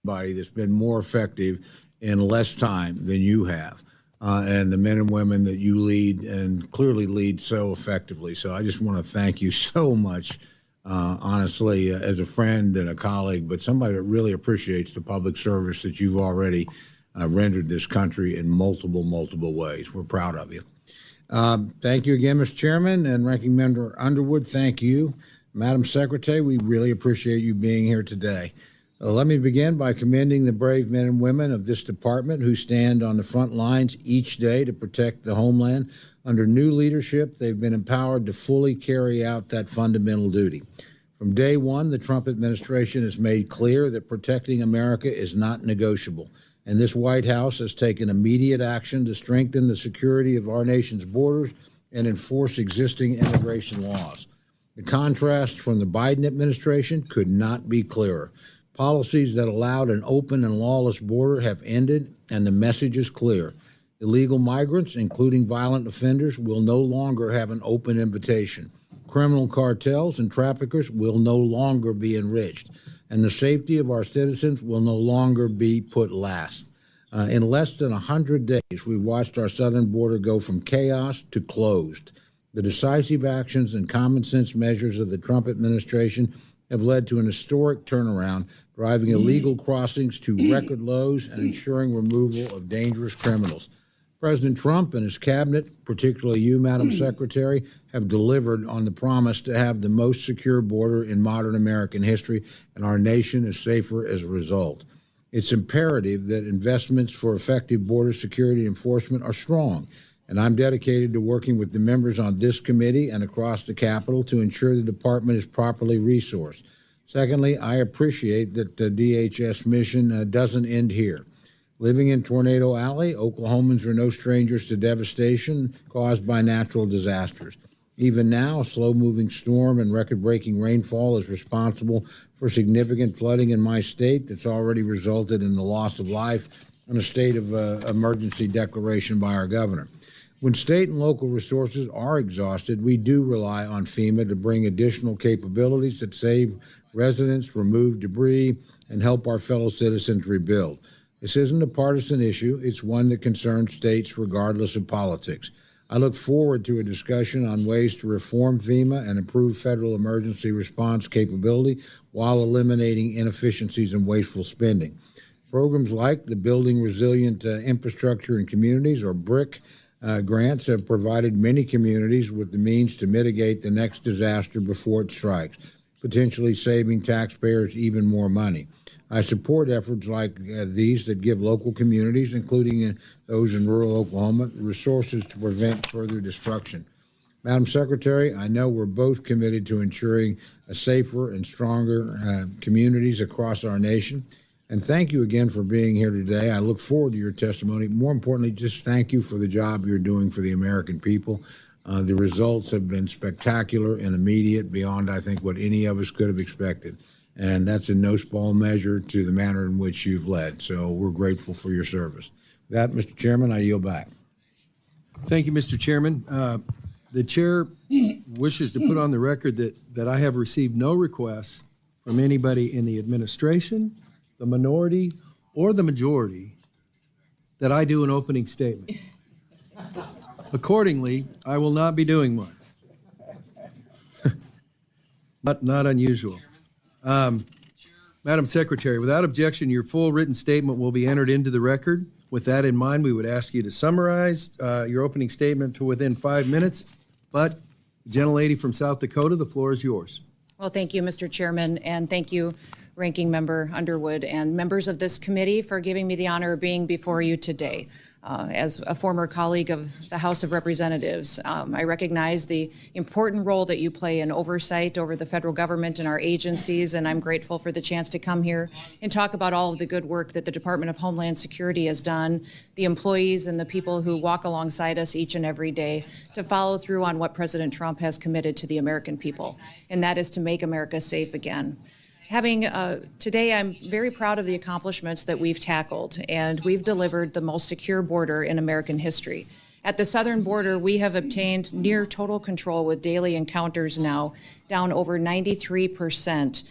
anybody that's been more effective in less time than you have. And the men and women that you lead and clearly lead so effectively. So I just want to thank you so much, honestly, as a friend and a colleague, but somebody that really appreciates the public service that you've already rendered this country in multiple ways. We're proud of you. Thank you again, Mr. Chairman, and Ranking Member Underwood, thank you. Madam Secretary, we really appreciate you being here today. Let me begin by commending the brave men and women of this department who stand on the front lines each day to protect the homeland. Under new leadership, they've been empowered to fully carry out that fundamental duty. From day one, the Trump administration has made clear that protecting America is not negotiable, and this White House has taken immediate action to strengthen the security of our nation's borders and enforce existing immigration laws. The contrast from the Biden administration could not be clearer. Policies that allowed an open and lawless border have ended, and the message is clear. Illegal migrants, including violent offenders, will no longer have an open invitation. Criminal cartels and traffickers will no longer be enriched, and the safety of our citizens will no longer be put last. In less than 100 days, we've watched our southern border go from chaos to closed. The decisive actions and common sense measures of the Trump administration have led to an historic turnaround, driving illegal crossings to record lows and ensuring removal of dangerous criminals. President Trump and his cabinet, particularly you, Madam Secretary, have delivered on the promise to have the most secure border in modern American history, and our nation is safer as a result. It's imperative that investments for effective border security enforcement are strong, and I'm dedicated to working with the members on this committee and across the Capitol to ensure the department is properly resourced. Secondly, I appreciate that the DHS mission doesn't end here. Living in Tornado Alley, Oklahomans are no strangers to devastation caused by natural disasters. Even now, a slow-moving storm and record-breaking rainfall is responsible for significant flooding in my state that's already resulted in the loss of life and a state of emergency declaration by our governor. When state and local resources are exhausted, we do rely on FEMA to bring additional capabilities that save residents, remove debris, and help our fellow citizens rebuild. This isn't a partisan issue. It's one that concerns states regardless of politics. I look forward to a discussion on ways to reform FEMA and improve federal emergency response capability while eliminating inefficiencies and wasteful spending. Programs like the Building Resilient Infrastructure in Communities, or BRIC, grants have provided many communities with the means to mitigate the next disaster before it strikes, potentially saving taxpayers even more money. I support efforts like these that give local communities, including those in rural Oklahoma, resources to prevent further destruction. Madam Secretary, I know we're both committed to ensuring a safer and stronger communities across our nation. And thank you again for being here today. I look forward to your testimony. More importantly, just thank you for the job you're doing for the American people. The results have been spectacular and immediate, beyond, I think, what any of us could have expected. And that's in no small measure to the manner in which you've led. So we're grateful for your service. With that, Mr. Chairman, I yield back. Thank you, Mr. Chairman. The chair wishes to put on the record that I have received no requests from anybody in the administration, the minority, or the majority that I do an opening statement. Accordingly, I will not be doing one. Not unusual. Madam Secretary, without objection, your full written statement will be entered into the record. With that in mind, we would ask you to summarize your opening statement to within 5 minutes. But, gentlelady from South Dakota, the floor is yours. Well, thank you, Mr. Chairman, and thank you, Ranking Member Underwood, and members of this committee for giving me the honor of being before you today. As a former colleague of the House of Representatives, I recognize the important role that you play in oversight over the federal government and our agencies, and I'm grateful for the chance to come here and talk about all of the good work that the Department of Homeland Security has done, the employees and the people who walk alongside us each and every day to follow through on what President Trump has committed to the American people, and that is to make America safe again. Today, I'm very proud of the accomplishments that we've tackled, and we've delivered the most secure border in American history. At the southern border, we have obtained near total control with daily encounters now down over 93%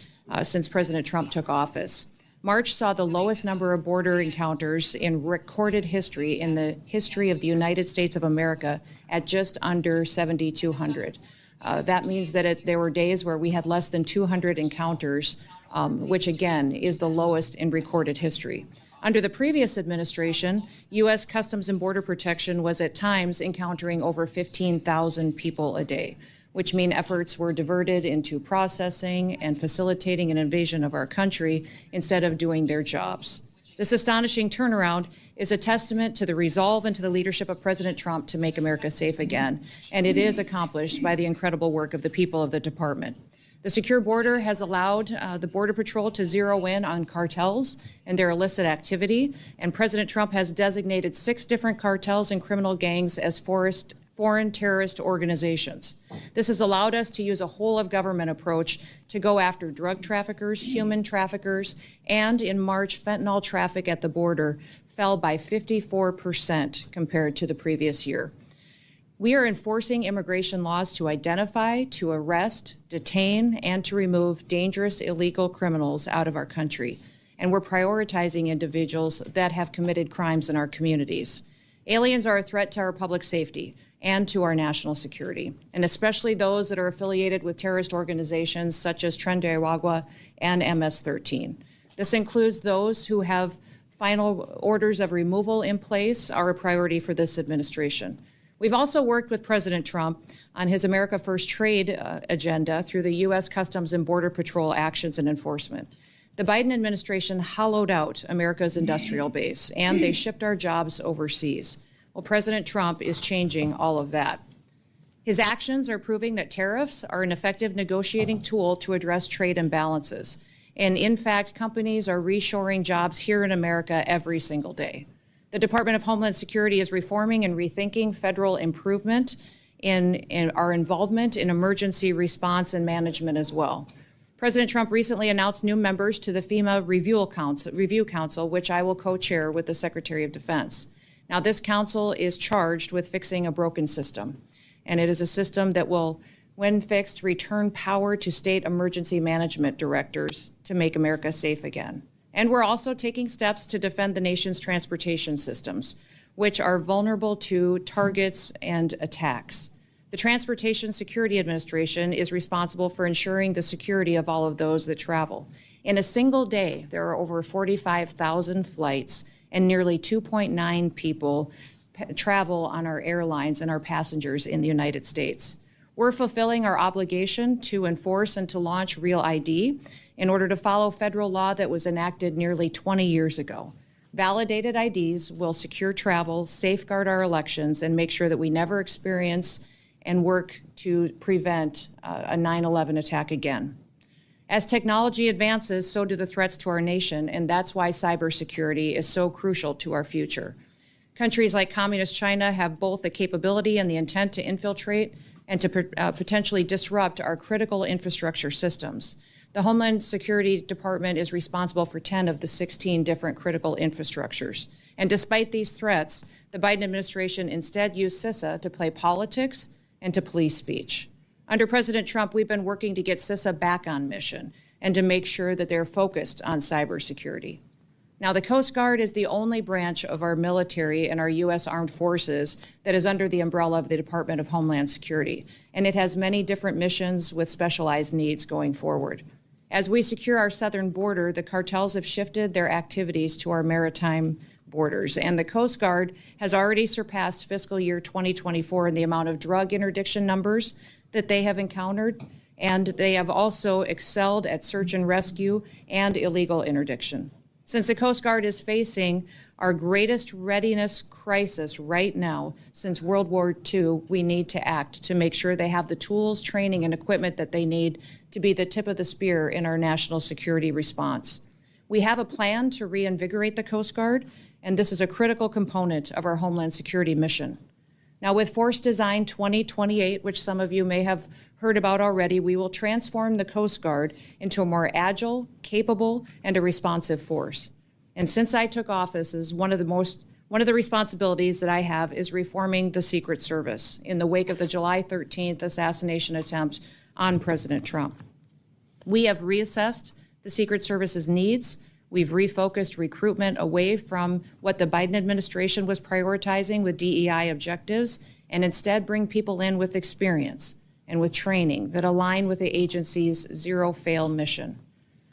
since President Trump took office. March saw the lowest number of border encounters in recorded history in the history of the United States of America at just under 7,200. That means that there were days where we had less than 200 encounters, which again is the lowest in recorded history. Under the previous administration, U.S. Customs and Border Protection was at times encountering over 15,000 people a day, which mean efforts were diverted into processing and facilitating an invasion of our country instead of doing their jobs. This astonishing turnaround is a testament to the resolve and to the leadership of President Trump to make America safe again, and it is accomplished by the incredible work of the people of the department. The secure border has allowed the Border Patrol to zero in on cartels and their illicit activity, and President Trump has designated 6 different cartels and criminal gangs as foreign terrorist organizations. This has allowed us to use a whole-of-government approach to go after drug traffickers, human traffickers, and in March, fentanyl traffic at the border fell by 54% compared to the previous year. We are enforcing immigration laws to identify, to arrest, detain, and to remove dangerous illegal criminals out of our country. And we're prioritizing individuals that have committed crimes in our communities. Aliens are a threat to our public safety and to our national security, and especially those that are affiliated with terrorist organizations such as Tren de Aragua and MS-13. This includes those who have final orders of removal in place are a priority for this administration. We've also worked with President Trump on his America First trade agenda through the U.S. Customs and Border Patrol actions and enforcement. The Biden administration hollowed out America's industrial base, and they shipped our jobs overseas. Well, President Trump is changing all of that. His actions are proving that tariffs are an effective negotiating tool to address trade imbalances. And in fact, companies are reshoring jobs here in America every single day. The Department of Homeland Security is reforming and rethinking federal improvement in our involvement in emergency response and management as well. President Trump recently announced new members to the FEMA Review Council, which I will co-chair with the Secretary of Defense. Now, this council is charged with fixing a broken system, and it is a system that will, when fixed, return power to state emergency management directors to make America safe again. And we're also taking steps to defend the nation's transportation systems, which are vulnerable to targets and attacks. The Transportation Security Administration is responsible for ensuring the security of all of those that travel. In a single day, there are over 45,000 flights and nearly 2.9 people travel on our airlines and our passengers in the United States. We're fulfilling our obligation to enforce and to launch Real ID in order to follow federal law that was enacted nearly 20 years ago. Validated IDs will secure travel, safeguard our elections, and make sure that we never experience and work to prevent a 9/11 attack again. As technology advances, so do the threats to our nation, and that's why cybersecurity is so crucial to our future. Countries like Communist China have both the capability and the intent to infiltrate and to potentially disrupt our critical infrastructure systems. The Homeland Security Department is responsible for 10 of the 16 different critical infrastructures. And despite these threats, the Biden administration instead used CISA to play politics and to police speech. Under President Trump, we've been working to get CISA back on mission and to make sure that they're focused on cybersecurity. Now, the Coast Guard is the only branch of our military and our U.S. Armed Forces that is under the umbrella of the Department of Homeland Security, and it has many different missions with specialized needs going forward. As we secure our southern border, the cartels have shifted their activities to our maritime borders, and the Coast Guard has already surpassed fiscal year 2024 in the amount of drug interdiction numbers that they have encountered, and they have also excelled at search and rescue and illegal interdiction. Since the Coast Guard is facing our greatest readiness crisis right now since World War II, we need to act to make sure they have the tools, training, and equipment that they need to be the tip of the spear in our national security response. We have a plan to reinvigorate the Coast Guard, and this is a critical component of our Homeland Security mission. Now, with Force Design 2028, which some of you may have heard about already, we will transform the Coast Guard into a more agile, capable, and a responsive force. And since I took office, one of the responsibilities that I have is reforming the Secret Service in the wake of the July 13th assassination attempt on President Trump. We have reassessed the Secret Service's needs. We've refocused recruitment away from what the Biden administration was prioritizing with DEI objectives, and instead bring people in with experience and with training that align with the agency's zero-fail mission.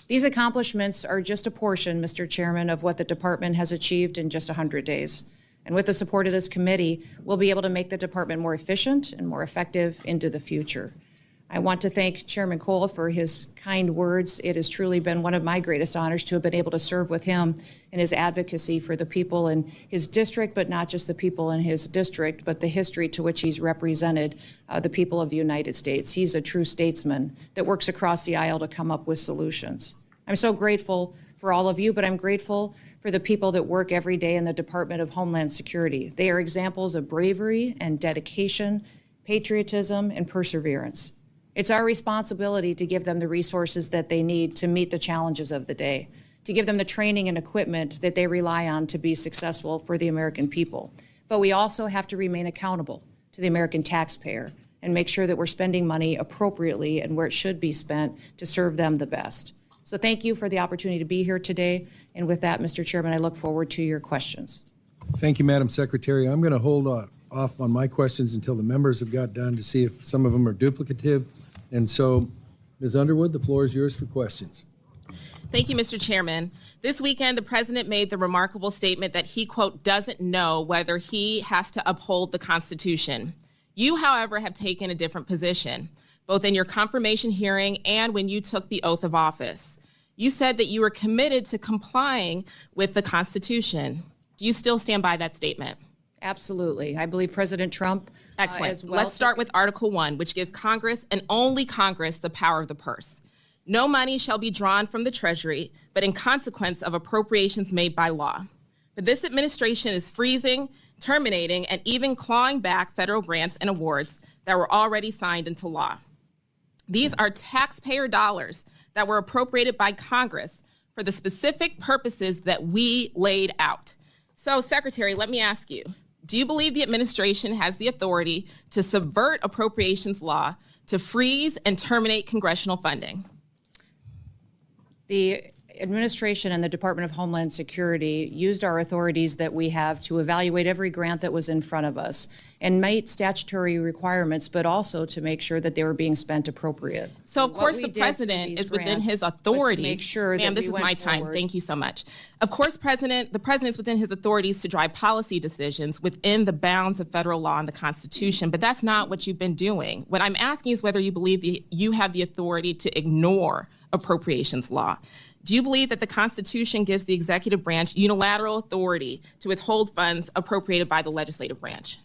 These accomplishments are just a portion, Mr. Chairman, of what the department has achieved in just 100 days. And with the support of this committee, we'll be able to make the department more efficient and more effective into the future. I want to thank Chairman Cole for his kind words. It has truly been one of my greatest honors to have been able to serve with him in his advocacy for the people in his district, but not just the people in his district, but the history to which he's represented the people of the United States. He's a true statesman that works across the aisle to come up with solutions. I'm so grateful for all of you, but I'm grateful for the people that work every day in the Department of Homeland Security. They are examples of bravery and dedication, patriotism, and perseverance. It's our responsibility to give them the resources that they need to meet the challenges of the day, to give them the training and equipment that they rely on to be successful for the American people. But we also have to remain accountable to the American taxpayer and make sure that we're spending money appropriately and where it should be spent to serve them the best. So thank you for the opportunity to be here today. And with that, Mr. Chairman, I look forward to your questions. Thank you, Madam Secretary. I'm going to hold off on my questions until the members have got done to see if some of them are duplicative. And so, Ms. Underwood, the floor is yours for questions. Thank you, Mr. Chairman. This weekend, the president made the remarkable statement that he, quote, doesn't know whether he has to uphold the Constitution. You, however, have taken a different position, both in your confirmation hearing and when you took the oath of office. You said that you were committed to complying with the Constitution. Do you still stand by that statement? Absolutely. I believe President Trump Excellent. as well. Let's start with Article 1, which gives Congress and only Congress the power of the purse. No money shall be drawn from the Treasury, but in consequence of appropriations made by law. But this administration is freezing, terminating, and even clawing back federal grants and awards that were already signed into law. These are taxpayer dollars that were appropriated by Congress for the specific purposes that we laid out. So, Secretary, let me ask you, do you believe the administration has the authority to subvert appropriations law to freeze and terminate congressional funding? The administration and the Department of Homeland Security used our authorities that we have to evaluate every grant that was in front of us and meet statutory requirements, but also to make sure that they were being spent appropriate. So, of course, the president is within his authorities. Make sure Ma'am, this is my time. Thank you so much. Of course, the president is within his authorities to drive policy decisions within the bounds of federal law and the Constitution, but that's not what you've been doing. What I'm asking is whether you believe you have the authority to ignore appropriations law. Do you believe that the Constitution gives the executive branch unilateral authority to withhold funds appropriated by the legislative branch?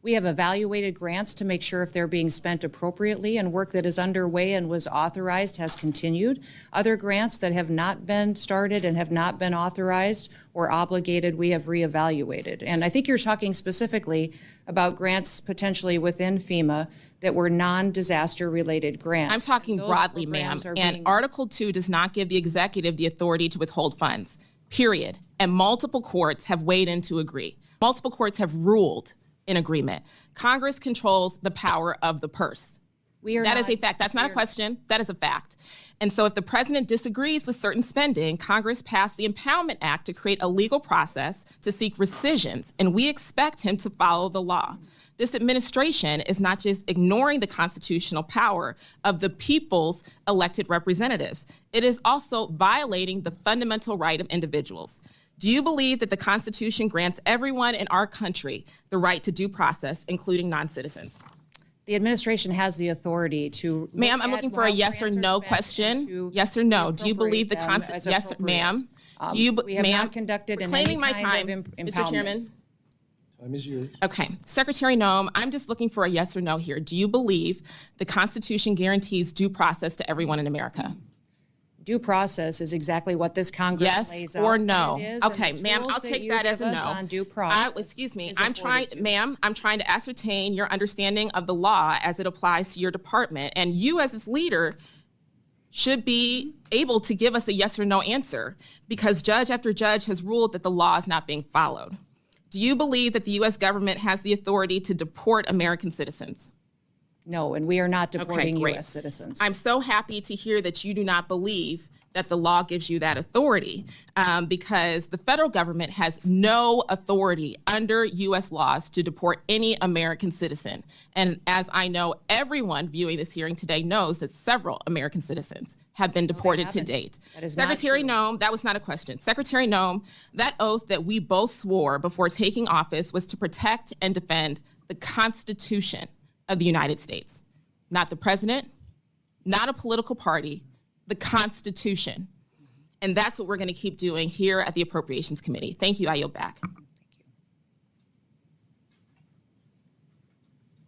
We have evaluated grants to make sure if they're being spent appropriately, and work that is underway and was authorized has continued. Other grants that have not been started and have not been authorized or obligated, we have reevaluated. And I think you're talking specifically about grants potentially within FEMA that were non-disaster related grants. I'm talking broadly, ma'am, and Article 2 does not give the executive the authority to withhold funds, period. And multiple courts have weighed in to agree. Multiple courts have ruled in agreement. Congress controls the power of the purse. That is a fact. That's not a question. That is a fact. And so if the president disagrees with certain spending, Congress passed the Impoundment Act to create a legal process to seek rescissions, and we expect him to follow the law. This administration is not just ignoring the constitutional power of the people's elected representatives. It is also violating the fundamental right of individuals. Do you believe that the Constitution grants everyone in our country the right to due process, including non-citizens? The administration has the authority to. Ma'am, I'm looking for a yes or no question. Yes or no. Do you believe the Constitution? Yes, ma'am. Do you, we have not conducted in claiming my any time, kind of Mr. Chairman? Time is yours. Okay. Secretary Noem, I'm just looking for a yes or no here. Do you believe the Constitution guarantees due process to everyone in America? Due process is exactly what this Congress lays out. Yes or no? Okay, ma'am, I'll take that as a no. On due process excuse me, I'm trying to ascertain your understanding of the law as it applies to your department, and you as its leader should be able to give us a yes or no answer, because judge after judge has ruled that the law is not being followed. Do you believe that the U.S. government has the authority to deport American citizens? No, and we are not deporting great. U.S. citizens. I'm so happy to hear that you do not believe that the law gives you that authority, because the federal government has no authority under U.S. laws to deport any American citizen. And as I know, everyone viewing this hearing today knows that several American citizens have been deported to date. That is not Secretary true. Noem, that was not a question. Secretary Noem, that oath that we both swore before taking office was to protect and defend the Constitution of the United States, not the president, not a political party, the Constitution. And that's what we're going to keep doing here at the Appropriations Committee. Thank you. I yield back.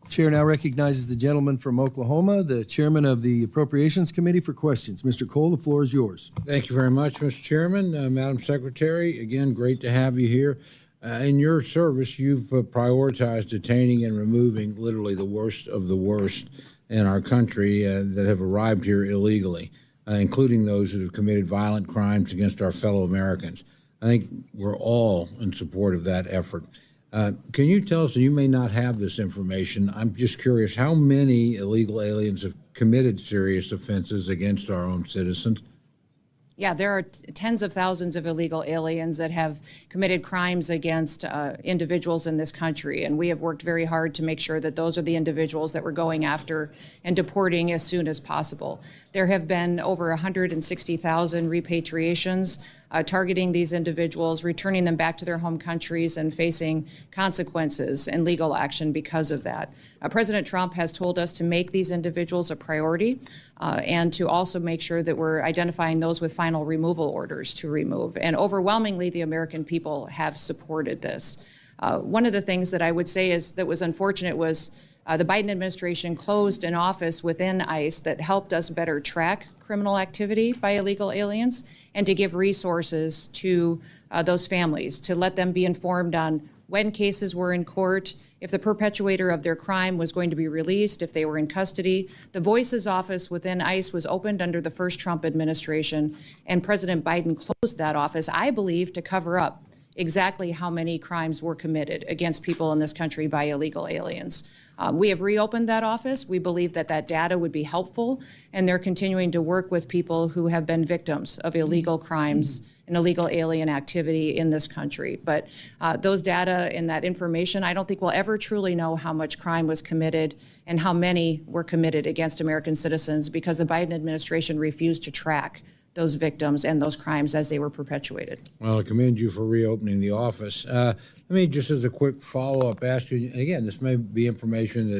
Chair now recognizes the gentleman from Oklahoma, the chairman of the Appropriations Committee, for questions. Mr. Cole, the floor is yours. Thank you very much, Mr. Chairman. Madam Secretary, again, great to have you here. In your service, you've prioritized detaining and removing literally the worst of the worst in our country that have arrived here illegally, including those that have committed violent crimes against our fellow Americans. I think we're all in support of that effort. Can you tell us, and you may not have this information, I'm just curious, how many illegal aliens have committed serious offenses against our own citizens? Yeah, there are tens of thousands of illegal aliens that have committed crimes against individuals in this country, and we have worked very hard to make sure that those are the individuals that we're going after and deporting as soon as possible. There have been over 160,000 repatriations targeting these individuals, returning them back to their home countries and facing consequences and legal action because of that. President Trump has told us to make these individuals a priority and to also make sure that we're identifying those with final removal orders to remove. And overwhelmingly, the American people have supported this. One of the things that I would say is that was unfortunate was the Biden administration closed an office within ICE that helped us better track criminal activity by illegal aliens and to give resources to those families, to let them be informed on when cases were in court, if the perpetuator of their crime was going to be released, if they were in custody. The Voices office within ICE was opened under the first Trump administration, and President Biden closed that office, I believe, to cover up exactly how many crimes were committed against people in this country by illegal aliens. We have reopened that office. We believe that that data would be helpful, and they're continuing to work with people who have been victims of illegal crimes and illegal alien activity in this country. But those data and that information, I don't think we'll ever truly know how much crime was committed and how many were committed against American citizens because the Biden administration refused to track those victims and those crimes as they were perpetuated. Well, I commend you for reopening the office. Let me just as a quick follow-up ask you, again, this may be information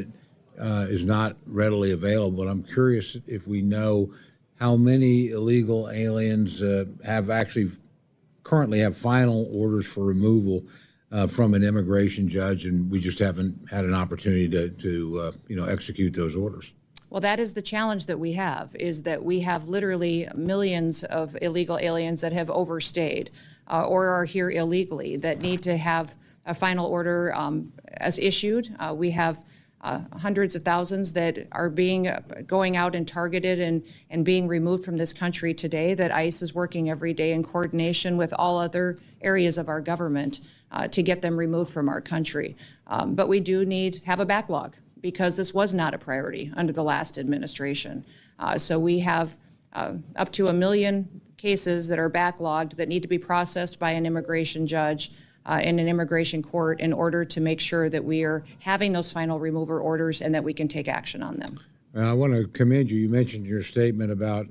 that is not readily available, but I'm curious if we know how many illegal aliens have actually currently have final orders for removal from an immigration judge, and we just haven't had an opportunity to execute those orders. Well, that is the challenge that we have, is that we have literally millions of illegal aliens that have overstayed or are here illegally that need to have a final order as issued. We have hundreds of thousands that are going out and targeted and being removed from this country today that ICE is working every day in coordination with all other areas of our government to get them removed from our country. But we do have a backlog, because this was not a priority under the last administration. So we have up to 1 million cases that are backlogged that need to be processed by an immigration judge in an immigration court in order to make sure that we are having those final removal orders and that we can take action on them. I want to commend you. You mentioned your statement about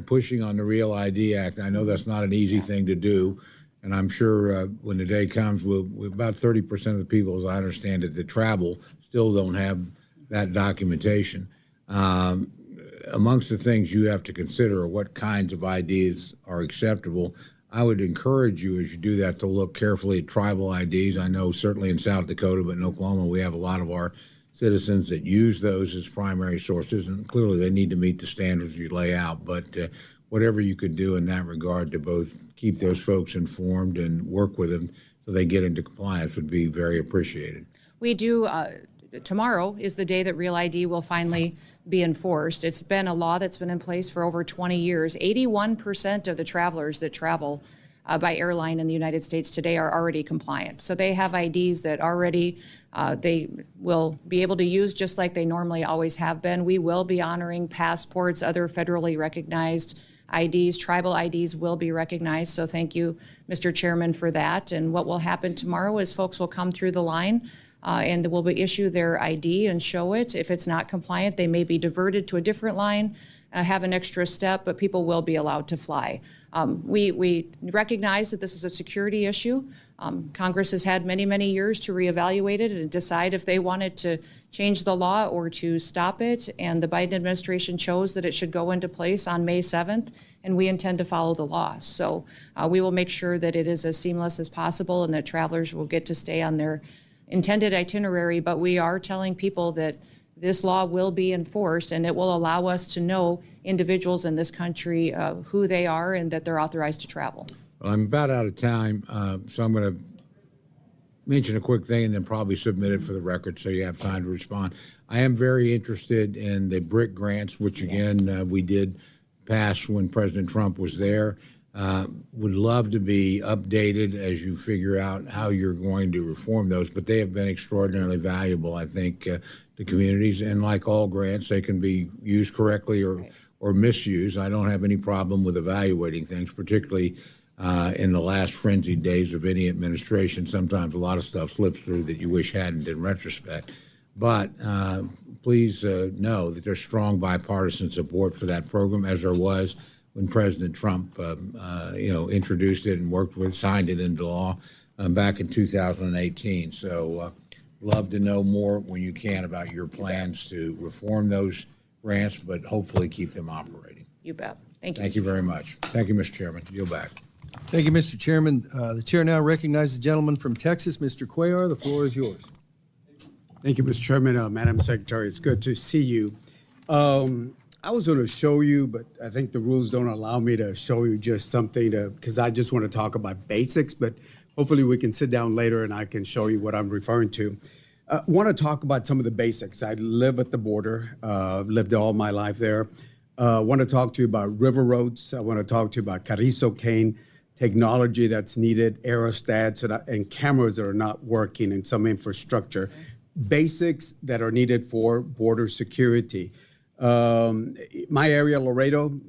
pushing on the Real ID Act. I know that's not an easy thing to do. And I'm sure when the day comes, about 30% of the people, as I understand it, that travel still don't have that documentation. Amongst the things you have to consider are what kinds of IDs are acceptable. I would encourage you, as you do that, to look carefully at tribal IDs. I know certainly in South Dakota, but in Oklahoma, we have a lot of our citizens that use those as primary sources, and clearly they need to meet the standards you lay out. But whatever you could do in that regard to both keep those folks informed and work with them so they get into compliance would be very appreciated. We do. Tomorrow is the day that Real ID will finally be enforced. It's been a law that's been in place for over 20 years. 81% of the travelers that travel by airline in the United States today are already compliant. So they have IDs that already they will be able to use just like they normally always have been. We will be honoring passports, other federally recognized IDs, tribal IDs will be recognized. So thank you, Mr. Chairman, for that. And what will happen tomorrow is folks will come through the line and will be issue their ID and show it. If it's not compliant, they may be diverted to a different line, have an extra step, but people will be allowed to fly. We recognize that this is a security issue. Congress has had many, many years to reevaluate it and decide if they wanted to change the law or to stop it. And the Biden administration chose that it should go into place on May 7th, and we intend to follow the law. So we will make sure that it is as seamless as possible and that travelers will get to stay on their intended itinerary. But we are telling people that this law will be enforced, and it will allow us to know individuals in this country who they are and that they're authorized to travel. Well, I'm about out of time, so I'm going to mention a quick thing and then probably submit it for the record so you have time to respond. I am very interested in the BRIC grants, which again we did pass when President Trump was there. Would love to be updated as you figure out how you're going to reform those, but they have been extraordinarily valuable, I think, to communities. And like all grants, they can be used correctly or misused. I don't have any problem with evaluating things, particularly in the last frenzied days of any administration. Sometimes a lot of stuff slips through that you wish hadn't in retrospect. But please know that there's strong bipartisan support for that program, as there was when President Trump, introduced it and signed it into law back in 2018. So love to know more when you can about your plans to reform those grants, but hopefully keep them operating. You bet. Thank you. Thank you very much. Thank you, Mr. Chairman. Yield back. Thank you, Mr. Chairman. The chair now recognizes the gentleman from Texas, Mr. Cuellar. The floor is yours. Thank you, Mr. Chairman. Madam Secretary, it's good to see you. I was going to show you, but I think the rules don't allow me to show you just something because I just want to talk about basics, but hopefully we can sit down later and I can show you what I'm referring to. I want to talk about some of the basics. I live at the border, lived all my life there. Want to talk to you about river roads. I want to talk to you about Carrizo cane, technology that's needed, aerostats, and cameras that are not working, and some infrastructure. Basics that are needed for border security. My area, Laredo,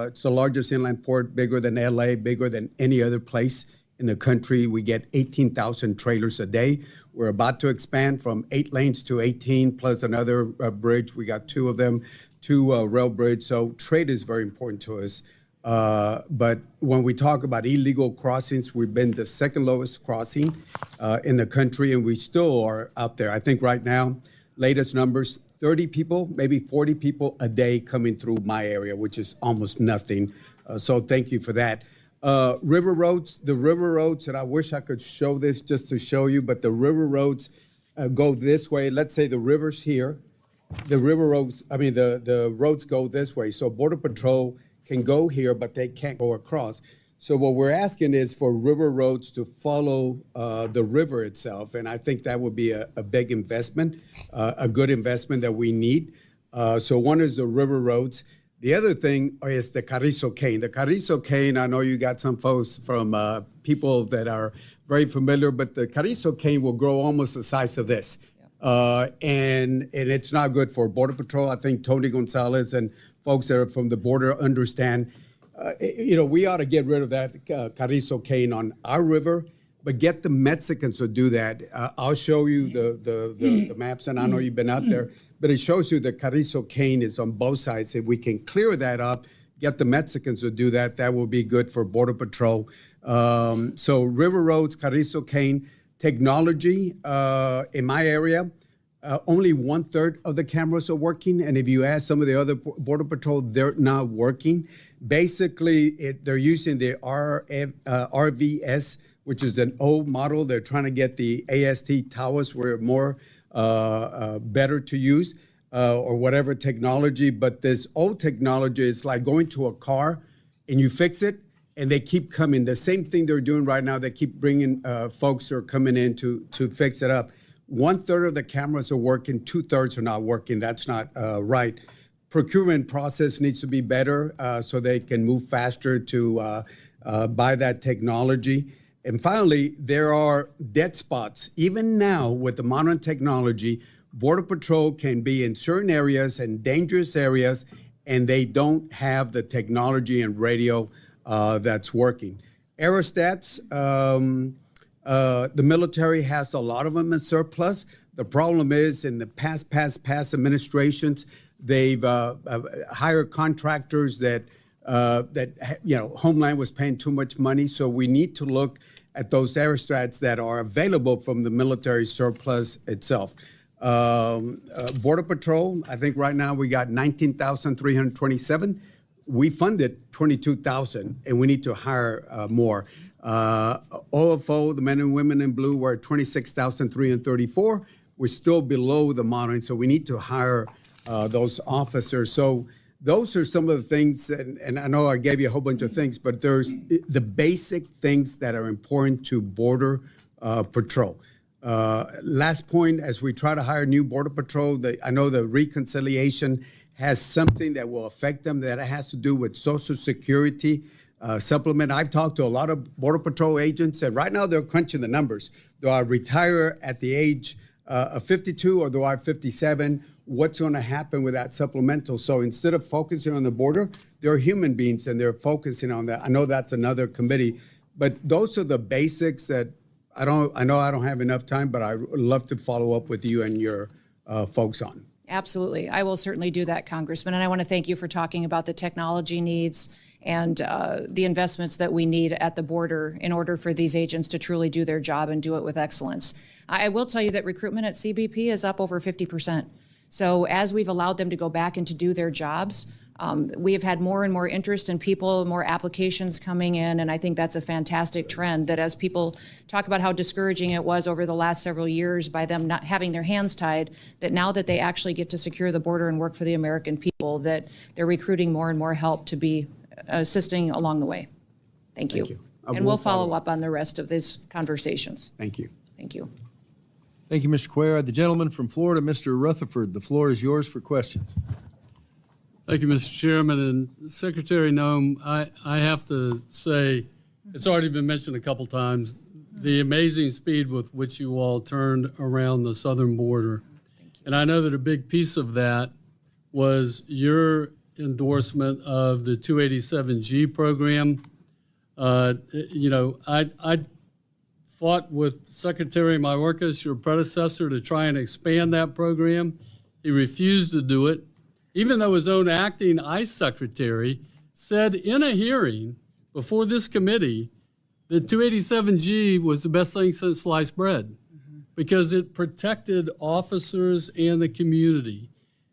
it's the largest inland port, bigger than LA, bigger than any other place in the country. We get 18,000 trailers a day. We're about to expand from 8 lanes to 18, plus another bridge. We got 2 of them, 2 rail bridge. So trade is very important to us. But when we talk about illegal crossings, we've been the second lowest crossing in the country, and we still are out there. I think right now, latest numbers, 30 people, maybe 40 people a day coming through my area, which is almost nothing. So thank you for that. River roads, the river roads, and I wish I could show this just to show you, but the river roads go this way. Let's say the river's here. The river roads, the roads go this way. So Border Patrol can go here, but they can't go across. So what we're asking is for river roads to follow the river itself, and I think that would be a big investment, a good investment that we need. So one is the river roads. The other thing is the Carrizo cane. The Carrizo cane, I know you got some folks from people that are very familiar, but the Carrizo cane will grow almost the size of this. And it's not good for Border Patrol. I think Tony Gonzalez and folks that are from the border understand. We ought to get rid of that Carrizo cane on our river, but get the Mexicans to do that. I'll show you the maps, and I know you've been out there, but it shows you the Carrizo cane is on both sides. If we can clear that up, get the Mexicans to do that, that will be good for Border Patrol. So river roads, Carrizo cane, technology in my area. Only 1/3 of the cameras are working, and if you ask some of the other Border Patrol, they're not working. Basically, they're using the RVS, which is an old model. They're trying to get the AST towers where more better to use, or whatever technology. But this old technology is like going to a car and you fix it, and they keep coming. The same thing they're doing right now. They keep bringing folks who are coming in to fix it up. 1/3 of the cameras are working, 2/3 are not working. That's not right. Procurement process needs to be better so they can move faster to buy that technology. And finally, there are dead spots. Even now, with the modern technology, Border Patrol can be in certain areas and dangerous areas and they don't have the technology and radio that's working. Aerostats, the military has a lot of them in surplus. The problem is in the past administrations, they've hired contractors that Homeland was paying too much money. So we need to look at those aerostats that are available from the military surplus itself. Border Patrol, I think right now we got 19,327. We funded 22,000, and we need to hire more. OFO, the men and women in blue, were at 26,334. We're still below the modeling, so we need to hire those officers. So those are some of the things, and I know I gave you a whole bunch of things, but there's the basic things that are important to Border Patrol. Last point, as we try to hire new Border Patrol, I know the reconciliation has something that will affect them that has to do with Social Security supplement. I've talked to a lot of Border Patrol agents, and right now they're crunching the numbers. Do I retire at the age of 52 or do I have 57? What's going to happen with that supplemental? So instead of focusing on the border, they're human beings and they're focusing on that. I know that's another committee, but those are the basics that I know I don't have enough time, but I would love to follow up with you and your folks on. Absolutely. I will certainly do that, Congressman. And I want to thank you for talking about the technology needs and the investments that we need at the border in order for these agents to truly do their job and do it with excellence. I will tell you that recruitment at CBP is up over 50%. So as we've allowed them to go back and to do their jobs, we have had more and more interest in people, more applications coming in, and I think that's a fantastic trend that as people talk about how discouraging it was over the last several years by them not having their hands tied, that now that they actually get to secure the border and work for the American people, that they're recruiting more and more help to be assisting along the way. Thank you. And we'll follow up on the rest of these conversations. Thank you. Thank you. Thank you, Mr. Cuellar. The gentleman from Florida, Mr. Rutherford, the floor is yours for questions. Thank you, Mr. Chairman. And Secretary Noem, I have to say, it's already been mentioned a couple times, the amazing speed with which you all turned around the southern border. And I know that a big piece of that was your endorsement of the 287G program. I fought with Secretary Mayorkas, your predecessor, to try and expand that program. He refused to do it, even though his own acting ICE secretary said in a hearing before this committee that 287G was the best thing since sliced bread because it protected officers and the community.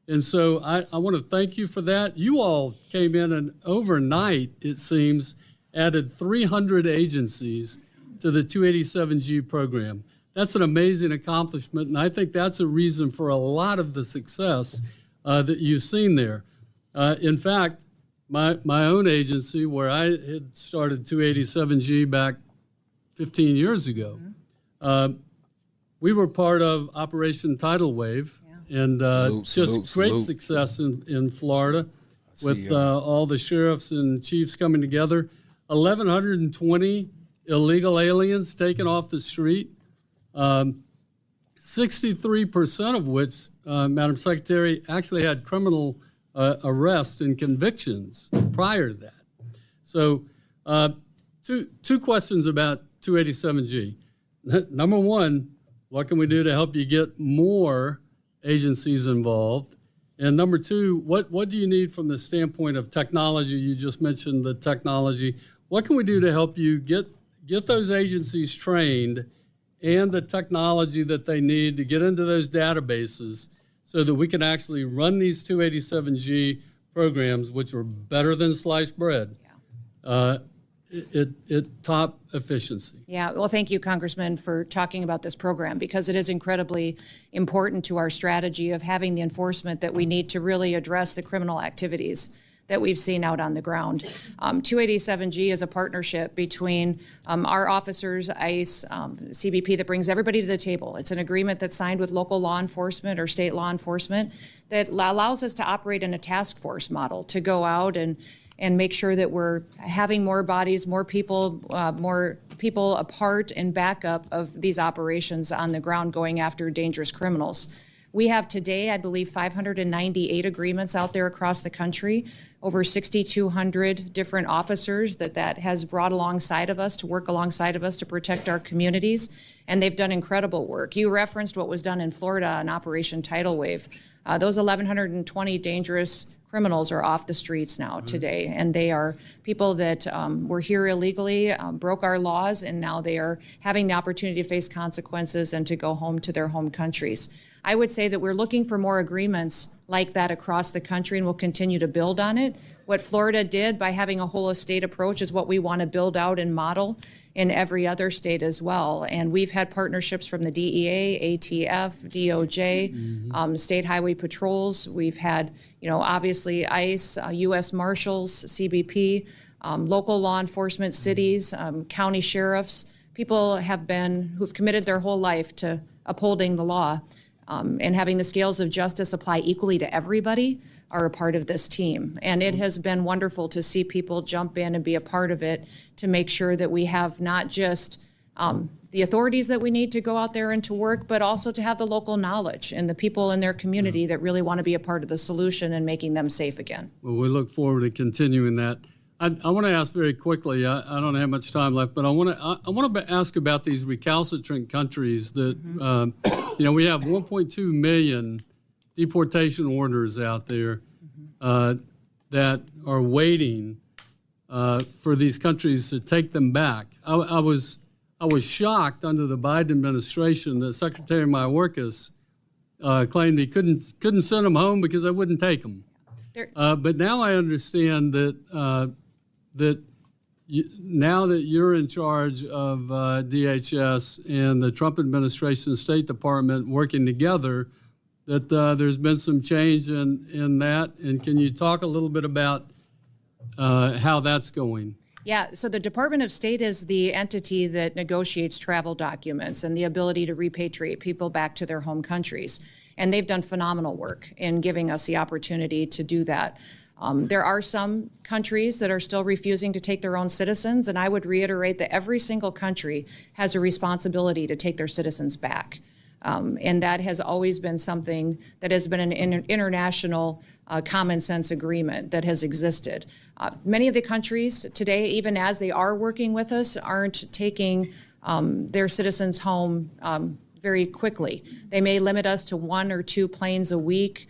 And so I want to thank you for that. You all came in and overnight, it seems, added 300 agencies to the 287G program. That's an amazing accomplishment, and I think that's a reason for a lot of the success that you've seen there. In fact, my own agency, where I had started 287G back 15 years ago, we were part of Operation Tidal Wave, and great success in Florida with all the sheriffs and chiefs coming together. 1,120 illegal aliens taken off the street, 63% of which, Madam Secretary, actually had criminal arrests and convictions prior to that. So two questions about 287G. Number one, what can we do to help you get more agencies involved? And number two, what do you need from the standpoint of technology? You just mentioned the technology. What can we do to help you get those agencies trained and the technology that they need to get into those databases so that we can actually run these 287G programs, which are better than sliced bread, at top efficiency? Yeah, well, thank you, Congressman, for talking about this program because it is incredibly important to our strategy of having the enforcement that we need to really address the criminal activities that we've seen out on the ground. 287G is a partnership between our officers, ICE, CBP, that brings everybody to the table. It's an agreement that's signed with local law enforcement or state law enforcement that allows us to operate in a task force model to go out and make sure that we're having more bodies, more people a part and backup of these operations on the ground going after dangerous criminals. We have today, I believe, 598 agreements out there across the country, over 6,200 different officers that has brought alongside of us to work alongside of us to protect our communities, and they've done incredible work. You referenced what was done in Florida on Operation Tidal Wave. Those 1,120 dangerous criminals are off the streets now today, and they are people that were here illegally, broke our laws, and now they are having the opportunity to face consequences and to go home to their home countries. I would say that we're looking for more agreements like that across the country, and we'll continue to build on it. What Florida did by having a whole of state approach is what we want to build out and model in every other state as well. And we've had partnerships from the DEA, ATF, DOJ, state highway patrols. We've had, obviously ICE, U.S. Marshals, CBP, local law enforcement, cities, county sheriffs. People who've committed their whole life to upholding the law and having the scales of justice apply equally to everybody are a part of this team. And it has been wonderful to see people jump in and be a part of it to make sure that we have not just the authorities that we need to go out there and to work, but also to have the local knowledge and the people in their community that really want to be a part of the solution and making them safe again. Well, we look forward to continuing that. I want to ask very quickly, I don't have much time left, but I want to ask about these recalcitrant countries that, we have 1.2 million deportation orders out there that are waiting for these countries to take them back. I was shocked under the Biden administration that Secretary Mayorkas claimed he couldn't send them home because they wouldn't take them. But now I understand that now that you're in charge of DHS and the Trump administration State Department working together, that there's been some change in that. And can you talk a little bit about how that's going? Yeah, so the Department of State is the entity that negotiates travel documents and the ability to repatriate people back to their home countries. And they've done phenomenal work in giving us the opportunity to do that. There are some countries that are still refusing to take their own citizens, and I would reiterate that every single country has a responsibility to take their citizens back. And that has always been something that has been an international common sense agreement that has existed. Many of the countries today, even as they are working with us, aren't taking their citizens home very quickly. They may limit us to 1 or 2 planes a week.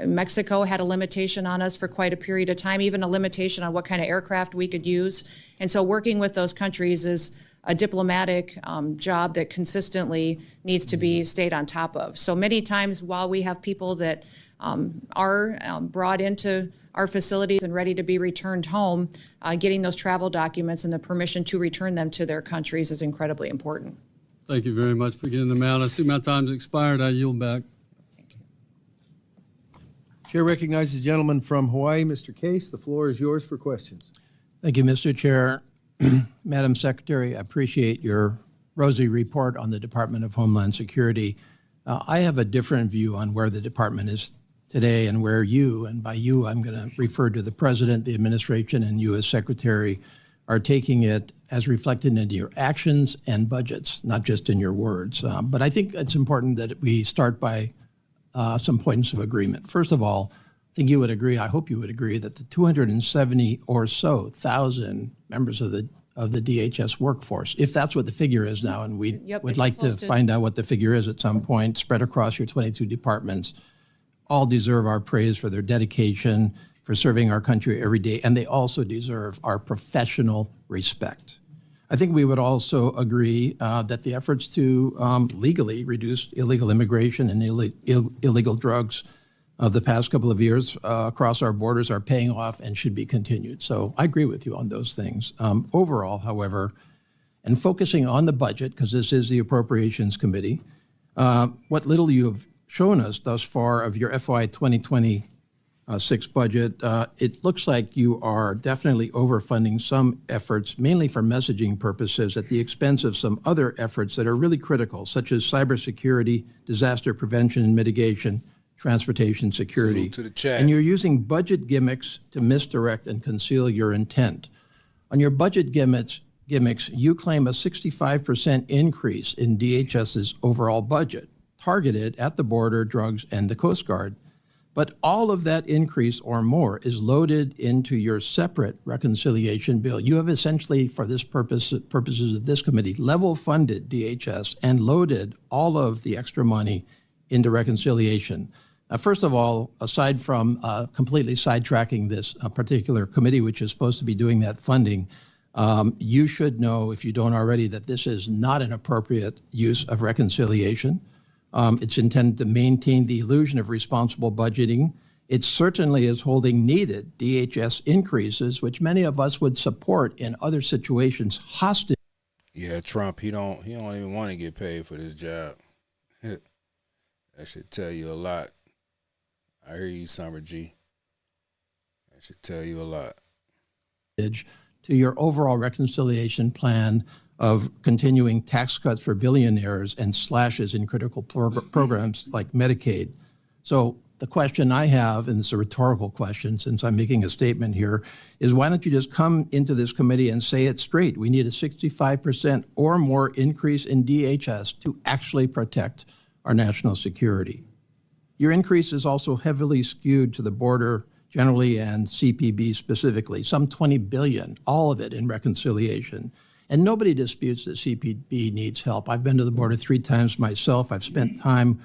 Mexico had a limitation on us for quite a period of time, even a limitation on what kind of aircraft we could use. And so working with those countries is a diplomatic job that consistently needs to be stayed on top of. So many times while we have people that are brought into our facilities and ready to be returned home, getting those travel documents and the permission to return them to their countries is incredibly important. Thank you very much for getting them out. I see my time's expired. I yield back. Chair recognizes the gentleman from Hawaii, Mr. Case. The floor is yours for questions. Thank you, Mr. Chair. Madam Secretary, I appreciate your rosy report on the Department of Homeland Security. I have a different view on where the department is today and where you, and by you I'm going to refer to the President, the administration, and you as Secretary, are taking it as reflected into your actions and budgets, not just in your words. But I think it's important that we start by some points of agreement. First of all, I think you would agree, I hope you would agree, that the 270 or so thousand members of the DHS workforce, if that's what the figure is now, and we would like to find out what the figure is at some point, spread across your 22 departments, all deserve our praise for their dedication, for serving our country every day, and they also deserve our professional respect. I think we would also agree that the efforts to legally reduce illegal immigration and illegal drugs of the past couple of years across our borders are paying off and should be continued. So I agree with you on those things. Overall, however, and focusing on the budget, because this is the Appropriations Committee, what little you have shown us thus far of your FY 2026 budget, it looks like you are definitely overfunding some efforts, mainly for messaging purposes, at the expense of some other efforts that are really critical, such as cybersecurity, disaster prevention and mitigation, transportation security. And you're using budget gimmicks to misdirect and conceal your intent. On your budget gimmicks, you claim a 65% increase in DHS's overall budget. targeted at the border, drugs, and the Coast Guard. But all of that increase or more is loaded into your separate reconciliation bill. You have essentially, for this purposes of this committee, level funded DHS and loaded all of the extra money into reconciliation. First of all, aside from completely sidetracking this particular committee, which is supposed to be doing that funding, you should know, if you don't already, that this is not an appropriate use of reconciliation. It's intended to maintain the illusion of responsible budgeting. It certainly is holding needed DHS increases, which many of us would support in other situations, hostage. Yeah, Trump, he don't even want to get paid for this job. That should tell you a lot. I hear you, Summer G. That should tell you a lot. To your overall reconciliation plan of continuing tax cuts for billionaires and slashes in critical programs like Medicaid. So the question I have, and it's a rhetorical question since I'm making a statement here, is why don't you just come into this committee and say it straight? We need a 65% or more increase in DHS to actually protect our national security. Your increase is also heavily skewed to the border generally and CPB specifically, some $20 billion, all of it in reconciliation. And nobody disputes that CPB needs help. I've been to the border 3 times myself. I've spent time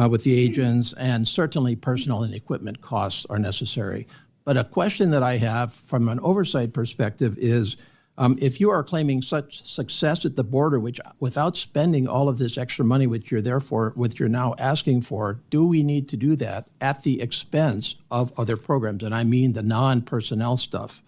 with the agents, and certainly personnel and equipment costs are necessary. But a question that I have from an oversight perspective is, if you are claiming such success at the border, which without spending all of this extra money, which you're now asking for, do we need to do that at the expense of other programs? And I mean the non-personnel stuff.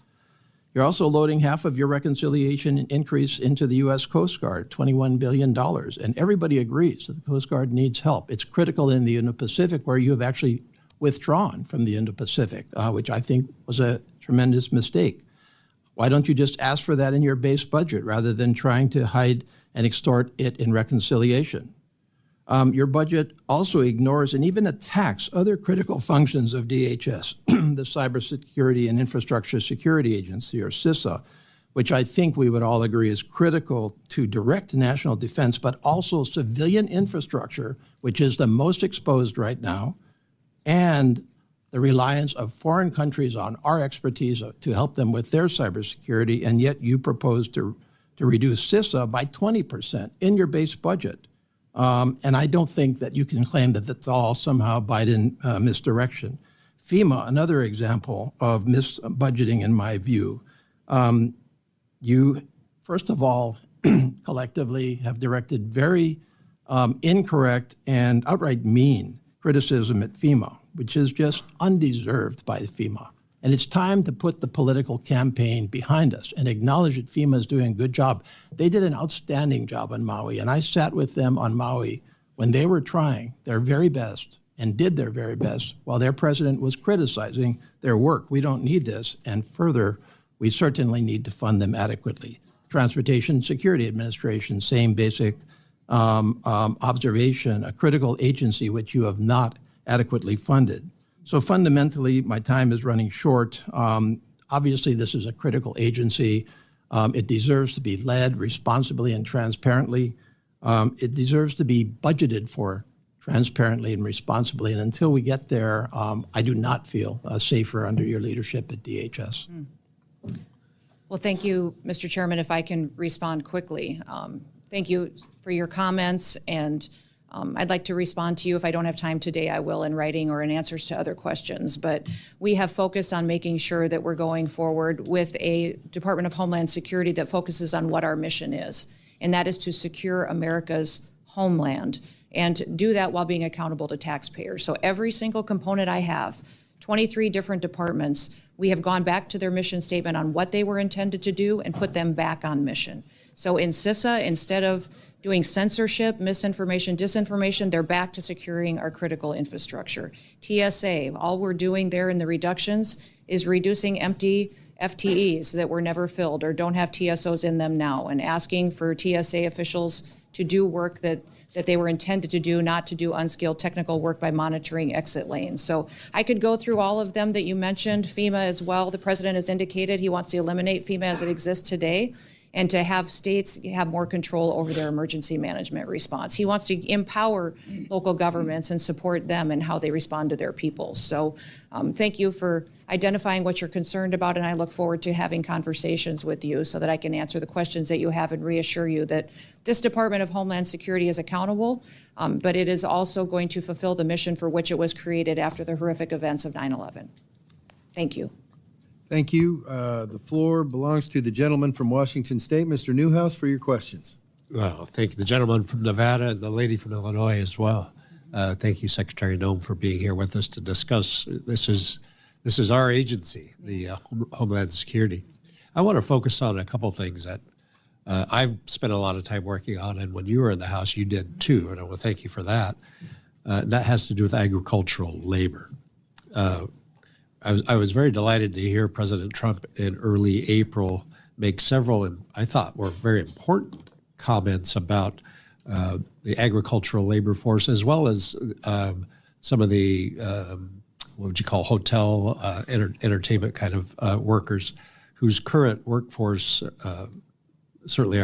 You're also loading half of your reconciliation increase into the U.S. Coast Guard, $21 billion. And everybody agrees that the Coast Guard needs help. It's critical in the Indo-Pacific, where you have actually withdrawn from the Indo-Pacific, which I think was a tremendous mistake. Why don't you just ask for that in your base budget rather than trying to hide and extort it in reconciliation? Your budget also ignores and even attacks other critical functions of DHS, the Cybersecurity and Infrastructure Security Agency, or CISA, which I think we would all agree is critical to direct national defense, but also civilian infrastructure, which is the most exposed right now, and the reliance of foreign countries on our expertise to help them with their cybersecurity, and yet you propose to reduce CISA by 20% in your base budget. And I don't think that you can claim that that's all somehow Biden misdirection. FEMA, another example of misbudgeting in my view. You, first of all, collectively have directed very incorrect and outright mean criticism at FEMA, which is just undeserved by FEMA. And it's time to put the political campaign behind us and acknowledge that FEMA is doing a good job. They did an outstanding job on Maui, and I sat with them on Maui when they were trying their very best and did their very best while their president was criticizing their work. We don't need this, and further, we certainly need to fund them adequately. Transportation Security Administration, same basic observation, a critical agency which you have not adequately funded. So fundamentally, my time is running short. Obviously, this is a critical agency. It deserves to be led responsibly and transparently. It deserves to be budgeted for transparently and responsibly. And until we get there, I do not feel safer under your leadership at DHS. Well, thank you, Mr. Chairman. If I can respond quickly. Thank you for your comments, and I'd like to respond to you. If I don't have time today, I will in writing or in answers to other questions. But we have focused on making sure that we're going forward with a Department of Homeland Security that focuses on what our mission is, and that is to secure America's homeland and do that while being accountable to taxpayers. So every single component I have, 23 different departments, we have gone back to their mission statement on what they were intended to do and put them back on mission. So in CISA, instead of doing censorship, misinformation, disinformation, they're back to securing our critical infrastructure. TSA, all we're doing there in the reductions is reducing empty FTEs that were never filled or don't have TSOs in them now, and asking for TSA officials to do work that they were intended to do, not to do unskilled technical work by monitoring exit lanes. So I could go through all of them that you mentioned. FEMA as well. The president has indicated he wants to eliminate FEMA as it exists today. and to have states have more control over their emergency management response. He wants to empower local governments and support them in how they respond to their people. So thank you for identifying what you're concerned about, and I look forward to having conversations with you so that I can answer the questions that you have and reassure you that this Department of Homeland Security is accountable, but it is also going to fulfill the mission for which it was created after the horrific events of 9/11. Thank you. Thank you. The floor belongs to the gentleman from Washington State, Mr. Newhouse, for your questions. Well, thank you, the gentleman from Nevada and the lady from Illinois as well. Thank you, Secretary Noem, for being here with us to discuss. This is our agency, the Homeland Security. I want to focus on a couple things that I've spent a lot of time working on, and when you were in the House, you did too, and I want to thank you for that. That has to do with agricultural labor. I was very delighted to hear President Trump in early April make several, I thought, were very important comments about the agricultural labor force, as well as some of the, what would you call, hotel, entertainment kind of workers whose current workforce certainly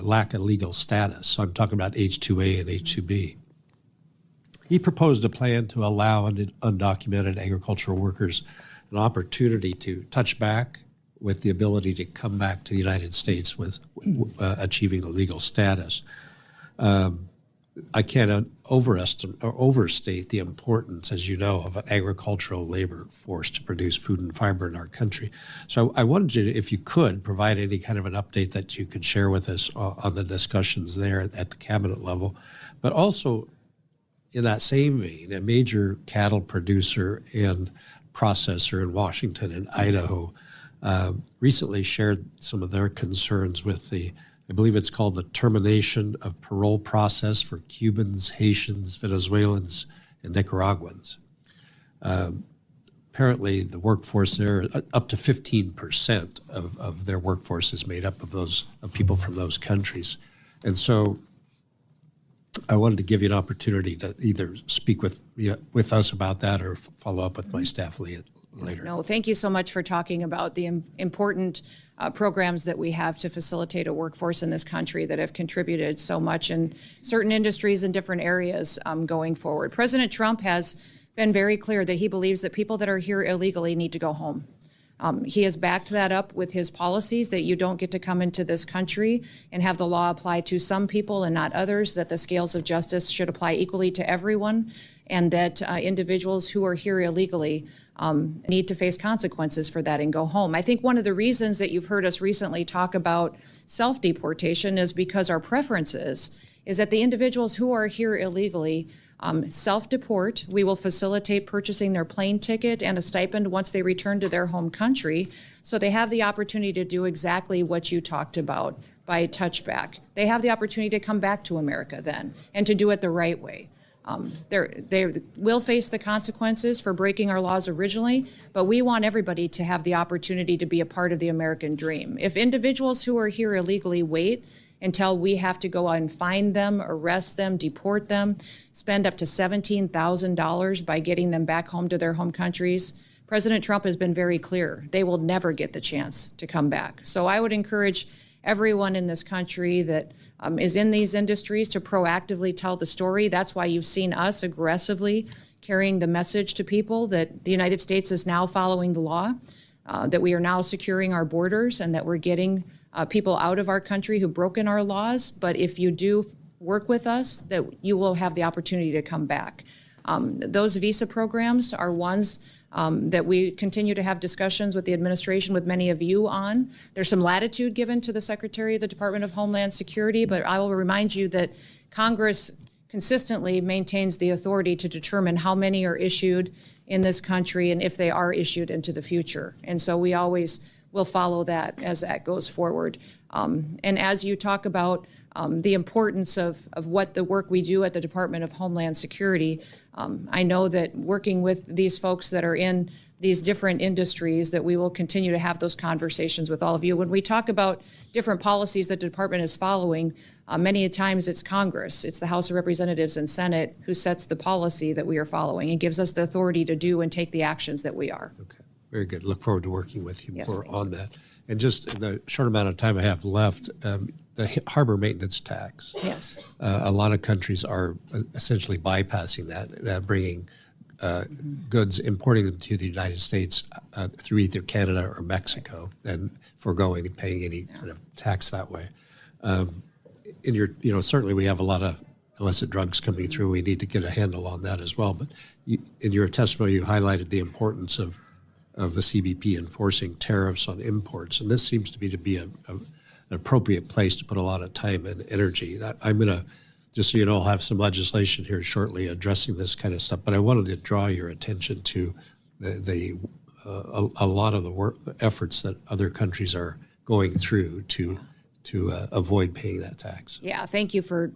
lack a legal status. So I'm talking about H-2A and H-2B. He proposed a plan to allow undocumented agricultural workers an opportunity to touch back with the ability to come back to the United States with achieving a legal status. I can't overestimate or overstate the importance, as you know, of an agricultural labor force to produce food and fiber in our country. So I wanted you to, if you could, provide any kind of an update that you could share with us on the discussions there at the cabinet level, but also in that same vein, a major cattle producer and processor in Washington and Idaho recently shared some of their concerns with I believe it's called the termination of parole process for Cubans, Haitians, Venezuelans, and Nicaraguans. Apparently the workforce there, up to 15% of their workforce is made up of people from those countries. And so I wanted to give you an opportunity to either speak with us about that or follow up with my staff later. No, thank you so much for talking about the important programs that we have to facilitate a workforce in this country that have contributed so much in certain industries and different areas going forward. President Trump has been very clear that he believes that people that are here illegally need to go home. He has backed that up with his policies that you don't get to come into this country and have the law apply to some people and not others, that the scales of justice should apply equally to everyone, and that individuals who are here illegally need to face consequences for that and go home. I think one of the reasons that you've heard us recently talk about self-deportation is because our preference is that the individuals who are here illegally self-deport. We will facilitate purchasing their plane ticket and a stipend once they return to their home country, so they have the opportunity to do exactly what you talked about by touchback. They have the opportunity to come back to America then and to do it the right way. They will face the consequences for breaking our laws originally, but we want everybody to have the opportunity to be a part of the American dream. If individuals who are here illegally wait until we have to go out and find them, arrest them, deport them, spend up to $17,000 by getting them back home to their home countries, President Trump has been very clear. They will never get the chance to come back. So I would encourage everyone in this country that is in these industries to proactively tell the story. That's why you've seen us aggressively carrying the message to people that the United States is now following the law, that we are now securing our borders, and that we're getting people out of our country who've broken our laws. But if you do work with us, that you will have the opportunity to come back. Those visa programs are ones that we continue to have discussions with the administration, with many of you on. There's some latitude given to the Secretary of the Department of Homeland Security, but I will remind you that Congress consistently maintains the authority to determine how many are issued in this country and if they are issued into the future. And so we always will follow that as that goes forward. And as you talk about the importance of what the work we do at the Department of Homeland Security, I know that working with these folks that are in these different industries, that we will continue to have those conversations with all of you. When we talk about different policies that the department is following, many times it's Congress, it's the House of Representatives and Senate who sets the policy that we are following and gives us the authority to do and take the actions that we are. Okay, very good. Look forward to working with you more on that. And just in the short amount of time I have left, the harbor maintenance tax. Yes. A lot of countries are essentially bypassing that, bringing goods, importing them to the United States through either Canada or Mexico, and foregoing and paying any kind of tax that way. In your, certainly we have a lot of illicit drugs coming through. We need to get a handle on that as well. But in your testimony, you highlighted the importance of the CBP enforcing tariffs on imports, and this seems to be an appropriate place to put a lot of time and energy. I'm going to, just so you know, I'll have some legislation here shortly addressing this kind of stuff, but I wanted to draw your attention to a lot of the efforts that other countries are going through to avoid paying that tax. Yeah, thank you for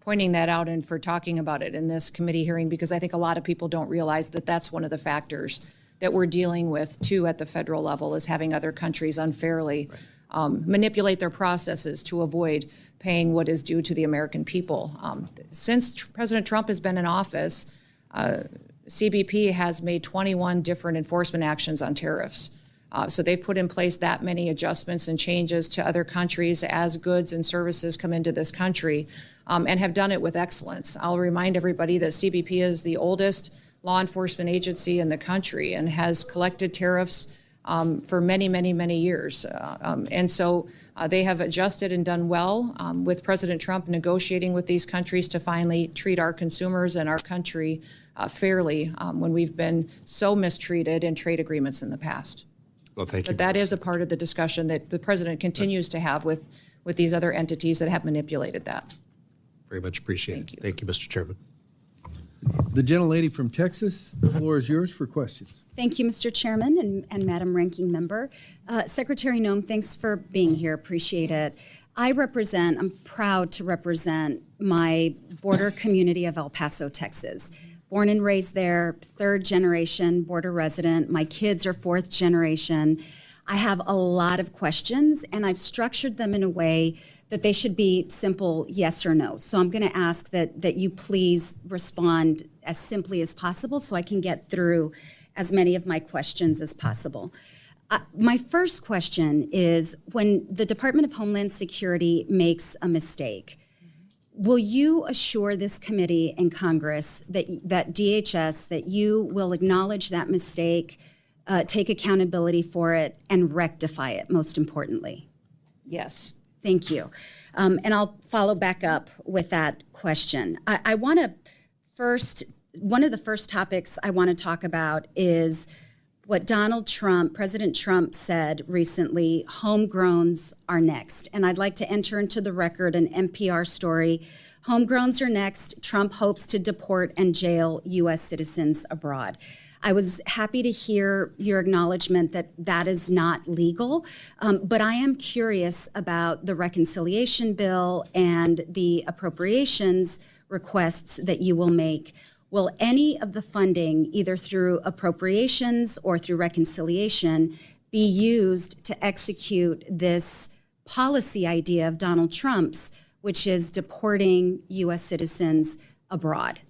pointing that out and for talking about it in this committee hearing, because I think a lot of people don't realize that that's one of the factors that we're dealing with too at the federal level, is having other countries unfairly manipulate their processes to avoid paying what is due to the American people. Since President Trump has been in office, CBP has made 21 different enforcement actions on tariffs. So they've put in place that many adjustments and changes to other countries as goods and services come into this country, and have done it with excellence. I'll remind everybody that CBP is the oldest law enforcement agency in the country and has collected tariffs for many, many, many years. And so they have adjusted and done well with President Trump negotiating with these countries to finally treat our consumers and our country fairly when we've been so mistreated in trade agreements in the past. Well, thank you. But that is a part of the discussion that the president continues to have with these other entities that have manipulated that. Very much appreciated. Thank you, Mr. Chairman. The gentlelady from Texas, the floor is yours for questions. Thank you, Mr. Chairman and Madam Ranking Member. Secretary Noem, thanks for being here. Appreciate it. I'm proud to represent my border community of El Paso, Texas. Born and raised there, third generation border resident. My kids are fourth generation. I have a lot of questions, and I've structured them in a way that they should be simple yes or no. So I'm going to ask that you please respond as simply as possible so I can get through as many of my questions as possible. My first question is, when the Department of Homeland Security makes a mistake, will you assure this committee and Congress that DHS, that you will acknowledge that mistake, take accountability for it, and rectify it, most importantly? Yes. Thank you. And I'll follow back up with that question. I want to one of the first topics I want to talk about is what President Trump said recently: homegrowns are next. And I'd like to enter into the record an NPR story. Homegrowns are next. Trump hopes to deport and jail U.S. citizens abroad. I was happy to hear your acknowledgement that that is not legal, but I am curious about the reconciliation bill and the appropriations requests that you will make. Will any of the funding, either through appropriations or through reconciliation, be used to execute this policy idea of Donald Trump's, which is deporting U.S. citizens abroad?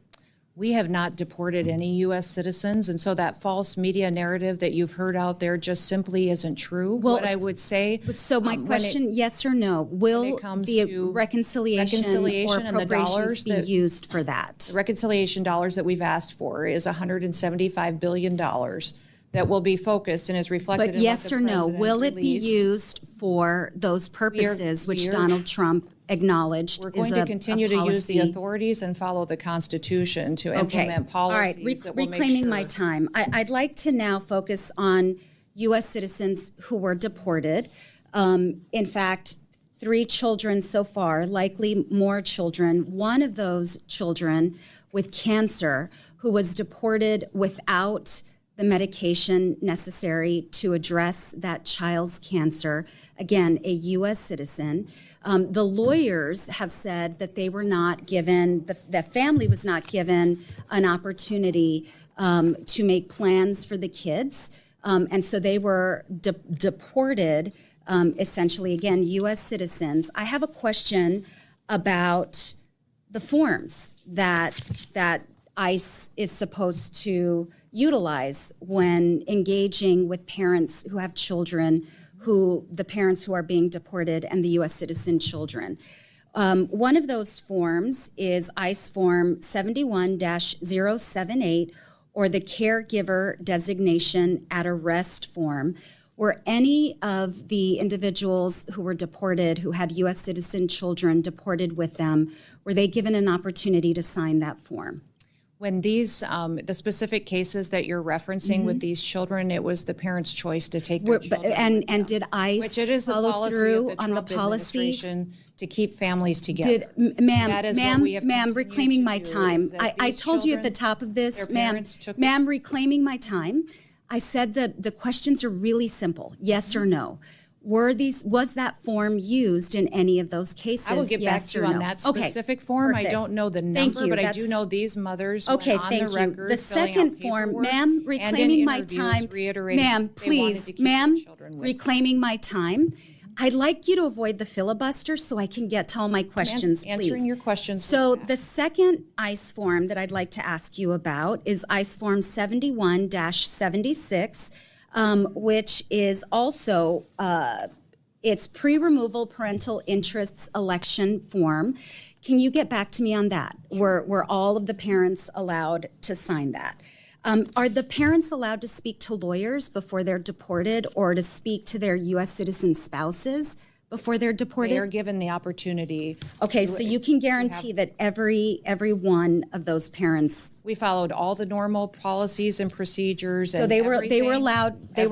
We have not deported any U.S. citizens, and so that false media narrative that you've heard out there just simply isn't true. Well, what I would say. So my question, yes or no, will the reconciliation or appropriations be used for that? The reconciliation dollars that we've asked for is $175 billion that will be focused and is reflected But in yes what or the no, president will it be released. used for those purposes which Donald Trump acknowledged? We're going to continue to use the authorities and follow the Constitution to implement policies. All right, that will reclaiming make my sure. time. I'd like to now focus on U.S. citizens who were deported. In fact, 3 children so far, likely more children. One of those children with cancer who was deported without the medication necessary to address that child's cancer. Again, a U.S. citizen. The lawyers have said that they were not given, the family was not given an opportunity to make plans for the kids. And so they were deported, essentially, again, U.S. citizens. I have a question about the forms that ICE is supposed to utilize when engaging with parents who have children the parents who are being deported and the U.S. citizen children. One of those forms is ICE Form 71-078, or the Caregiver Designation at Arrest form, were any of the individuals who were deported, who had U.S. citizen children deported with them, were they given an opportunity to sign that form? When these, the specific cases that you're referencing with these children, it was the parents' choice to take their children. And did ICE Which it is the follow policy of through the on the Trump policy? administration to keep families together. That is what we have Ma'am, continued reclaiming to my do, time. is that I these told you at the children, top of this, their ma'am, parents took- ma'am, reclaiming my time. I said the questions are really simple, yes or no. Was that form used in any of those cases? I will get back yes to you or on no? that Okay, specific form. I perfect. don't know the Thank number, you. but I do That's- know these mothers Okay, went on thank the you. record The filling out second form, paperwork, ma'am, and in reclaiming my interviews time. reiterated Ma'am, they wanted to please, keep their ma'am, children with them. reclaiming my time. I'd like you to avoid the filibuster so I can get to all my questions, please. Answering your questions. So with that. the second ICE form that I'd like to ask you about is ICE Form 71-76, which is also it's pre-removal parental interests election form. Can you get back to me on that? Were all of the parents allowed to sign that? Are the parents allowed to speak to lawyers before they're deported, or to speak to their U.S. citizen spouses before they're deported? They are given the opportunity. Okay, so you can guarantee that every one of those parents. We followed all the normal policies and procedures. So they were allowed to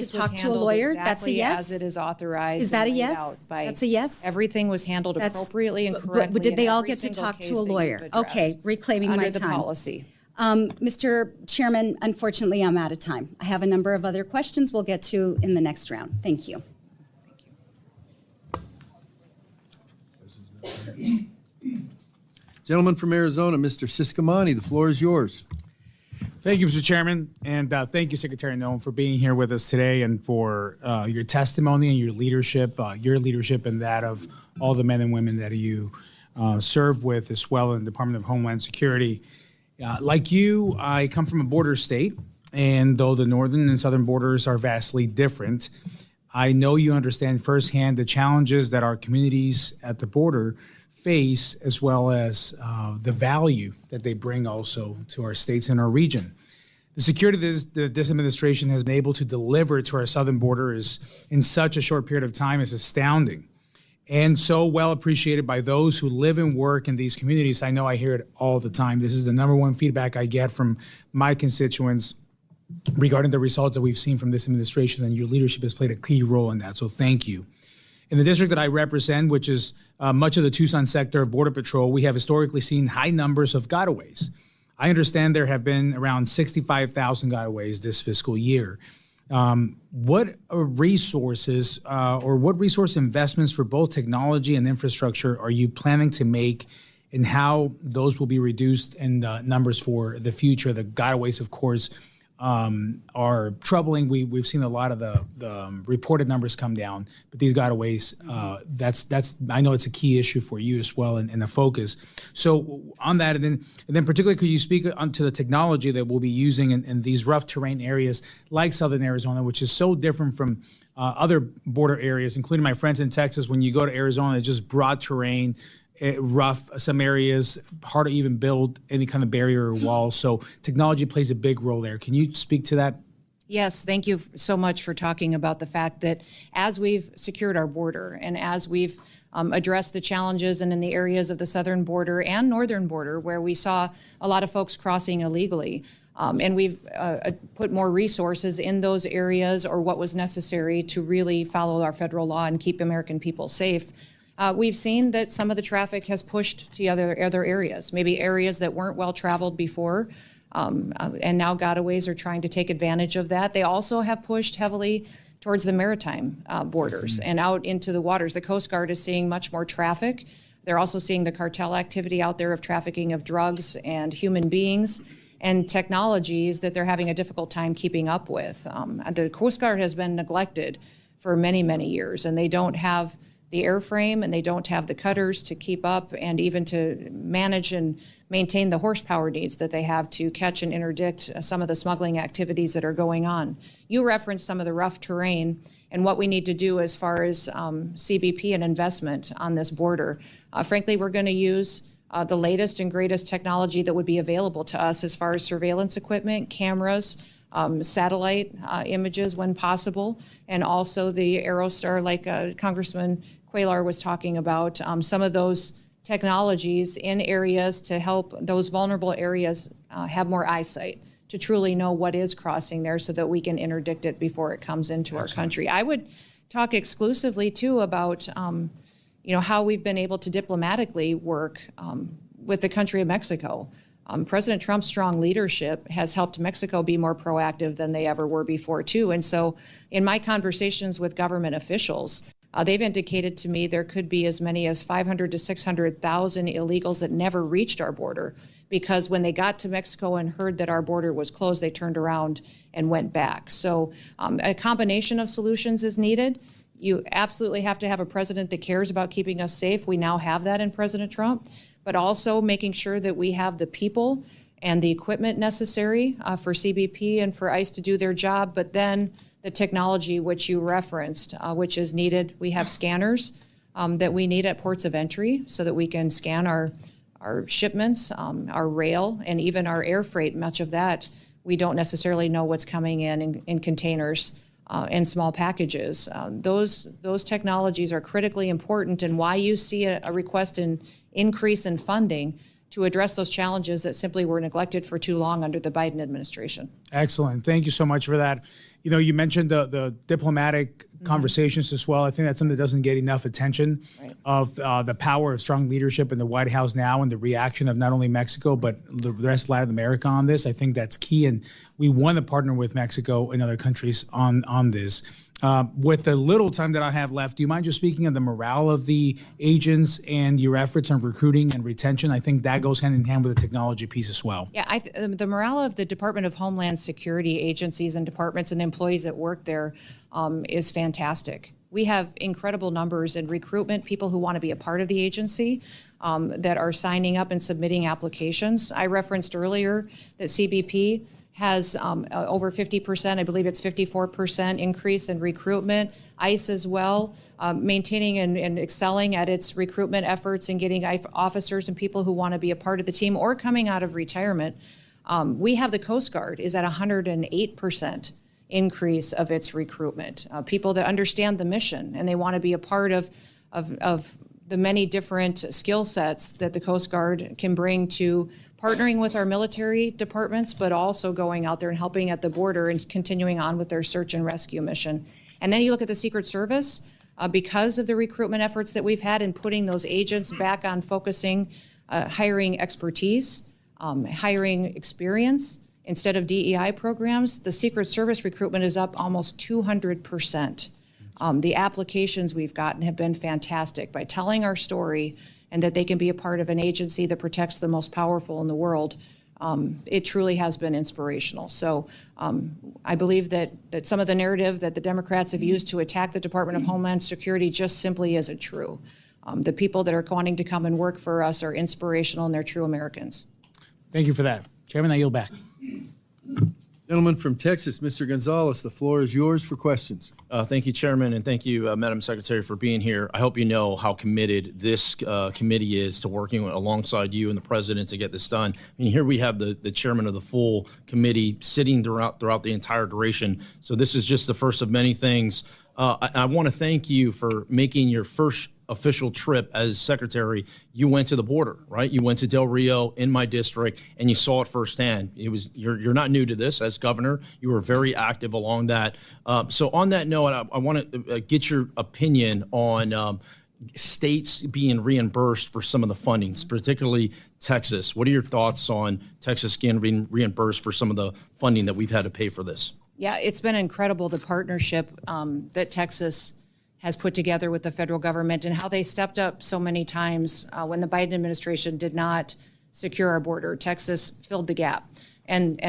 talk to a lawyer? That's a yes? As it is authorized. Is that a and laid yes? out by- That's a yes? Everything was handled appropriately and correctly. But did in they all every get to single talk case to a that you've lawyer? addressed Okay, reclaiming my under the time. policy. Mr. Chairman, unfortunately, I'm out of time. I have a number of other questions we'll get to in the next round. Thank you. Gentleman from Arizona, Mr. Siscomani, the floor is yours. Thank you, Mr. Chairman, and thank you, Secretary Noem, for being here with us today and for your testimony and your leadership and that of all the men and women that you serve with as well in the Department of Homeland Security. Like you, I come from a border state, and though the northern and southern borders are vastly different, I know you understand firsthand the challenges that our communities at the border face, as well as the value that they bring also to our states and our region. The security that this administration has been able to deliver to our southern border is, in such a short period of time, is astounding, and so well appreciated by those who live and work in these communities. I know I hear it all the time. This is the number one feedback I get from my constituents regarding the results that we've seen from this administration, and your leadership has played a key role in that, so thank you. In the district that I represent, which is much of the Tucson sector of Border Patrol, we have historically seen high numbers of gotaways. I understand there have been around 65,000 gotaways this fiscal year. What resources or what resource investments for both technology and infrastructure are you planning to make, and how those will be reduced in numbers for the future? The gotaways, of course, are troubling. We've seen a lot of the reported numbers come down, but these gotaways, that's I know it's a key issue for you as well, and a focus. So on that, and then particularly, could you speak onto the technology that we'll be using in these rough terrain areas like Southern Arizona, which is so different from other border areas, including my friends in Texas. When you go to Arizona, it's just broad terrain, rough, some areas hard to even build any kind of barrier or wall. So technology plays a big role there. Can you speak to that? Yes, thank you so much for talking about the fact that as we've secured our border and as we've addressed the challenges and in the areas of the southern border and northern border where we saw a lot of folks crossing illegally, and we've put more resources in those areas, or what was necessary to really follow our federal law and keep American people safe. We've seen that some of the traffic has pushed to other areas, maybe areas that weren't well traveled before, and now gotaways are trying to take advantage of that. They also have pushed heavily towards the maritime borders and out into the waters. The Coast Guard is seeing much more traffic. They're also seeing the cartel activity out there of trafficking of drugs and human beings and technologies that they're having a difficult time keeping up with. The Coast Guard has been neglected for many, many years, and they don't have the airframe, and they don't have the cutters to keep up and even to manage and maintain the horsepower needs that they have to catch and interdict some of the smuggling activities that are going on. You referenced some of the rough terrain, and what we need to do as far as CBP and investment on this border. Frankly, we're going to use the latest and greatest technology that would be available to us as far as surveillance equipment, cameras, satellite images when possible, and also the Aerostar, like Congressman Cuellar was talking about, some of those technologies in areas to help those vulnerable areas have more eyesight to truly know what is crossing there so that we can interdict it before it comes into our country. I would talk exclusively too about how we've been able to diplomatically work with the country of Mexico. President Trump's strong leadership has helped Mexico be more proactive than they ever were before too. And so in my conversations with government officials, they've indicated to me there could be as many as 500 to 600,000 illegals that never reached our border because when they got to Mexico and heard that our border was closed, they turned around and went back. So a combination of solutions is needed. You absolutely have to have a president that cares about keeping us safe. We now have that in President Trump, but also making sure that we have the people and the equipment necessary for CBP and for ICE to do their job, but then the technology which you referenced, which is needed. We have scanners that we need at ports of entry so that we can scan our shipments, our rail, and even our air freight. Much of that, we don't necessarily know what's coming in containers and small packages. Those technologies are critically important, and why you see a request in increase in funding to address those challenges that simply were neglected for too long under the Biden administration. Excellent. Thank you so much for that. You mentioned the diplomatic conversations as well. I think that's something that doesn't get enough attention of the power of strong leadership in the White House now and the reaction of not only Mexico, but the rest of Latin America on this. I think that's key. And we want to partner with Mexico and other countries on this. With the little time that I have left, do you mind just speaking of the morale of the agents and your efforts on recruiting and retention? I think that goes hand in hand with the technology piece as well. Yeah, the morale of the Department of Homeland Security agencies and departments and the employees that work there is fantastic. We have incredible numbers in recruitment, people who want to be a part of the agency that are signing up and submitting applications. I referenced earlier that CBP has over 50%, I believe it's 54% increase in recruitment. ICE as well, maintaining and excelling at its recruitment efforts and getting officers and people who want to be a part of the team or coming out of retirement. We have the Coast Guard is at 108% increase of its recruitment. People that understand the mission and they want to be a part of the many different skill sets that the Coast Guard can bring to partnering with our military departments, but also going out there and helping at the border and continuing on with their search and rescue mission. And then you look at the Secret Service, because of the recruitment efforts that we've had in putting those agents back on focusing, hiring expertise, hiring experience instead of DEI programs, the Secret Service recruitment is up almost 200%. The applications we've gotten have been fantastic by telling our story and that they can be a part of an agency that protects the most powerful in the world. It truly has been inspirational. So I believe that some of the narrative that the Democrats have used to attack the Department of Homeland Security just simply isn't true. The people that are wanting to come and work for us are inspirational and they're true Americans. Thank you for that. Chairman, I yield back. Gentleman from Texas, Mr. Gonzalez, the floor is yours for questions. Thank you, Chairman, and thank you, Madam Secretary, for being here. I hope you know how committed this committee is to working alongside you and the President to get this done. I mean, here we have the chairman of the full committee sitting throughout the entire duration. So this is just the first of many things. I want to thank you for making your first official trip as secretary. You went to the border, right? You went to Del Rio in my district and you saw it firsthand. You're not new to this as governor. You were very active along that. So on that note, I want to get your opinion on states being reimbursed for some of the fundings, particularly Texas. What are your thoughts on Texas being reimbursed for some of the funding that we've had to pay for this? Yeah, it's been incredible, the partnership that Texas has put together with the federal government and how they stepped up so many times when the Biden administration did not secure our border. Texas filled the gap. And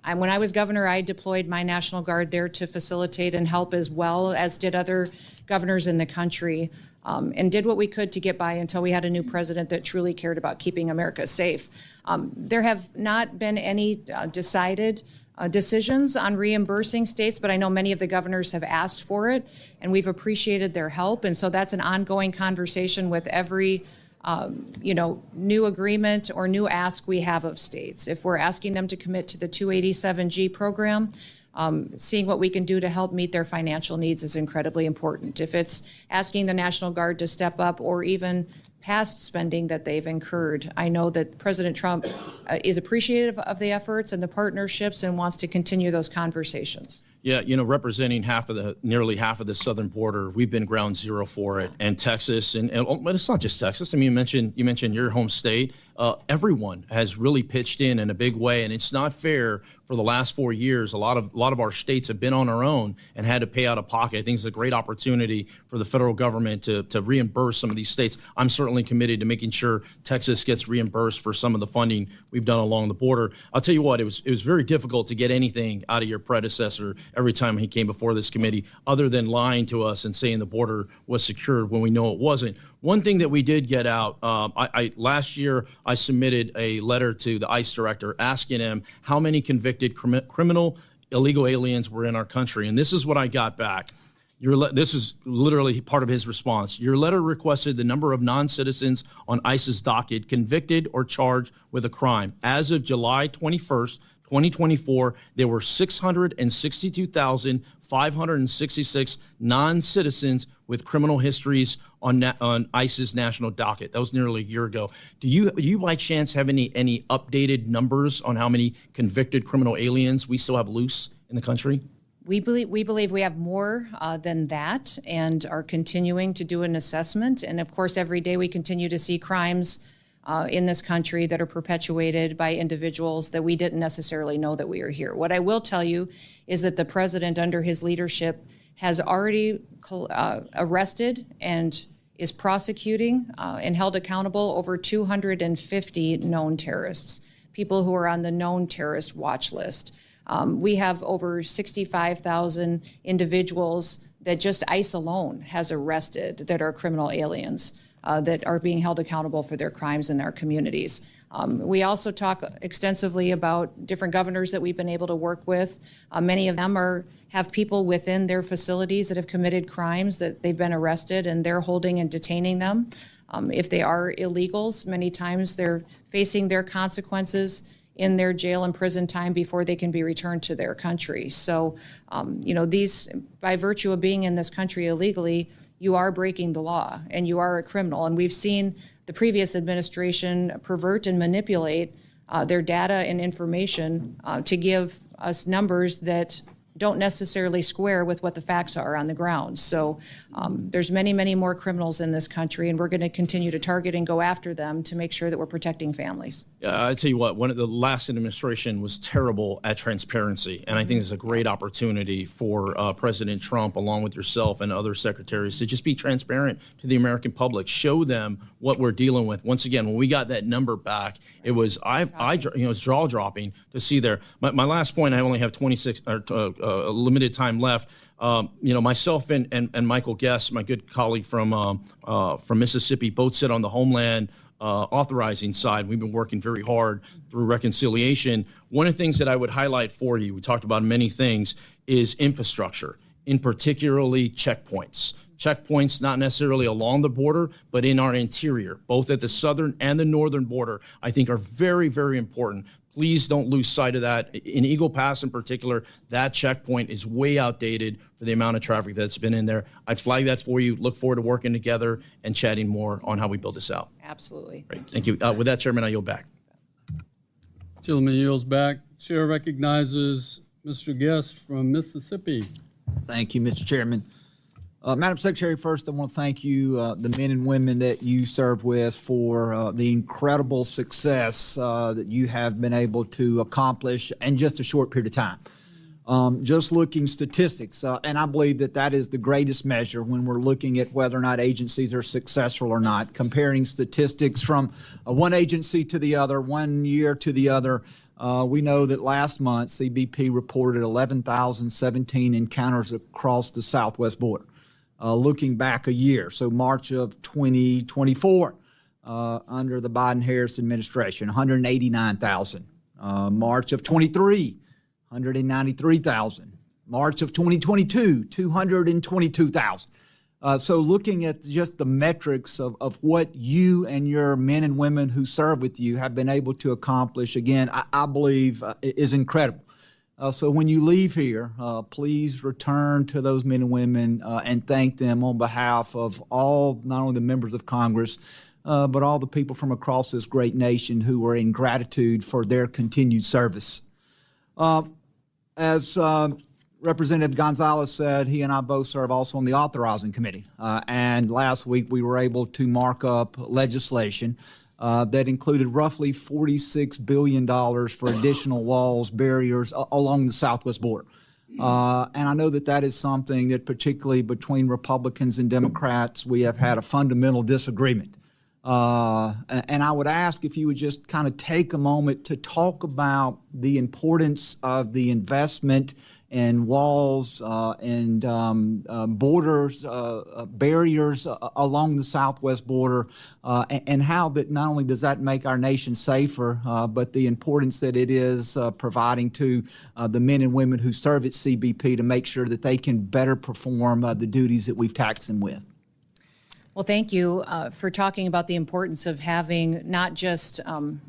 when I was governor, I deployed my National Guard there to facilitate and help as well as did other governors in the country and did what we could to get by until we had a new president that truly cared about keeping America safe. There have not been any decided decisions on reimbursing states, but I know many of the governors have asked for it, and we've appreciated their help. And so that's an ongoing conversation with every new agreement or new ask we have of states. If we're asking them to commit to the 287G program, seeing what we can do to help meet their financial needs is incredibly important. If it's asking the National Guard to step up or even past spending that they've incurred, I know that President Trump is appreciative of the efforts and the partnerships and wants to continue those conversations. Yeah, representing nearly half of the southern border, we've been ground zero for it. And Texas, but it's not just Texas. I mean, you mentioned your home state. Everyone has really pitched in a big way, and it's not fair. For the last 4 years, a lot of our states have been on our own and had to pay out of pocket. I think it's a great opportunity for the federal government to reimburse some of these states. I'm certainly committed to making sure Texas gets reimbursed for some of the funding we've done along the border. I'll tell you what, it was very difficult to get anything out of your predecessor every time he came before this committee, other than lying to us and saying the border was secured when we know it wasn't. One thing that we did get out, last year I submitted a letter to the ICE director asking him how many convicted criminal illegal aliens were in our country. And this is what I got back. This is literally part of his response. Your letter requested the number of non-citizens on ICE's docket convicted or charged with a crime. As of July 21st, 2024, there were 662,566 non-citizens with criminal histories on ICE's national docket. That was nearly a year ago. Do you by chance have any updated numbers on how many convicted criminal aliens we still have loose in the country? We believe we have more than that and are continuing to do an assessment. And of course, every day we continue to see crimes in this country that are perpetuated by individuals that we didn't necessarily know that we are here. What I will tell you is that the president, under his leadership, has already arrested and is prosecuting and held accountable over 250 known terrorists, people who are on the known terrorist watch list. We have over 65,000 individuals that just ICE alone has arrested that are criminal aliens that are being held accountable for their crimes in our communities. We also talk extensively about different governors that we've been able to work with. Many of them have people within their facilities that have committed crimes that they've been arrested, and they're holding and detaining them. If they are illegals, many times they're facing their consequences in their jail and prison time before they can be returned to their country. So, these, by virtue of being in this country illegally, you are breaking the law and you are a criminal. And we've seen the previous administration pervert and manipulate their data and information to give us numbers that don't necessarily square with what the facts are on the ground. So there's many, many more criminals in this country, and we're going to continue to target and go after them to make sure that we're protecting families. I tell you what, one of the last administration was terrible at transparency, and I think it's a great opportunity for President Trump, along with yourself and other secretaries, to just be transparent to the American public, show them what we're dealing with. Once again, when we got that number back, it was it's jaw dropping to see there. My last point, I only have 26 limited time left. Myself and Michael Guest, my good colleague from Mississippi, both sit on the Homeland authorizing side. We've been working very hard through reconciliation. One of the things that I would highlight for you, we talked about many things, is infrastructure, in particularly checkpoints. Checkpoints not necessarily along the border, but in our interior, both at the southern and the northern border, I think are very, very important. Please don't lose sight of that. In Eagle Pass in particular, that checkpoint is way outdated for the amount of traffic that's been in there. I'd flag that for you. Look forward to working together and chatting more on how we build this out. Absolutely. Great. Thank you. With that, Chairman, I yield back. Gentleman yields back. Chair recognizes Mr. Guest from Mississippi. Thank you, Mr. Chairman. Madam Secretary, first I want to thank you, the men and women that you serve with, for the incredible success that you have been able to accomplish in just a short period of time. Just looking statistics, and I believe that is the greatest measure when we're looking at whether or not agencies are successful or not. Comparing statistics from one agency to the other, 1 year to the other, we know that last month CBP reported 11,017 encounters across the southwest border. Looking back a year, so March of 2024, under the Biden-Harris administration, 189,000. March of 23, 193,000. March of 2022, 222,000. So looking at just the metrics of what you and your men and women who serve with you have been able to accomplish, again, I believe is incredible. So when you leave here, please return to those men and women and thank them on behalf of all, not only the members of Congress, but all the people from across this great nation who are in gratitude for their continued service. As Representative Gonzalez said, he and I both serve also on the authorizing committee. And last week we were able to mark up legislation that included roughly $46 billion for additional walls, barriers along the southwest border. And I know that that is something that particularly between Republicans and Democrats, we have had a fundamental disagreement. And I would ask if you would just kind of take a moment to talk about the importance of the investment in walls and borders, barriers along the southwest border, and how that not only does that make our nation safer, but the importance that it is providing to the men and women who serve at CBP to make sure that they can better perform the duties that we've taxed them with. Well, thank you for talking about the importance of having not just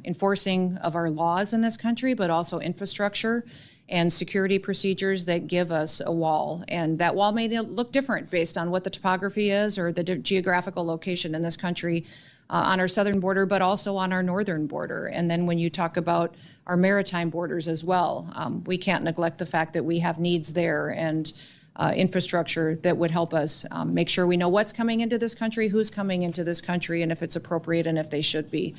enforcing of our laws in this country, but also infrastructure and security procedures that give us a wall. And that wall may look different based on what the topography is or the geographical location in this country on our southern border, but also on our northern border. And then when you talk about our maritime borders as well, we can't neglect the fact that we have needs there and infrastructure that would help us make sure we know what's coming into this country, who's coming into this country, and if it's appropriate and if they should be.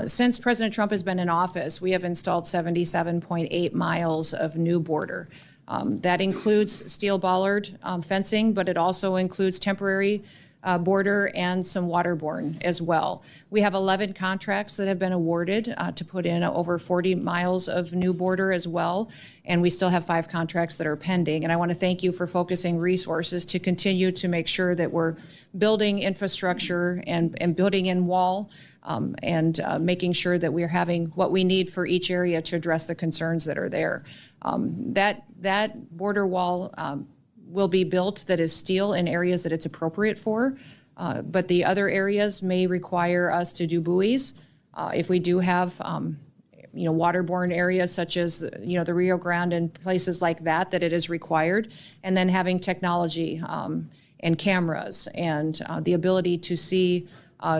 Since President Trump has been in office, we have installed 77.8 miles of new border. That includes steel bollard fencing, but it also includes temporary border and some waterborne as well. We have 11 contracts that have been awarded to put in over 40 miles of new border as well, and we still have 5 contracts that are pending. And I want to thank you for focusing resources to continue to make sure that we're building infrastructure and building in wall and making sure that we're having what we need for each area to address the concerns that are there. That border wall will be built that is steel in areas that it's appropriate for, but the other areas may require us to do buoys. If we do have, waterborne areas such as, the Rio Grande and places like that, that it is required, and then having technology and cameras and the ability to see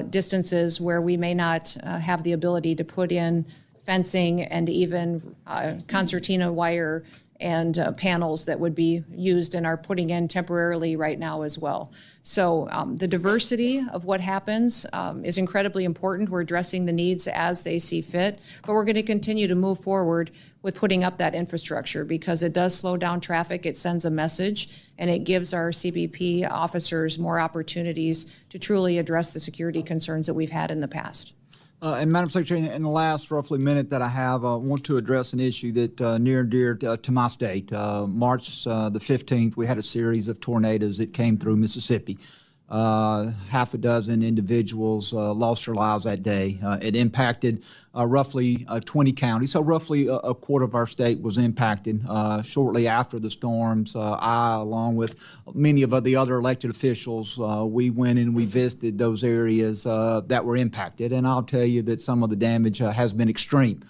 distances where we may not have the ability to put in fencing and even concertina wire and panels that would be used and are putting in temporarily right now as well. So the diversity of what happens is incredibly important. We're addressing the needs as they see fit, but we're going to continue to move forward with putting up that infrastructure because it does slow down traffic, it sends a message, and it gives our CBP officers more opportunities to truly address the security concerns that we've had in the past. And Madam Secretary, in the last roughly minute that I have, I want to address an issue that near and dear to my state. March the 15th, we had a series of tornadoes that came through Mississippi. Half a dozen individuals lost their lives that day. It impacted roughly 20 counties, so roughly a quarter of our state was impacted. Shortly after the storms, I, along with many of the other elected officials, we went and we visited those areas that were impacted, and I'll tell you that some of the damage has been extreme.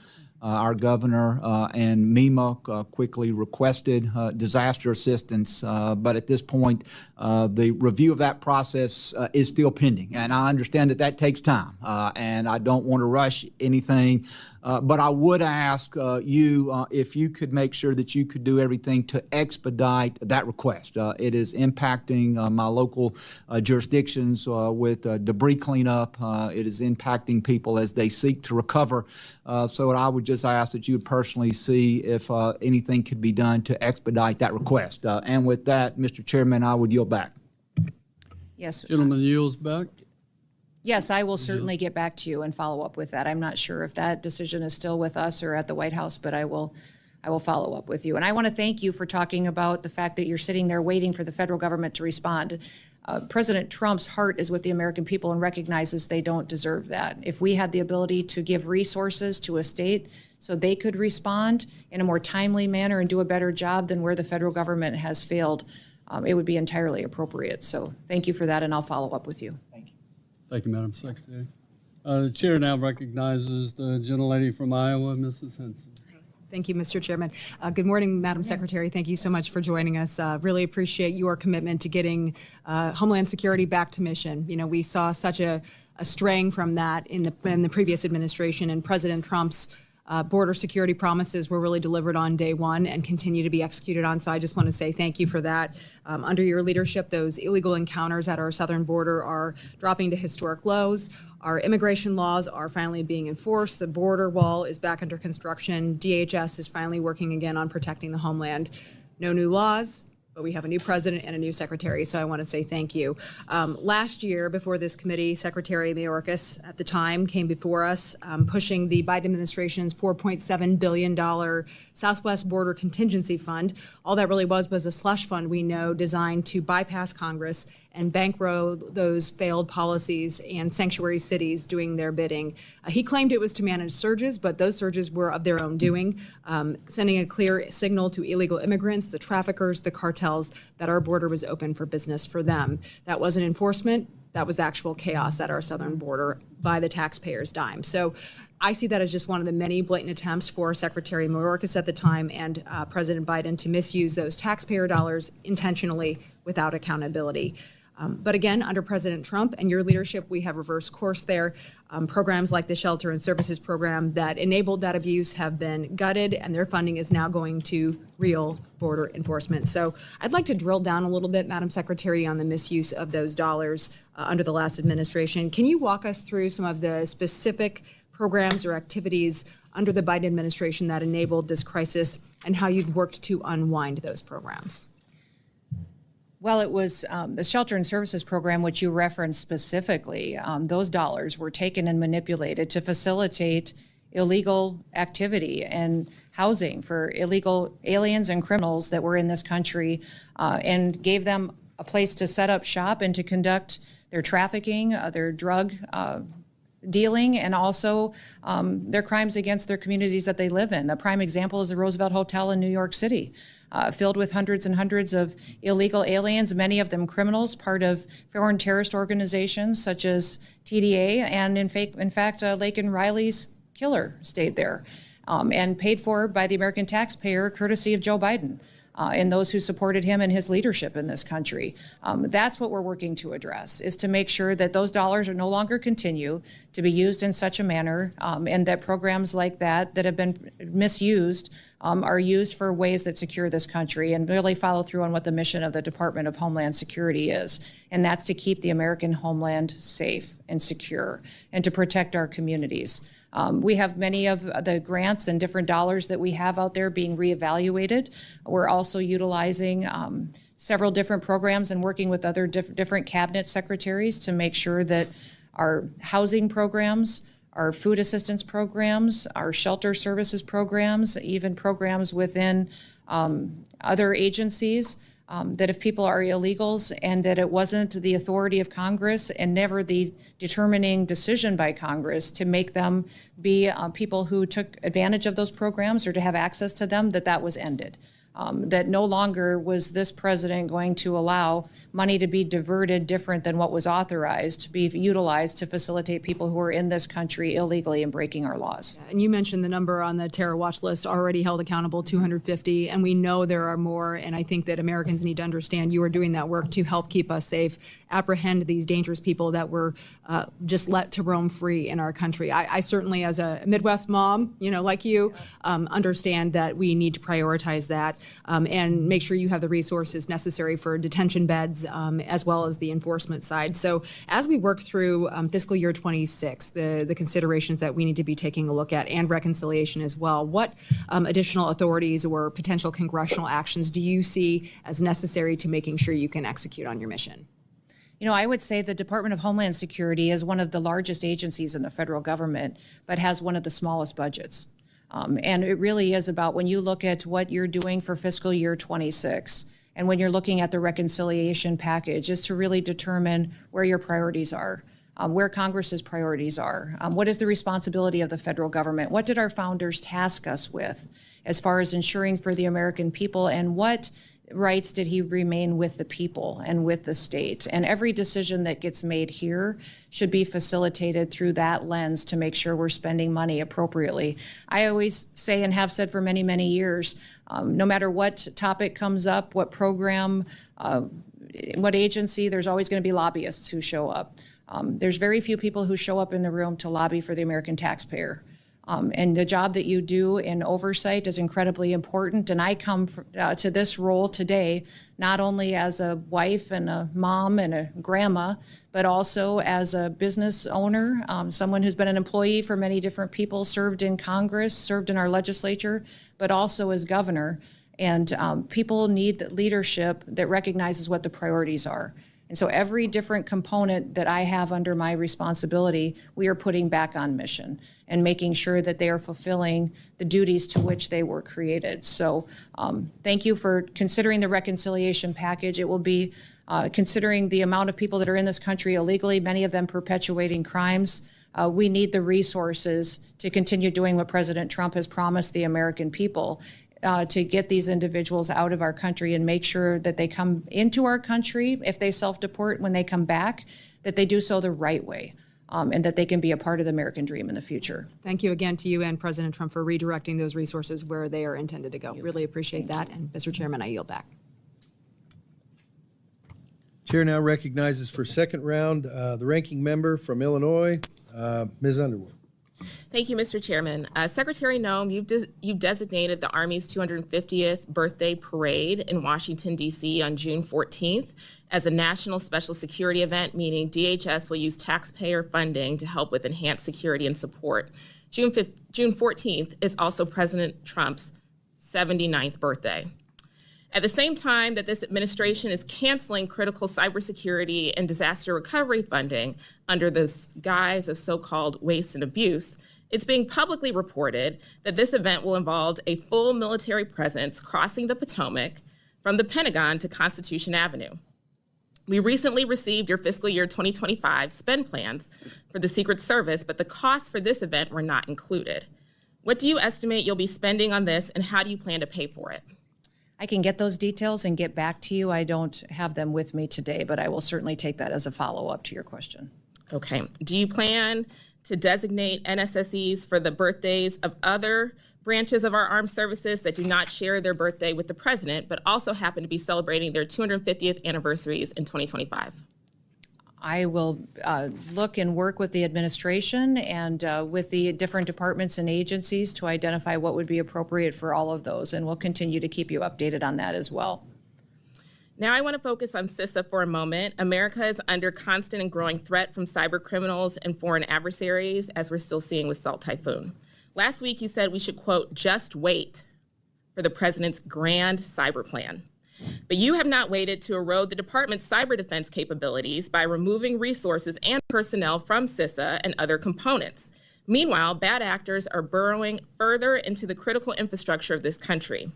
Our governor and MEMA quickly requested disaster assistance, but at this point, the review of that process is still pending. And I understand that that takes time, and I don't want to rush anything, but I would ask you if you could make sure that you could do everything to expedite that request. It is impacting my local jurisdictions with debris cleanup. It is impacting people as they seek to recover. So I would just ask that you would personally see if anything could be done to expedite that request. And with that, Mr. Chairman, I would yield back. Yes. Gentleman yields back. Yes, I will certainly get back to you and follow up with that. I'm not sure if that decision is still with us or at the White House, but I will follow up with you. And I want to thank you for talking about the fact that you're sitting there waiting for the federal government to respond. President Trump's heart is with the American people and recognizes they don't deserve that. If we had the ability to give resources to a state so they could respond in a more timely manner and do a better job than where the federal government has failed, it would be entirely appropriate. So thank you for that, and I'll follow up with you. Thank you, Madam Secretary. The chair now recognizes the gentlelady from Iowa, Mrs. Henson. Thank you, Mr. Chairman. Good morning, Madam Secretary. Thank you so much for joining us. Really appreciate your commitment to getting Homeland Security back to mission. You know, we saw such a straying from that in the previous administration, and President Trump's border security promises were really delivered on day one and continue to be executed on. So I just want to say thank you for that. Under your leadership, those illegal encounters at our southern border are dropping to historic lows. Our immigration laws are finally being enforced. The border wall is back under construction. DHS is finally working again on protecting the homeland. No new laws, but we have a new president and a new secretary, so I want to say thank you. Last year, before this committee, Secretary Mayorkas at the time came before us pushing the Biden administration's $4.7 billion Southwest Border Contingency Fund. All that really was a slush fund, we know, designed to bypass Congress and bankroll those failed policies and sanctuary cities doing their bidding. He claimed it was to manage surges, but those surges were of their own doing, sending a clear signal to illegal immigrants, the traffickers, the cartels, that our border was open for business for them. That wasn't enforcement. That was actual chaos at our southern border by the taxpayers' dime. So I see that as just one of the many blatant attempts for Secretary Mayorkas at the time and President Biden to misuse those taxpayer dollars intentionally without accountability. But again, under President Trump and your leadership, we have reversed course there. Programs like the Shelter and Services Program that enabled that abuse have been gutted, and their funding is now going to real border enforcement. So I'd like to drill down a little bit, Madam Secretary, on the misuse of those dollars under the last administration. Can you walk us through some of the specific programs or activities under the Biden administration that enabled this crisis and how you've worked to unwind those programs? Well, it was the Shelter and Services Program, which you referenced specifically. Those dollars were taken and manipulated to facilitate illegal activity and housing for illegal aliens and criminals that were in this country, and gave them a place to set up shop and to conduct their trafficking, their drug dealing, and also their crimes against their communities that they live in. A prime example is the Roosevelt Hotel in New York City. Filled with hundreds and hundreds of illegal aliens, many of them criminals, part of foreign terrorist organizations such as TDA, and in fact, Laken Riley's killer stayed there, and paid for by the American taxpayer, courtesy of Joe Biden and those who supported him and his leadership in this country. That's what we're working to address, is to make sure that those dollars are no longer continue to be used in such a manner, and that programs like that have been misused are used for ways that secure this country and really follow through on what the mission of the Department of Homeland Security is. And that's to keep the American homeland safe and secure and to protect our communities. We have many of the grants and different dollars that we have out there being reevaluated. We're also utilizing several different programs and working with other different cabinet secretaries to make sure that our housing programs, our food assistance programs, our shelter services programs, even programs within other agencies, that if people are illegals and that it wasn't the authority of Congress and never the determining decision by Congress to make them be people who took advantage of those programs or to have access to them, that was ended. That no longer was this president going to allow money to be diverted different than what was authorized to be utilized to facilitate people who are in this country illegally and breaking our laws. And you mentioned the number on the terror watch list already held accountable, 250, and we know there are more, and I think that Americans need to understand you are doing that work to help keep us safe, apprehend these dangerous people that were just let to roam free in our country. I certainly, as a Midwest mom, like you, understand that we need to prioritize that and make sure you have the resources necessary for detention beds as well as the enforcement side. So as we work through fiscal year 26, the considerations that we need to be taking a look at, and reconciliation as well, what additional authorities or potential congressional actions do you see as necessary to making sure you can execute on your mission? I would say the Department of Homeland Security is one of the largest agencies in the federal government, but has one of the smallest budgets. And it really is about, when you look at what you're doing for fiscal year 26, and when you're looking at the reconciliation package, is to really determine where your priorities are. where Congress's priorities are. What is the responsibility of the federal government? What did our founders task us with as far as ensuring for the American people, and what rights did he remain with the people and with the state? And every decision that gets made here should be facilitated through that lens to make sure we're spending money appropriately. I always say, and have said for many, many years, no matter what topic comes up, what program, what agency, there's always going to be lobbyists who show up. There's very few people who show up in the room to lobby for the American taxpayer. And the job that you do in oversight is incredibly important. And I come to this role today not only as a wife and a mom and a grandma, but also as a business owner, someone who's been an employee for many different people, served in Congress, served in our legislature, but also as governor. And people need leadership that recognizes what the priorities are. And so every different component that I have under my responsibility, we are putting back on mission and making sure that they are fulfilling the duties to which they were created. So thank you for considering the reconciliation package. It will be considering the amount of people that are in this country illegally, many of them perpetuating crimes. We need the resources to continue doing what President Trump has promised the American people, to get these individuals out of our country and make sure that they come into our country, if they self-deport when they come back, that they do so the right way, and that they can be a part of the American dream in the future. Thank you again to you and President Trump for redirecting those resources where they are intended to go. Really appreciate that. And Mr. Chairman, I yield back. Chair now recognizes for second round the ranking member from Illinois, Ms. Underwood. Thank you, Mr. Chairman. Secretary Noem, you've designated the Army's 250th birthday parade in Washington, D.C. on June 14th as a national special security event, meaning DHS will use taxpayer funding to help with enhanced security and support. June 14th is also President Trump's 79th birthday. At the same time that this administration is canceling critical cybersecurity and disaster recovery funding under the guise of so-called waste and abuse, it's being publicly reported that this event will involve a full military presence crossing the Potomac from the Pentagon to Constitution Avenue. We recently received your fiscal year 2025 spend plans for the Secret Service, but the costs for this event were not included. What do you estimate you'll be spending on this, and how do you plan to pay for it? I can get those details and get back to you. I don't have them with me today, but I will certainly take that as a follow-up to your question. Okay. Do you plan to designate NSSEs for the birthdays of other branches of our armed services that do not share their birthday with the president, but also happen to be celebrating their 250th anniversaries in 2025? I will look and work with the administration and with the different departments and agencies to identify what would be appropriate for all of those, and we'll continue to keep you updated on that as well. Now I want to focus on CISA for a moment. America is under constant and growing threat from cyber criminals and foreign adversaries, as we're still seeing with Salt Typhoon. Last week you said we should, quote, just wait for the president's grand cyber plan. But you have not waited to erode the department's cyber defense capabilities by removing resources and personnel from CISA and other components. Meanwhile, bad actors are burrowing further into the critical infrastructure of this country.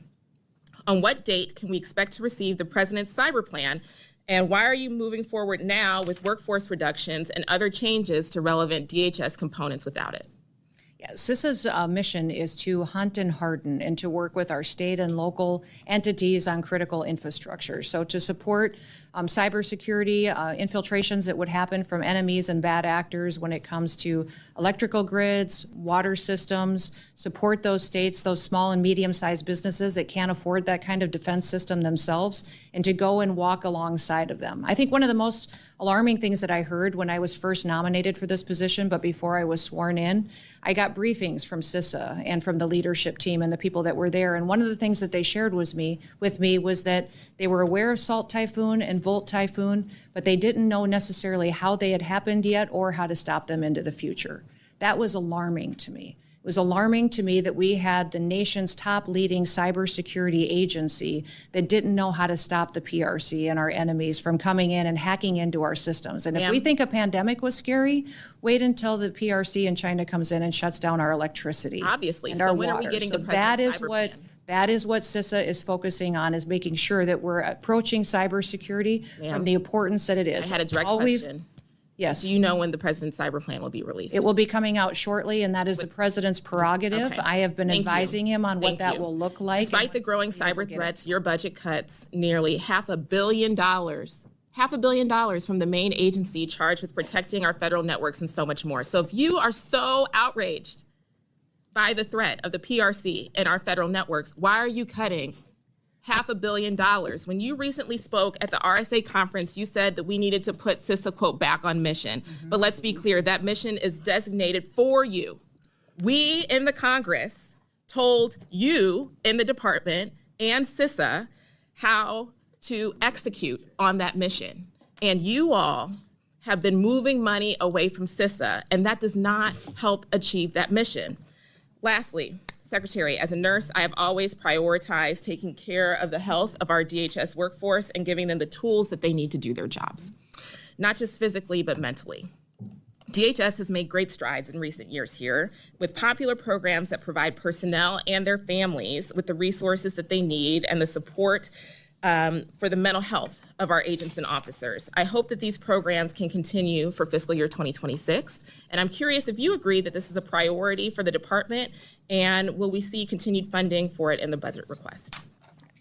On what date can we expect to receive the president's cyber plan? And why are you moving forward now with workforce reductions and other changes to relevant DHS components without it? CISA's mission is to hunt and harden and to work with our state and local entities on critical infrastructure. So to support cybersecurity infiltrations that would happen from enemies and bad actors when it comes to electrical grids, water systems, support those states, those small and medium-sized businesses that can't afford that kind of defense system themselves, and to go and walk alongside of them. I think one of the most alarming things that I heard when I was first nominated for this position, but before I was sworn in, I got briefings from CISA and from the leadership team and the people that were there. And one of the things that they shared with me was that they were aware of Salt Typhoon and Volt Typhoon, but they didn't know necessarily how they had happened yet or how to stop them into the future. That was alarming to me. It was alarming to me that we had the nation's top leading cybersecurity agency that didn't know how to stop the PRC and our enemies from coming in and hacking into our systems. And if we think a pandemic was scary, wait until the PRC in China comes in and shuts down our electricity. Obviously. And so our when water. are we getting so the president's cyber plan? That is what CISA is focusing on, is making sure that we're approaching cybersecurity from the importance that it is. I had a direct question. Yes. Do you know when the president's cyber plan will be released? It will be coming out shortly, and that is the president's prerogative. Okay. I have been Thank you. advising him on what Thank that you. will look like. Despite the growing cyber threats, your budget cuts nearly $500 million from the main agency charged with protecting our federal networks and so much more. So if you are so outraged by the threat of the PRC and our federal networks, why are you cutting $500 million? When you recently spoke at the RSA conference, you said that we needed to put CISA, quote, back on mission. But let's be clear, that mission is designated for you. We in the Congress told you in the department and CISA how to execute on that mission. And you all have been moving money away from CISA, and that does not help achieve that mission. Lastly, Secretary, as a nurse, I have always prioritized taking care of the health of our DHS workforce and giving them the tools that they need to do their jobs, not just physically, but mentally. DHS has made great strides in recent years here with popular programs that provide personnel and their families with the resources that they need and the support for the mental health of our agents and officers. I hope that these programs can continue for fiscal year 2026. And I'm curious if you agree that this is a priority for the department, and will we see continued funding for it in the budget request?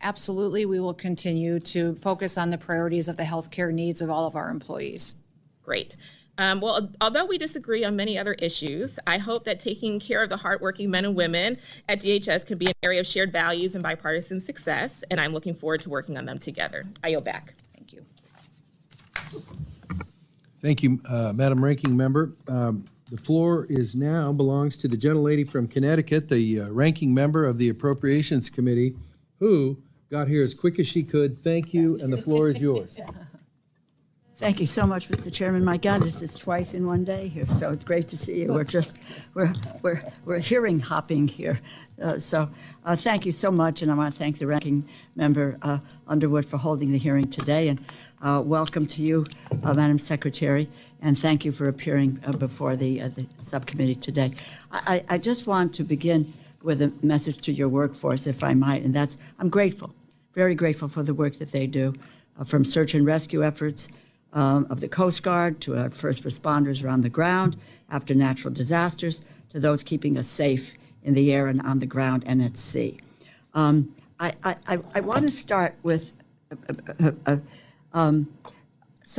Absolutely, we will continue to focus on the priorities of the healthcare needs of all of our employees. Great. Well, although we disagree on many other issues, I hope that taking care of the hardworking men and women at DHS can be an area of shared values and bipartisan success, and I'm looking forward to working on them together. I yield back. Thank you. Thank you, Madam Ranking Member. The floor is now belongs to the gentlelady from Connecticut, the Ranking Member of the Appropriations Committee, who got here as quick as she could. Thank you, and the floor is yours. Thank you so much, Mr. Chairman. My God, this is twice in one day here, so it's great to see you. We're hearing hopping here. So thank you so much, and I want to thank the Ranking Member Underwood for holding the hearing today, and welcome to you, Madam Secretary, and thank you for appearing before the subcommittee today. I just want to begin with a message to your workforce, if I might, and that's I'm grateful, very grateful for the work that they do, from search and rescue efforts of the Coast Guard to our first responders around the ground after natural disasters to those keeping us safe in the air and on the ground and at sea. I want to start with some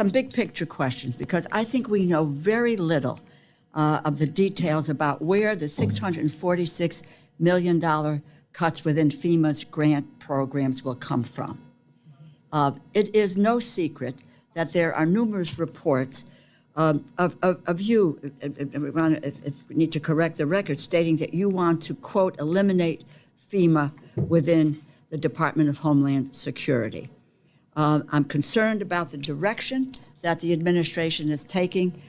big picture questions because I think we know very little of the details about where the $646 million cuts within FEMA's grant programs will come from. It is no secret that there are numerous reports of you, if we need to correct the record, stating that you want to, quote, eliminate FEMA within the Department of Homeland Security. I'm concerned about the direction that the administration is taking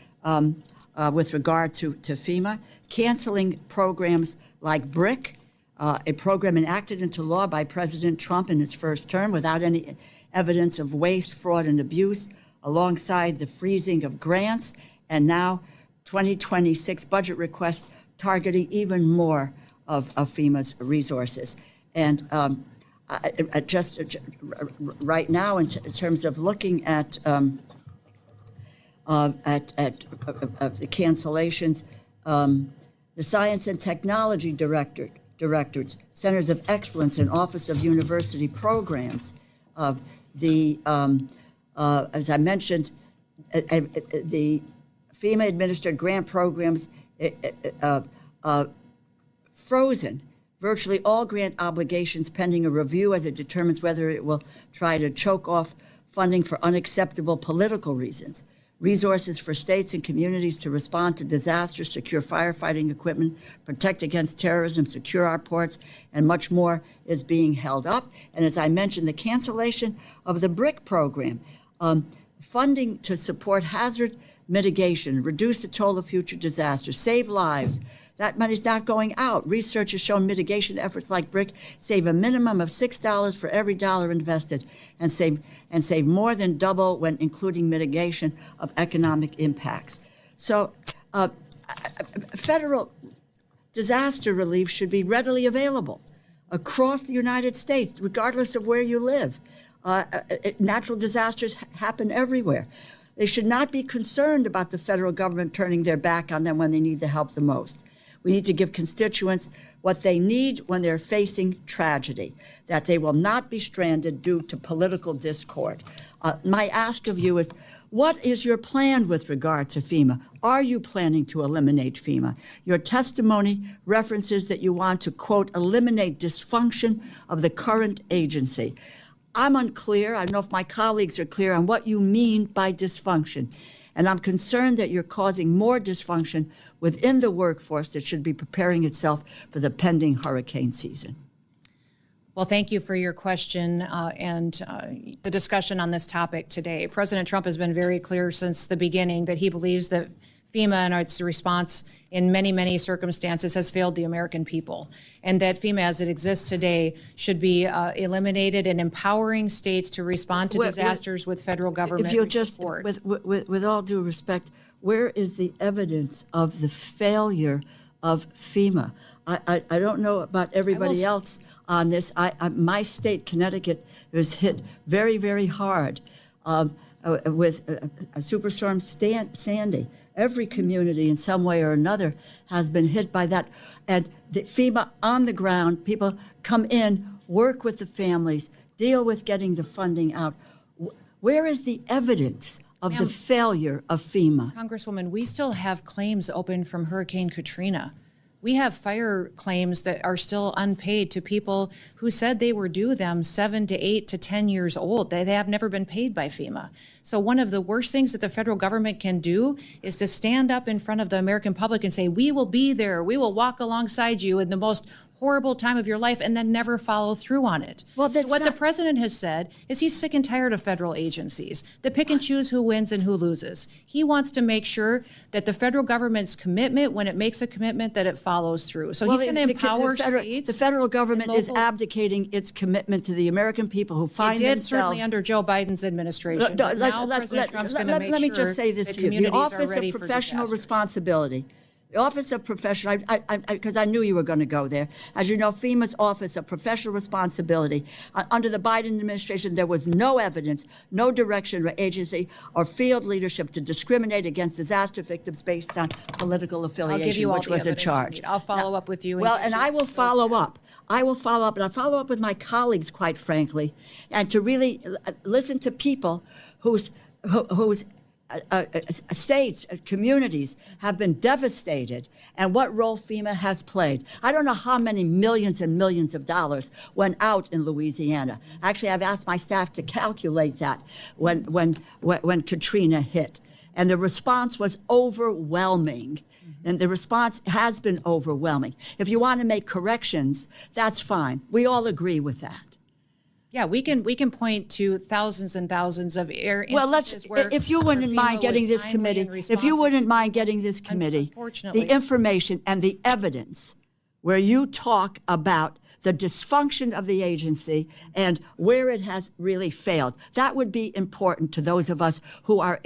with regard to FEMA, canceling programs like BRIC, a program enacted into law by President Trump in his first term without any evidence of waste, fraud, and abuse, alongside the freezing of grants, and now 2026 budget requests targeting even more of FEMA's resources. And just right now, in terms of looking at the cancellations, the Science and Technology Directorates, Centers of Excellence, and Office of University Programs, as I mentioned, the FEMA-administered grant programs frozen virtually all grant obligations pending a review as it determines whether it will try to choke off funding for unacceptable political reasons. Resources for states and communities to respond to disasters, secure firefighting equipment, protect against terrorism, secure our ports, and much more is being held up. And as I mentioned, the cancellation of the BRIC program, funding to support hazard mitigation, reduce the toll of future disasters, save lives. That money's not going out. Research has shown mitigation efforts like BRIC save a minimum of $6 for every dollar invested and save more than double when including mitigation of economic impacts. So federal disaster relief should be readily available across the United States, regardless of where you live. Natural disasters happen everywhere. They should not be concerned about the federal government turning their back on them when they need the help the most. We need to give constituents what they need when they're facing tragedy, that they will not be stranded due to political discord. My ask of you is, what is your plan with regard to FEMA? Are you planning to eliminate FEMA? Your testimony references that you want to, quote, eliminate dysfunction of the current agency. I'm unclear, I don't know if my colleagues are clear on what you mean by dysfunction. And I'm concerned that you're causing more dysfunction within the workforce that should be preparing itself for the pending hurricane season. Well, thank you for your question and the discussion on this topic today. President Trump has been very clear since the beginning that he believes that FEMA and its response in many, many circumstances has failed the American people, and that FEMA as it exists today should be eliminated and empowering states to respond to disasters with federal government If you'll just, support. with all due respect, where is the evidence of the failure of FEMA? I don't know about everybody else on this. My state, Connecticut, was hit very, very hard with Superstorm Sandy. Every community in some way or another has been hit by that. And the FEMA on the ground, people come in, work with the families, deal with getting the funding out. Where is the evidence of the failure of FEMA? Congresswoman, we still have claims open from Hurricane Katrina. We have fire claims that are still unpaid to people who said they were due them 7 to 8 to 10 years old. They have never been paid by FEMA. So one of the worst things that the federal government can do is to stand up in front of the American public and say, we will be there, we will walk alongside you in the most horrible time of your life, and then never follow through on it. Well, what the president has said is he's sick and tired of federal agencies that pick and choose who wins and who loses. He wants to make sure that the federal government's commitment, when it makes a commitment, that it follows through. So he's going to empower states. The federal government is abdicating its commitment to the American people who find themselves. It did certainly under Joe Biden's administration. Now President Trump's going to make let me sure just say this that to you. The communities are Office ready of for Professional disasters. Responsibility. The Office of Professional, because I knew you were going to go there. As you know, FEMA's Office of Professional Responsibility, under the Biden administration, there was no evidence, no direction or agency or field leadership to discriminate against disaster victims based on political affiliation, I'll give you all which the was a evidence you charge. need. I'll follow up with you. Well, and I will follow up. I will follow up, and I follow up with my colleagues, quite frankly, and to really listen to people whose states, communities have been devastated, and what role FEMA has played. I don't know how many millions and millions of dollars went out in Louisiana. Actually, I've asked my staff to calculate that when Katrina hit, and the response was overwhelming. And the response has been overwhelming. If you want to make corrections, that's fine. We all agree with that. Yeah, we can point to thousands and thousands of Well, if you wouldn't mind getting this committee, the information and the evidence where you talk about the dysfunction of the agency and where it has really failed, that would be important to those of us who are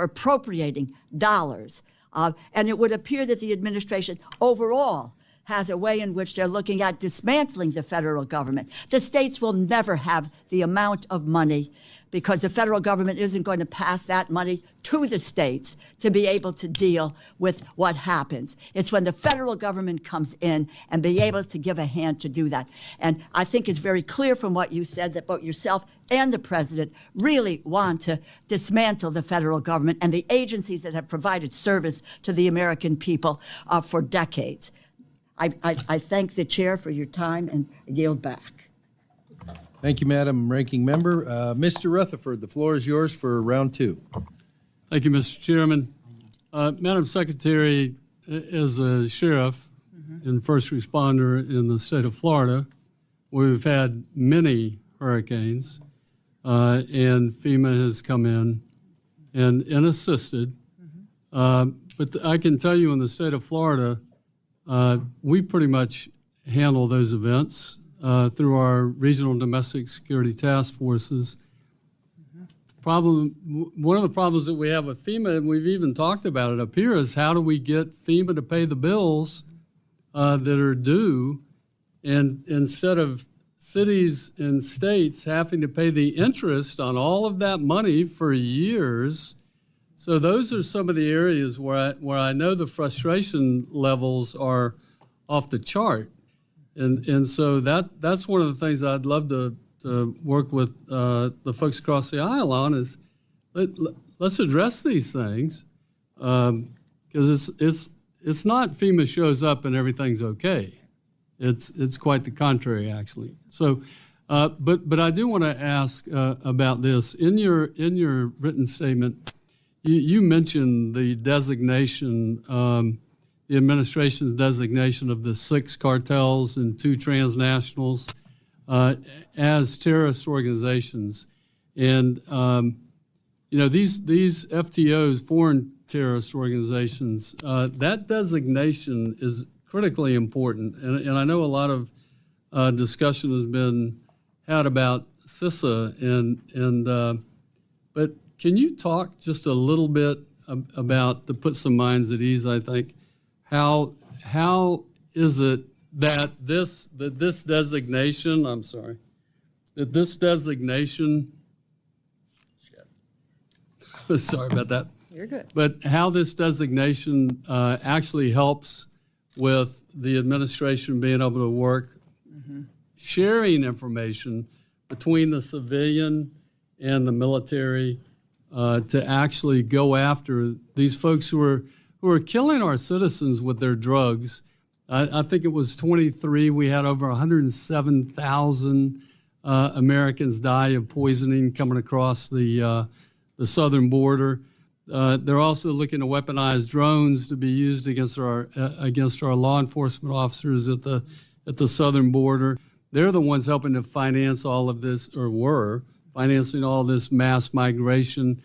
appropriating dollars. And it would appear that the administration overall has a way in which they're looking at dismantling the federal government. The states will never have the amount of money because the federal government isn't going to pass that money to the states to be able to deal with what happens. It's when the federal government comes in and be able to give a hand to do that. And I think it's very clear from what you said that both yourself and the president really want to dismantle the federal government and the agencies that have provided service to the American people for decades. I thank the chair for your time and yield back. Thank you, Madam Ranking Member. Mr. Rutherford, the floor is yours for round two. Thank you, Mr. Chairman. Madam Secretary, as a sheriff and first responder in the state of Florida, we've had many hurricanes, and FEMA has come in and assisted. But I can tell you in the state of Florida, we pretty much handle those events through our regional domestic security task forces. One of the problems that we have with FEMA, and we've even talked about it up here, is how do we get FEMA to pay the bills that are due, and instead of cities and states having to pay the interest on all of that money for years. So those are some of the areas where I know the frustration levels are off the chart. And so that's one of the things I'd love to work with the folks across the aisle on is let's address these things, because it's not FEMA shows up and everything's okay. It's quite the contrary, actually. So, but I do want to ask about this. In your written statement, you mentioned the designation, the administration's designation of the 6 cartels and 2 transnationals as terrorist organizations. And, these FTOs, foreign terrorist organizations, that designation is critically important. And I know a lot of discussion has been had about CISA, but can you talk just a little bit about, to put some minds at ease, I think, how is it that this designation, sorry about that. You're good. But how this designation actually helps with the administration being able to work, sharing information between the civilian and the military to actually go after these folks who are killing our citizens with their drugs. I think it was 23. We had over 107,000 Americans die of poisoning coming across the southern border. They're also looking to weaponize drones to be used against our law enforcement officers at the southern border. They're the ones helping to finance all of this, or were financing all this mass migration.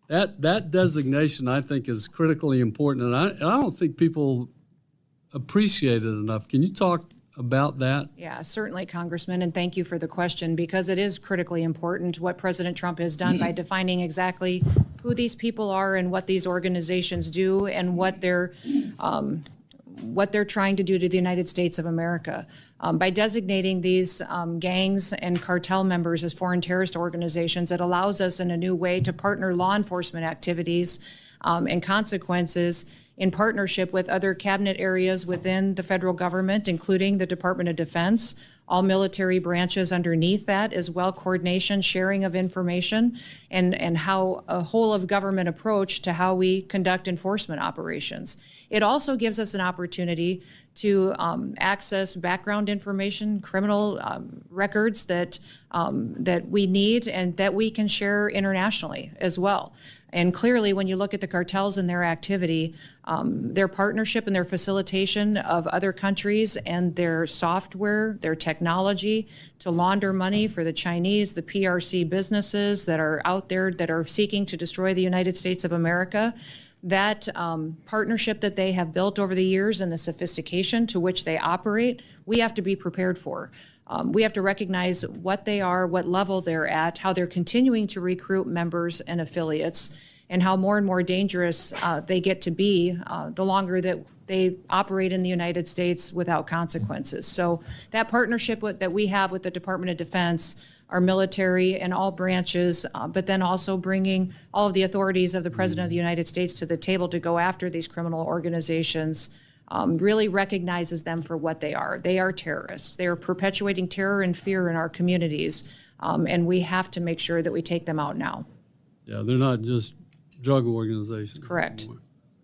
That designation, I think, is critically important, and I don't think people appreciate it enough. Can you talk about that? Yeah, certainly, Congressman, and thank you for the question, because it is critically important what President Trump has done by defining exactly who these people are and what these organizations do and what they're trying to do to the United States of America. By designating these gangs and cartel members as foreign terrorist organizations, it allows us in a new way to partner law enforcement activities and consequences in partnership with other cabinet areas within the federal government, including the Department of Defense, all military branches underneath that, as well coordination, sharing of information, and how a whole of government approach to how we conduct enforcement operations. It also gives us an opportunity to access background information, criminal records that we need and that we can share internationally as well. And clearly, when you look at the cartels and their activity, their partnership and their facilitation of other countries and their software, their technology to launder money for the Chinese, the PRC businesses that are out there that are seeking to destroy the United States of America, that partnership that they have built over the years and the sophistication to which they operate, we have to be prepared for. We have to recognize what they are, what level they're at, how they're continuing to recruit members and affiliates, and how more and more dangerous they get to be the longer that they operate in the United States without consequences. So that partnership that we have with the Department of Defense, our military and all branches, but then also bringing all of the authorities of the President of the United States to the table to go after these criminal organizations, really recognizes them for what they are. They are terrorists. They are perpetuating terror and fear in our communities, and we have to make sure that we take them out now. Yeah, they're not just drug organizations. Correct. Anymore.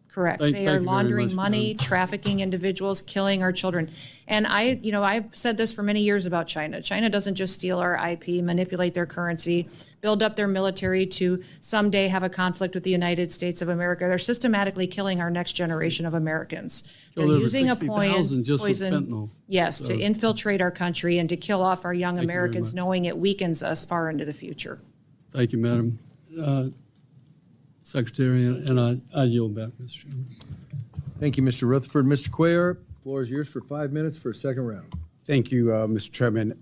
Correct. They are laundering money, trafficking individuals, killing our children. And I've said this for many years about China. China doesn't just steal our IP, manipulate their currency, build up their military to someday have a conflict with the United States of America. They're systematically killing our next generation of Americans. They're using a poison, yes, to infiltrate our country and to kill off our young Americans, knowing it weakens us far into the future. Thank you, Madam Secretary, and I yield back, Mr. Chairman. Thank you, Mr. Rutherford. Mr. Cuellar, the floor is yours for 5 minutes for a second round. Thank you, Mr. Chairman.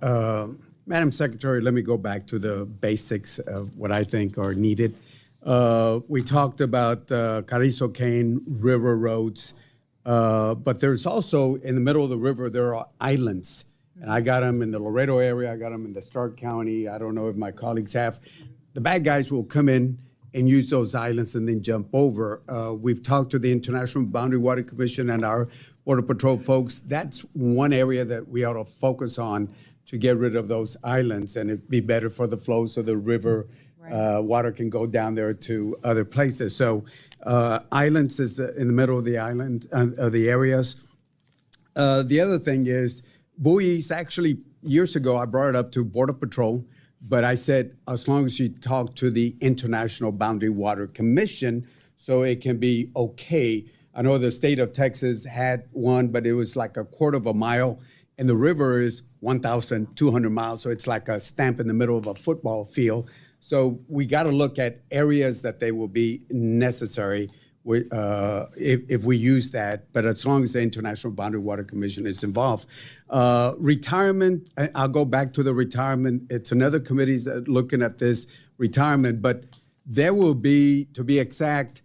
Madam Secretary, let me go back to the basics of what I think are needed. We talked about Carrizo Cane River roads, but there's also, in the middle of the river, there are islands. And I got them in the Laredo area. I got them in the Stark County. I don't know if my colleagues have. The bad guys will come in and use those islands and then jump over. We've talked to the International Boundary Water Commission and our Border Patrol folks. That's one area that we ought to focus on to get rid of those islands, and it'd be better for the flow so the river water can go down there to other places. So islands is in the middle of the island, of the areas. The other thing is buoys. Actually, years ago, I brought it up to Border Patrol, but I said, as long as you talk to the International Boundary Water Commission, so it can be okay. I know the state of Texas had one, but it was like a quarter of a mile, and the river is 1,200 miles, so it's like a stamp in the middle of a football field. So we got to look at areas that they will be necessary if we use that, but as long as the International Boundary Water Commission is involved. Retirement, I'll go back to the retirement. It's another committee that looking at this retirement, but there will be, to be exact,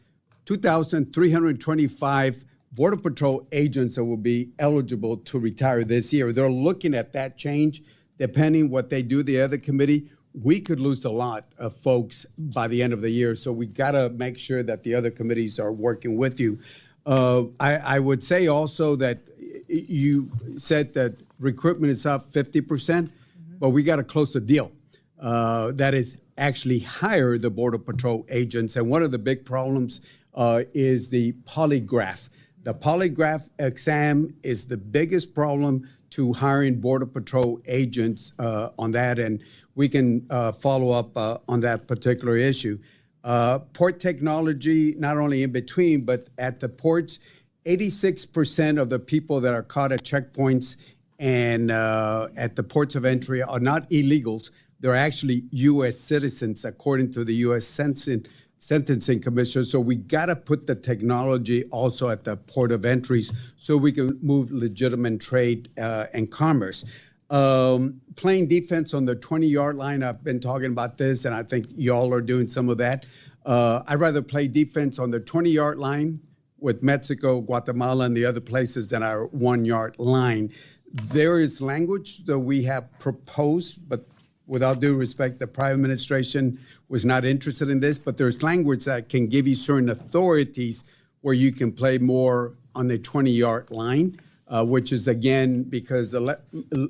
2,325 Border Patrol agents that will be eligible to retire this year. They're looking at that change. Depending what they do, the other committee, we could lose a lot of folks by the end of the year. So we got to make sure that the other committees are working with you. I would say also that you said that recruitment is up 50%, but we got to close the deal. That is actually hire the Border Patrol agents. And one of the big problems is the polygraph. The polygraph exam is the biggest problem to hiring Border Patrol agents on that, and we can follow up on that particular issue. Port technology, not only in between, but at the ports, 86% of the people that are caught at checkpoints and at the ports of entry are not illegals. They're actually U.S. citizens, according to the U.S. Sentencing Commission. So we got to put the technology also at the port of entries so we can move legitimate trade and commerce. Playing defense on the 20-yard line, I've been talking about this, and I think y'all are doing some of that. I'd rather play defense on the 20-yard line with Mexico, Guatemala, and the other places than our 1-yard line. There is language that we have proposed, but without due respect, the prior administration was not interested in this, but there's language that can give you certain authorities where you can play more on the 20-yard line, which is, again, because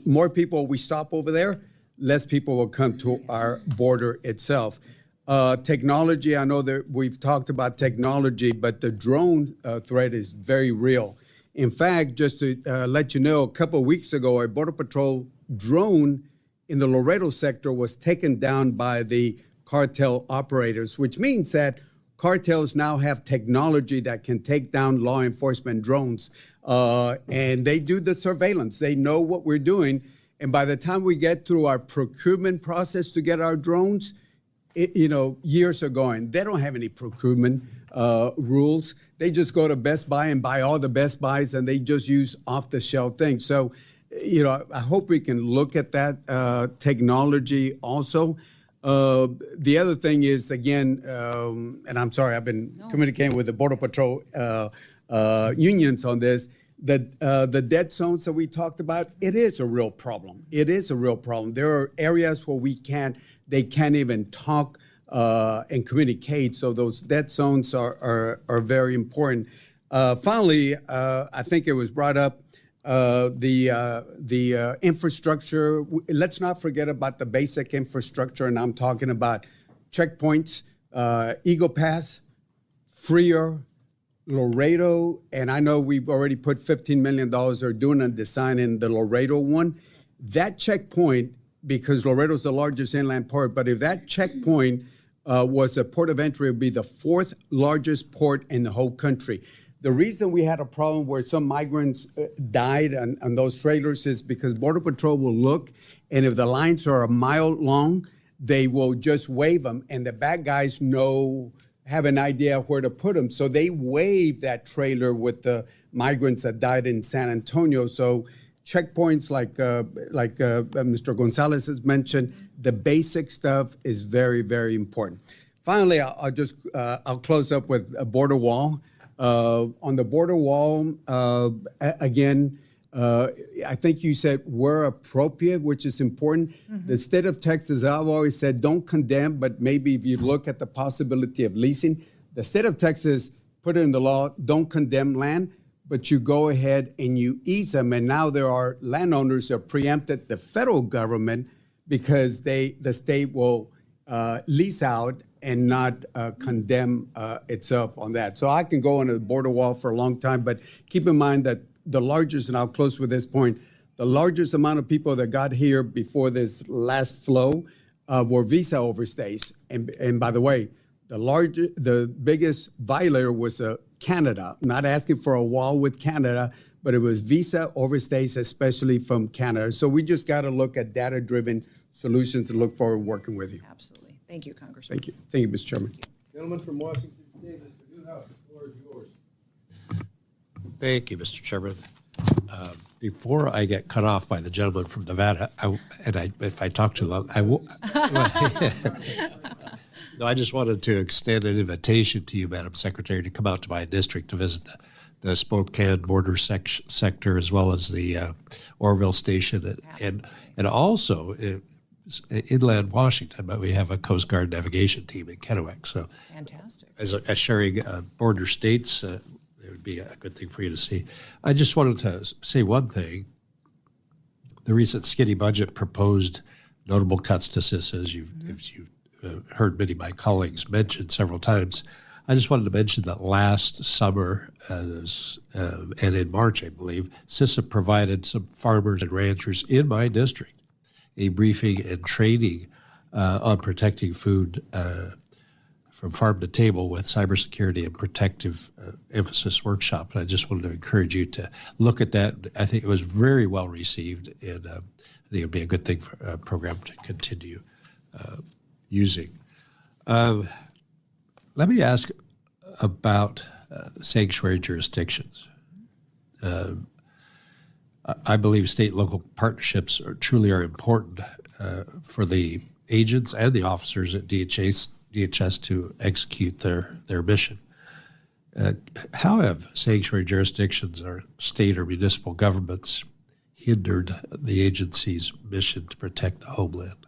more people we stop over there, less people will come to our border itself. Technology, I know that we've talked about technology, but the drone threat is very real. In fact, just to let you know, a couple of weeks ago, a Border Patrol drone in the Laredo sector was taken down by the cartel operators, which means that cartels now have technology that can take down law enforcement drones. And they do the surveillance. They know what we're doing. And by the time we get through our procurement process to get our drones, years are going. They don't have any procurement rules. They just go to Best Buy and buy all the Best Buys, and they just use off-the-shelf things. So, I hope we can look at that technology also. The other thing is, again, and I'm sorry, I've been communicating with the Border Patrol unions on this, that the dead zones that we talked about, it is a real problem. It is a real problem. There are areas where they can't even talk and communicate. So those dead zones are very important. Finally, I think it was brought up, the infrastructure. Let's not forget about the basic infrastructure, and I'm talking about checkpoints, Eagle Pass, Freer, Laredo, and I know we've already put $15 million or doing a design in the Laredo one. That checkpoint, because Laredo's the largest inland port, but if that checkpoint was a port of entry, it would be the 4th largest port in the whole country. The reason we had a problem where some migrants died on those trailers is because Border Patrol will look, and if the lines are a mile long, they will just wave them, and the bad guys have an idea where to put them. So they wave that trailer with the migrants that died in San Antonio. So checkpoints like Mr. Gonzalez has mentioned, the basic stuff is very, very important. Finally, I'll close up with a border wall. On the border wall, again, I think you said where appropriate, which is important. The state of Texas, I've always said, don't condemn, but maybe if you look at the possibility of leasing, the state of Texas put it in the law, don't condemn land, but you go ahead and you ease them. And now there are landowners that are preempted the federal government because the state will lease out and not condemn itself on that. So I can go on a border wall for a long time, but keep in mind that the largest, and I'll close with this point, the largest amount of people that got here before this last flow were visa overstays. And by the way, the biggest violator was Canada. Not asking for a wall with Canada, but it was visa overstays, especially from Canada. So we just got to look at data-driven solutions and look forward to working with you. Absolutely. Thank you, Congressman. Thank you. Thank you, Mr. Chairman. Gentleman from Washington State, Mr. Newhouse, the floor is yours. Thank you, Mr. Chairman. Before I get cut off by the gentleman from Nevada, if I talk too long, I will. No, I just wanted to extend an invitation to you, Madam Secretary, to come out to my district to visit the Spokane border sector as well as the Orville station and also inland Washington. But we have a Coast Guard navigation team in Kennewick. So fantastic. As sharing border states. It would be a good thing for you to see. I just wanted to say one thing. The recent skinny budget proposed notable cuts to CISA, as you've heard many of my colleagues mention several times. I just wanted to mention that last summer and in March, I believe, CISA provided some farmers and ranchers in my district a briefing and training on protecting food from farm to table with cybersecurity and protective emphasis workshop. And I just wanted to encourage you to look at that. I think it was very well received, and I think it would be a good thing for a program to continue using. Let me ask about sanctuary jurisdictions. I believe state and local partnerships truly are important for the agents and the officers at DHS to execute their mission. How have sanctuary jurisdictions or state or municipal governments hindered the agency's mission to protect the homeland?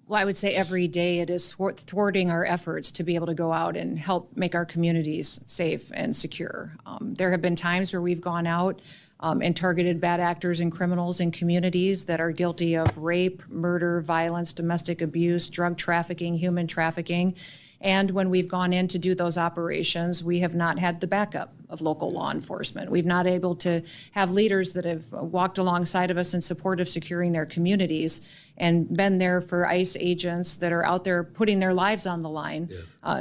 Well, I would say every day it is thwarting our efforts to be able to go out and help make our communities safe and secure. There have been times where we've gone out and targeted bad actors and criminals in communities that are guilty of rape, murder, violence, domestic abuse, drug trafficking, human trafficking. And when we've gone in to do those operations, we have not had the backup of local law enforcement. We've not able to have leaders that have walked alongside of us in support of securing their communities and been there for ICE agents that are out there putting their lives on the line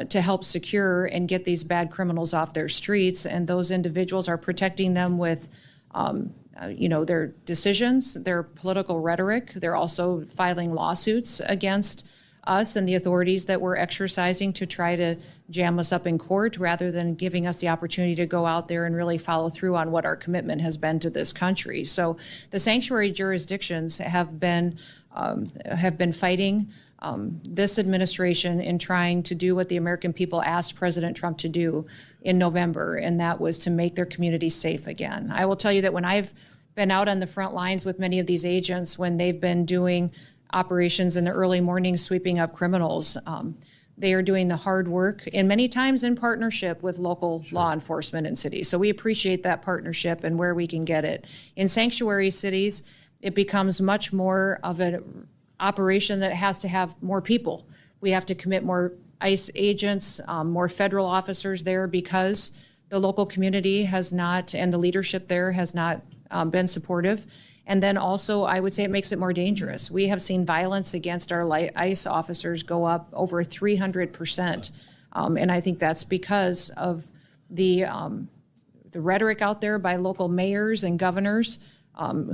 to help secure and get these bad criminals off their streets. And those individuals are protecting them with their decisions, their political rhetoric. They're also filing lawsuits against us and the authorities that we're exercising to try to jam us up in court rather than giving us the opportunity to go out there and really follow through on what our commitment has been to this country. So the sanctuary jurisdictions have been fighting this administration in trying to do what the American people asked President Trump to do in November, and that was to make their communities safe again. I will tell you that when I've been out on the front lines with many of these agents, when they've been doing operations in the early morning sweeping up criminals, they are doing the hard work and many times in partnership with local law enforcement in cities. So we appreciate that partnership and where we can get it. In sanctuary cities, it becomes much more of an operation that has to have more people. We have to commit more ICE agents, more federal officers there because the local community has not, and the leadership there has not been supportive. And then also, I would say it makes it more dangerous. We have seen violence against our ICE officers go up over 300%. And I think that's because of the rhetoric out there by local mayors and governors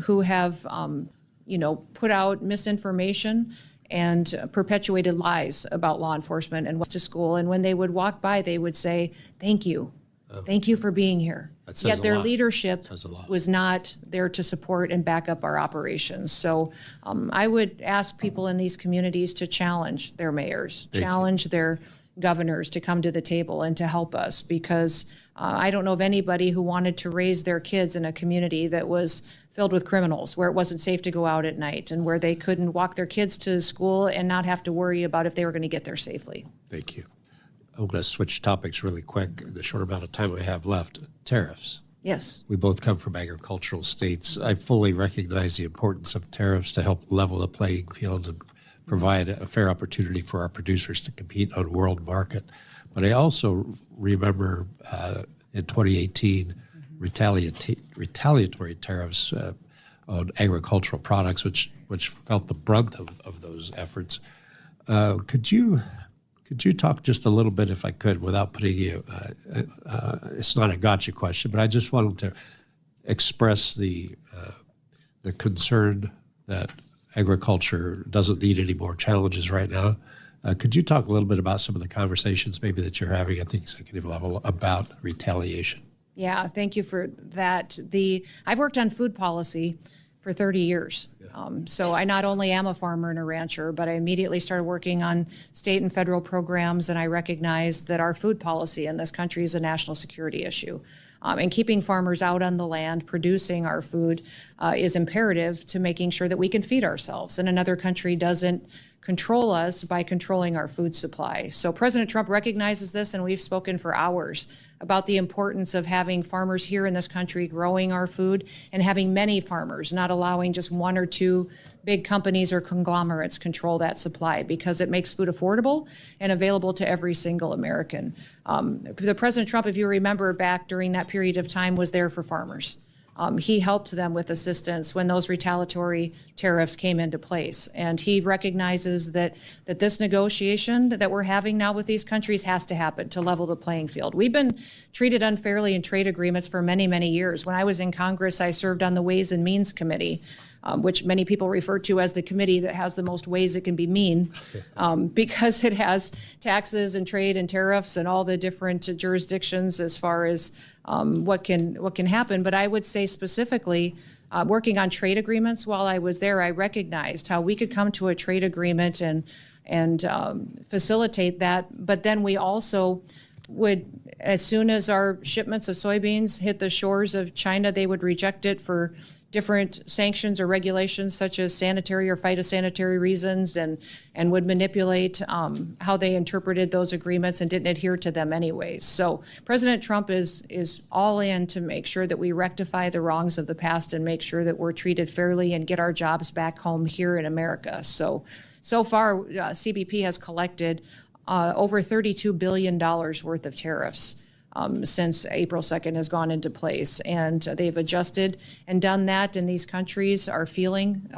who have, put out misinformation and perpetuated lies about law enforcement and went to school. And when they would walk by, they would say, "Thank you. Thank you for being here." Yet their leadership was not there to support and back up our operations. So I would ask people in these communities to challenge their mayors, challenge their governors to come to the table and to help us, because I don't know of anybody who wanted to raise their kids in a community that was filled with criminals, where it wasn't safe to go out at night and where they couldn't walk their kids to school and not have to worry about if they were going to get there safely. Thank you. I'm going to switch topics really quick in the short amount of time we have left. Tariffs. Yes. We both come from agricultural states. I fully recognize the importance of tariffs to help level the playing field and provide a fair opportunity for our producers to compete on world market. But I also remember in 2018 retaliatory tariffs on agricultural products, which felt the brunt of those efforts. Could you talk just a little bit, if I could, without putting you? It's not a gotcha question, but I just wanted to express the concern that agriculture doesn't need any more challenges right now. Could you talk a little bit about some of the conversations maybe that you're having at the executive level about retaliation? Yeah, thank you for that. I've worked on food policy for 30 years. So I not only am a farmer and a rancher, but I immediately started working on state and federal programs, and I recognized that our food policy in this country is a national security issue. And keeping farmers out on the land, producing our food, is imperative to making sure that we can feed ourselves. And another country doesn't control us by controlling our food supply. So President Trump recognizes this, and we've spoken for hours about the importance of having farmers here in this country growing our food and having many farmers, not allowing just one or two big companies or conglomerates control that supply, because it makes food affordable and available to every single American. The President Trump, if you remember back during that period of time, was there for farmers. He helped them with assistance when those retaliatory tariffs came into place. And he recognizes that this negotiation that we're having now with these countries has to happen to level the playing field. We've been treated unfairly in trade agreements for many, many years. When I was in Congress, I served on the Ways and Means Committee, which many people refer to as the committee that has the most ways it can be mean, because it has taxes and trade and tariffs and all the different jurisdictions as far as what can happen. But I would say specifically, working on trade agreements while I was there, I recognized how we could come to a trade agreement and facilitate that. But then we also would, as soon as our shipments of soybeans hit the shores of China, they would reject it for different sanctions or regulations such as sanitary or phytosanitary reasons, and would manipulate how they interpreted those agreements and didn't adhere to them anyways. So President Trump is all in to make sure that we rectify the wrongs of the past and make sure that we're treated fairly and get our jobs back home here in America. So far, CBP has collected over $32 billion worth of tariffs since April 2nd has gone into place. And they've adjusted and done that, and these countries are feeling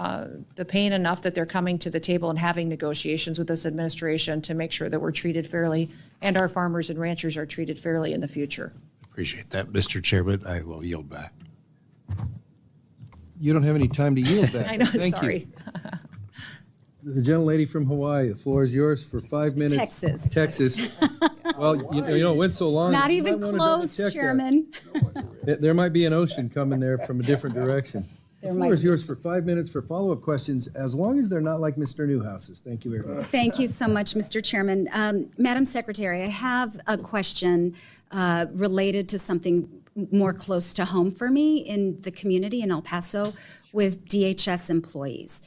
the pain enough that they're coming to the table and having negotiations with this administration to make sure that we're treated fairly and our farmers and ranchers are treated fairly in the future. Appreciate that. Mr. Chairman, I will yield back. You don't have any time to yield back. I know, Thank sorry. You. The gentlelady from Hawaii, the floor is yours for 5 minutes. Texas. Texas. Well, you know, it went so long. Not you even might wanna close, double check that. Chairman. There might be an ocean coming there from a different direction. The floor is yours for 5 minutes for follow-up questions, as long as they're not like Mr. Newhouse's. Thank you very much. Thank you so much, Mr. Chairman. Madam Secretary, I have a question related to something more close to home for me in the community in El Paso with DHS employees.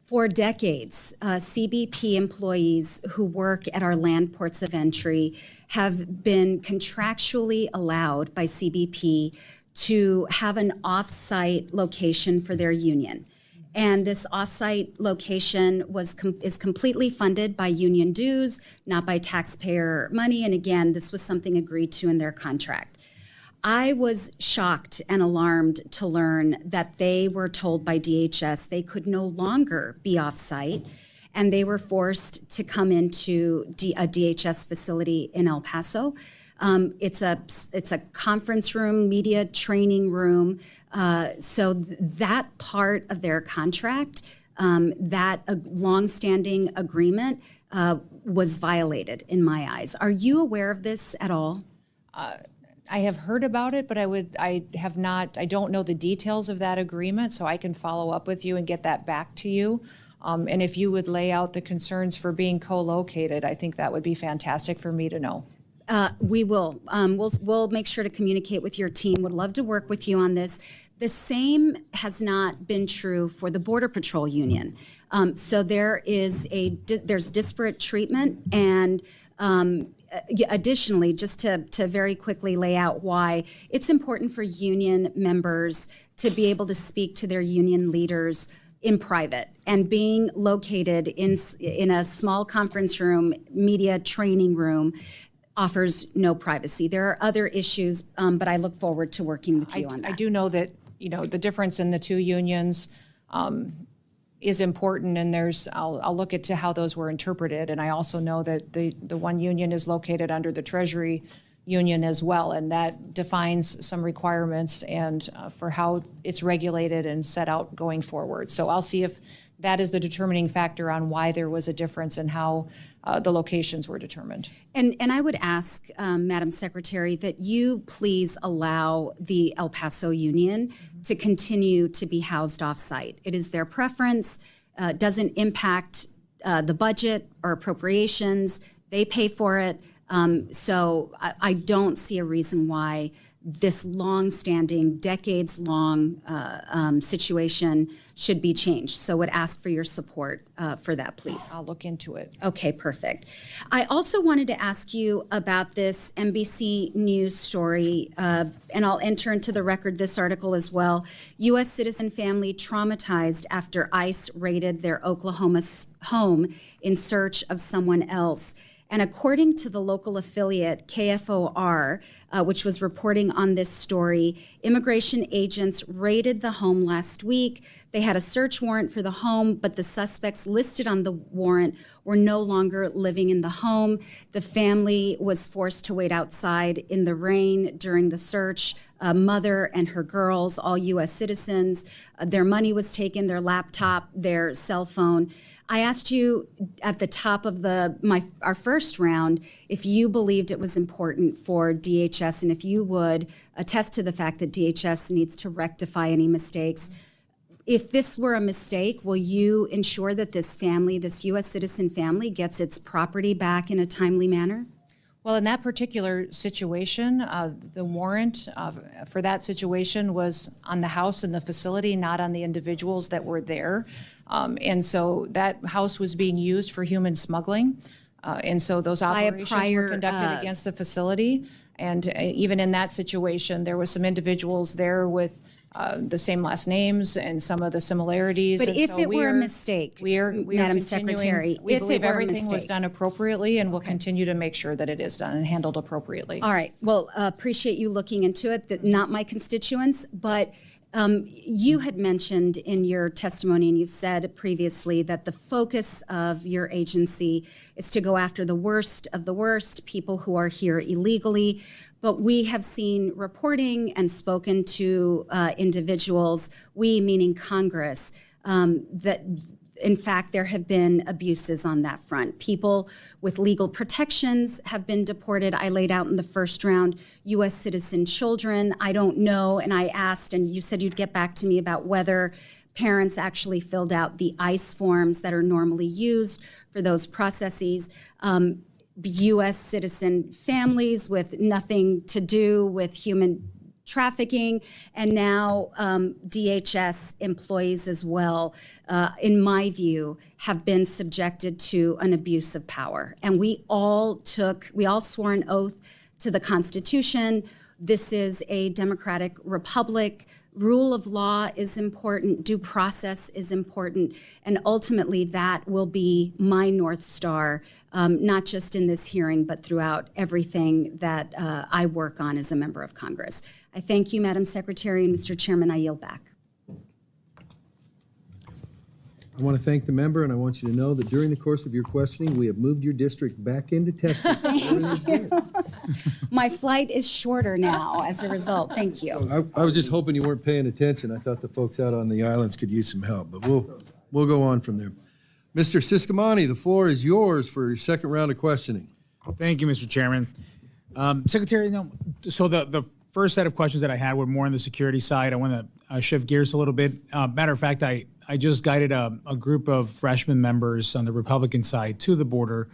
For decades, CBP employees who work at our land ports of entry have been contractually allowed by CBP to have an off-site location for their union. And this off-site location is completely funded by union dues, not by taxpayer money. And again, this was something agreed to in their contract. I was shocked and alarmed to learn that they were told by DHS they could no longer be off-site, and they were forced to come into a DHS facility in El Paso. It's a conference room, media training room. So that part of their contract, that longstanding agreement, was violated in my eyes. Are you aware of this at all? I have heard about it, but I don't know the details of that agreement, so I can follow up with you and get that back to you. And if you would lay out the concerns for being co-located, I think that would be fantastic for me to know. We will. We'll make sure to communicate with your team. Would love to work with you on this. The same has not been true for the Border Patrol Union. So there's disparate treatment, and additionally, just to very quickly lay out why it's important for union members to be able to speak to their union leaders in private, and being located in a small conference room, media training room, offers no privacy. There are other issues, but I look forward to working with you on that. I do know that, the difference in the two unions is important, and I'll look into how those were interpreted. And I also know that the one union is located under the Treasury Union as well, and that defines some requirements and for how it's regulated and set out going forward. So I'll see if that is the determining factor on why there was a difference in how the locations were determined. And I would ask, Madam Secretary, that you please allow the El Paso Union to continue to be housed off-site. It is their preference, doesn't impact the budget or appropriations. They pay for it. So I don't see a reason why this long-standing, decades-long situation should be changed. So would ask for your support for that, please. I'll look into it. Okay, perfect. I also wanted to ask you about this NBC News story, and I'll enter into the record this article as well. U.S. citizen family traumatized after ICE raided their Oklahoma home in search of someone else. And according to the local affiliate, KFOR, which was reporting on this story, immigration agents raided the home last week. They had a search warrant for the home, but the suspects listed on the warrant were no longer living in the home. The family was forced to wait outside in the rain during the search. A mother and her girls, all U.S. citizens. Their money was taken, their laptop, their cell phone. I asked you at the top of our first round if you believed it was important for DHS, and if you would attest to the fact that DHS needs to rectify any mistakes. If this were a mistake, will you ensure that this family, this U.S. citizen family, gets its property back in a timely manner? Well, in that particular situation, the warrant for that situation was on the house and the facility, not on the individuals that were there. And so that house was being used for human smuggling. And so those operations were conducted against the facility. And even in that situation, there was some individuals there with the same last names and some of the similarities. But and if so it were a mistake, Madam Secretary, we if believe it were everything a was done appropriately, and we'll continue to make sure that it is done and handled appropriately. All right. Well, appreciate you looking into it. That not my constituents, but you had mentioned in your testimony, and you've said previously, that the focus of your agency is to go after the worst of the worst, people who are here illegally. But we have seen reporting and spoken to individuals, we meaning Congress, that in fact there have been abuses on that front. People with legal protections have been deported. I laid out in the first round U.S. citizen children. I don't know, and I asked, and you said you'd get back to me about whether parents actually filled out the ICE forms that are normally used for those processes. U.S. citizen families with nothing to do with human trafficking, and now DHS employees as well, in my view, have been subjected to an abuse of power. And we all swore an oath to the Constitution. This is a democratic republic. Rule of law is important, due process is important, and ultimately that will be my North Star, not just in this hearing, but throughout everything that I work on as a member of Congress. I thank you, Madam Secretary, and Mr. Chairman, I yield back. I want to thank the member, and I want you to know that during the course of your questioning, we have moved your district back into Texas. My flight is shorter now as a result. Thank you. I was just hoping you weren't paying attention. I thought the folks out on the islands could use some help, but we'll go on from there. Mr. Siscomani, the floor is yours for your second round of questioning. Thank you, Mr. Chairman. Secretary, so the first set of questions that I had were more on the security side. I want to shift gears a little bit. Matter of fact, I just guided a group of freshman members on the Republican side to the border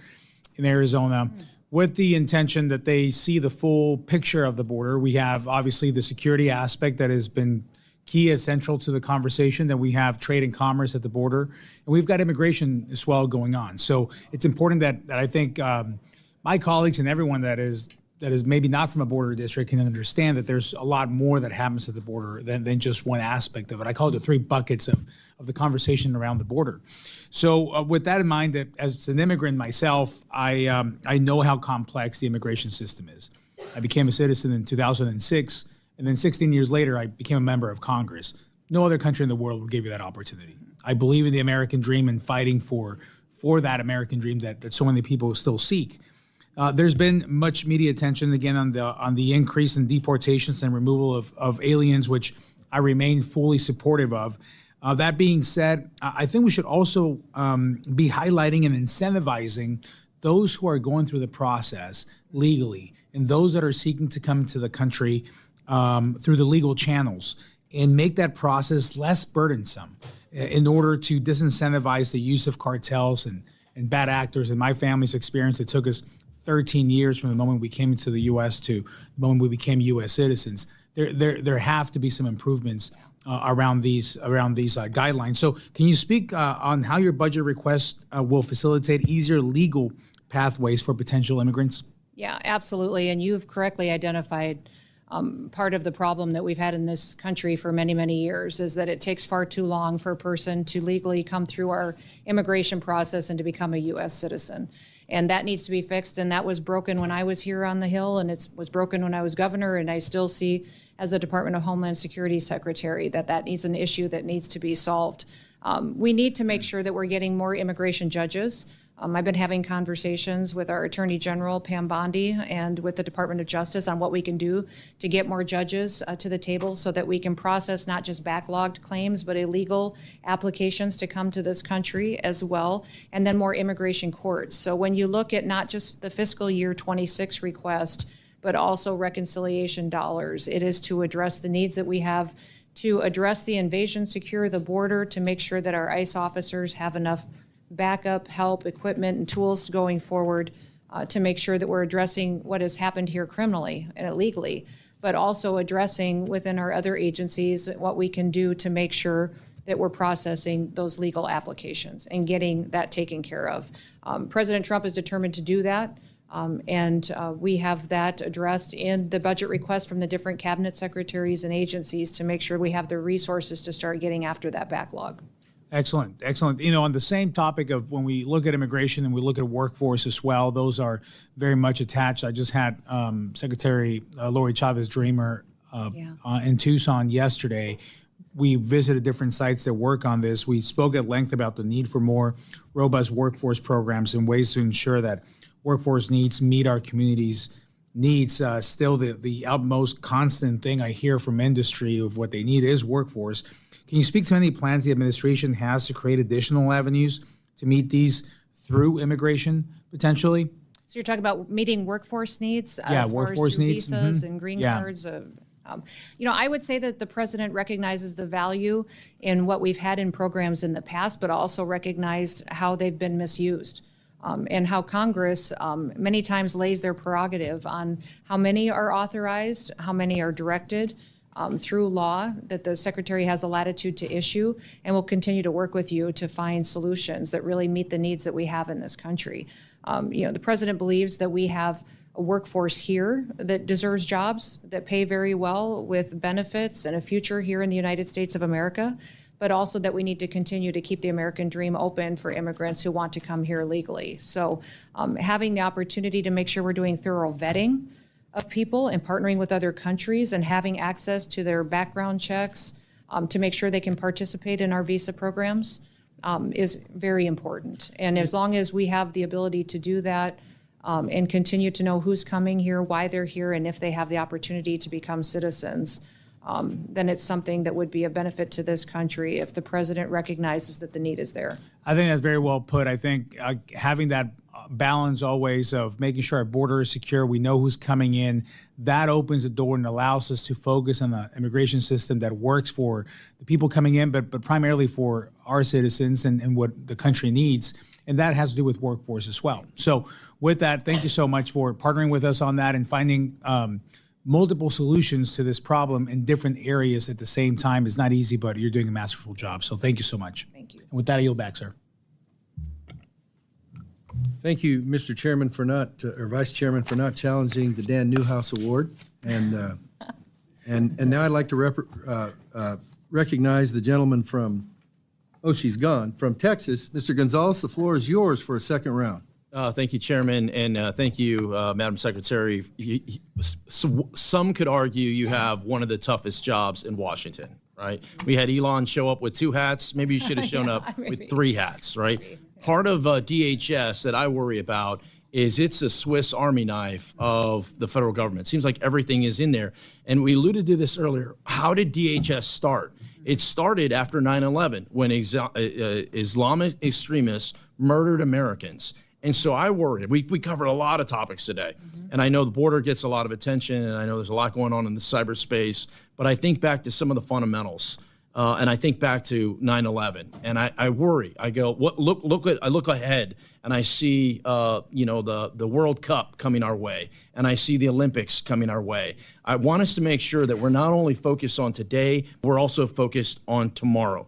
in Arizona with the intention that they see the full picture of the border. We have obviously the security aspect that has been key as central to the conversation. That we have trade and commerce at the border, and we've got immigration as well going on. So it's important that I think my colleagues and everyone that is maybe not from a border district can understand that there's a lot more that happens at the border than just one aspect of it. I call it the three buckets of the conversation around the border. So with that in mind, that as an immigrant myself, I know how complex the immigration system is. I became a citizen in 2006, and then 16 years later, I became a member of Congress. No other country in the world will give you that opportunity. I believe in the American dream and fighting for that American dream that so many people still seek. There's been much media attention again on the increase in deportations and removal of aliens, which I remain fully supportive of. That being said, I think we should also be highlighting and incentivizing those who are going through the process legally and those that are seeking to come to the country through the legal channels, and make that process less burdensome in order to disincentivize the use of cartels and bad actors. In my family's experience, it took us 13 years from the moment we came into the U.S. to the moment we became U.S. citizens. There have to be some improvements around these guidelines. So can you speak on how your budget request will facilitate easier legal pathways for potential immigrants? Yeah, absolutely. And you've correctly identified part of the problem that we've had in this country for many, many years is that it takes far too long for a person to legally come through our immigration process and to become a U.S. citizen. And that needs to be fixed. And that was broken when I was here on the Hill, and it was broken when I was governor. And I still see, as the Department of Homeland Security Secretary, that is an issue that needs to be solved. We need to make sure that we're getting more immigration judges. I've been having conversations with our Attorney General, Pam Bondi, and with the Department of Justice on what we can do to get more judges to the table so that we can process not just backlogged claims, but illegal applications to come to this country as well, and then more immigration courts. So when you look at not just the fiscal year 26 request, but also reconciliation dollars, it is to address the needs that we have to address the invasion, secure the border, to make sure that our ICE officers have enough backup, help, equipment, and tools going forward to make sure that we're addressing what has happened here criminally and illegally, but also addressing within our other agencies what we can do to make sure that we're processing those legal applications and getting that taken care of. President Trump is determined to do that, and we have that addressed in the budget request from the different cabinet secretaries and agencies to make sure we have the resources to start getting after that backlog. Excellent, excellent. You know, on the same topic of when we look at immigration and we look at workforce as well, those are very much attached. I just had Secretary Lori Chavez-Dreamer in Tucson yesterday. We visited different sites that work on this. We spoke at length about the need for more robust workforce programs and ways to ensure that workforce needs meet our community's needs. Still, the utmost constant thing I hear from industry of what they need is workforce. Can you speak to any plans the administration has to create additional avenues to meet these through immigration, potentially? So you're talking about meeting workforce needs? Yeah, workforce needs. Visas and green cards? You know, I would say that the president recognizes the value in what we've had in programs in the past, but also recognized how they've been misused. And how Congress many times lays their prerogative on how many are authorized, how many are directed through law, that the Secretary has the latitude to issue, and will continue to work with you to find solutions that really meet the needs that we have in this country. You know, the President believes that we have a workforce here that deserves jobs, that pay very well with benefits and a future here in the United States of America, but also that we need to continue to keep the American dream open for immigrants who want to come here legally. So having the opportunity to make sure we're doing thorough vetting of people and partnering with other countries and having access to their background checks to make sure they can participate in our visa programs is very important. And as long as we have the ability to do that and continue to know who's coming here, why they're here, and if they have the opportunity to become citizens, then it's something that would be a benefit to this country if the president recognizes that the need is there. I think that's very well put. I think having that balance always of making sure our border is secure, we know who's coming in, that opens the door and allows us to focus on the immigration system that works for the people coming in, but primarily for our citizens and what the country needs. and that has to do with workforce as well. So with that, thank you so much for partnering with us on that and finding multiple solutions to this problem in different areas at the same time. Is not easy, but you're doing a masterful job. So thank you so much. Thank you. And with that, I yield back, sir. Thank you, Mr. Chairman, for not, or Vice Chairman, for not challenging the Dan Newhouse Award. And now I'd like to recognize the gentleman from, oh, she's gone, from Texas. Mr. Gonzalez, the floor is yours for a second round. Thank you, Chairman, and thank you, Madam Secretary. Some could argue you have one of the toughest jobs in Washington, right? We had Elon show up with 2 hats. Maybe you should have shown up with 3 hats, right? Part of DHS that I worry about is it's a Swiss Army knife of the federal government. It seems like everything is in there. And we alluded to this earlier. How did DHS start? It started after 9/11 when Islamic extremists murdered Americans. And so I worry. We covered a lot of topics today. And I know the border gets a lot of attention, and I know there's a lot going on in the cyberspace. But I think back to some of the fundamentals. And I think back to 9/11, and I worry. I go, I look ahead, and I see, the World Cup coming our way, and I see the Olympics coming our way. I want us to make sure that we're not only focused on today, we're also focused on tomorrow.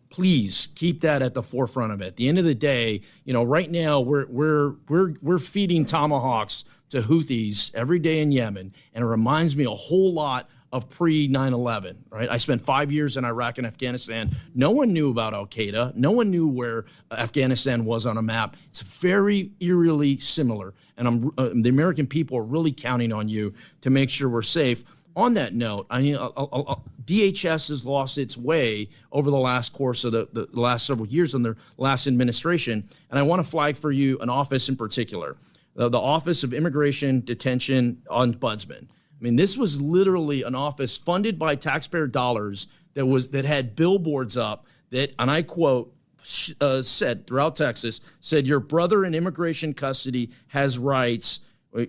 Please keep that at the forefront of it. At the end of the day, right now we're feeding tomahawks to Houthis every day in Yemen, and it reminds me a whole lot of pre-9/11, right? I spent 5 years in Iraq and Afghanistan. No one knew about Al-Qaeda. No one knew where Afghanistan was on a map. It's very eerily similar, and the American people are really counting on you to make sure we're safe. On that note, DHS has lost its way over the last course of the last several years in their last administration, and I want to flag for you an office in particular, the Office of Immigration, Detention, Ombudsman. I mean, this was literally an office funded by taxpayer dollars that had billboards up that, and I quote, said throughout Texas, said, "Your brother in immigration custody has rights.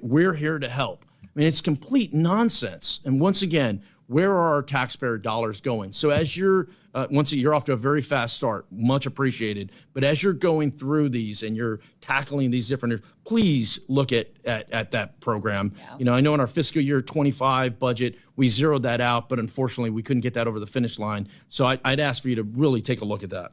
We're here to help." I mean, it's complete nonsense. And once again, where are our taxpayer dollars going? So as you're you're off to a very fast start, much appreciated. But as you're going through these and you're tackling these different, please look at that program. Yeah. I know in our fiscal year 25 budget, we zeroed that out, but unfortunately we couldn't get that over the finish line. So I'd ask for you to really take a look at that.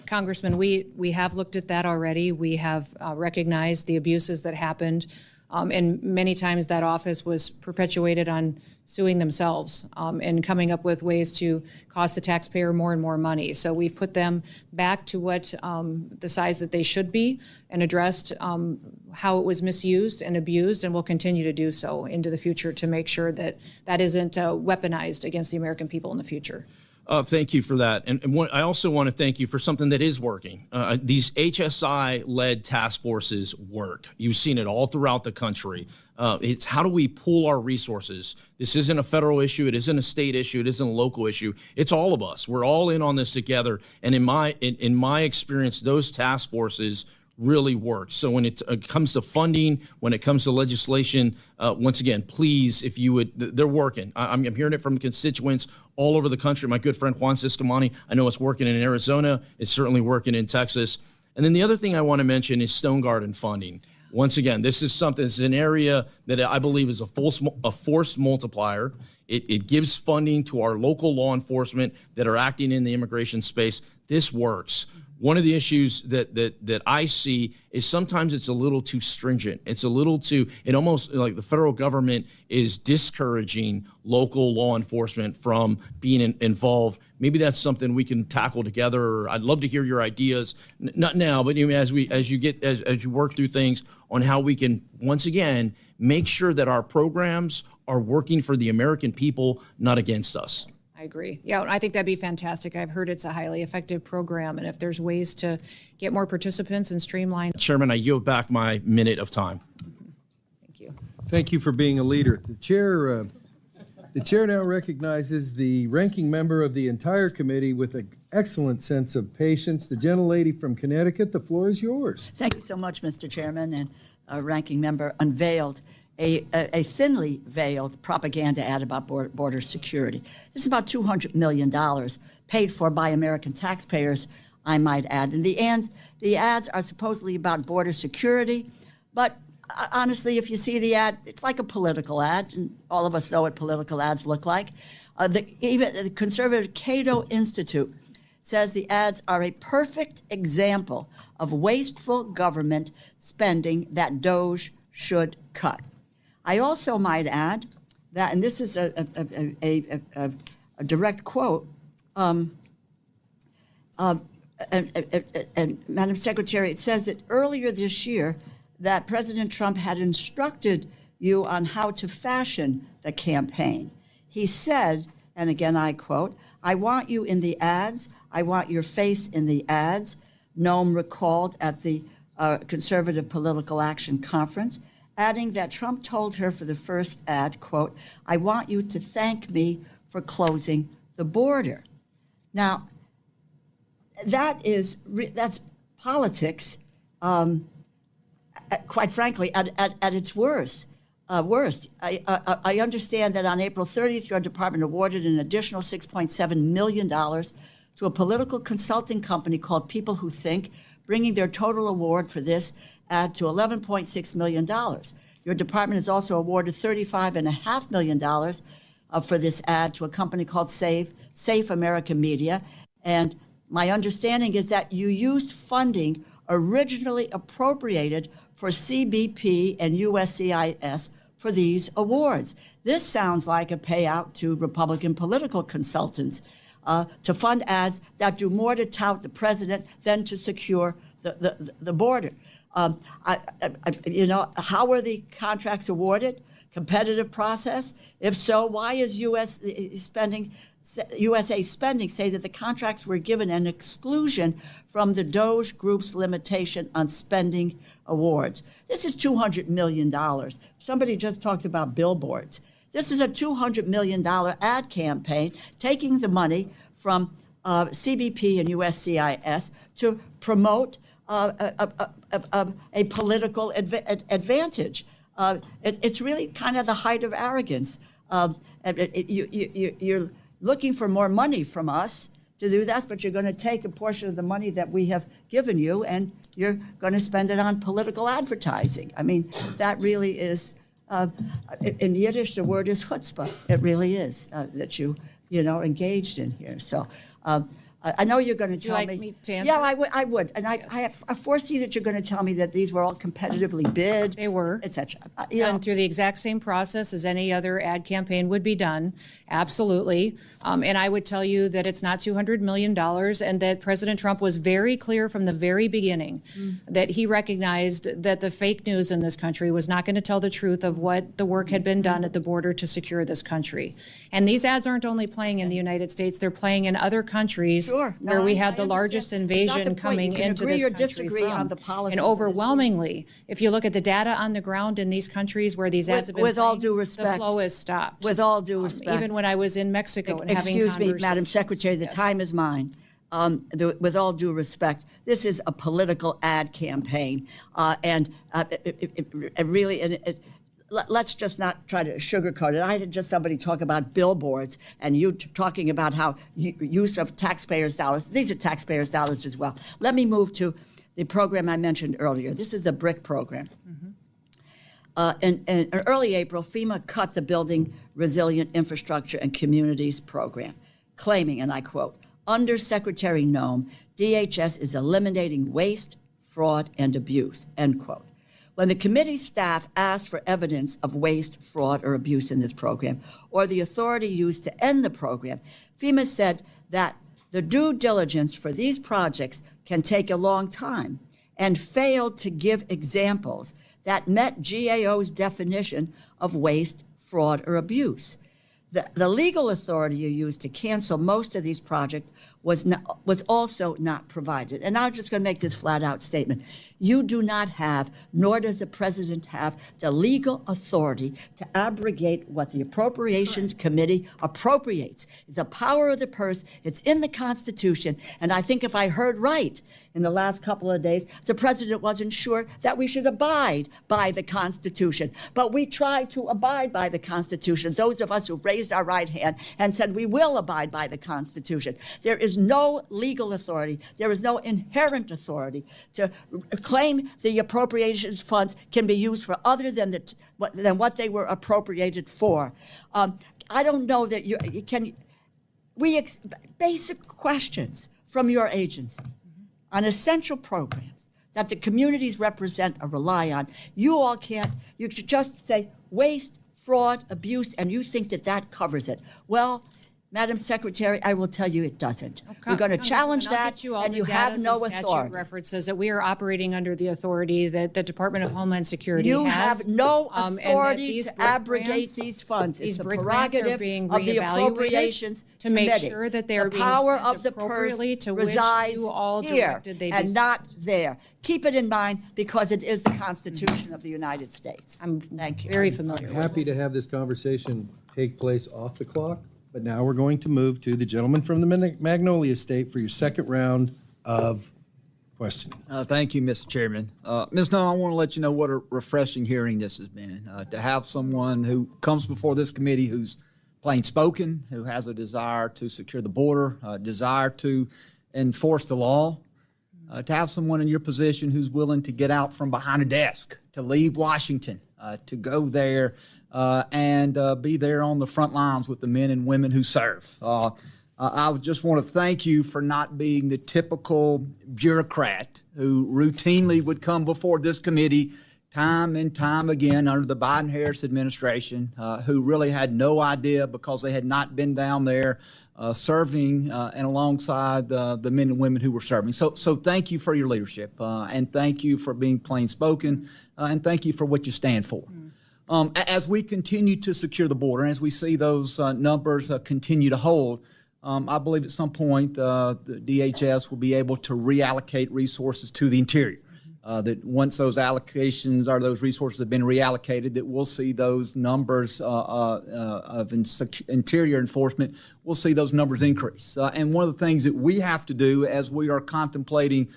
Congressman, we have looked at that already. We have recognized the abuses that happened. And many times that office was perpetuated on suing themselves and coming up with ways to cost the taxpayer more and more money. So we've put them back to what the size that they should be and addressed how it was misused and abused, and will continue to do so into the future to make sure that that isn't weaponized against the American people in the future. Thank you for that. And I also want to thank you for something that is working. These HSI-led task forces work. You've seen it all throughout the country. It's how do we pool our resources? This isn't a federal issue. It isn't a state issue. It isn't a local issue. It's all of us. We're all in on this together. And in my experience, those task forces really work. So when it comes to funding, when it comes to legislation, once again, please, if you would, they're working. I'm hearing it from constituents all over the country. My good friend Juan Ciscomani, I know it's working in Arizona. It's certainly working in Texas. And then the other thing I want to mention is Stone Garden funding. Once again, this is something, it's an area that I believe is a force multiplier. It gives funding to our local law enforcement that are acting in the immigration space. This works. One of the issues that I see is sometimes it's a little too stringent. It's a little too, it almost like the federal government is discouraging local law enforcement from being involved. Maybe that's something we can tackle together. I'd love to hear your ideas, not now, but as you work through things on how we can, once again, make sure that our programs are working for the American people, not against us. I agree. Yeah, I think that'd be fantastic. I've heard it's a highly effective program, and if there's ways to get more participants and streamline. Chairman, I yield back my minute of time. Thank you. Thank you for being a leader. The chair now recognizes the ranking member of the entire committee with an excellent sense of patience. The gentlelady from Connecticut, the floor is yours. Thank you so much, Mr. Chairman, and ranking member unveiled a thinly veiled propaganda ad about border security. This is about $200 million paid for by American taxpayers I might add. And the ads are supposedly about border security, but honestly, if you see the ad, it's like a political ad, and all of us know what political ads look like. Even the conservative Cato Institute says the ads are a perfect example of wasteful government spending that DOGE should cut. I also might add that, and this is a direct quote, and Madam Secretary, it says that earlier this year that President Trump had instructed you on how to fashion the campaign. He said, and again I quote, "I want you in the ads. I want your face in the ads," Noem recalled at the Conservative Political Action Conference, adding that Trump told her for the first ad, quote, "I want you to thank me for closing the border." Now, that's politics, quite frankly, at its worst. I understand that on April 30th, your department awarded an additional $6.7 million to a political consulting company called People Who Think, bringing their total award for this ad to $11.6 million. Your department has also awarded $35.5 million for this ad to a company called Safe America Media. And my understanding is that you used funding originally appropriated for CBP and USCIS for these awards. This sounds like a payout to Republican political consultants to fund ads that do more to tout the president than to secure the border. How were the contracts awarded? Competitive process? If so, why is USA Spending say that the contracts were given an exclusion from the DOGE group's limitation on spending awards? This is $200 million. Somebody just talked about billboards. This is a $200 million ad campaign taking the money from CBP and USCIS to promote a political advantage. It's really kind of the height of arrogance. You're looking for more money from us to do that, but you're going to take a portion of the money that we have given you and you're going to spend it on political advertising. I mean, that really is, in Yiddish, the word is chutzpah. It really is that you engaged in here. So I know you're going to tell me to answer? Yeah, I would. And I foresee that you're going to tell me that these were all competitively bid. They were. Et cetera. Done through the exact same process as any other ad campaign would be done, absolutely. And I would tell you that it's not $200 million and that President Trump was very clear from the very beginning that he recognized that the fake news in this country was not going to tell the truth of what the work had been done at the border to secure this country. And these ads aren't only playing in the United States, they're playing in other countries. Sure. Where we had the I largest understand. It's not invasion the point. coming You can into agree this or country disagree from. on the policy, And but it's- overwhelmingly, if you look at the data on the ground in these countries where these ads have been With all playing, due the respect. flow has stopped. With all due respect. Even when I was in Mexico and having Excuse me, Madam conversations. Secretary, the Yes. time is mine. With all due respect, this is a political ad campaign, and it really. Let's just not try to sugarcoat it. I had just somebody talk about billboards, and you talking about how use of taxpayers' dollars. These are taxpayers' dollars as well. Let me move to the program I mentioned earlier. This is the BRIC program. In early April, FEMA cut the Building Resilient Infrastructure and Communities program, claiming, and I quote, "Under Secretary Noem, DHS is eliminating waste, fraud, and abuse," end quote. When the committee staff asked for evidence of waste, fraud, or abuse in this program, or the authority used to end the program, FEMA said that the due diligence for these projects can take a long time and failed to give examples that met GAO's definition of waste, fraud, or abuse. The legal authority you used to cancel most of these projects was also not provided. And I'm just going to make this flat out statement. You do not have, nor does the president have, the legal authority to abrogate what the Appropriations Committee appropriates. It's the power of the purse. It's in the Constitution. And I think if I heard right in the last couple of days, the president wasn't sure that we should abide by the Constitution. But we tried to abide by the Constitution, those of us who raised our right hand and said we will abide by the Constitution. There is is no legal authority. There is no inherent authority to claim the appropriations funds can be used for other than what they were appropriated for. I don't know that you can. Basic questions from your agency on essential programs that the communities represent or rely on. You all can't. You should just say waste, fraud, abuse, and you think that covers it. Well, Madam Secretary, I will tell you it doesn't. We're going to challenge that, and you have no authority. References that we are operating under the authority that the Department of Homeland Security You has. have no authority to abrogate these funds. It's the prerogative of the Appropriations to make Committee. sure that they are the being power spent of the purse appropriately to which resides you all here directed they be and spent. not there. Keep it in mind because it is the Constitution of the United States. Thank you. Very familiar with it. Happy to have this conversation take place off the clock, but now we're going to move to the gentleman from the Magnolia State for your second round of questioning. Thank you, Mr. Chairman. Ms. Nunn, I want to let you know what a refreshing hearing this has been. To have someone who comes before this committee who's plain spoken, who has a desire to secure the border, a desire to enforce the law, to have someone in your position who's willing to get out from behind a desk, to leave Washington, to go there and be there on the front lines with the men and women who serve. I just want to thank you for not being the typical bureaucrat who routinely would come before this committee time and time again under the Biden-Harris administration, who really had no idea because they had not been down there serving and alongside the men and women who were serving. So thank you for your leadership, and thank you for being plain spoken, and thank you for what you stand for. As we continue to secure the border, and as we see those numbers continue to hold, I believe at some point the DHS will be able to reallocate resources to the interior. That once those allocations or those resources have been reallocated, that we'll see those numbers of interior enforcement, we'll see those numbers increase. And one of the things that we have to do as we are contemplating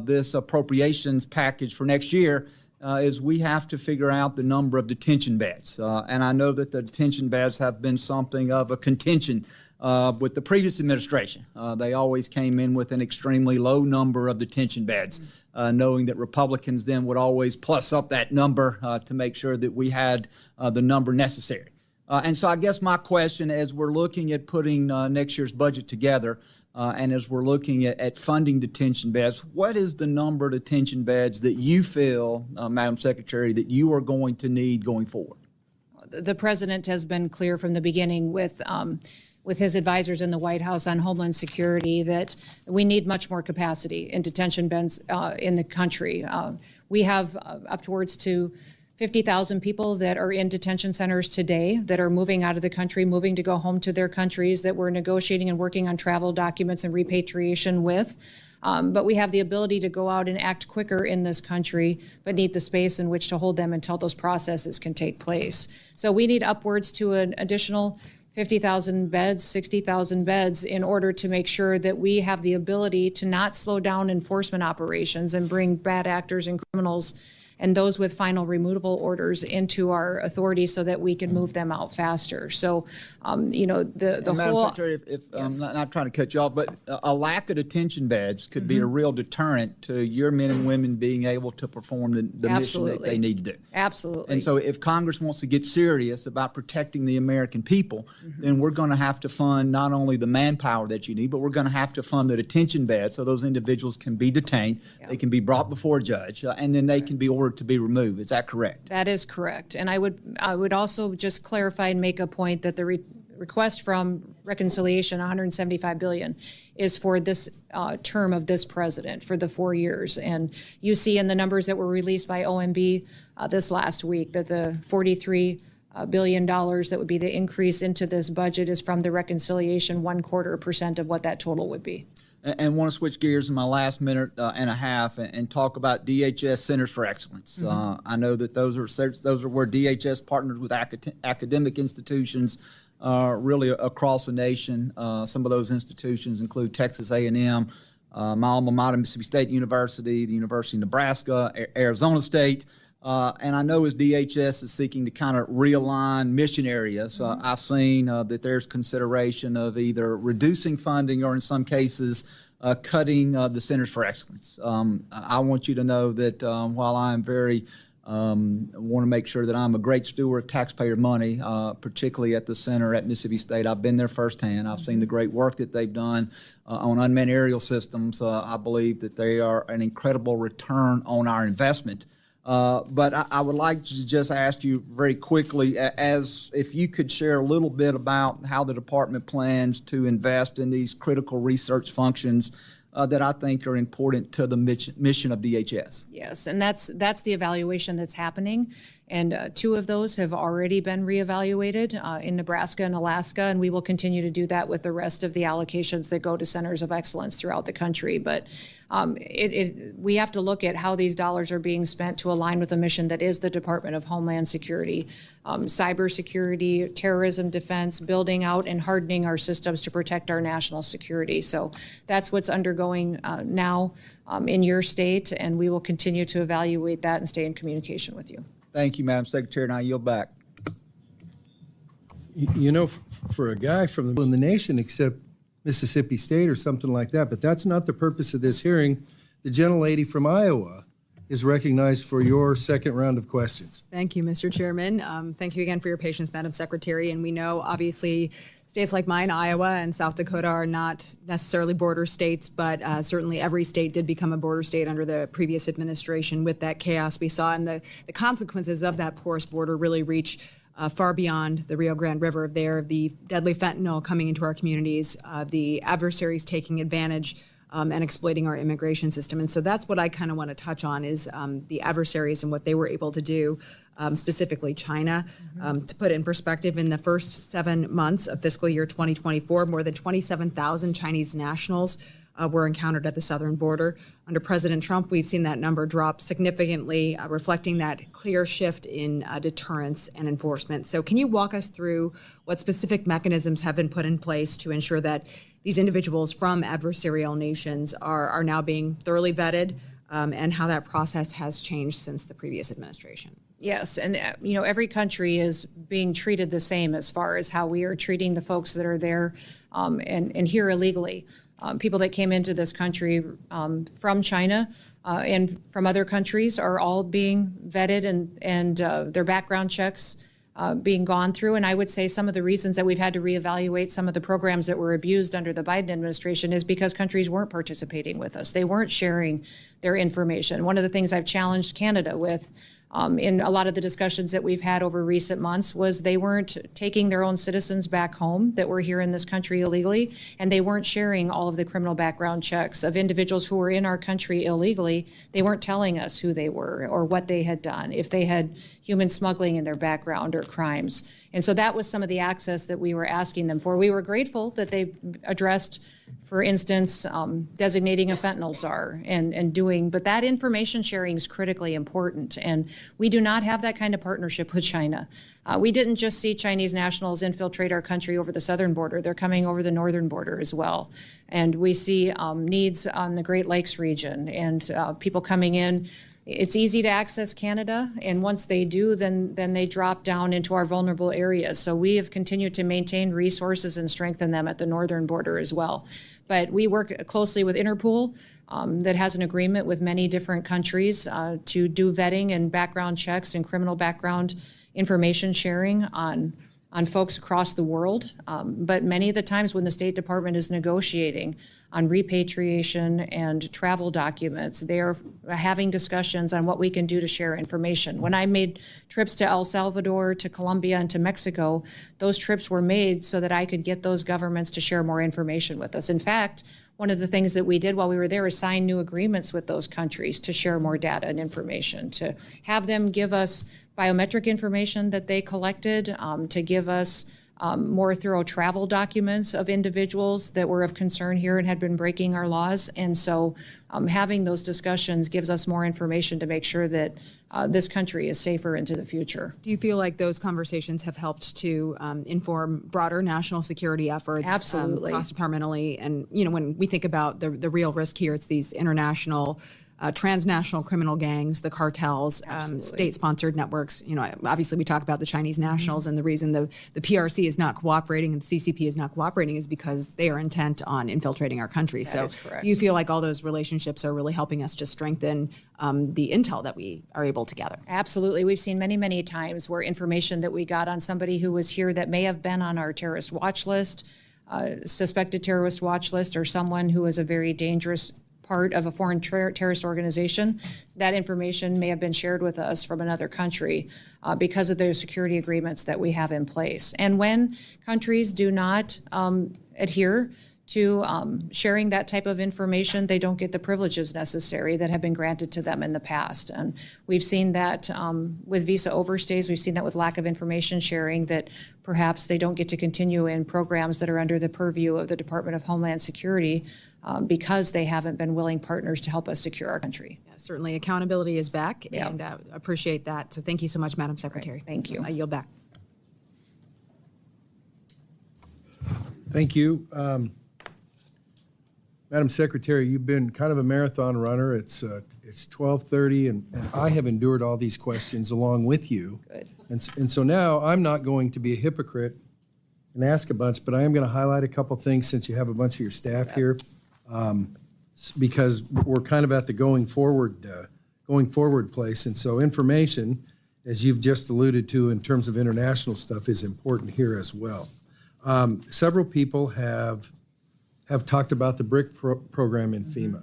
this appropriations package for next year is we have to figure out the number of detention beds. And I know that the detention beds have been something of a contention with the previous administration. They always came in with an extremely low number of detention beds, knowing that Republicans then would always plus up that number to make sure that we had the number necessary. And so I guess my question as we're looking at putting next year's budget together, and as we're looking at funding detention beds, what is the number of detention beds that you feel, Madam Secretary, that you are going to need going forward? The president has been clear from the beginning with his advisors in the White House on Homeland Security that we need much more capacity in detention beds in the country. We have upwards to 50,000 people that are in detention centers today that are moving out of the country, moving to go home to their countries that we're negotiating and working on travel documents and repatriation with. But we have the ability to go out and act quicker in this country, but need the space in which to hold them until those processes can take place. So we need upwards to an additional 50,000 beds, 60,000 beds in order to make sure that we have the ability to not slow down enforcement operations and bring bad actors and criminals and those with final removal orders into our authority so that we can move them out faster. So, the Madam whole— Secretary, if I'm not trying to cut you off, but a lack of detention beds could be a real deterrent to your men and women being able to perform the mission that they need to do. Absolutely. And so if Congress wants to get serious about protecting the American people, then we're going to have to fund not only the manpower that you need, but we're going to have to fund the detention beds so those individuals can be detained, they can be brought before a judge, and then they can be ordered to be removed. Is that correct? That is correct. And I would also just clarify and make a point that the request from reconciliation, $175 billion, is for this term of this president for the 4 years. And you see in the numbers that were released by OMB this last week that the $43 billion that would be the increase into this budget is from the reconciliation, 0.25% of what that total would be. And want to switch gears in my last minute and a half and talk about DHS Centers for Excellence. I know that those are where DHS partners with academic institutions really across the nation. Some of those institutions include Texas A&M, my alma mater, Mississippi State University, the University of Nebraska, Arizona State. And I know as DHS is seeking to kind of realign mission areas, I've seen that there's consideration of either reducing funding or in some cases cutting the Centers for Excellence. I want you to know that while I am very want to make sure that I'm a great steward of taxpayer money, particularly at the center at Mississippi State. I've been there firsthand. I've seen the great work that they've done on unmanned aerial systems. I believe that they are an incredible return on our investment. But I would like to just ask you very quickly, as if you could share a little bit about how the department plans to invest in these critical research functions that I think are important to the mission of DHS. Yes, and that's the evaluation that's happening. And 2 of those have already been reevaluated in Nebraska and Alaska, and we will continue to do that with the rest of the allocations that go to centers of excellence throughout the country. But we have to look at how these dollars are being spent to align with the mission that is the Department of Homeland Security, cybersecurity, terrorism defense, building out and hardening our systems to protect our national security. So that's what's undergoing now in your state, and we will continue to evaluate that and stay in communication with you. Thank you, Madam Secretary, and I yield back. You know, for a guy from the nation, except Mississippi State or something like that, but that's not the purpose of this hearing. The gentlelady from Iowa is recognized for your second round of questions. Thank you, Mr. Chairman. Thank you again for your patience, Madam Secretary. And we know, obviously, states like mine, Iowa and South Dakota, are not necessarily border states, but certainly every state did become a border state under the previous administration with that chaos we saw. And the consequences of that porous border really reach far beyond the Rio Grande River. There, the deadly fentanyl coming into our communities, the adversaries taking advantage and exploiting our immigration system. And so that's what I kind of want to touch on is the adversaries and what they were able to do, specifically China. To put it in perspective, in the first 7 months of fiscal year 2024, more than 27,000 Chinese nationals were encountered at the southern border. Under President Trump, we've seen that number drop significantly, reflecting that clear shift in deterrence and enforcement. So can you walk us through what specific mechanisms have been put in place to ensure that these individuals from adversarial nations are now being thoroughly vetted, and how that process has changed since the previous administration? Yes, and you know, every country is being treated the same as far as how we are treating the folks that are there and here illegally. People that came into this country from China and from other countries are all being vetted and their background checks being gone through. And I would say some of the reasons that we've had to reevaluate some of the programs that were abused under the Biden administration is because countries weren't participating with us. They weren't sharing their information. One of the things I've challenged Canada with in a lot of the discussions that we've had over recent months was they weren't taking their own citizens back home that were here in this country illegally, and they weren't sharing all of the criminal background checks of individuals who were in our country illegally. They weren't telling us who they were or what they had done, if they had human smuggling in their background or crimes. And so that was some of the access that we were asking them for. We were grateful that they addressed, for instance, designating a fentanyl czar and doing, but that information sharing is critically important. And we do not have that kind of partnership with China. We didn't just see Chinese nationals infiltrate our country over the southern border. They're coming over the northern border as well. And we see needs on the Great Lakes region and people coming in. It's easy to access Canada, and once they do, then they drop down into our vulnerable areas. So we have continued to maintain resources and strengthen them at the northern border as well. But we work closely with Interpol that has an agreement with many different countries to do vetting and background checks and criminal background information sharing on folks across the world. But many of the times when the State Department is negotiating on repatriation and travel documents, they are having discussions on what we can do to share information. When I made trips to El Salvador, to Colombia, and to Mexico, those trips were made so that I could get those governments to share more information with us. In fact, one of the things that we did while we were there is sign new agreements with those countries to share more data and information, to have them give us biometric information that they collected, to give us more thorough travel documents of individuals that were of concern here and had been breaking our laws. And so having those discussions gives us more information to make sure that this country is safer into the future. Do you feel like those conversations have helped to inform broader national security efforts? Absolutely. Cross-departmentally? And, you know, when we think about the real risk here, it's these international transnational criminal gangs, the cartels, state-sponsored networks. You know, obviously we talk about the Chinese nationals, and the reason the PRC is not cooperating and the CCP is not cooperating is because they are intent on infiltrating our country. That is correct. Do you feel like all those relationships are really helping us to strengthen the intel that we are able to gather? Absolutely. We've seen many, many times where information that we got on somebody who was here that may have been on our terrorist watch list, suspected terrorist watch list, or someone who is a very dangerous part of a foreign terrorist organization, that information may have been shared with us from another country because of those security agreements that we have in place. And when countries do not adhere to sharing that type of information, they don't get the privileges necessary that have been granted to them in the past. And we've seen that with visa overstays. We've seen that with lack of information sharing, that perhaps they don't get to continue in programs that are under the purview of the Department of Homeland Security because they haven't been willing partners to help us secure our country. Yeah, certainly accountability is back, and appreciate that. So thank you so much, Madam Secretary. Right. Thank you. I yield back. Thank you. Madam Secretary, you've been kind of a marathon runner. It's 12:30, and I have endured all these questions along with you. Good. And so now I'm not going to be a hypocrite and ask a bunch, but I am going to highlight a couple things since you have a bunch of your staff here, because we're kind of at the going forward place. And so information, as you've just alluded to in terms of international stuff, is important here as well. Several people have talked about the BRIC program in FEMA.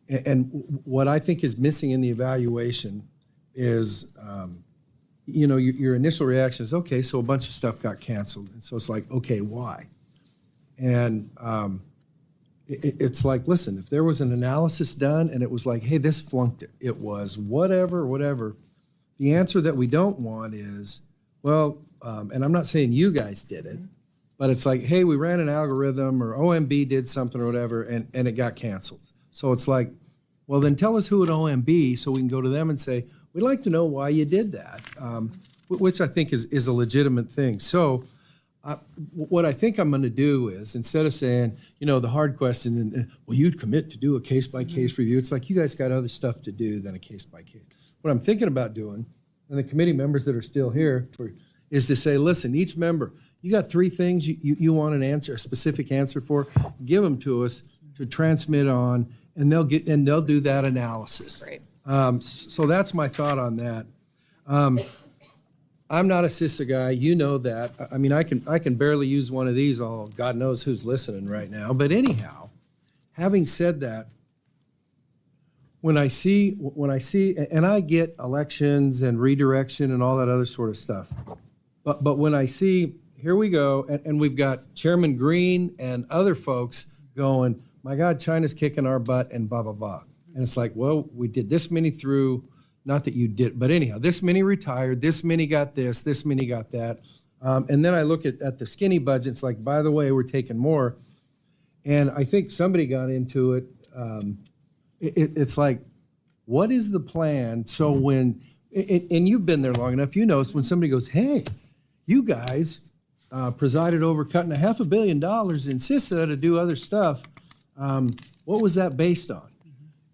And what I think is missing in the evaluation is, you know, your initial reaction is, okay, so a bunch of stuff got canceled. And so it's like, okay, why? And it's like, listen, if there was an analysis done and it was like, hey, this flunked it, it was whatever, the answer that we don't want is, well, and I'm not saying you guys did it, but it's like, hey, we ran an algorithm or OMB did something or whatever, and it got canceled. So it's like, well, then tell us who at OMB so we can go to them and say, we'd like to know why you did that, which I think is a legitimate thing. So what I think I'm going to do is, instead of saying, you know, the hard question, and well, you'd commit to do a case-by-case review, it's like you guys got other stuff to do than a case-by-case. What I'm thinking about doing, and the committee members that are still here, is to say, listen, each member, you got 3 things you want an answer, a specific answer for, give them to us to transmit on, and they'll do that analysis. Great. So that's my thought on that. I'm not a CISA guy, you know that. I mean, I can barely use one of these. All God knows who's listening right now. But anyhow, having said that, when I see, and I get elections and redirection and all that other sort of stuff, but when I see, here we go, and we've got Chairman Green and other folks going, my God, China's kicking our butt and blah, blah, blah. And it's like, well, we did this many through, not that you did, but anyhow, this many retired, this many got this many got that. And then I look at the skinny budgets, like, by the way, we're taking more. And I think somebody got into it. It's like, what is the plan? So when, and you've been there long enough, you know, when somebody goes, hey, you guys presided over cutting $500 million in CISA to do other stuff. What was that based on?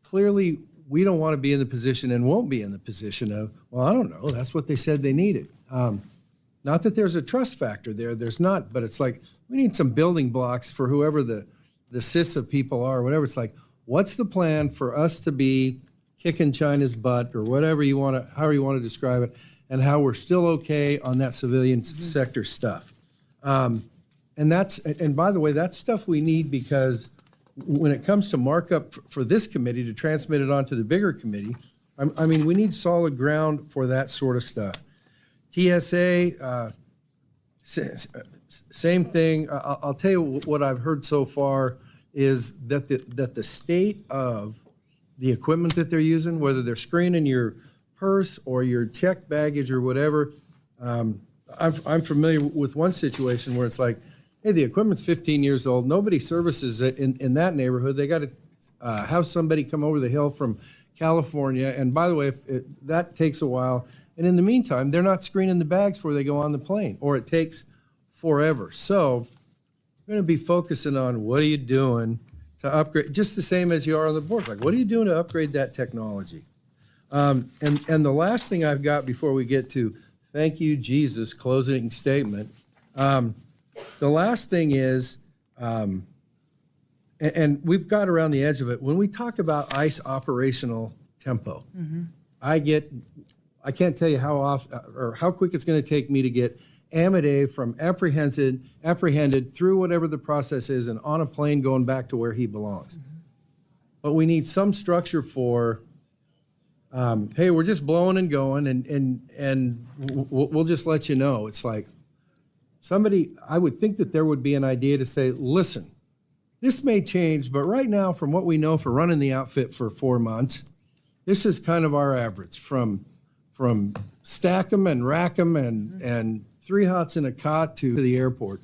Clearly, we don't want to be in the position and won't be in the position of, well, I don't know, that's what they said they needed. Not that there's a trust factor there, there's not, but it's like, we need some building blocks for whoever the CISA people are, whatever. It's like, what's the plan for us to be kicking China's butt, or whatever you want to, however you want to describe it, and how we're still okay on that civilian sector stuff. And by the way, that's stuff we need, because when it comes to markup for this committee to transmit it onto the bigger committee, I mean, we need solid ground for that sort of stuff. TSA, same thing. I'll tell you what I've heard so far is that the state of the equipment that they're using, whether they're screening your purse or your checked baggage or whatever, I'm familiar with one situation where it's like, hey, the equipment's 15 years old. Nobody services it in that neighborhood. They got to have somebody come over the hill from California. And by the way, that takes a while. And in the meantime, they're not screening the bags before they go on the plane, or it takes forever. So we're going to be focusing on what are you doing to upgrade, just the same as you are on the board. Like, what are you doing to upgrade that technology? And the last thing I've got before we get to thank you, Jesus, closing statement. The last thing is, and we've got around the edge of it, when we talk about ICE operational tempo, I can't tell you how often or how quick it's going to take me to get Amadei from apprehended through whatever the process is and on a plane going back to where he belongs. But we need some structure for, hey, we're just blowing and going and we'll just let you know. It's like somebody, I would think that there would be an idea to say, listen, this may change, but right now, from what we know for running the outfit for 4 months, this is kind of our average from stack 'em and rack 'em and 3 hots in a cot to the airport.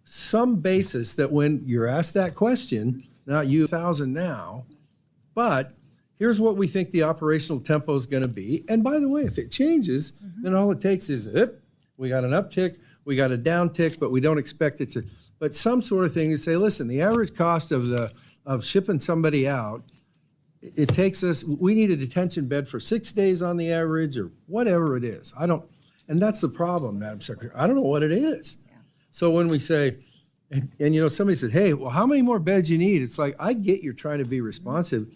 Some basis that when you're asked that question, not you 1,000 now, but here's what we think the operational tempo is going to be. And by the way, if it changes, then all it takes is, we got an uptick, we got a downtick, but we don't expect it to. But some sort of thing to say, listen, the average cost of shipping somebody out, it takes us, we need a detention bed for 6 days on the average or whatever it is. And that's the problem, Madam Secretary. I don't know what it is. Yeah. So when we say, and somebody said, hey, well, how many more beds you need? It's like, I get you're trying to be responsive,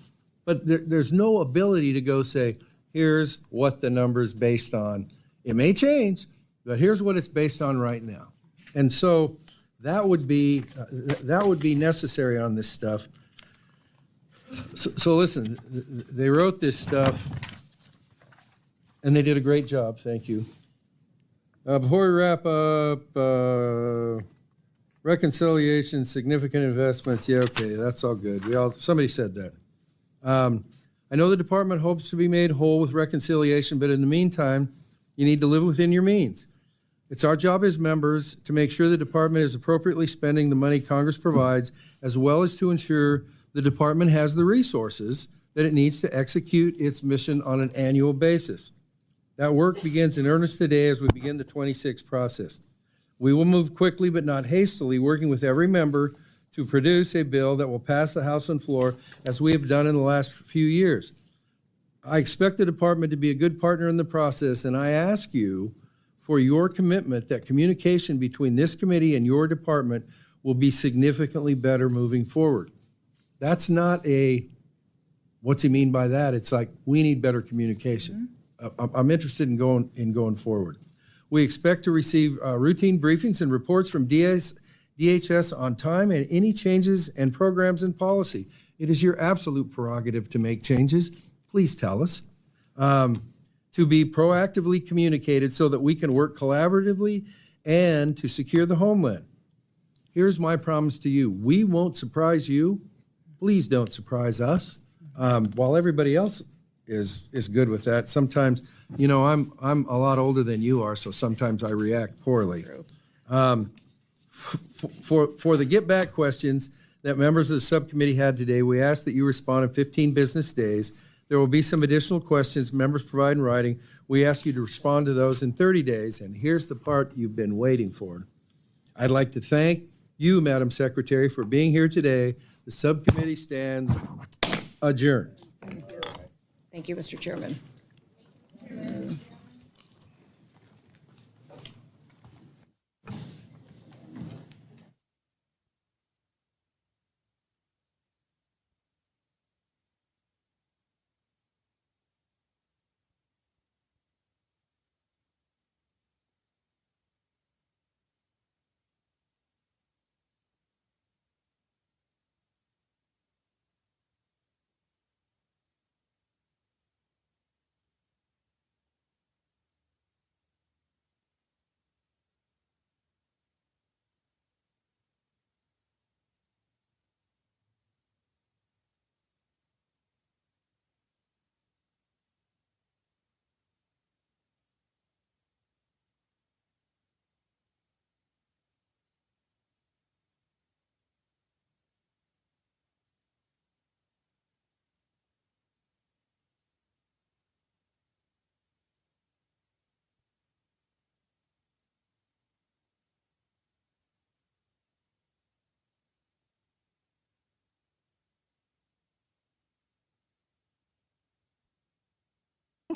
but there's no ability to go say, here's what the number's based on. It may change, but here's what it's based on right now. And so that would be necessary on this stuff. So listen, they wrote this stuff, and they did a great job. Thank you. Before we wrap up, reconciliation, significant investments. Yeah, okay, that's all good. Somebody said that. I know the department hopes to be made whole with reconciliation, but in the meantime, you need to live within your means. It's our job as members to make sure the department is appropriately spending the money Congress provides, as well as to ensure the department has the resources that it needs to execute its mission on an annual basis. That work begins in earnest today as we begin the 26 process. We will move quickly but not hastily, working with every member to produce a bill that will pass the House and floor as we have done in the last few years. I expect the department to be a good partner in the process, and I ask you for your commitment that communication between this committee and your department will be significantly better moving forward. That's not what's he mean by that? It's like, we need better communication. I'm interested in going forward. We expect to receive routine briefings and reports from DHS on time and any changes and programs and policy. It is your absolute prerogative to make changes. Please tell us. To be proactively communicated so that we can work collaboratively and to secure the homeland. Here's my promise to you. We won't surprise you. Please don't surprise us. While everybody else is good with that, sometimes, I'm a lot older than you are, so sometimes I react poorly. For the get back questions that members of the subcommittee had today, we ask that you respond in 15 business days. There will be some additional questions members provide in writing. We ask you to respond to those in 30 days. And here's the part you've been waiting for. I'd like to thank you, Madam Secretary, for being here today. The subcommittee stands adjourned. Thank you, Mr. Chairman.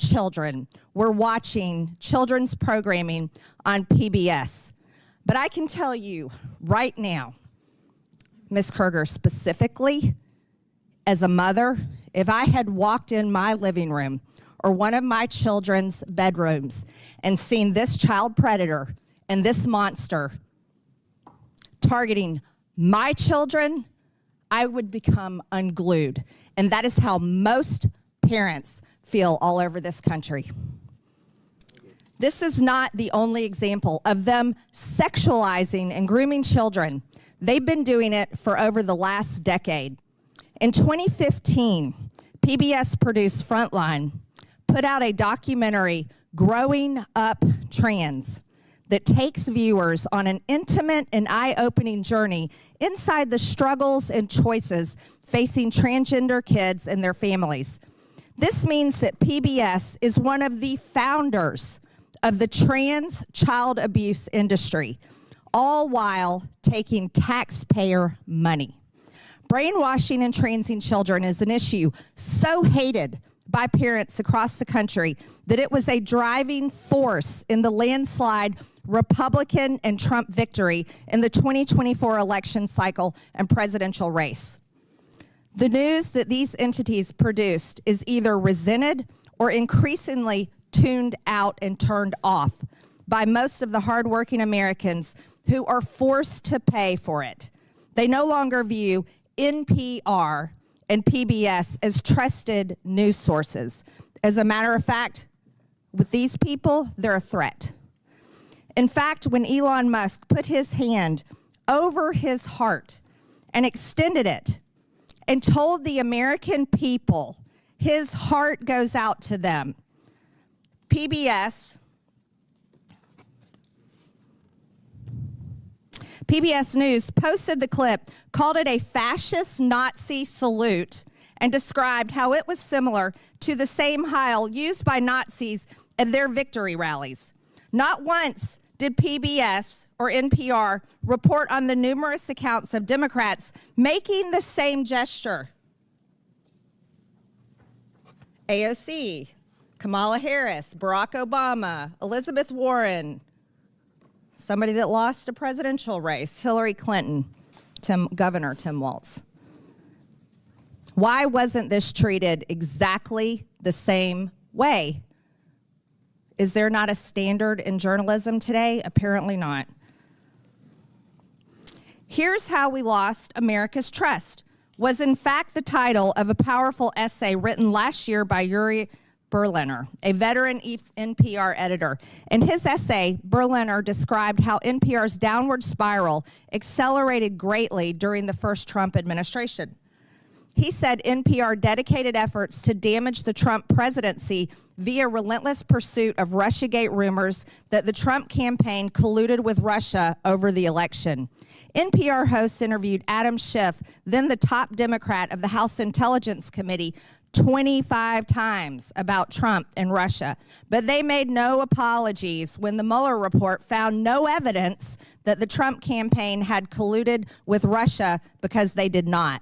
grandchildren were watching children's programming on PBS. But I can tell you right now, Ms. Kruger, specifically, as a mother, if I had walked in my living room or one of my children's bedrooms and seen this child predator and this monster targeting my children, I would become unglued. And that is how most parents feel all over this country. This is not the only example of them sexualizing and grooming children. They've been doing it for over the last decade. In 2015, PBS produced Frontline put out a documentary, Growing Up Trans, that takes viewers on an intimate and eye-opening journey inside the struggles and choices facing transgender kids and their families. This means that PBS is one of the founders of the trans child abuse industry, all while taking taxpayer money. Brainwashing and transing children is an issue so hated by parents across the country that it was a driving force in the landslide Republican and Trump victory in the 2024 election cycle and presidential race. The news that these entities produced is either resented or increasingly tuned out and turned off by most of the hardworking Americans who are forced to pay for it. They no longer view NPR and PBS as trusted news sources. As a matter of fact, with these people, they're a threat. In fact, when Elon Musk put his hand over his heart and extended it and told the American people his heart goes out to them, PBS News posted the clip, called it a fascist Nazi salute, and described how it was similar to the same Heil used by Nazis at their victory rallies. Not once did PBS or NPR report on the numerous accounts of Democrats making the same gesture. AOC, Kamala Harris, Barack Obama, Elizabeth Warren, somebody that lost a presidential race, Hillary Clinton, Governor Tim Walz. Why wasn't this treated exactly the same way? Is there not a standard in journalism today? Apparently not. Here's How We Lost America's Trust was in fact the title of a powerful essay written last year by Yuri Berliner, a veteran NPR editor. In his essay, Berliner described how NPR's downward spiral accelerated greatly during the first Trump administration. He said NPR dedicated efforts to damage the Trump presidency via relentless pursuit of Russiagate rumors that the Trump campaign colluded with Russia over the election. NPR hosts interviewed Adam Schiff, then the top Democrat of the House Intelligence Committee, 25 times about Trump and Russia. But they made no apologies when the Mueller report found no evidence that the Trump campaign had colluded with Russia, because they did not.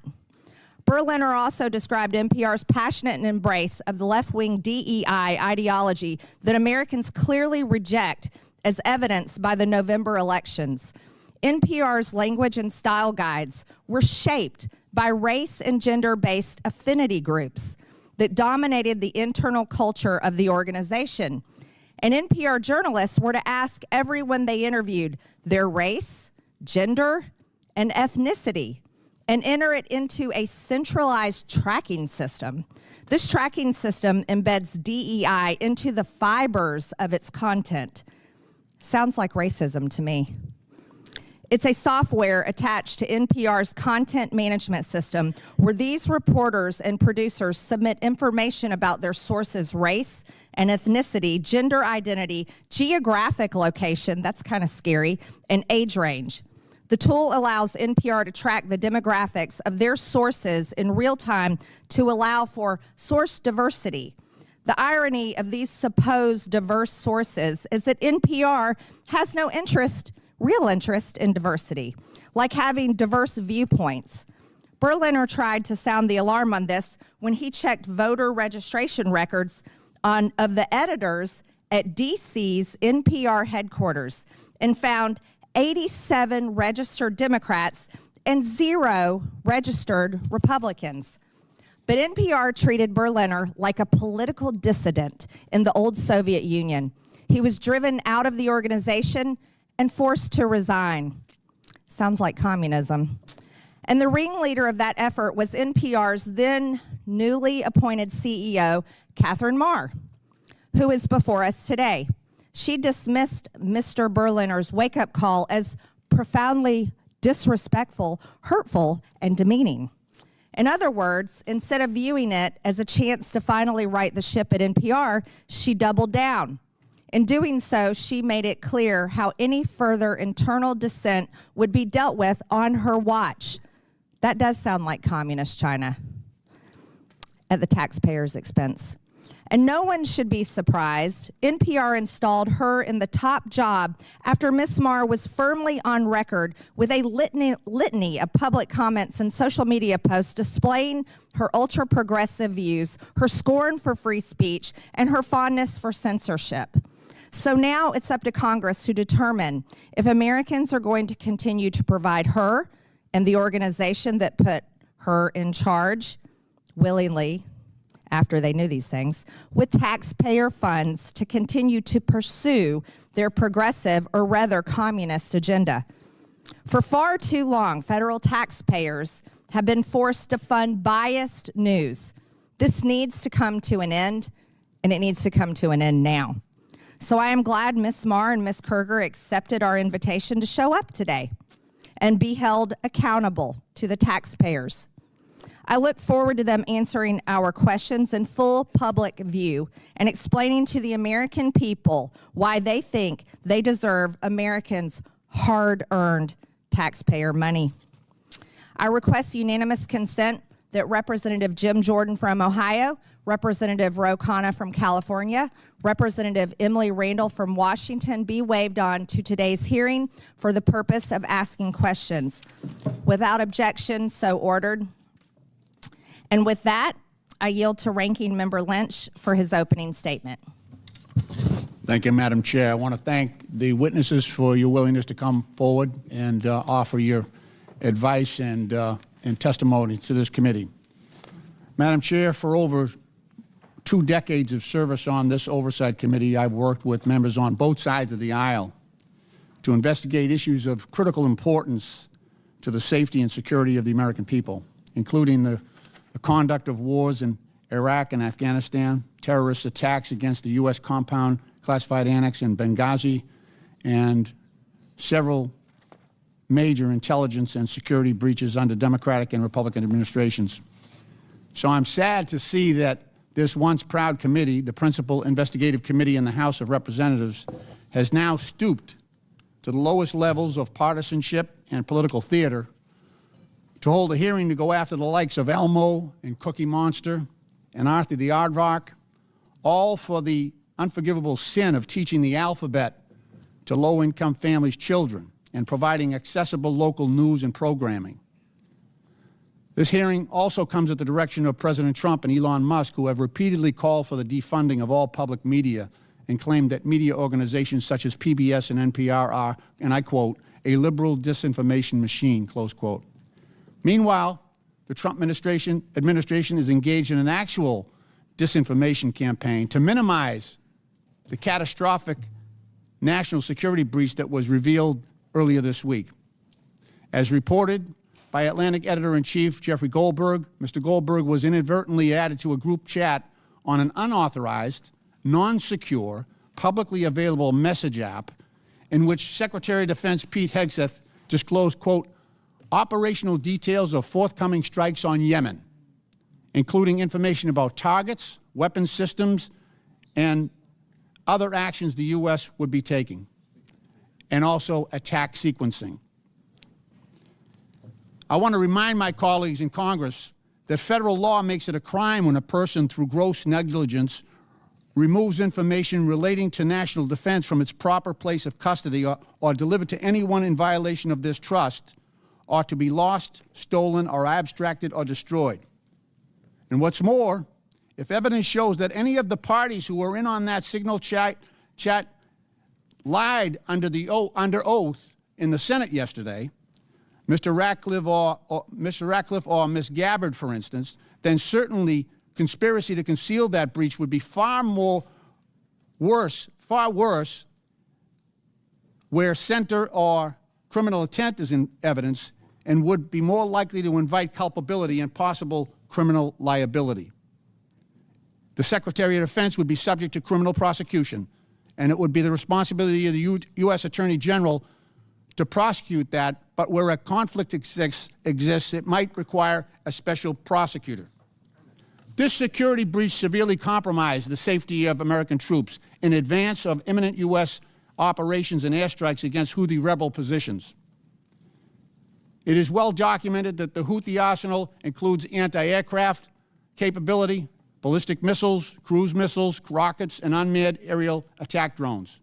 Berliner also described NPR's passionate embrace of the left-wing DEI ideology that Americans clearly reject, as evidenced by the November elections. NPR's language and style guides were shaped by race and gender-based affinity groups that dominated the internal culture of the organization. And NPR journalists were to ask everyone they interviewed their race, gender, and ethnicity, and enter it into a centralized tracking system. This tracking system embeds DEI into the fibers of its content. Sounds like racism to me. It's a software attached to NPR's content management system where these reporters and producers submit information about their sources' race and ethnicity, gender identity, geographic location, that's kind of scary, and age range. The tool allows NPR to track the demographics of their sources in real time to allow for source diversity. The irony of these supposed diverse sources is that NPR has no real interest in diversity, like having diverse viewpoints. Berliner tried to sound the alarm on this when he checked voter registration records of the editors at DC's NPR headquarters and found 87 registered Democrats and 0 registered Republicans. But NPR treated Berliner like a political dissident in the old Soviet Union. He was driven out of the organization and forced to resign. Sounds like communism. And the ringleader of that effort was NPR's then newly appointed CEO, Catherine Marr, who is before us today. She dismissed Mr. Berliner's wake-up call as profoundly disrespectful, hurtful, and demeaning. In other words, instead of viewing it as a chance to finally right the ship at NPR, she doubled down. In doing so, she made it clear how any further internal dissent would be dealt with on her watch. That does sound like communist China at the taxpayer's expense. And no one should be surprised. NPR installed her in the top job after Ms. Marr was firmly on record with a litany of public comments and social media posts displaying her ultra-progressive views, her scorn for free speech, and her fondness for censorship. So now it's up to Congress to determine if Americans are going to continue to provide her and the organization that put her in charge willingly, after they knew these things, with taxpayer funds to continue to pursue their progressive, or rather communist, agenda. For far too long, federal taxpayers have been forced to fund biased news. This needs to come to an end, and it needs to come to an end now. So I am glad Ms. Marr and Ms. Kerger accepted our invitation to show up today and be held accountable to the taxpayers. I look forward to them answering our questions in full public view and explaining to the American people why they think they deserve Americans' hard-earned taxpayer money. I request unanimous consent that Representative Jim Jordan from Ohio, Representative Ro Khanna from California, Representative Emily Randall from Washington be waived on to today's hearing for the purpose of asking questions. Without objection, so ordered. And with that, I yield to Ranking Member Lynch for his opening statement. Thank you, Madam Chair. I want to thank the witnesses for your willingness to come forward and offer your advice and testimony to this committee. Madam Chair, for over 2 decades of service on this oversight committee, I've worked with members on both sides of the aisle to investigate issues of critical importance to the safety and security of the American people, including the conduct of wars in Iraq and Afghanistan, terrorist attacks against the U.S. compound classified annex in Benghazi, and several major intelligence and security breaches under Democratic and Republican administrations. So I'm sad to see that this once proud committee, the principal investigative committee in the House of Representatives, has now stooped to the lowest levels of partisanship and political theater to hold a hearing to go after the likes of Elmo and Cookie Monster and Arthur the Aardvark, all for the unforgivable sin of teaching the alphabet to low-income families' children and providing accessible local news and programming. This hearing also comes at the direction of President Trump and Elon Musk, who have repeatedly called for the defunding of all public media and claimed that media organizations such as PBS and NPR are, and I quote, a liberal disinformation machine, close quote. Meanwhile, the Trump administration is engaged in an actual disinformation campaign to minimize the catastrophic national security breach that was revealed earlier this week. As reported by Atlantic Editor-in-Chief Jeffrey Goldberg, Mr. Goldberg was inadvertently added to a group chat on an unauthorized, non-secure, publicly available message app in which Secretary of Defense Pete Hegseth disclosed, quote, operational details of forthcoming strikes on Yemen, including information about targets, weapons systems, and other actions the U.S. would be taking, and also attack sequencing. I want to remind my colleagues in Congress that federal law makes it a crime when a person, through gross negligence, removes information relating to national defense from its proper place of custody or delivered to anyone in violation of this trust, ought to be lost, stolen, or abstracted or destroyed. And what's more, if evidence shows that any of the parties who were in on that signal chat lied under oath in the Senate yesterday, Mr. Ratcliffe or Ms. Gabbard, for instance, then certainly conspiracy to conceal that breach would be far worse, where center or criminal intent is in evidence, and would be more likely to invite culpability and possible criminal liability. The Secretary of Defense would be subject to criminal prosecution, and it would be the responsibility of the U.S. Attorney General to prosecute that, but where a conflict exists, it might require a special prosecutor. This security breach severely compromised the safety of American troops in advance of imminent U.S. operations and airstrikes against Houthi rebel positions. It is well documented that the Houthi arsenal includes anti-aircraft capability, ballistic missiles, cruise missiles, rockets, and unmanned aerial attack drones.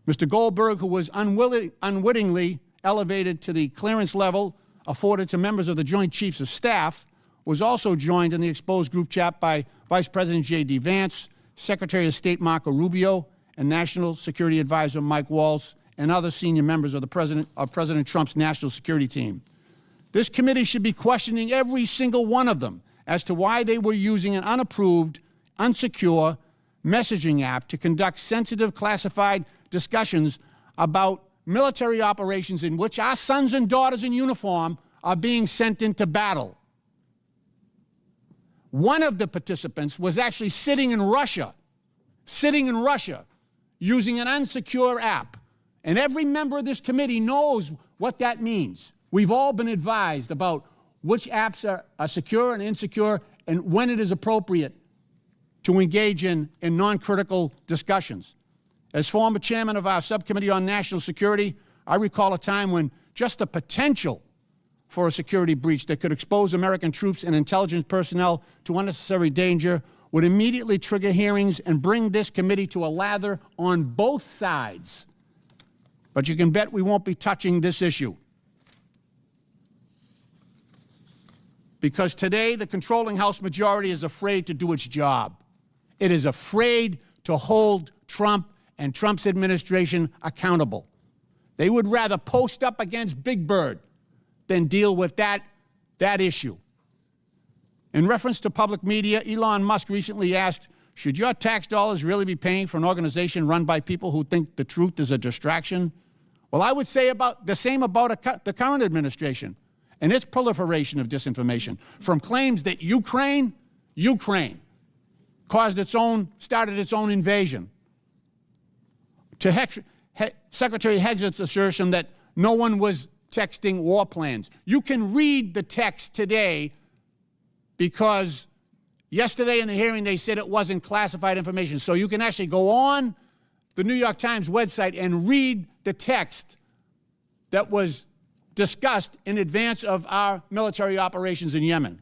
Mr. Goldberg, who was unwittingly elevated to the clearance level afforded to members of the Joint Chiefs of Staff, was also joined in the exposed group chat by Vice President J.D. Vance, Secretary of State Marco Rubio, and National Security Advisor Mike Waltz, and other senior members of President Trump's national security team. This committee should be questioning every single one of them as to why they were using an unapproved, unsecure messaging app to conduct sensitive, classified discussions about military operations in which our sons and daughters in uniform are being sent into battle. One of the participants was actually sitting in Russia, using an unsecure app. And every member of this committee knows what that means. We've all been advised about which apps are secure and insecure, and when it is appropriate to engage in non-critical discussions. As former chairman of our subcommittee on national security, I recall a time when just the potential for a security breach that could expose American troops and intelligence personnel to unnecessary danger would immediately trigger hearings and bring this committee to a lather on both sides. But you can bet we won't be touching this issue. Because today the controlling House majority is afraid to do its job. It is afraid to hold Trump and Trump's administration accountable. They would rather post up against Big Bird than deal with that issue. In reference to public media, Elon Musk recently asked, should your tax dollars really be paying for an organization run by people who think the truth is a distraction? Well, I would say the same about the current administration and its proliferation of disinformation, from claims that Ukraine started its own invasion, to Secretary Heged's assertion that no one was texting war plans. You can read the text today because yesterday in the hearing they said it wasn't classified information. So you can actually go on the New York Times website and read the text that was discussed in advance of our military operations in Yemen.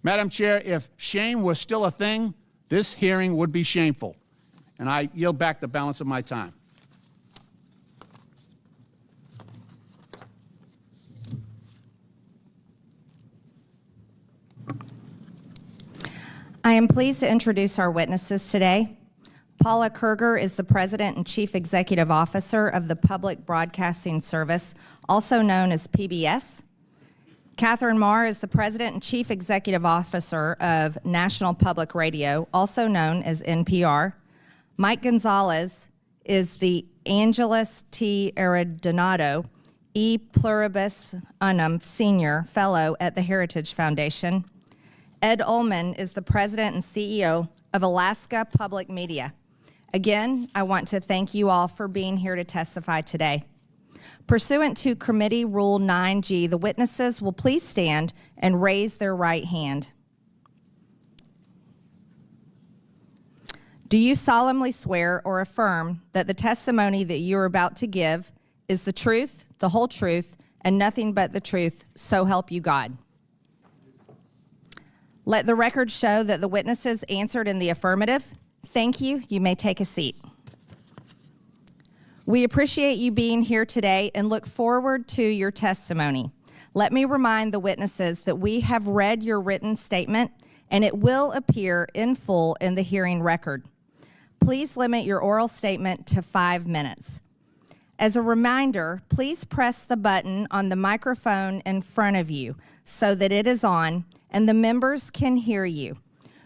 Madam Chair, if shame was still a thing, this hearing would be shameful. And I yield back the balance of my time. I am pleased to introduce our witnesses today. Paula Kerger is the President and Chief Executive Officer of the Public Broadcasting Service, also known as PBS. Catherine Marr is the President and Chief Executive Officer of National Public Radio, also known as NPR. Mike Gonzalez is the Angelus T. Arredondo E. Pluribus Unum Senior Fellow at the Heritage Foundation. Ed Ullman is the President and CEO of Alaska Public Media. Again, I want to thank you all for being here to testify today. Pursuant to Committee Rule 9G, the witnesses will please stand and raise their right hand. Do you solemnly swear or affirm that the testimony that you are about to give is the truth, the whole truth, and nothing but the truth, so help you God? Let the record show that the witnesses answered in the affirmative. Thank you. You may take a seat. We appreciate you being here today and look forward to your testimony. Let me remind the witnesses that we have read your written statement and it will appear in full in the hearing record. Please limit your oral statement to 5 minutes. As a reminder, please press the button on the microphone in front of you so that it is on and the members can hear you.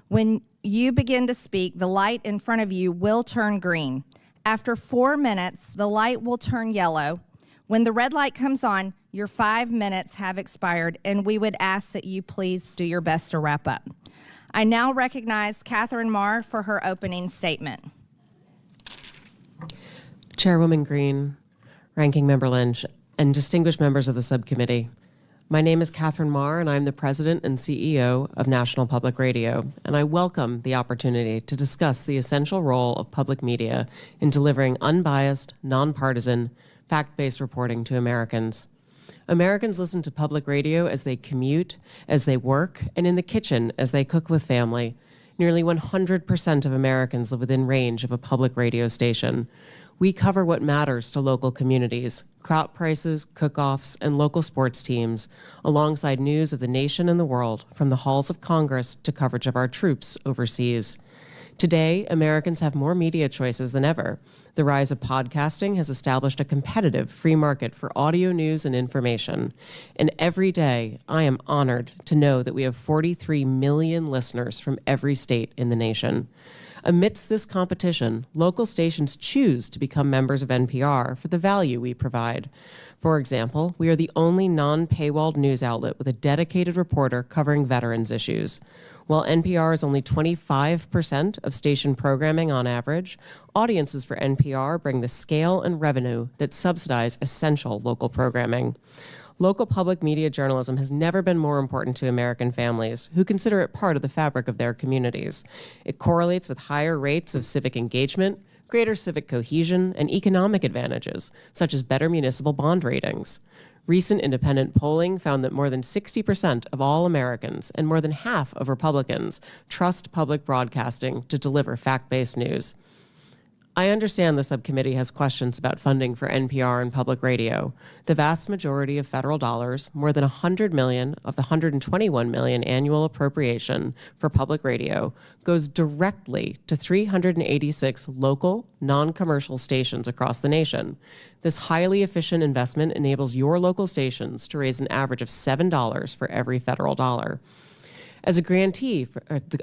When you begin to speak, the light in front of you will turn green. After 4 minutes, the light will turn yellow. When the red light comes on, your 5 minutes have expired, and we would ask that you please do your best to wrap up. I now recognize Catherine Marr for her opening statement. Chairwoman Green, Ranking Member Lynch, and distinguished members of the subcommittee. My name is Catherine Marr, and I'm the President and CEO of National Public Radio, and I welcome the opportunity to discuss the essential role of public media in delivering unbiased, nonpartisan, fact-based reporting to Americans. Americans listen to public radio as they commute, as they work, and in the kitchen as they cook with family. Nearly 100% of Americans live within range of a public radio station. We cover what matters to local communities, crop prices, cook-offs, and local sports teams, alongside news of the nation and the world, from the halls of Congress to coverage of our troops overseas. Today, Americans have more media choices than ever. The rise of podcasting has established a competitive free market for audio news and information. And every day, I am honored to know that we have 43 million listeners from every state in the nation. Amidst this competition, local stations choose to become members of NPR for the value we provide. For example, we are the only non-paywalled news outlet with a dedicated reporter covering veterans issues. While NPR is only 25% of station programming on average, audiences for NPR bring the scale and revenue that subsidize essential local programming. Local public media journalism has never been more important to American families, who consider it part of the fabric of their communities. It correlates with higher rates of civic engagement, greater civic cohesion, and economic advantages, such as better municipal bond ratings. Recent independent polling found that more than 60% of all Americans and more than half of Republicans trust public broadcasting to deliver fact-based news. I understand the subcommittee has questions about funding for NPR and public radio. The vast majority of federal dollars, more than $100 million of the $121 million annual appropriation for public radio, goes directly to 386 local, non-commercial stations across the nation. This highly efficient investment enables your local stations to raise an average of $7 for every federal dollar. As a grantee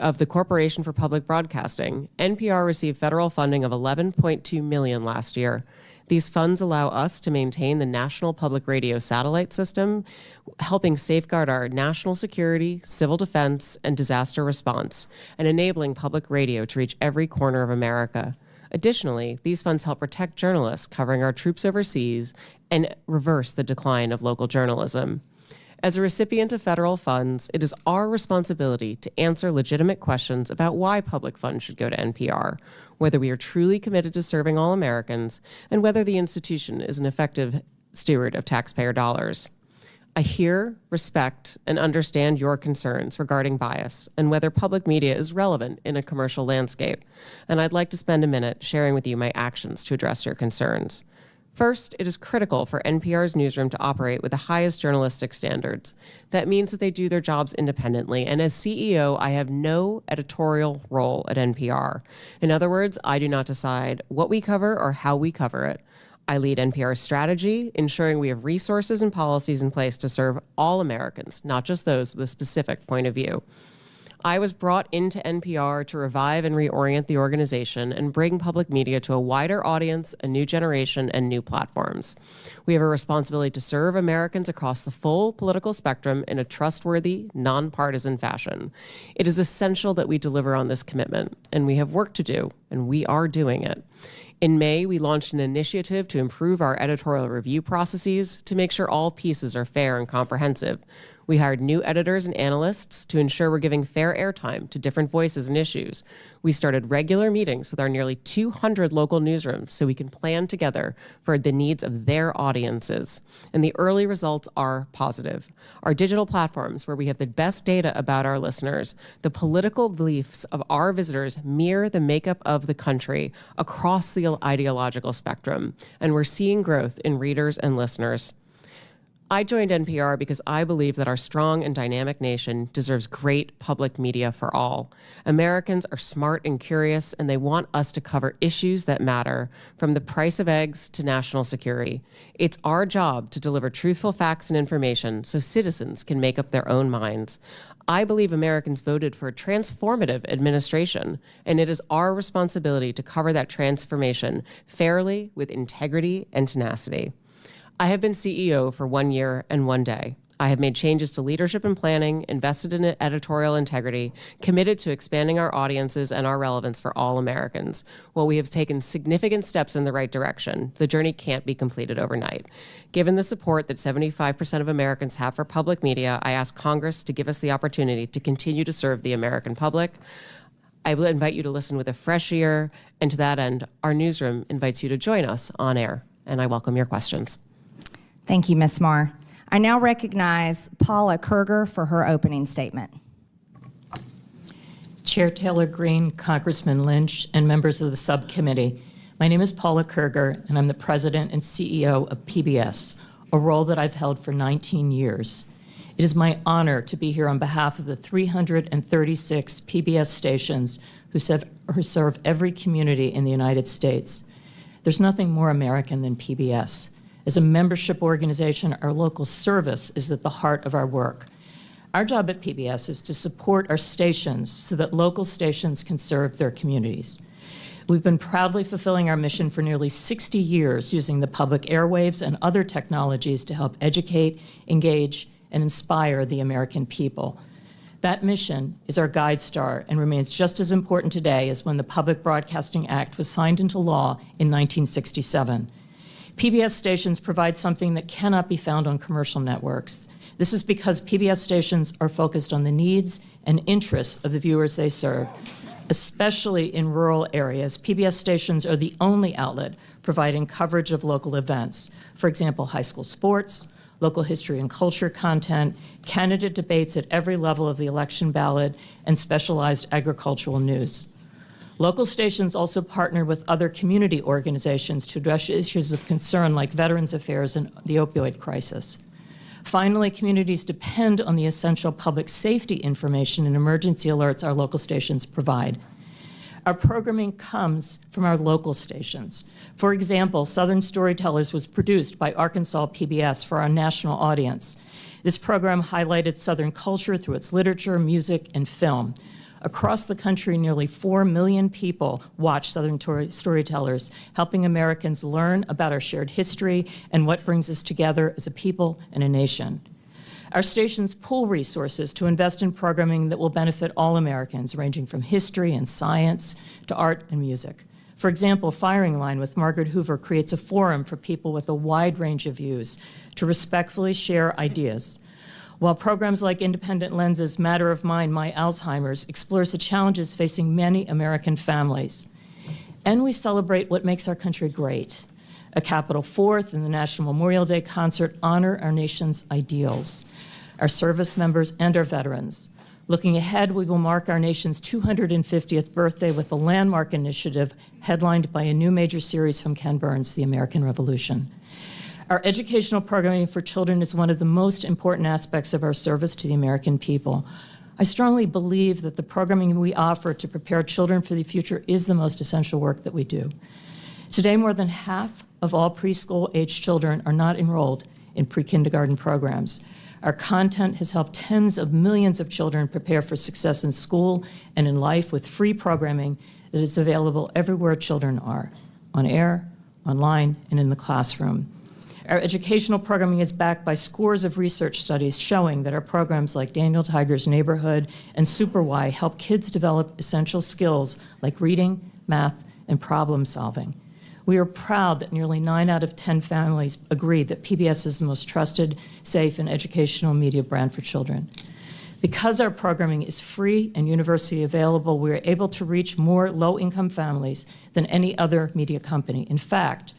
of the Corporation for Public Broadcasting, NPR received federal funding of $11.2 million last year. These funds allow us to maintain the National Public Radio satellite system, helping safeguard our national security, civil defense, and disaster response, and enabling public radio to reach every corner of America. Additionally, these funds help protect journalists covering our troops overseas and reverse the decline of local journalism. As a recipient of federal funds, it is our responsibility to answer legitimate questions about why public funds should go to NPR, whether we are truly committed to serving all Americans, and whether the institution is an effective steward of taxpayer dollars. I hear, respect, and understand your concerns regarding bias and whether public media is relevant in a commercial landscape, and I'd like to spend a minute sharing with you my actions to address your concerns. First, it is critical for NPR's newsroom to operate with the highest journalistic standards. That means that they do their jobs independently, and as CEO, I have no editorial role at NPR. In other words, I do not decide what we cover or how we cover it. I lead NPR's strategy, ensuring we have resources and policies in place to serve all Americans, not just those with a specific point of view. I was brought into NPR to revive and reorient the organization and bring public media to a wider audience, a new generation, and new platforms. We have a responsibility to serve Americans across the full political spectrum in a trustworthy, nonpartisan fashion. It is essential that we deliver on this commitment, and we have work to do, and we are doing it. In May, we launched an initiative to improve our editorial review processes to make sure all pieces are fair and comprehensive. We hired new editors and analysts to ensure we're giving fair airtime to different voices and issues. We started regular meetings with our nearly 200 local newsrooms so we can plan together for the needs of their audiences. And the early results are positive. Our digital platforms, where we have the best data about our listeners, the political beliefs of our visitors mirror the makeup of the country across the ideological spectrum. And we're seeing growth in readers and listeners. I joined NPR because I believe that our strong and dynamic nation deserves great public media for all. Americans are smart and curious, and they want us to cover issues that matter, from the price of eggs to national security. It's our job to deliver truthful facts and information so citizens can make up their own minds. I believe Americans voted for a transformative administration, and it is our responsibility to cover that transformation fairly, with integrity and tenacity. I have been CEO for 1 year and 1 day. I have made changes to leadership and planning, invested in editorial integrity, committed to expanding our audiences and our relevance for all Americans. While we have taken significant steps in the right direction, the journey can't be completed overnight. Given the support that 75% of Americans have for public media, I ask Congress to give us the opportunity to continue to serve the American public. I will invite you to listen with a fresh ear, and to that end, our newsroom invites you to join us on air, and I welcome your questions. Thank you, Ms. Marr. I now recognize Paula Kerger for her opening statement. Chair Taylor Greene, Congressman Lynch, and members of the subcommittee. My name is Paula Kerger, and I'm the president and CEO of PBS, a role that I've held for 19 years. It is my honor to be here on behalf of the 336 PBS stations who serve every community in the United States. There's nothing more American than PBS. As a membership organization, our local service is at the heart of our work. Our job at PBS is to support our stations so that local stations can serve their communities. We've been proudly fulfilling our mission for nearly 60 years, using the public airwaves and other technologies to help educate, engage, and inspire the American people. That mission is our guide star and remains just as important today as when the Public Broadcasting Act was signed into law in 1967. PBS stations provide something that cannot be found on commercial networks. This is because PBS stations are focused on the needs and interests of the viewers they serve. Especially in rural areas, PBS stations are the only outlet providing coverage of local events. For example, high school sports, local history and culture content, candidate debates at every level of the election ballot, and specialized agricultural news. Local stations also partner with other community organizations to address issues of concern like Veterans Affairs and the opioid crisis. Finally, communities depend on the essential public safety information and emergency alerts our local stations provide. Our programming comes from our local stations. For example, Southern Storytellers was produced by Arkansas PBS for our national audience. This program highlighted Southern culture through its literature, music, and film. Across the country, nearly 4 million people watch Southern Storytellers, helping Americans learn about our shared history and what brings us together as a people and a nation. Our stations pool resources to invest in programming that will benefit all Americans, ranging from history and science to art and music. For example, Firing Line with Margaret Hoover creates a forum for people with a wide range of views to respectfully share ideas. While programs like Independent Lens's Matter of Mind, My Alzheimer's explores the challenges facing many American families. And we celebrate what makes our country great. A Capitol Fourth and the National Memorial Day concert honor our nation's ideals, our service members, and our veterans. Looking ahead, we will mark our nation's 250th birthday with the landmark initiative headlined by a new major series from Ken Burns, The American Revolution. Our educational programming for children is one of the most important aspects of our service to the American people. I strongly believe that the programming we offer to prepare children for the future is the most essential work that we do. Today, more than half of all preschool-aged children are not enrolled in pre-kindergarten programs. Our content has helped tens of millions of children prepare for success in school and in life with free programming that is available everywhere children are, on air, online, and in the classroom. Our educational programming is backed by scores of research studies showing that our programs like Daniel Tiger's Neighborhood and Super Y help kids develop essential skills like reading, math, and problem solving. We are proud that nearly 9 out of 10 families agree that PBS is the most trusted, safe, and educational media brand for children. Because our programming is free and universally available, we are able to reach more low-income families than any other media company. In fact,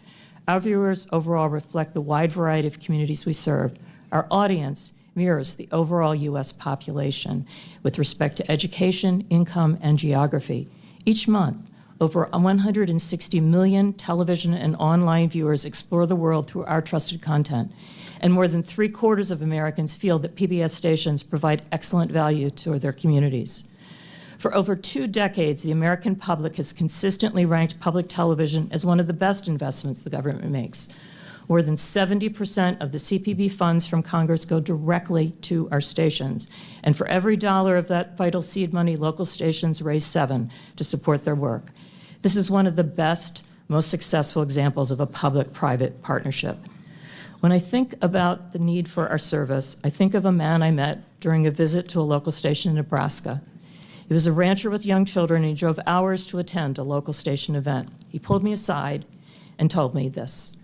our viewers overall reflect the wide variety of communities we serve. Our audience mirrors the overall U.S. population with respect to education, income, and geography. Each month, over 160 million television and online viewers explore the world through our trusted content. And more than 3/4 of Americans feel that PBS stations provide excellent value to their communities. For over 2 decades, the American public has consistently ranked public television as one of the best investments the government makes. More than 70% of the CPB funds from Congress go directly to our stations. And for every dollar of that vital seed money, local stations raise 7 to support their work. This is one of the best, most successful examples of a public-private partnership. When I think about the need for our service, I think of a man I met during a visit to a local station in Nebraska. He was a rancher with young children, and he drove hours to attend a local station event. He pulled me aside and told me this: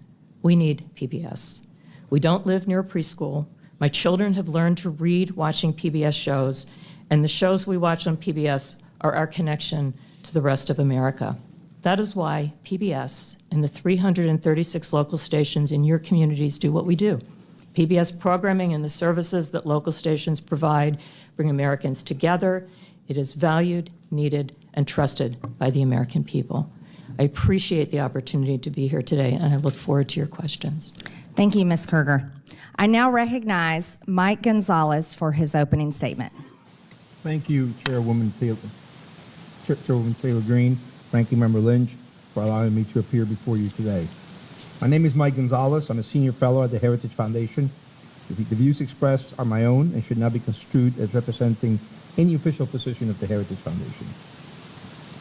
we need PBS. We don't live near a preschool. My children have learned to read watching PBS shows, and the shows we watch on PBS are our connection to the rest of America. That is why PBS and the 336 local stations in your communities do what we do. PBS programming and the services that local stations provide bring Americans together. It is valued, needed, and trusted by the American people. I appreciate the opportunity to be here today, and I look forward to your questions. Thank you, Ms. Kruger. I now recognize Mike Gonzalez for his opening statement. Thank you, Chairwoman Taylor Greene, Ranking Member Lynch, for allowing me to appear before you today. My name is Mike Gonzalez. I'm a senior fellow at the Heritage Foundation. The views expressed are my own and should not be construed as representing any official position of the Heritage Foundation.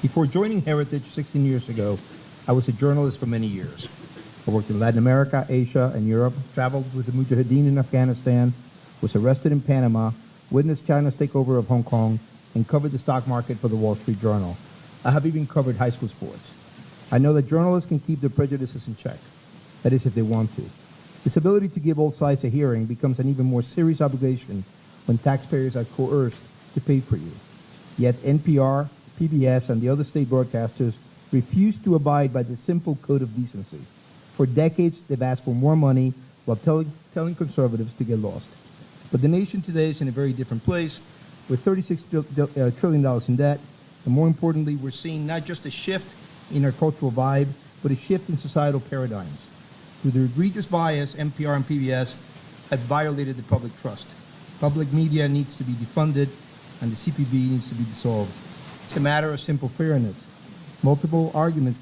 Before joining Heritage 16 years ago, I was a journalist for many years. I worked in Latin America, Asia, and Europe, traveled with the Mujahideen in Afghanistan, was arrested in Panama, witnessed China's takeover of Hong Kong, and covered the stock market for the Wall Street Journal. I have even covered high school sports. I know that journalists can keep their prejudices in check. That is, if they want to. This ability to give all sides a hearing becomes an even more serious obligation when taxpayers are coerced to pay for you. Yet NPR, PBS, and the other state broadcasters refuse to abide by the simple code of decency. For decades, they've asked for more money while telling conservatives to get lost. But the nation today is in a very different place, with $36 trillion in debt, and more importantly, we're seeing not just a shift in our cultural vibe, but a shift in societal paradigms. Through their egregious bias, NPR and PBS have violated the public trust. Public media needs to be defunded, and the CPB needs to be dissolved. It's a matter of simple fairness. Multiple arguments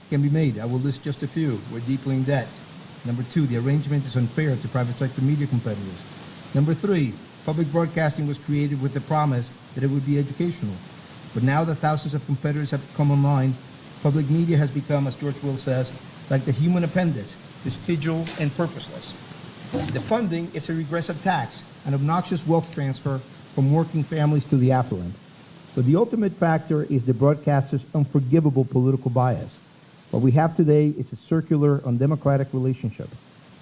can be made. I will list just a few. We're deeply in debt. Number 2, the arrangement is unfair to private sector media competitors. Number 3, public broadcasting was created with the promise that it would be educational. But now that thousands of competitors have come online, public media has become, as George Will says, like the human appendix, vestigial and purposeless. The funding is a regressive tax, an obnoxious wealth transfer from working families to the affluent. But the ultimate factor is the broadcaster's unforgivable political bias. What we have today is a circular, undemocratic relationship.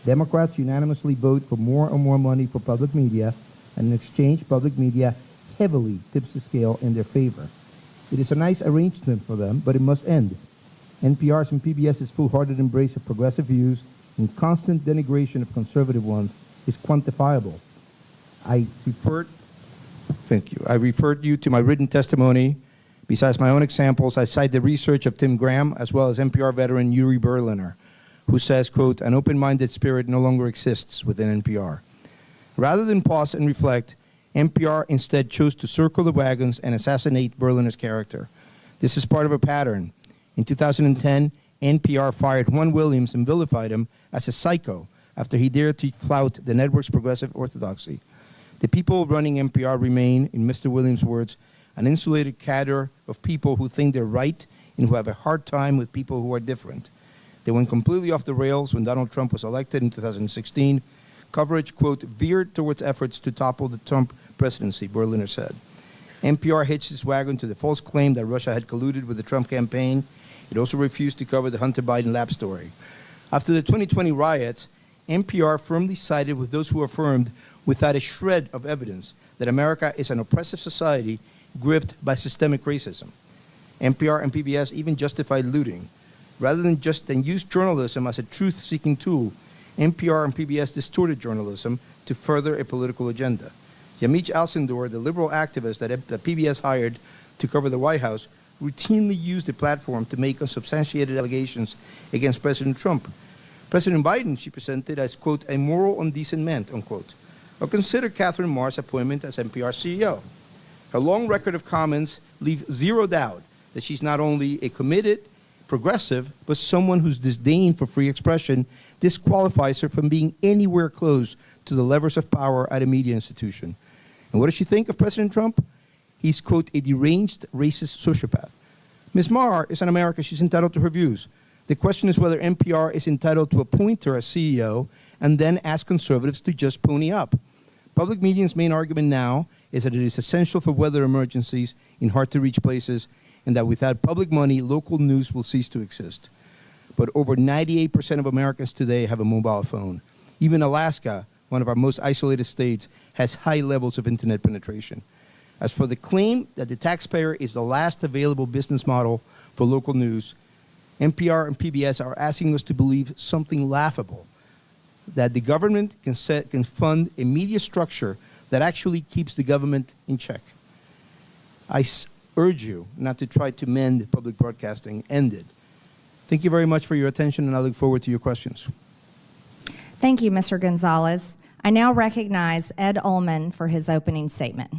Democrats unanimously vote for more and more money for public media, and in exchange, public media heavily tips the scale in their favor. It is a nice arrangement for them, but it must end. NPR's and PBS's foolhardy embrace of progressive views and constant denigration of conservative ones is quantifiable. Thank you. I referred you to my written testimony. Besides my own examples, I cite the research of Tim Graham, as well as NPR veteran Yuri Berliner, who says, quote, an open-minded spirit no longer exists within NPR. Rather than pause and reflect, NPR instead chose to circle the wagons and assassinate Berliner's character. This is part of a pattern. In 2010, NPR fired Juan Williams and vilified him as a psycho after he dared to flout the network's progressive orthodoxy. The people running NPR remain, in Mr. Williams' words, an insulated cadre of people who think they're right and who have a hard time with people who are different. They went completely off the rails when Donald Trump was elected in 2016. Coverage, quote, veered towards efforts to topple the Trump presidency, Berliner said. NPR hitched its wagon to the false claim that Russia had colluded with the Trump campaign. It also refused to cover the Hunter Biden lab story. After the 2020 riots, NPR firmly sided with those who affirmed, without a shred of evidence, that America is an oppressive society gripped by systemic racism. NPR and PBS even justified looting. Rather than use journalism as a truth-seeking tool, NPR and PBS distorted journalism to further a political agenda. Yamich Alcindor, the liberal activist that PBS hired to cover the White House, routinely used the platform to make unsubstantiated allegations against President Trump. President Biden, she presented as, quote, a moral and decent man, unquote. Or consider Catherine Marr's appointment as NPR CEO. Her long record of comments leave zero doubt that she's not only a committed progressive, but someone whose disdain for free expression disqualifies her from being anywhere close to the levers of power at a media institution. And what does she think of President Trump? He's, quote, a deranged, racist sociopath. Ms. Marr is an American. She's entitled to her views. The question is whether NPR is entitled to appoint her as CEO and then ask conservatives to just pony up. Public media's main argument now is that it is essential for weather emergencies in hard-to-reach places and that without public money, local news will cease to exist. But over 98% of Americans today have a mobile phone. Even Alaska, one of our most isolated states, has high levels of internet penetration. As for the claim that the taxpayer is the last available business model for local news, NPR and PBS are asking us to believe something laughable, that the government can fund a media structure that actually keeps the government in check. I urge you not to try to mend public broadcasting. End it. Thank you very much for your attention, and I look forward to your questions. Thank you, Mr. Gonzalez. I now recognize Ed Ullman for his opening statement.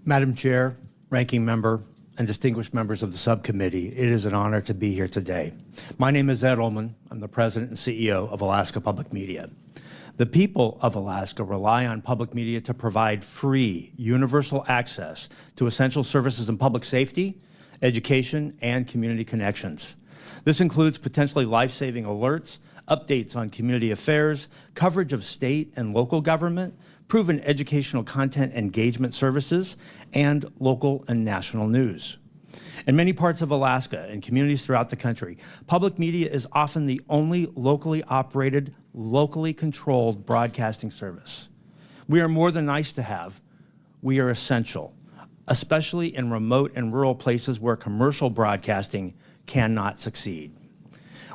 Madam Chair, Ranking Member, and distinguished members of the subcommittee, it is an honor to be here today. My name is Ed Ullman. I'm the President and CEO of Alaska Public Media. The people of Alaska rely on public media to provide free, universal access to essential services in public safety, education, and community connections. This includes potentially life-saving alerts, updates on community affairs, coverage of state and local government, proven educational content engagement services, and local and national news. In many parts of Alaska and communities throughout the country, public media is often the only locally operated, locally controlled broadcasting service. We are more than nice to have, we are essential, especially in remote and rural places where commercial broadcasting cannot succeed.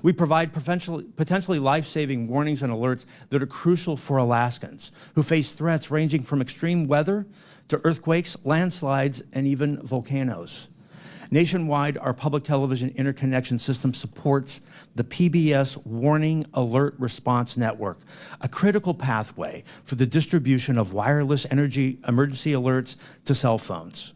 We provide potentially life-saving warnings and alerts that are crucial for Alaskans who face threats ranging from extreme weather to earthquakes, landslides, and even volcanoes. Nationwide, our public television interconnection system supports the PBS Warning Alert Response Network, a critical pathway for the distribution of wireless emergency alerts to cell phones.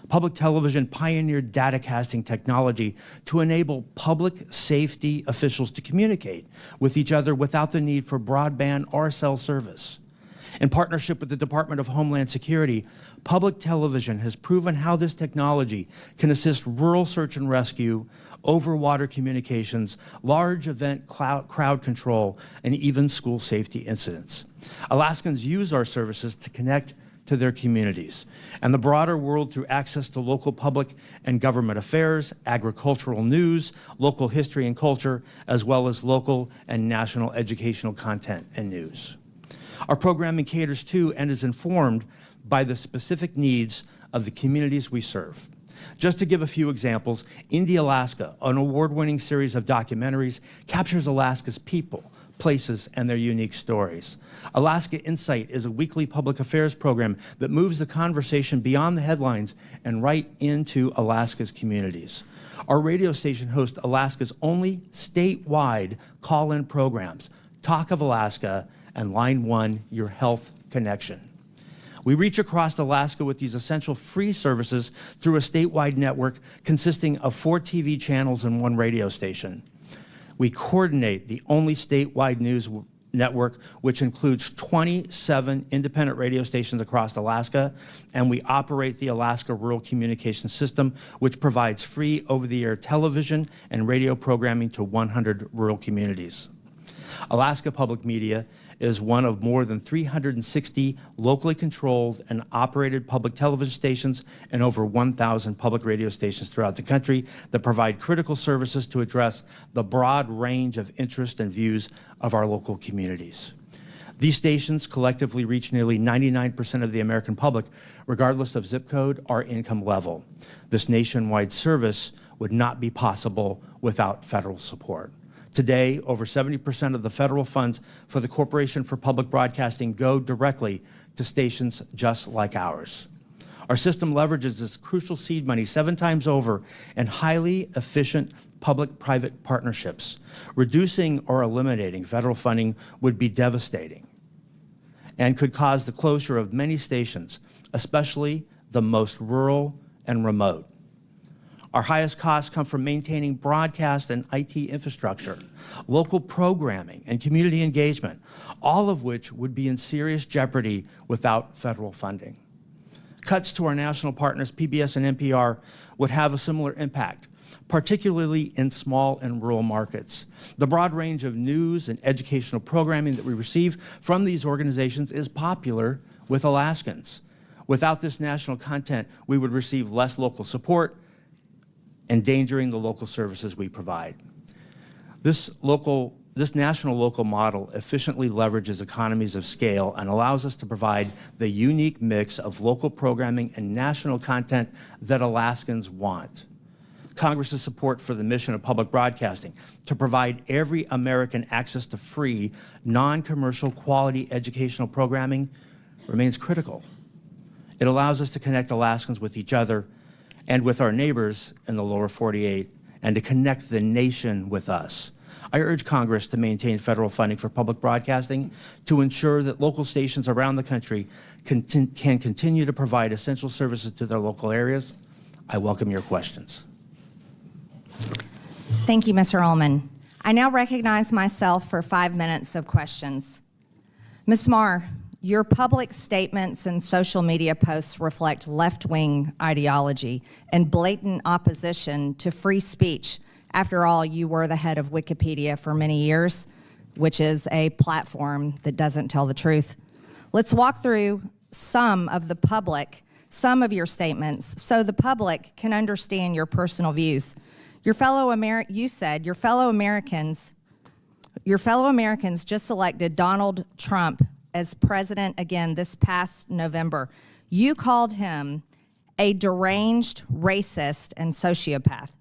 Public television pioneered datacasting technology to enable public safety officials to communicate with each other without the need for broadband or cell service. In partnership with the Department of Homeland Security, public television has proven how this technology can assist rural search and rescue, overwater communications, large event crowd control, and even school safety incidents. Alaskans use our services to connect to their communities and the broader world through access to local public and government affairs, agricultural news, local history and culture, as well as local and national educational content and news. Our programming caters to and is informed by the specific needs of the communities we serve. Just to give a few examples, Indie Alaska, an award-winning series of documentaries, captures Alaska's people, places, and their unique stories. Alaska Insight is a weekly public affairs program that moves the conversation beyond the headlines and right into Alaska's communities. Our radio station hosts Alaska's only statewide call-in programs, Talk of Alaska and Line 1, Your Health Connection. We reach across Alaska with these essential free services through a statewide network consisting of 4 TV channels and 1 radio station. We coordinate the only statewide news network, which includes 27 independent radio stations across Alaska, and we operate the Alaska Rural Communications System, which provides free over-the-air television and radio programming to 100 rural communities. Alaska Public Media is one of more than 360 locally controlled and operated public television stations and over 1,000 public radio stations throughout the country that provide critical services to address the broad range of interests and views of our local communities. These stations collectively reach nearly 99% of the American public, regardless of zip code or income level. This nationwide service would not be possible without federal support. Today, over 70% of the federal funds for the Corporation for Public Broadcasting go directly to stations just like ours. Our system leverages this crucial seed money 7 times over in highly efficient public-private partnerships. Reducing or eliminating federal funding would be devastating and could cause the closure of many stations, especially the most rural and remote. Our highest costs come from maintaining broadcast and IT infrastructure, local programming, and community engagement, all of which would be in serious jeopardy without federal funding. Cuts to our national partners, PBS and NPR, would have a similar impact, particularly in small and rural markets. The broad range of news and educational programming that we receive from these organizations is popular with Alaskans. Without this national content, we would receive less local support, endangering the local services we provide. This national local model efficiently leverages economies of scale and allows us to provide the unique mix of local programming and national content that Alaskans want. Congress's support for the mission of public broadcasting to provide every American access to free, non-commercial quality educational programming remains critical. It allows us to connect Alaskans with each other and with our neighbors in the lower 48, and to connect the nation with us. I urge Congress to maintain federal funding for public broadcasting to ensure that local stations around the country can continue to provide essential services to their local areas. I welcome your questions. Thank you, Mr. Ullman. I now recognize myself for 5 minutes of questions. Ms. Marr, your public statements and social media posts reflect left-wing ideology and blatant opposition to free speech. After all, you were the head of Wikipedia for many years, which is a platform that doesn't tell the truth. Let's walk through some of your statements so the public can understand your personal views. You said your fellow Americans just elected Donald Trump as president again this past November. You called him a deranged racist and sociopath.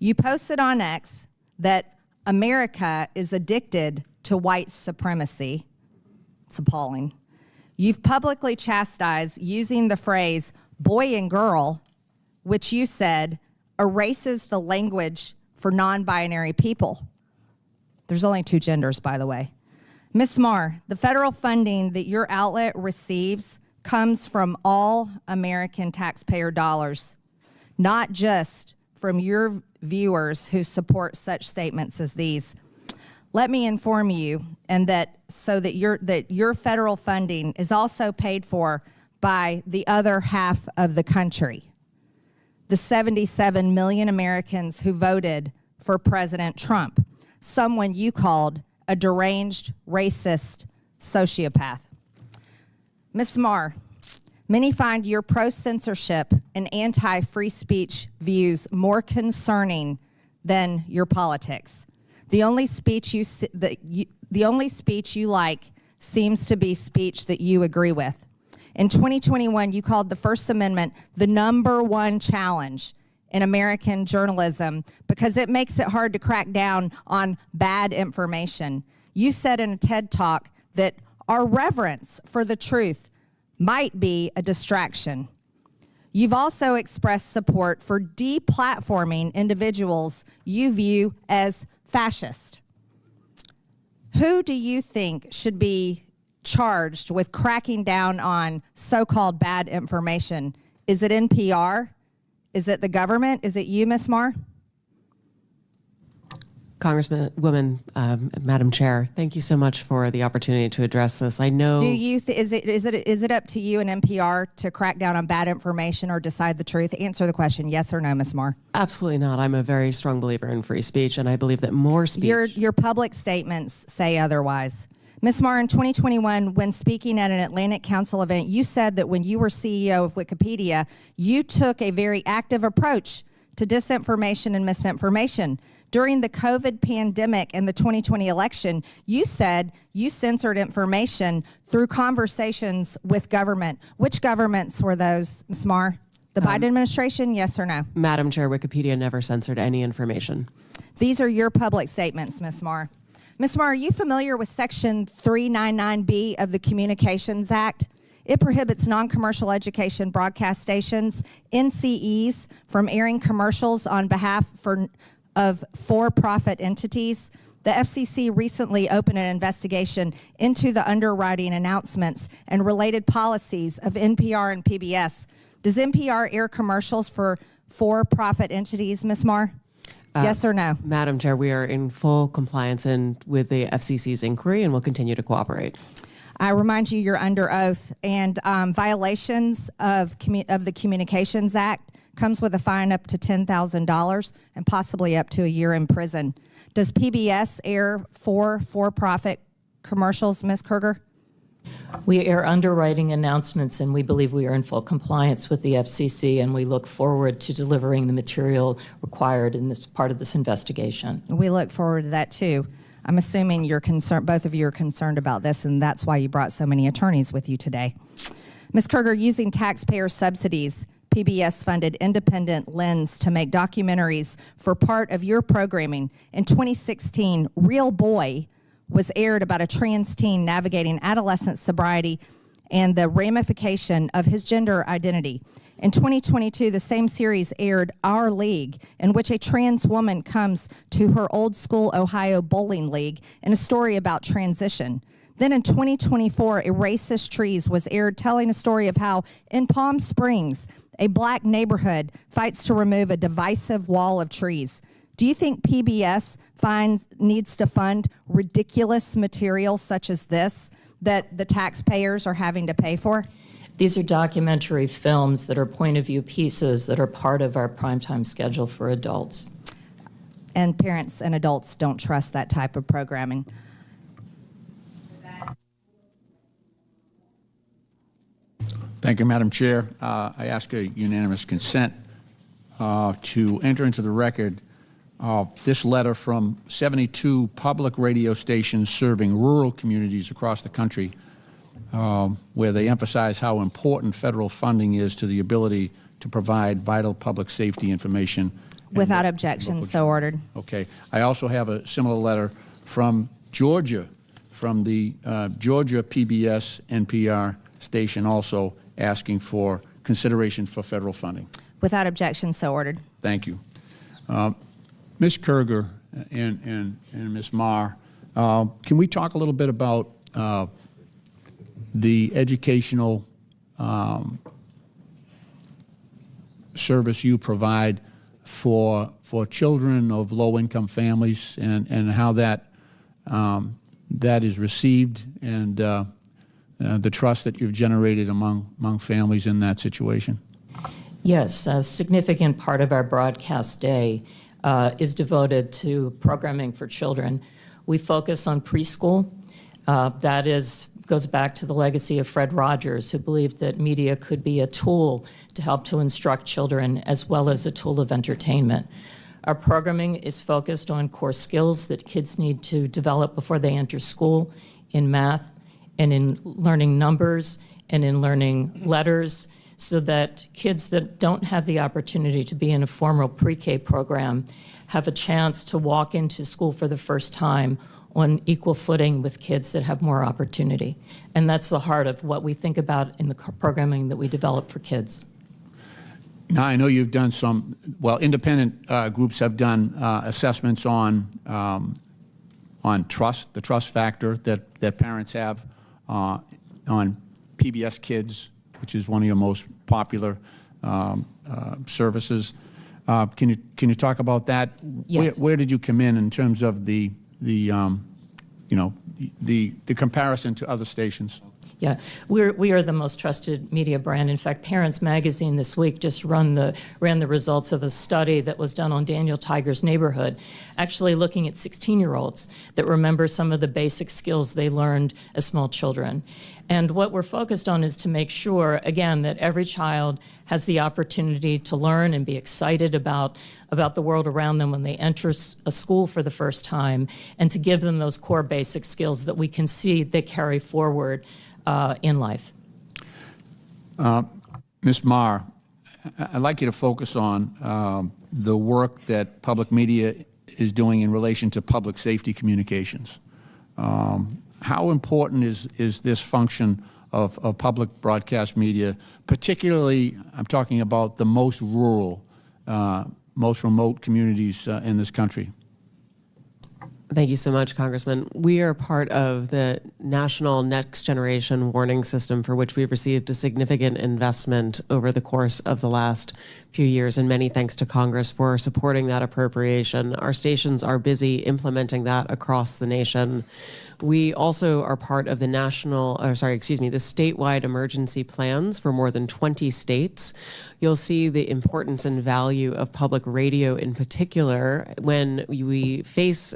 You posted on X that America is addicted to white supremacy. It's appalling. You've publicly chastised using the phrase boy and girl, which you said erases the language for non-binary people. There's only 2 genders, by the way. Ms. Marr, the federal funding that your outlet receives comes from all American taxpayer dollars, not just from your viewers who support such statements as these. Let me inform you, and that your federal funding is also paid for by the other half of the country, the 77 million Americans who voted for President Trump, someone you called a deranged, racist sociopath. Ms. Marr, many find your pro-censorship and anti-free speech views more concerning than your politics. The only speech you like seems to be speech that you agree with. In 2021, you called the First Amendment the #1 challenge in American journalism because it makes it hard to crack down on bad information. You said in a TED Talk that our reverence for the truth might be a distraction. You've also expressed support for deplatforming individuals you view as fascist. Who do you think should be charged with cracking down on so-called bad information? Is it NPR? Is it the government? Is it you, Ms. Marr? Congresswoman, Madam Chair, thank you so much for the opportunity to address this. I know. Do you is it up to you and NPR to crack down on bad information or decide the truth? Answer the question, yes or no, Ms. Marr. Absolutely not. I'm a very strong believer in free speech, and I believe that more speech. Your public statements say otherwise. Ms. Marr, in 2021, when speaking at an Atlantic Council event, you said that when you were CEO of Wikipedia, you took a very active approach to disinformation and misinformation. During the COVID pandemic and the 2020 election, you said you censored information through conversations with government. Which governments were those, Ms. Marr? The Biden administration, yes or no? Madam Chair, Wikipedia never censored any information. These are your public statements, Ms. Marr. Ms. Marr, are you familiar with Section 399B of the Communications Act? It prohibits non-commercial education broadcast stations, NCEs, from airing commercials on behalf of for-profit entities. The FCC recently opened an investigation into the underwriting announcements and related policies of NPR and PBS. Does NPR air commercials for for-profit entities, Ms. Marr? Yes or no? Madam Chair, we are in full compliance with the FCC's inquiry and will continue to cooperate. I remind you, you're under oath, and violations of the Communications Act comes with a fine up to $10,000 and possibly up to a year in prison. Does PBS air for-profit commercials, Ms. Kruger? We air underwriting announcements, and we believe we are in full compliance with the FCC, and we look forward to delivering the material required in this part of this investigation. We look forward to that, too. I'm assuming you're concerned, both of you are concerned about this, and that's why you brought so many attorneys with you today. Ms. Kruger, using taxpayer subsidies, PBS funded Independent Lens to make documentaries for part of your programming. In 2016, Real Boy was aired about a trans teen navigating adolescent sobriety and the ramification of his gender identity. In 2022, the same series aired Our League, in which a trans woman comes to her old school Ohio bowling league in a story about transition. Then in 2024, Erase Trees was aired, telling a story of how in Palm Springs, a black neighborhood fights to remove a divisive wall of trees. Do you think PBS needs to fund ridiculous material such as this that the taxpayers are having to pay for? These are documentary films that are point-of-view pieces that are part of our primetime schedule for adults. And parents and adults don't trust that type of programming. Thank you, Madam Chair. I ask a unanimous consent to enter into the record this letter from 72 public radio stations serving rural communities across the country, where they emphasize how important federal funding is to the ability to provide vital public safety information. Without objection, so ordered. Okay. I also have a similar letter from Georgia, from the Georgia PBS NPR station, also asking for consideration for federal funding. Without objection, so ordered. Thank you. Ms. Kruger and Ms. Marr, can we talk a little bit about the educational service you provide for children of low-income families, and how that is received, and the trust that you've generated among families in that situation? Yes, a significant part of our broadcast day is devoted to programming for children. We focus on preschool. That goes back to the legacy of Fred Rogers, who believed that media could be a tool to help to instruct children as well as a tool of entertainment. Our programming is focused on core skills that kids need to develop before they enter school, in math and in learning numbers and in learning letters, so that kids that don't have the opportunity to be in a formal pre-K program have a chance to walk into school for the first time on equal footing with kids that have more opportunity. And that's the heart of what we think about in the programming that we develop for kids. Now, I know you've done some, independent groups have done assessments on trust, the trust factor that parents have on PBS Kids, which is one of your most popular services. Can you talk about that? Yes. Where did you come in terms of the comparison to other stations? Yeah, we are the most trusted media brand. In fact, Parents Magazine this week just ran the results of a study that was done on Daniel Tiger's neighborhood, actually looking at 16-year-olds that remember some of the basic skills they learned as small children. And what we're focused on is to make sure, again, that every child has the opportunity to learn and be excited about the world around them when they enter a school for the first time, and to give them those core basic skills that we can see they carry forward in life. Ms. Marr, I'd like you to focus on the work that public media is doing in relation to public safety communications. How important is this function of public broadcast media, particularly I'm talking about the most rural, most remote communities in this country. Thank you so much, Congressman. We are part of the National Next Generation Warning System, for which we've received a significant investment over the course of the last few years, and many thanks to Congress for supporting that appropriation. Our stations are busy implementing that across the nation. We also are part of the the statewide emergency plans for more than 20 states. You'll see the importance and value of public radio in particular when we face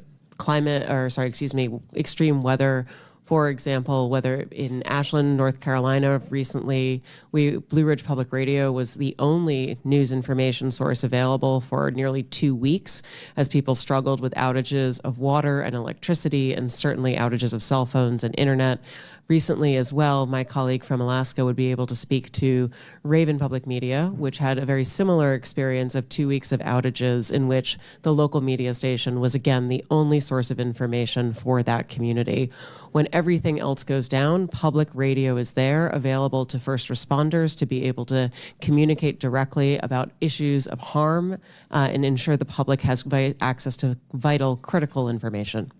extreme weather. For example, whether in Ashland, North Carolina, recently, Blue Ridge Public Radio was the only news information source available for nearly 2 weeks as people struggled with outages of water and electricity, and certainly outages of cell phones and internet. Recently as well, my colleague from Alaska would be able to speak to Raven Public Media, which had a very similar experience of 2 weeks of outages in which the local media station was, again, the only source of information for that community. When everything else goes down, public radio is there, available to first responders to be able to communicate directly about issues of harm and ensure the public has access to vital, critical information.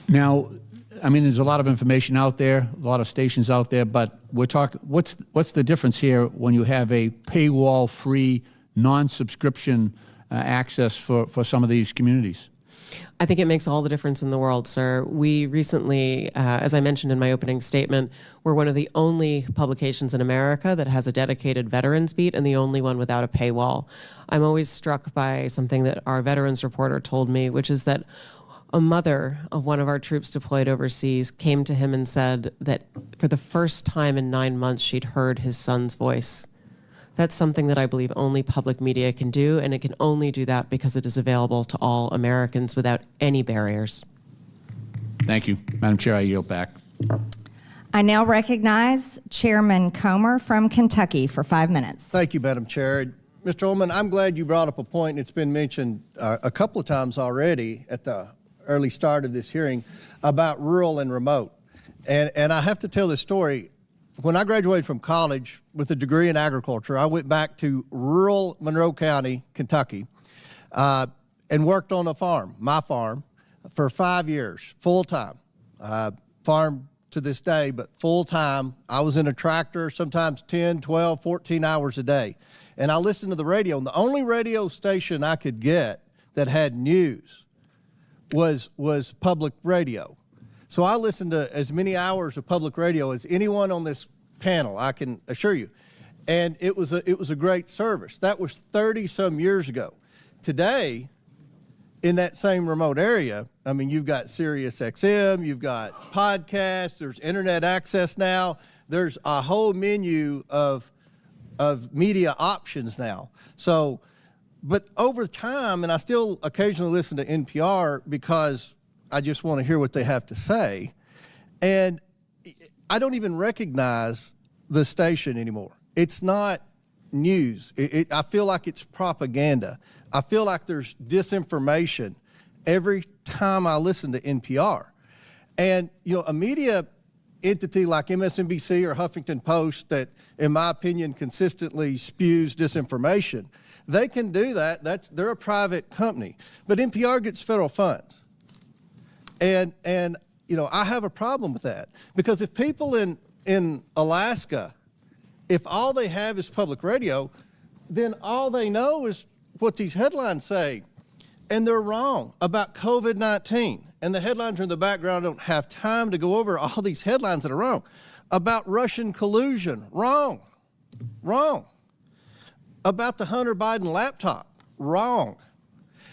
Now, I mean, there's a lot of information out there, a lot of stations out there, but we're talking, what's the difference here when you have a paywall-free, non-subscription access for some of these communities? I think it makes all the difference in the world, sir. We recently, as I mentioned in my opening statement, we're one of the only publications in America that has a dedicated veterans beat and the only one without a paywall. I'm always struck by something that our veterans reporter told me, which is that a mother of one of our troops deployed overseas came to him and said that for the first time in 9 months, she'd heard his son's voice. That's something that I believe only public media can do, and it can only do that because it is available to all Americans without any barriers. Thank you. Madam Chair, I yield back. I now recognize Chairman Comer from Kentucky for 5 minutes. Thank you, Madam Chair. Mr. Ullman, I'm glad you brought up a point, and it's been mentioned a couple of times already at the early start of this hearing about rural and remote. And I have to tell this story. When I graduated from college with a degree in agriculture, I went back to rural Monroe County, Kentucky, and worked on a farm, my farm, for 5 years, full-time. Farm to this day, but full-time. I was in a tractor, sometimes 10, 12, 14 hours a day. And I listened to the radio, and the only radio station I could get that had news was public radio. So I listened to as many hours of public radio as anyone on this panel, I can assure you. And it was a great service. That was 30-some years ago. Today, in that same remote area, I mean, you've got Sirius XM, you've got podcasts, there's internet access now, there's a whole menu of media options now. So, but over time, and I still occasionally listen to NPR because I just want to hear what they have to say, and I don't even recognize the station anymore. It's not news. I feel like it's propaganda. I feel like there's disinformation every time I listen to NPR. And, you know, a media entity like MSNBC or Huffington Post that, in my opinion, consistently spews disinformation, they can do that. They're a private company. But NPR gets federal funds. And you know, I have a problem with that. Because if people in Alaska, if all they have is public radio, then all they know is what these headlines say. And they're wrong about COVID-19. And the headlines are in the background. I don't have time to go over all these headlines that are wrong. About Russian collusion, wrong. About the Hunter Biden laptop, wrong.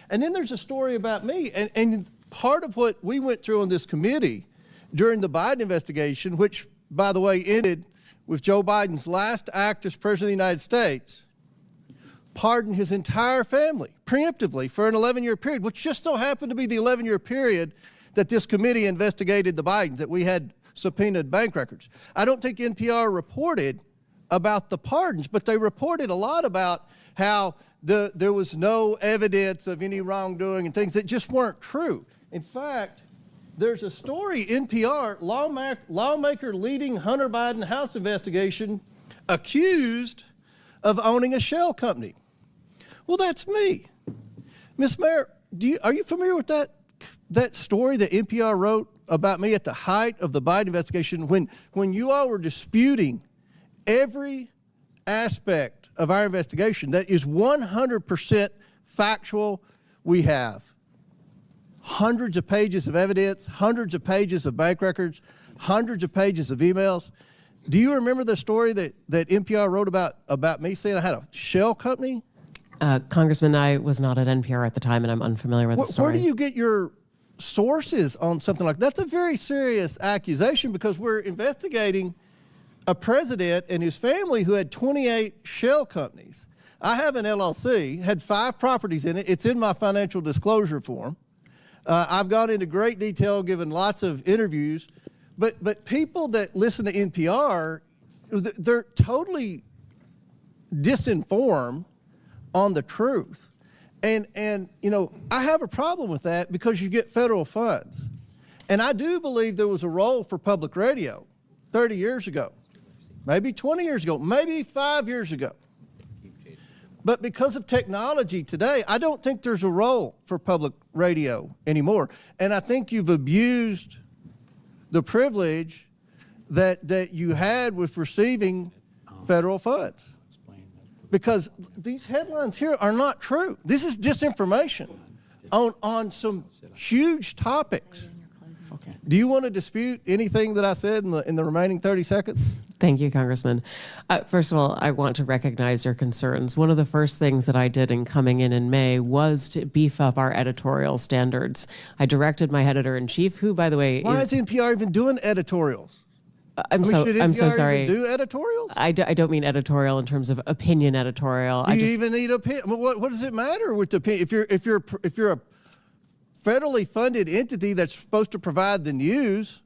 And then there's a story about me. And part of what we went through on this committee during the Biden investigation, which, by the way, ended with Joe Biden's last act as President of the United States, pardoned his entire family preemptively for an 11-year period, which just so happened to be the 11-year period that this committee investigated the Bidens, that we had subpoenaed bank records. I don't think NPR reported about the pardons, but they reported a lot about how there was no evidence of any wrongdoing and things that just weren't true. In fact, There's a story, NPR, lawmaker leading Hunter Biden House investigation accused of owning a shell company. Well, that's me. Ms. Mayor, are you familiar with that story that NPR wrote about me at the height of the Biden investigation when you all were disputing every aspect of our investigation that is 100% factual? We have hundreds of pages of evidence, hundreds of pages of bank records, hundreds of pages of emails. Do you remember the story that NPR wrote about me saying I had a shell company? Congressman, I was not at NPR at the time, and I'm unfamiliar with the story. Where do you get your sources on something like that? That's a very serious accusation because we're investigating a president and his family who had 28 shell companies. I have an LLC, had 5 properties in it. It's in my financial disclosure form. I've gone into great detail, given lots of interviews, but people that listen to NPR, they're totally disinformed on the truth. And I have a problem with that because you get federal funds. And I do believe there was a role for public radio 30 years ago, maybe 20 years ago, maybe 5 years ago. But because of technology today, I don't think there's a role for public radio anymore. And I think you've abused the privilege that you had with receiving federal funds. Because these headlines here are not true. This is disinformation on some huge topics. Okay. Do you want to dispute anything that I said in the remaining 30 seconds? Thank you, Congressman. First of all, I want to recognize your concerns. One of the first things that I did in coming in May was to beef up our editorial standards. I directed my editor-in-chief, who, by the way, why is NPR even doing editorials? I'm so sorry. Even do editorials? I don't mean editorial in terms of opinion editorial. Do you even need opinion? What does it matter with the opinion? If you're a federally funded entity that's supposed to provide the news,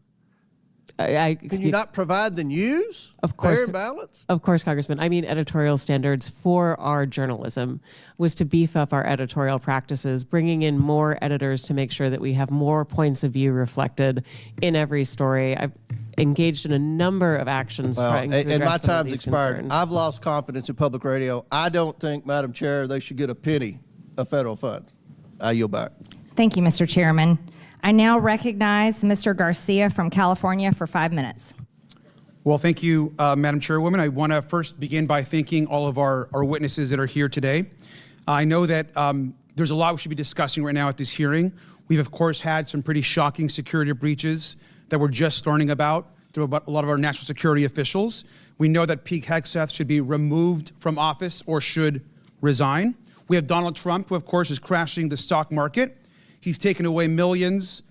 can you not provide the news? Of course, fair and balanced? Of course, Congressman. I mean, editorial standards for our journalism was to beef up our editorial practices, bringing in more editors to make sure that we have more points of view reflected in every story. I've engaged in a number of actions trying to address and my some of time's these expired. concerns. I've lost confidence in public radio. I don't think, Madam Chair, they should get a penny of federal funds. I yield back. Thank you, Mr. Chairman. I now recognize Mr. Garcia from California for 5 minutes. Well, thank you, Madam Chairwoman. I want to first begin by thanking all of our witnesses that are here today. I know that there's a lot we should be discussing right now at this hearing. We've, of course, had some pretty shocking security breaches that we're just learning about through a lot of our national security officials. We know that Pete Hegseth should be removed from office or should resign. We have Donald Trump, who, of course, is crashing the stock market. He's taken away millions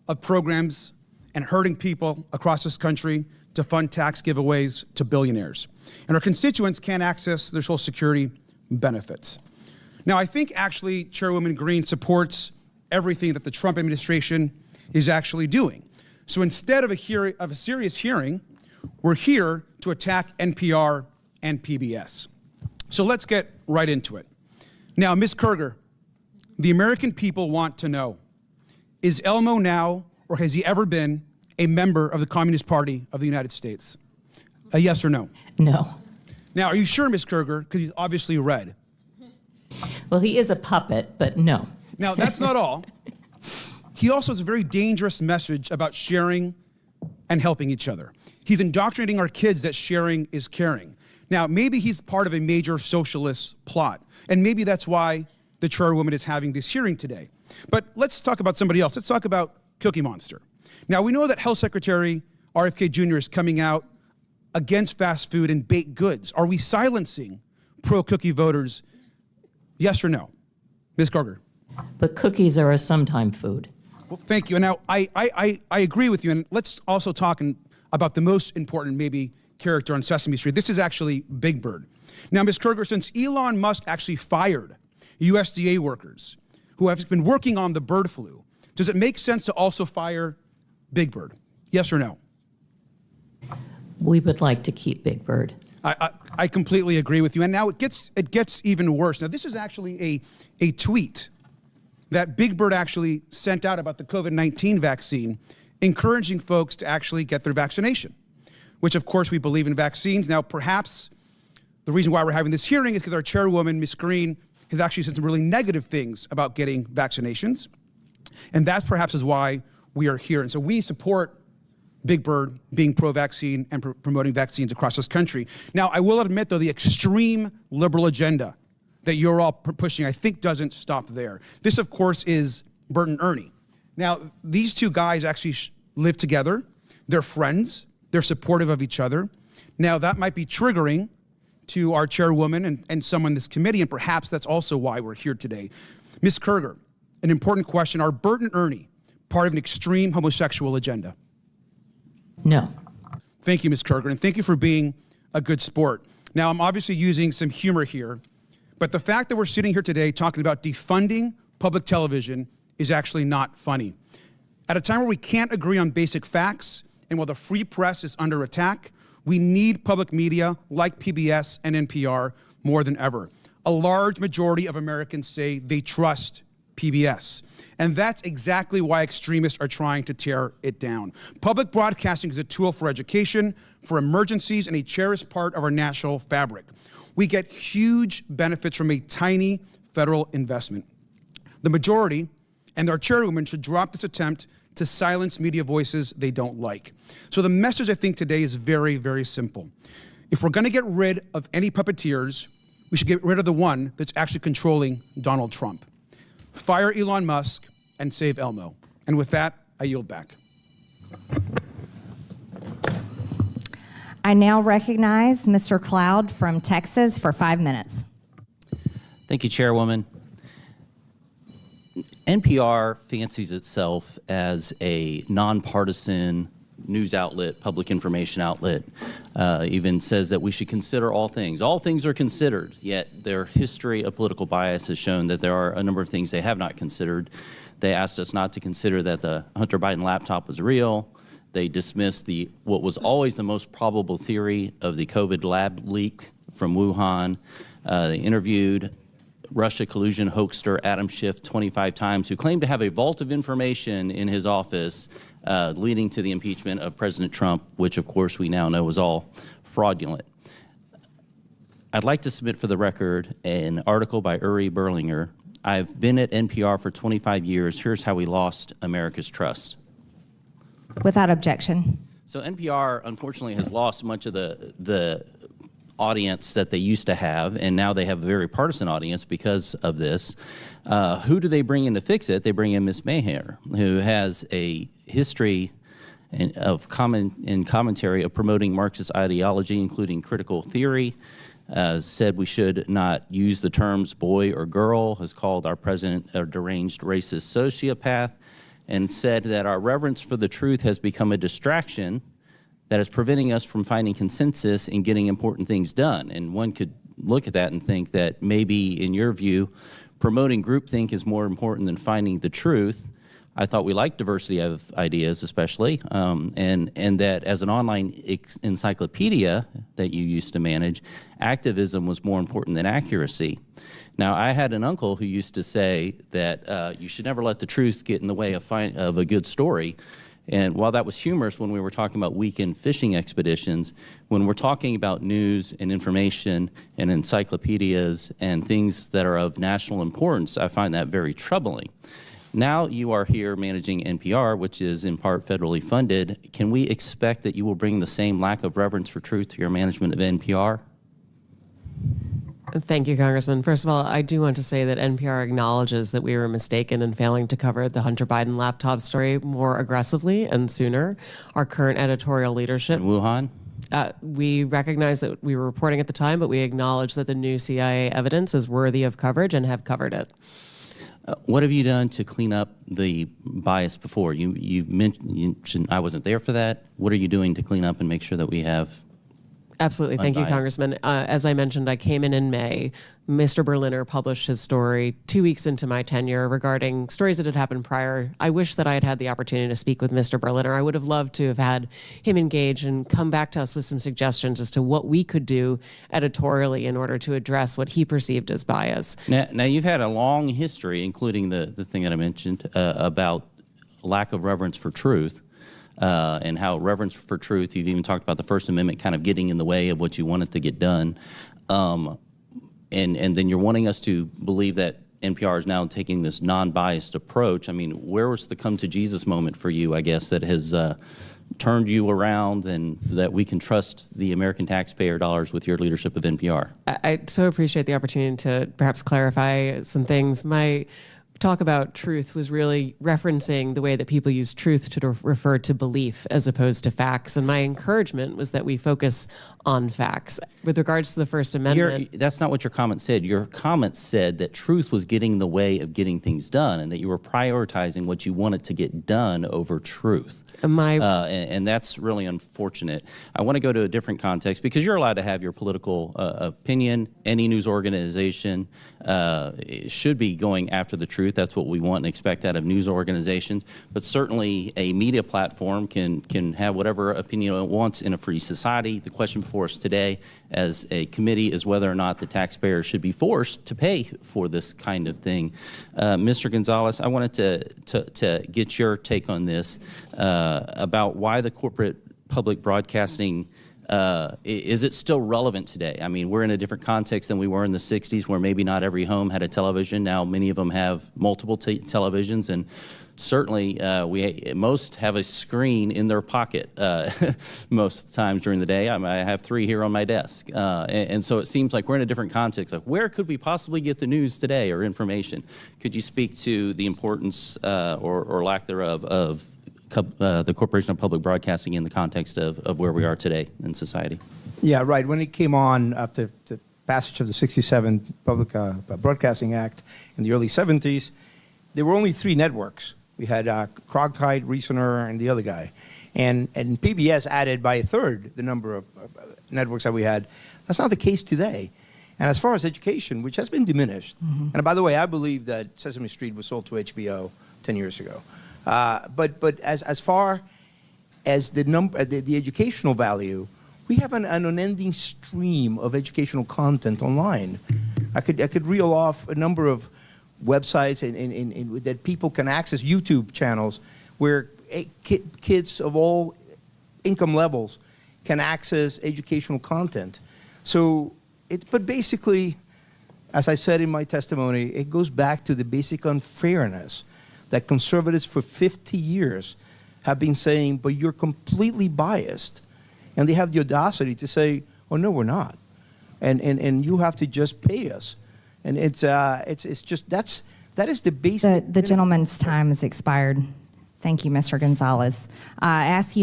of programs and hurting people across this country to fund tax giveaways to billionaires. And our constituents can't access their Social Security benefits. Now, I think actually Chairwoman Green supports everything that the Trump administration is actually doing. So instead of a serious hearing, we're here to attack NPR and PBS. So let's get right into it. Now, Ms. Kerger, the American people want to know, is Elmo now, or has he ever been, a member of the Communist Party of the United States? A yes or no? No. Now, are you sure, Ms. Kerger? Because he's obviously red. Well, he is a puppet, but no. Now, that's not all. He also has a very dangerous message about sharing and helping each other. He's indoctrinating our kids that sharing is caring. Now, maybe he's part of a major socialist plot, and maybe that's why the chairwoman is having this hearing today. But let's talk about somebody else. Let's talk about Cookie Monster. Now, we know that Health Secretary RFK Jr. is coming out against fast food and baked goods. Are we silencing pro-cookie voters? Yes or no? Ms. Kerger. But cookies are a sometime food. Well, thank you. Now, I agree with you. And let's also talk about the most important, maybe, character on Sesame Street. This is actually Big Bird. Now, Ms. Kerger, since Elon Musk actually fired USDA workers who have been working on the bird flu, does it make sense to also fire Big Bird? Yes or no? We would like to keep Big Bird. I completely agree with you. And now it gets even worse. Now, this is actually a tweet that Big Bird actually sent out about the COVID-19 vaccine, encouraging folks to actually get their vaccination, which of course we believe in vaccines. Now, perhaps the reason why we're having this hearing is because our chairwoman, Ms. Green, has actually said some really negative things about getting vaccinations. And that's perhaps is why we are here. And so we support Big Bird being pro-vaccine and promoting vaccines across this country. Now, I will admit, though, the extreme liberal agenda that you're all pushing, I think, doesn't stop there. This, of course, is Bert and Ernie. Now, these two guys actually live together. They're friends. They're supportive of each other. Now, that might be triggering to our chairwoman and someone in this committee, and perhaps that's also why we're here today. Ms. Kerger, an important question. Are Bert and Ernie part of an extreme homosexual agenda? No. Thank you, Ms. Kerger, and thank you for being a good sport. Now, I'm obviously using some humor here, but the fact that we're sitting here today talking about defunding public television is actually not funny. At a time where we can't agree on basic facts, and while the free press is under attack, we need public media like PBS and NPR more than ever. A large majority of Americans say they trust PBS. And that's exactly why extremists are trying to tear it down. Public broadcasting is a tool for education, for emergencies, and a cherished part of our national fabric. We get huge benefits from a tiny federal investment. The majority and our chairwoman should drop this attempt to silence media voices they don't like. So the message, I think, today is very, very simple. If we're going to get rid of any puppeteers, we should get rid of the one that's actually controlling Donald Trump. Fire Elon Musk and save Elmo. And with that, I yield back. I now recognize Mr. Cloud from Texas for 5 minutes. Thank you, Chairwoman. NPR fancies itself as a nonpartisan news outlet, public information outlet, even says that we should consider all things. All things are considered, yet their history of political bias has shown that there are a number of things they have not considered. They asked us not to consider that the Hunter Biden laptop was real. They dismissed what was always the most probable theory of the COVID lab leak from Wuhan. They interviewed Russia collusion hoaxer Adam Schiff 25 times, who claimed to have a vault of information in his office leading to the impeachment of President Trump, which of course we now know was all fraudulent. I'd like to submit for the record an article by Uri Berlinger. I've been at NPR for 25 years. Here's how we lost America's trust. Without objection. So NPR, unfortunately, has lost much of the audience that they used to have, and now they have a very partisan audience because of this. Who do they bring in to fix it? They bring in Ms. Maher, who has a history of commentary of promoting Marxist ideology, including critical theory. Said we should not use the terms boy or girl, has called our president a deranged racist sociopath, and said that our reverence for the truth has become a distraction that is preventing us from finding consensus and getting important things done. And one could look at that and think that maybe, in your view, promoting groupthink is more important than finding the truth. I thought we liked diversity of ideas, especially, and that as an online encyclopedia that you used to manage, activism was more important than accuracy. Now, I had an uncle who used to say that you should never let the truth get in the way of a good story. And while that was humorous when we were talking about weekend fishing expeditions, when we're talking about news and information and encyclopedias and things that are of national importance, I find that very troubling. Now you are here managing NPR, which is in part federally funded. Can we expect that you will bring the same lack of reverence for truth to your management of NPR? Thank you, Congressman. First of all, I do want to say that NPR acknowledges that we were mistaken in failing to cover the Hunter Biden laptop story more aggressively and sooner. Our current editorial leadership. In Wuhan? We recognize that we were reporting at the time, but we acknowledge that the new CIA evidence is worthy of coverage and have covered it. What have you done to clean up the bias before? You mentioned I wasn't there for that. What are you doing to clean up and make sure that we have Absolutely. Thank you, unbiased. Congressman. As I mentioned, I came in May. Mr. Berliner published his story 2 weeks into my tenure regarding stories that had happened prior. I wish that I had had the opportunity to speak with Mr. Berliner. I would have loved to have had him engage and come back to us with some suggestions as to what we could do editorially in order to address what he perceived as bias. Now you've had a long history, including the thing that I mentioned about lack of reverence for truth. And how reverence for truth, you've even talked about the First Amendment kind of getting in the way of what you wanted to get done. And then you're wanting us to believe that NPR is now taking this non-biased approach. I mean, where was the come to Jesus moment for you, I guess, that has turned you around and that we can trust the American taxpayer dollars with your leadership of NPR? I so appreciate the opportunity to perhaps clarify some things. My talk about truth was really referencing the way that people use truth to refer to belief as opposed to facts. And my encouragement was that we focus on facts. With regards to the First Amendment. That's not what your comment said. Your comment said that truth was getting in the way of getting things done and that you were prioritizing what you wanted to get done over truth. And that's really unfortunate. I want to go to a different context because you're allowed to have your political opinion. Any news organization should be going after the truth. That's what we want and expect out of news organizations. But certainly a media platform can have whatever opinion it wants in a free society. The question before us today as a committee is whether or not the taxpayer should be forced to pay for this kind of thing. Mr. Gonzalez, I wanted to get your take on this about why the corporate public broadcasting is it still relevant today? I mean, we're in a different context than we were in the 60s where maybe not every home had a television. Now many of them have multiple televisions, and certainly most have a screen in their pocket most times during the day. I have 3 here on my desk. And so it seems like we're in a different context. Like, where could we possibly get the news today or information? Could you speak to the importance or lack thereof of the Corporation of Public Broadcasting in the context of where we are today in society? Yeah, right. When it came on after the passage of the 67 Public Broadcasting Act in the early 70s, there were only 3 networks. We had Cronkite, Reasoner, and the other guy. And PBS added by a third the number of networks that we had. That's not the case today. And as far as education, which has been diminished, and by the way, I believe that Sesame Street was sold to HBO 10 years ago. But as far as the educational value, we have an unending stream of educational content online. I could reel off a number of websites that people can access, YouTube channels where kids of all income levels can access educational content. So but basically, as I said in my testimony, it goes back to the basic unfairness that conservatives for 50 years have been saying, but you're completely biased. And they have the audacity to say, oh, no, we're not. And you have to just pay us. And it's just, that is the basic. The gentleman's time has expired. Thank you, Mr. Gonzalez. I ask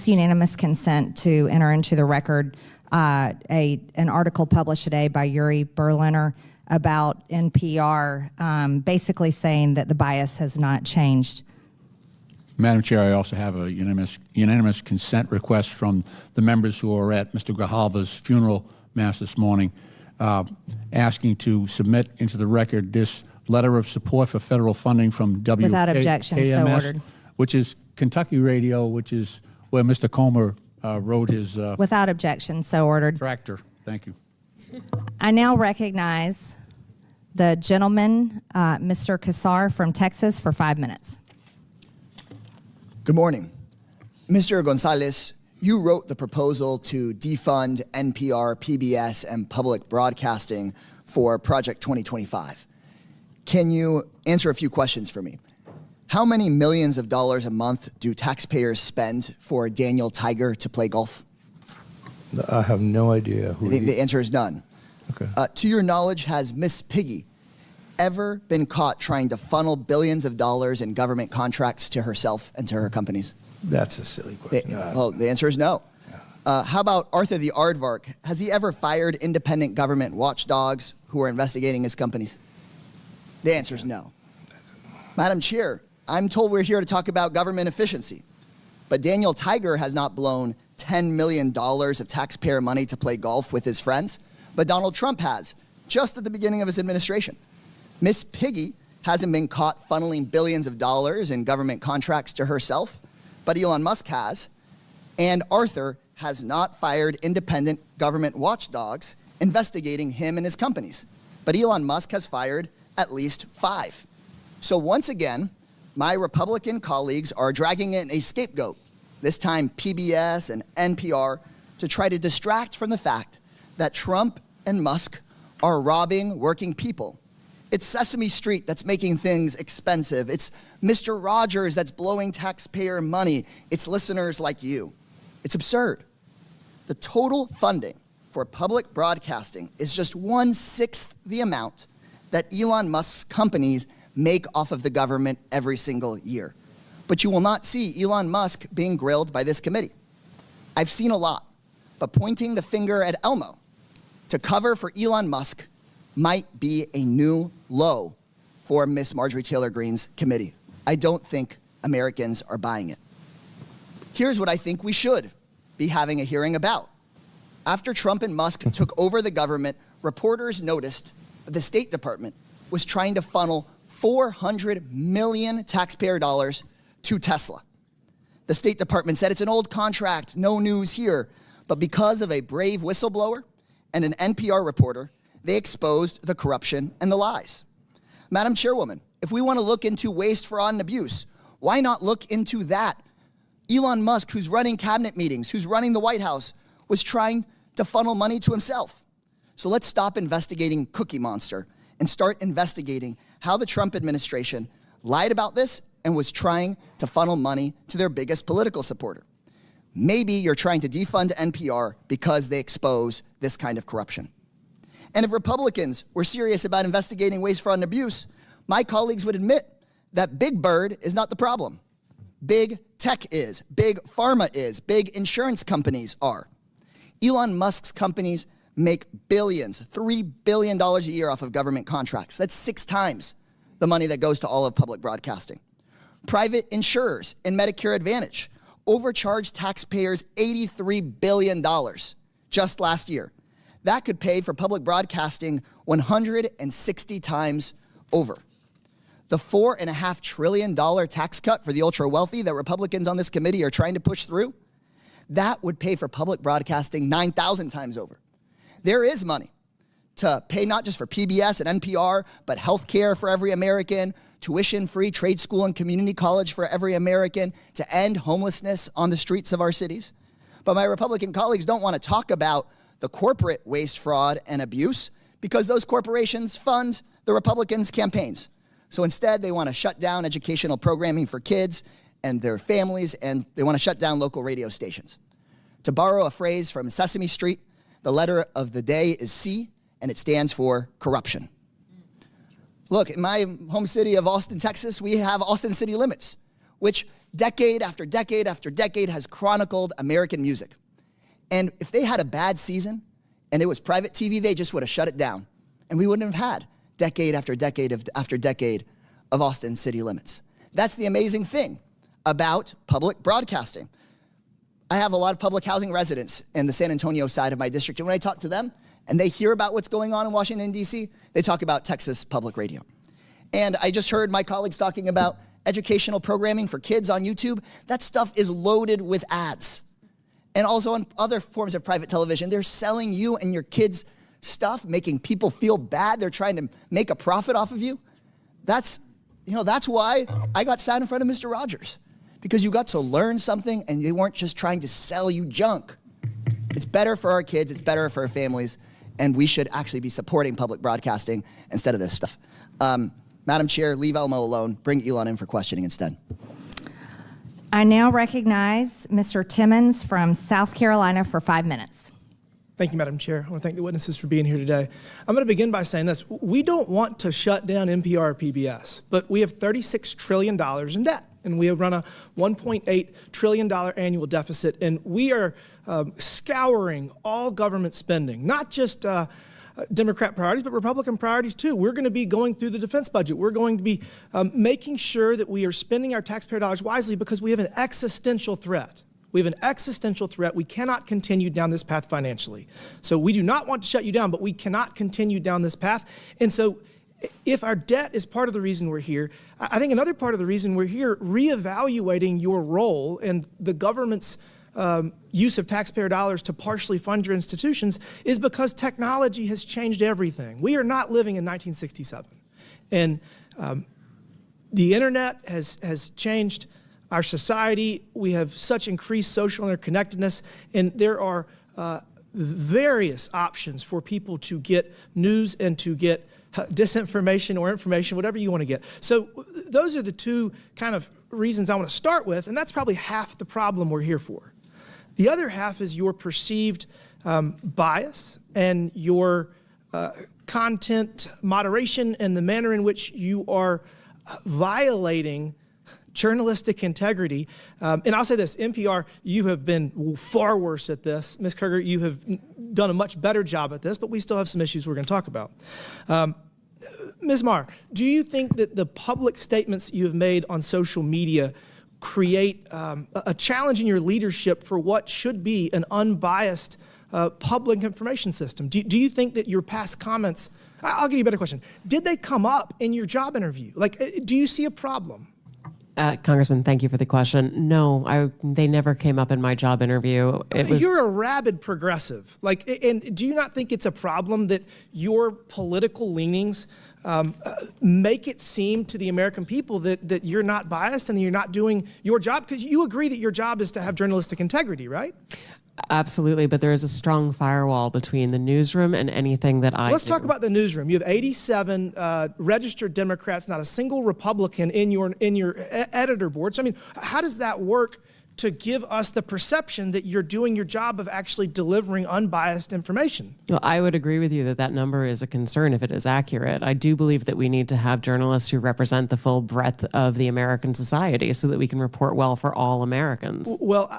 unanimous consent to enter into the record an article published today by Yuri Berliner about NPR, basically saying that the bias has not changed. Madam Chair, I also have a unanimous consent request from the members who are at Mr. Grijalva's funeral mass this morning, asking to submit into the record this letter of support for federal funding from WKMS, Without objection, so ordered. Which is Kentucky Radio, which is where Mr. Comer wrote his Without objection, so ordered. tractor. Thank you. I now recognize the gentleman, Mr. Kassar from Texas, for 5 minutes. Good morning. Mr. Gonzalez, you wrote the proposal to defund NPR, PBS, and public broadcasting for Project 2025. Can you answer a few questions for me? How many millions of dollars a month do taxpayers spend for Daniel Tiger to play golf? I have no idea. The answer is none. Okay. To your knowledge, has Miss Piggy ever been caught trying to funnel billions of dollars in government contracts to herself and to her companies? That's a silly question. Well, the answer is no. How about Arthur the Aardvark? Has he ever fired independent government watchdogs who are investigating his companies? The answer is no. Madam Chair, I'm told we're here to talk about government efficiency, but Daniel Tiger has not blown $10 million of taxpayer money to play golf with his friends, but Donald Trump has, just at the beginning of his administration. Miss Piggy hasn't been caught funneling billions of dollars in government contracts to herself, but Elon Musk has. And Arthur has not fired independent government watchdogs investigating him and his companies. But Elon Musk has fired at least 5. So once again, my Republican colleagues are dragging in a scapegoat, this time PBS and NPR, to try to distract from the fact that Trump and Musk are robbing working people. It's Sesame Street that's making things expensive. It's Mr. Rogers that's blowing taxpayer money. It's listeners like you. It's absurd. The total funding for public broadcasting is just 1/6 the amount that Elon Musk's companies make off of the government every single year. But you will not see Elon Musk being grilled by this committee. I've seen a lot, but pointing the finger at Elmo to cover for Elon Musk might be a new low for Miss Marjorie Taylor Greene's committee. I don't think Americans are buying it. Here's what I think we should be having a hearing about. After Trump and Musk took over the government, reporters noticed that the State Department was trying to funnel 400 million taxpayer dollars to Tesla. The State Department said it's an old contract, no news here, but because of a brave whistleblower and an NPR reporter, they exposed the corruption and the lies. Madam Chairwoman, if we want to look into waste, fraud, and abuse, why not look into that? Elon Musk, who's running cabinet meetings, who's running the White House, was trying to funnel money to himself. So let's stop investigating Cookie Monster and start investigating how the Trump administration lied about this and was trying to funnel money to their biggest political supporter. Maybe you're trying to defund NPR because they expose this kind of corruption. And if Republicans were serious about investigating waste, fraud, and abuse, my colleagues would admit that Big Bird is not the problem. Big tech is, big pharma is, big insurance companies are. Elon Musk's companies make billions, $3 billion a year off of government contracts. That's 6 times the money that goes to all of public broadcasting. Private insurers and Medicare Advantage overcharged taxpayers $83 billion just last year. That could pay for public broadcasting 160 times over. The $4.5 trillion tax cut for the ultra-wealthy that Republicans on this committee are trying to push through, that would pay for public broadcasting 9,000 times over. There is money to pay not just for PBS and NPR, but health care for every American, tuition-free trade school and community college for every American, to end homelessness on the streets of our cities. But my Republican colleagues don't want to talk about the corporate waste, fraud, and abuse because those corporations fund the Republicans' campaigns. So instead, they want to shut down educational programming for kids and their families, and they want to shut down local radio stations. To borrow a phrase from Sesame Street, the letter of the day is C, and it stands for corruption. Look, in my home city of Austin, Texas, we have Austin City Limits, which decade after decade after decade has chronicled American music. And if they had a bad season and it was private TV, they just would have shut it down. And we wouldn't have had decade after decade after decade of Austin City Limits. That's the amazing thing about public broadcasting. I have a lot of public housing residents in the San Antonio side of my district, and when I talk to them and they hear about what's going on in Washington, D.C., they talk about Texas Public Radio. And I just heard my colleagues talking about educational programming for kids on YouTube. That stuff is loaded with ads. And also on other forms of private television, they're selling you and your kids stuff, making people feel bad. They're trying to make a profit off of you. That's why I got sat in front of Mr. Rogers, because you got to learn something and they weren't just trying to sell you junk. It's better for our kids, it's better for our families, and we should actually be supporting public broadcasting instead of this stuff. Madam Chair, leave Elmo alone. Bring Elon in for questioning instead. I now recognize Mr. Timmons from South Carolina for 5 minutes. Thank you, Madam Chair. I want to thank the witnesses for being here today. I'm going to begin by saying this. We don't want to shut down NPR or PBS, but we have $36 trillion in debt, and we have run a $1.8 trillion annual deficit, and we are scouring all government spending, not just Democrat priorities, but Republican priorities too. We're going to be going through the defense budget. We're going to be making sure that we are spending our taxpayer dollars wisely because we have an existential threat. We have an existential threat. We cannot continue down this path financially. So we do not want to shut you down, but we cannot continue down this path. And so if our debt is part of the reason we're here, I think another part of the reason we're here, reevaluating your role and the government's use of taxpayer dollars to partially fund your institutions, is because technology has changed everything. We are not living in 1967. And the internet has changed our society. We have such increased social interconnectedness, and there are various options for people to get news and to get disinformation or information, whatever you want to get. So those are the two kind of reasons I want to start with, and that's probably half the problem we're here for. The other half is your perceived bias and your content moderation and the manner in which you are violating journalistic integrity. And I'll say this, NPR, you have been far worse at this. Ms. Kruger, you have done a much better job at this, but we still have some issues we're going to talk about. Ms. Marr, do you think that the public statements you have made on social media create a challenge in your leadership for what should be an unbiased public information system? Do you think that your past comments, I'll give you a better question, did they come up in your job interview? Like, do you see a problem? Congressman, thank you for the question. No, they never came up in my job interview. You're a rabid progressive. Like, and do you not think it's a problem that your political leanings make it seem to the American people that you're not biased and you're not doing your job? Because you agree that your job is to have journalistic integrity, right? Absolutely, but there is a strong firewall between the newsroom and anything that I Let's do. talk about the newsroom. You have 87 registered Democrats, not a single Republican in your editor board. So, I mean, how does that work to give us the perception that you're doing your job of actually delivering unbiased information? Well, I would agree with you that that number is a concern if it is accurate. I do believe that we need to have journalists who represent the full breadth of the American society so that we can report well for all Americans. Well,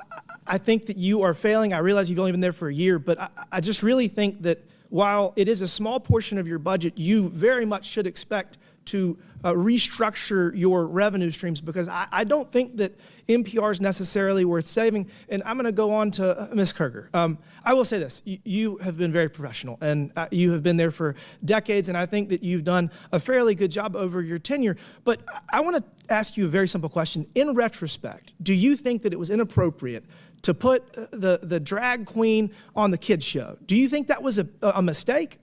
I think that you are failing. I realize you've only been there for a year, but I just really think that while it is a small portion of your budget, you very much should expect to restructure your revenue streams, because I don't think that NPR is necessarily worth saving. And I'm going to go on to Ms. Kruger. I will say this. You have been very professional, and you have been there for decades, and I think that you've done a fairly good job over your tenure. But I want to ask you a very simple question. In retrospect, do you think that it was inappropriate to put the drag queen on the kids' show? Do you think that was a mistake?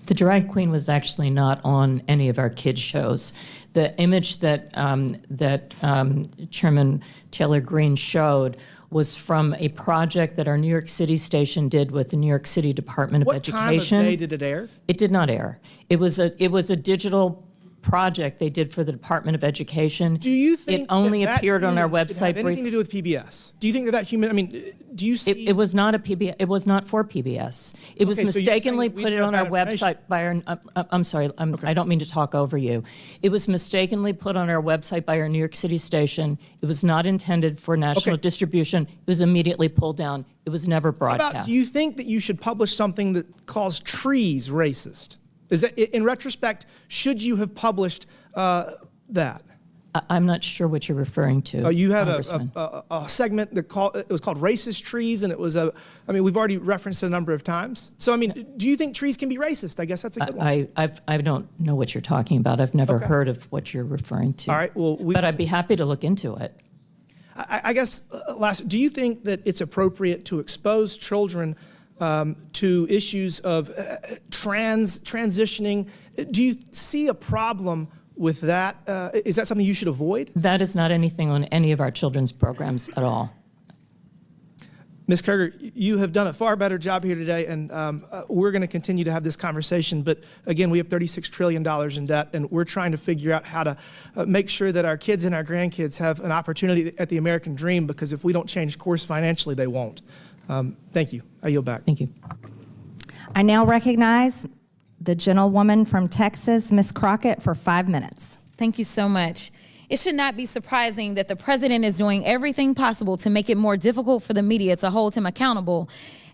The drag queen was actually not on any of our kids' shows. The image that Chairman Taylor Greene showed was from a project that our New York City station did with the New York City Department of Education. What time of day did it air? It did not air. It was a digital project they did for the Department of Education. Do you think it only that appeared on our website? Have anything to do with PBS? Do you think that human? I mean, do you see? It was not a PBS. It was not for PBS. It was Okay, so you're mistakenly saying we put it should on have our that website by our. I'm sorry. I don't mean to talk over you. It was mistakenly put on our website by our New York City station. It was not intended for national distribution. It was immediately pulled down. It was never broadcast. Do you think that you should publish something that calls trees racist? Is that, in retrospect, should you have published that? I'm not sure what you're referring to. You had a segment that was called Racist Trees, and it was I mean, we've already referenced it a number of times. So, I mean, do you think trees can be racist? I guess that's a good one. I don't know what you're talking about. I've never heard of what you're referring to. All right, well, but I'd be happy to look into it. I guess, do you think that it's appropriate to expose children to issues of transitioning? Do you see a problem with that? Is that something you should avoid? That is not anything on any of our children's programs at all. Ms. Kruger, you have done a far better job here today, and we're going to continue to have this conversation. But again, we have $36 trillion in debt, and we're trying to figure out how to make sure that our kids and our grandkids have an opportunity at the American dream, because if we don't change course financially, they won't. Thank you. I yield back. Thank you. I now recognize the gentlewoman from Texas, Ms. Crockett, for 5 minutes. Thank you so much. It should not be surprising that the president is doing everything possible to make it more difficult for the media to hold him accountable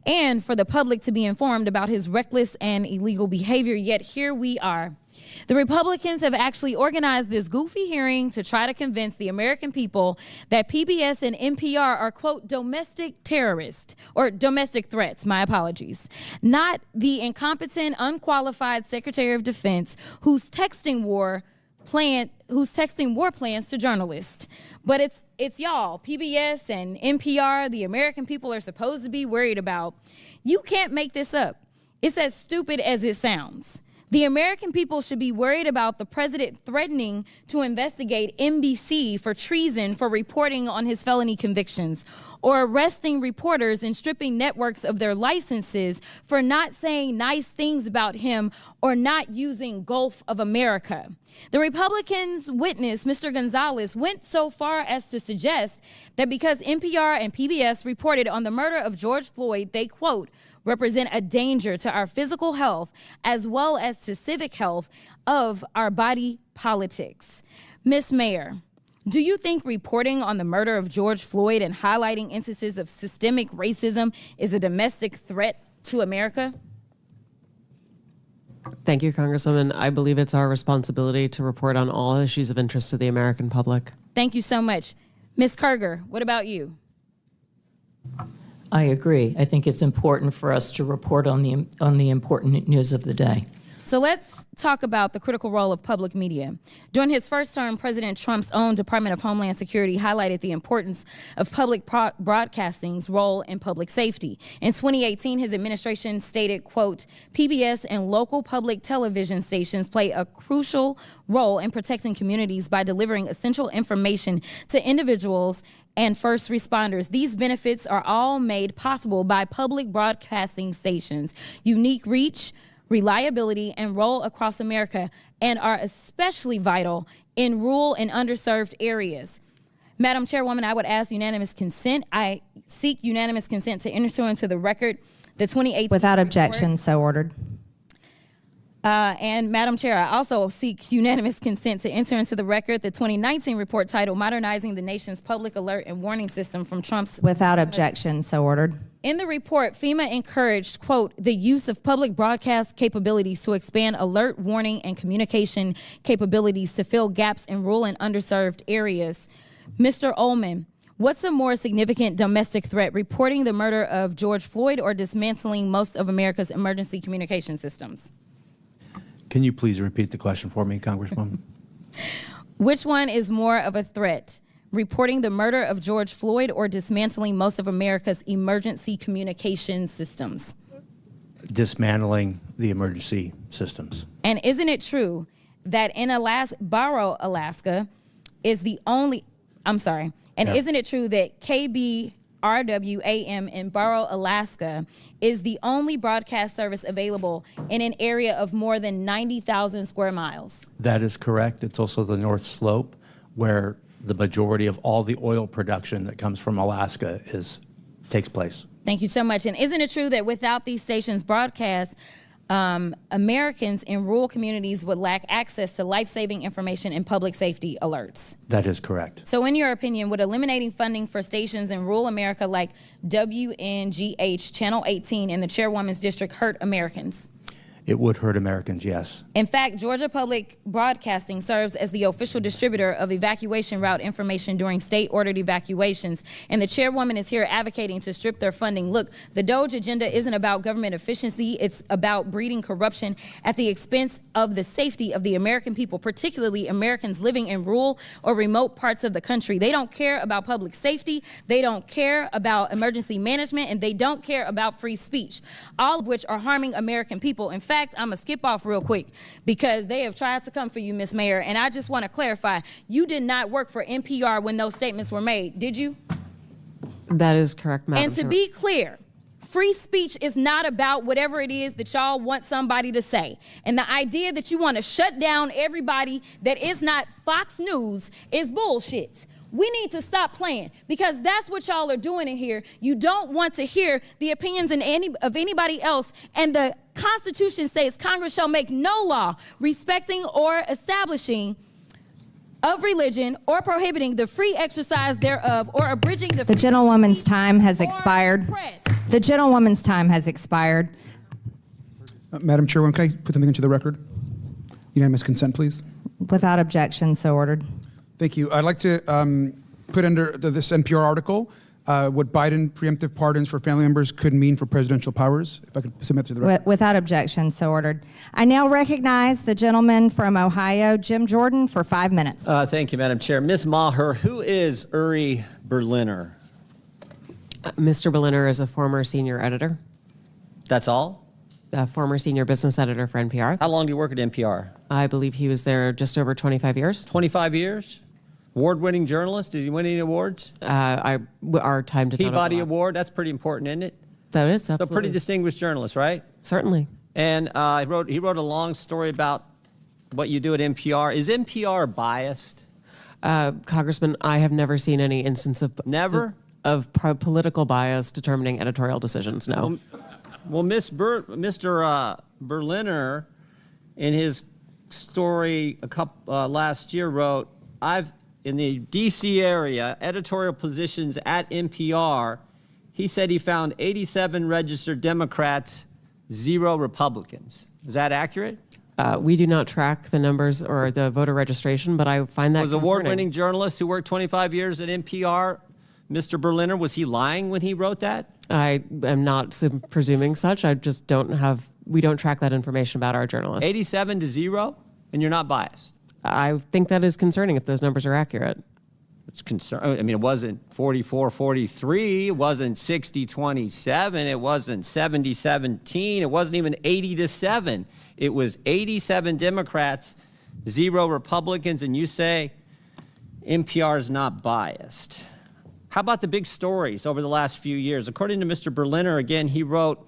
and for the public to be informed about his reckless and illegal behavior. Yet here we are. The Republicans have actually organized this goofy hearing to try to convince the American people that PBS and NPR are, quote, domestic terrorists or domestic threats, my apologies, not the incompetent, unqualified Secretary of Defense who's texting war plans to journalists. But it's y'all, PBS and NPR, the American people are supposed to be worried about. You can't make this up. It's as stupid as it sounds. The American people should be worried about the president threatening to investigate NBC for treason for reporting on his felony convictions, or arresting reporters and stripping networks of their licenses for not saying nice things about him or not using Gulf of America. The Republicans' witness, Mr. Gonzalez, went so far as to suggest that because NPR and PBS reported on the murder of George Floyd, they, quote, represent a danger to our physical health as well as to civic health of our body politics. Ms. Mayor, do you think reporting on the murder of George Floyd and highlighting instances of systemic racism is a domestic threat to America? Thank you, Congresswoman. I believe it's our responsibility to report on all issues of interest to the American public. Thank you so much. Ms. Kerger, what about you? I agree. I think it's important for us to report on the important news of the day. So let's talk about the critical role of public media. During his first term, President Trump's own Department of Homeland Security highlighted the importance of public broadcasting's role in public safety. In 2018, his administration stated, quote, PBS and local public television stations play a crucial role in protecting communities by delivering essential information to individuals and first responders. These benefits are all made possible by public broadcasting stations' unique reach, reliability, and role across America, and are especially vital in rural and underserved areas. Madam Chairwoman, I would ask unanimous consent. I seek unanimous consent to enter into the record the 2018 Without report. objection, so ordered. And Madam Chair, I also seek unanimous consent to enter into the record the 2019 report titled Modernizing the Nation's Public Alert and Warning System from Trump's. Without objection, so ordered. In the report, FEMA encouraged, quote, the use of public broadcast capabilities to expand alert, warning, and communication capabilities to fill gaps in rural and underserved areas. Mr. Ullman, what's a more significant domestic threat, reporting the murder of George Floyd or dismantling most of America's emergency communication systems? Can you please repeat the question for me, Congresswoman? Which one is more of a threat? Reporting the murder of George Floyd or dismantling most of America's emergency communication systems? Dismantling the emergency systems. And isn't it true that in Barrow, Alaska is the only, isn't it true that KBRW-AM in Barrow, Alaska is the only broadcast service available in an area of more than 90,000 square miles? That is correct. It's also the North Slope, where the majority of all the oil production that comes from Alaska takes place. Thank you so much. And isn't it true that without these stations' broadcast, Americans in rural communities would lack access to life-saving information and public safety alerts? That is correct. So in your opinion, would eliminating funding for stations in rural America like WNGH, Channel 18, and the Chairwoman's District hurt Americans? It would hurt Americans, yes. In fact, Georgia Public Broadcasting serves as the official distributor of evacuation route information during state-ordered evacuations, and the chairwoman is here advocating to strip their funding. Look, the DOGE agenda isn't about government efficiency. It's about breeding corruption at the expense of the safety of the American people, particularly Americans living in rural or remote parts of the country. They don't care about public safety. They don't care about emergency management, and they don't care about free speech, all of which are harming American people. In fact, I'm going to skip off real quick because they have tried to come for you, Ms. Mayor, and I just want to clarify, you did not work for NPR when those statements were made, did you? That is correct, Madam And to Chair. be clear, free speech is not about whatever it is that y'all want somebody to say. And the idea that you want to shut down everybody that is not Fox News is bullshit. We need to stop playing because that's what y'all are doing in here. You don't want to hear the opinions of anybody else, and the Constitution says Congress shall make no law respecting or establishing of religion or prohibiting the free exercise thereof or abridging the The gentlewoman's time has expired. The gentlewoman's time has expired. Madam Chairwoman, can I put something into the record? Unanimous consent, please. Without objection, so ordered. Thank you. I'd like to put under this NPR article what Biden preemptive pardons for family members could mean for presidential powers. If I could submit to the record. Without objection, so ordered. I now recognize the gentleman from Ohio, Jim Jordan, for 5 minutes. Thank you, Madam Chair. Ms. Maher, who is Uri Berliner? Mr. Berliner is a former senior editor, That's all? a former senior business editor for NPR. How long do you work at NPR? I believe he was there just over 25 years. 25 years? Award-winning journalist? Did he win any awards? Our time did not Peabody overlap. Award? That's pretty important, isn't it? That is, So absolutely. pretty distinguished journalist, right? Certainly. And he wrote a long story about what you do at NPR. Is NPR biased? Congressman, I have never seen any instance of political bias determining editorial decisions. No. Well, Mr. Berliner, in his story last year, wrote, in the D.C. area, editorial positions at NPR, he said he found 87 registered Democrats, 0 Republicans. Is that accurate? We do not track the numbers or the voter registration, but I find that Was concerning. award-winning journalist who worked 25 years at NPR, Mr. Berliner, was he lying when he wrote that? I am not presuming such. I just we don't track that information about our journalists. 87 to 0, and you're not biased. I think that is concerning if those numbers are accurate. It's concerning. I mean, it wasn't 44-43. It wasn't 60-27. It wasn't 70-17. It wasn't even 80-7. It was 87 Democrats, 0 Republicans, and you say NPR is not biased. How about the big stories over the last few years? According to Mr. Berliner, again, he wrote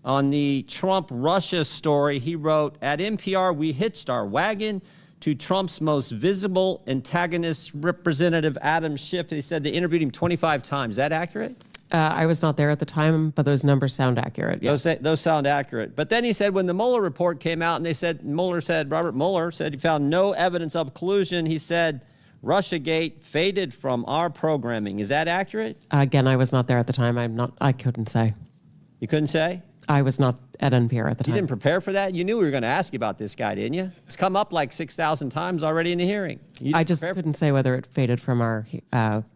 on the Trump-Russia story, he wrote, at NPR, we hitched our wagon to Trump's most visible antagonist, Representative Adam Schiff. They said they interviewed him 25 times. Is that accurate? I was not there at the time, but those numbers sound accurate. Yes. Those sound accurate. But then he said when the Mueller report came out and Robert Mueller said he found no evidence of collusion, he said Russiagate faded from our programming. Is that accurate? Again, I was not there at the time. I couldn't say. You couldn't say? I was not at NPR at the time. You didn't prepare for that? You knew we were going to ask you about this guy, didn't you? It's come up like 6,000 times already in the hearing. I just couldn't say whether it faded from our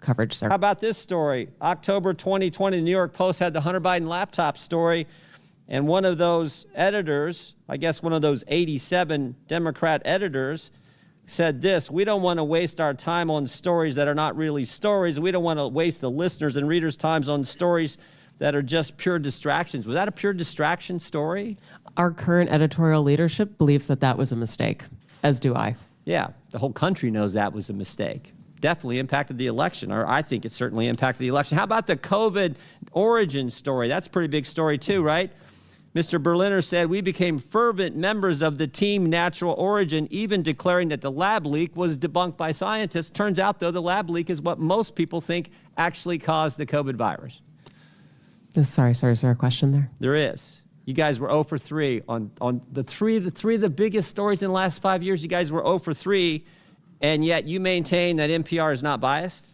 coverage, sir. How about this story? October 2020, the New York Post had the Hunter Biden laptop story, and one of those editors, I guess one of those 87 Democrat editors, said this: we don't want to waste our time on stories that are not really stories. We don't want to waste the listeners' and readers' times on stories that are just pure distractions. Was that a pure distraction story? Our current editorial leadership believes that that was a mistake, as do I. Yeah, the whole country knows that was a mistake. Definitely impacted the election, or I think it certainly impacted the election. How about the COVID origin story? That's a pretty big story too, right? Mr. Berliner said, we became fervent members of the team Natural Origin, even declaring that the lab leak was debunked by scientists. Turns out, though, the lab leak is what most people think actually caused the COVID virus. Sorry, is there a question there? There is. You guys were 0 for 3 on the three of the biggest stories in the last 5 years. You guys were 0 for 3, and yet you maintain that NPR is not biased?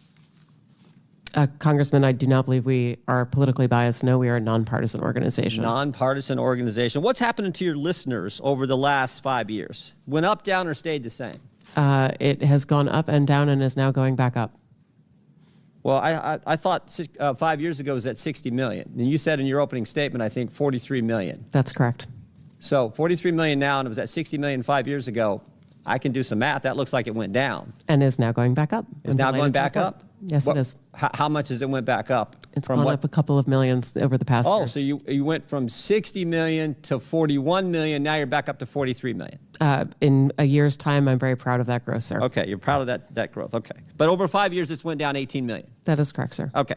Congressman, I do not believe we are politically biased. No, we are a nonpartisan organization. Nonpartisan organization. What's happening to your listeners over the last 5 years? Went up, down, or stayed the same? It has gone up and down and is now going back up. Well, I thought 5 years ago it was at 60 million. And you said in your opening statement, I think 43 million. That's correct. So 43 million now, and it was at 60 million 5 years ago. I can do some math. That looks like it went down. And is now going back up. It's now going back up? Yes, it is. How much has it went back up? It's gone up a couple of millions over the past years. So you went from 60 million to 41 million. Now you're back up to 43 million. In a year's time, I'm very proud of that growth, sir. Okay, you're proud of that growth. Okay. But over 5 years, it's went down 18 million. That is correct, sir. Okay.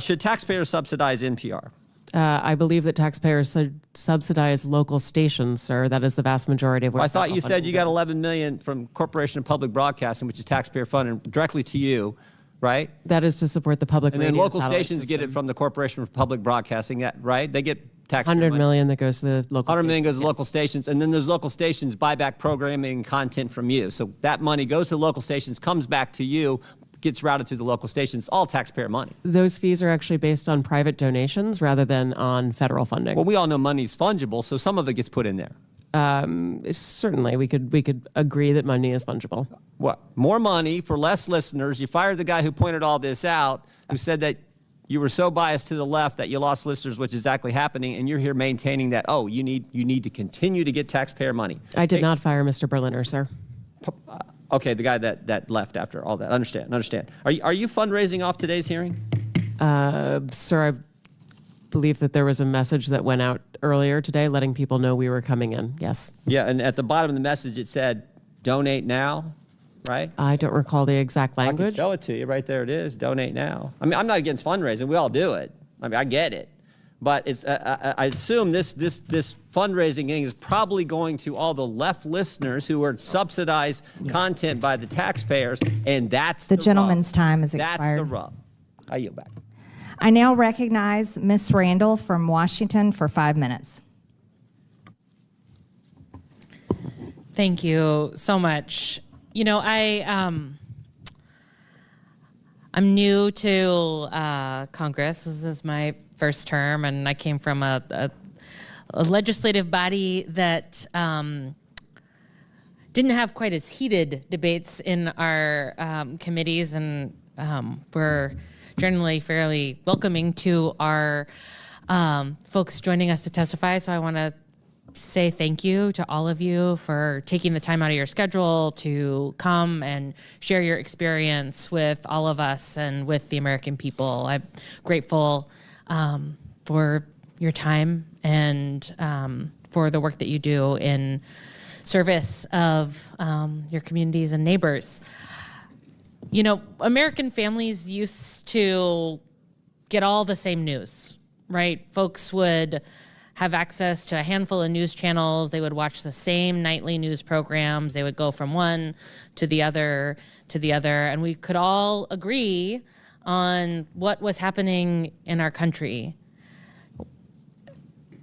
Should taxpayers subsidize NPR? I believe that taxpayers subsidize local stations, sir. That is the vast majority of what I thought you said you got 11 million from Corporation of Public Broadcasting, which is taxpayer funded directly to you, right? That is to support the public radio. And then local satellite stations system. get it from the Corporation for Public Broadcasting, right? They get taxpayer 100 money. million that goes to the local 100 million goes to stations, local stations, and then those local stations buy back programming and content from you. So that money goes to the local stations, comes back to you, gets routed through the local stations, all taxpayer money. Those fees are actually based on private donations rather than on federal funding. Well, we all know money's fungible, so some of it gets put in there. Certainly, we could agree that money is fungible. What? More money for less listeners. You fired the guy who pointed all this out, who said that you were so biased to the left that you lost listeners, which is exactly happening, and you're here maintaining that, oh, you need to continue to get taxpayer money. I did not fire Mr. Berliner, sir. Okay, the guy that left after all that. Understand. Are you fundraising off today's hearing? Sir, I believe that there was a message that went out earlier today letting people know we were coming in. Yes. Yeah, and at the bottom of the message it said, donate now, right? I don't recall the exact I language. can show it to you. Right there it is. Donate now. I mean, I'm not against fundraising. We all do it. I mean, I get it. But it's, I assume this fundraising thing is probably going to all the left listeners who are subsidized content by the taxpayers, and that's the gentleman's rub. time is That's expired. the rub. I yield back. I now recognize Ms. Randall from Washington for 5 minutes. Thank you so much. You know, I'm new to Congress. This is my first term, and I came from a legislative body that didn't have quite as heated debates in our committees, and we're generally fairly welcoming to our folks joining us to testify. So I want to say thank you to all of you for taking the time out of your schedule to come and share your experience with all of us and with the American people. I'm grateful for your time and for the work that you do in service of your communities and neighbors. You know, American families used to get all the same news, right? Folks would have access to a handful of news channels. They would watch the same nightly news programs. They would go from one to the other, and we could all agree on what was happening in our country.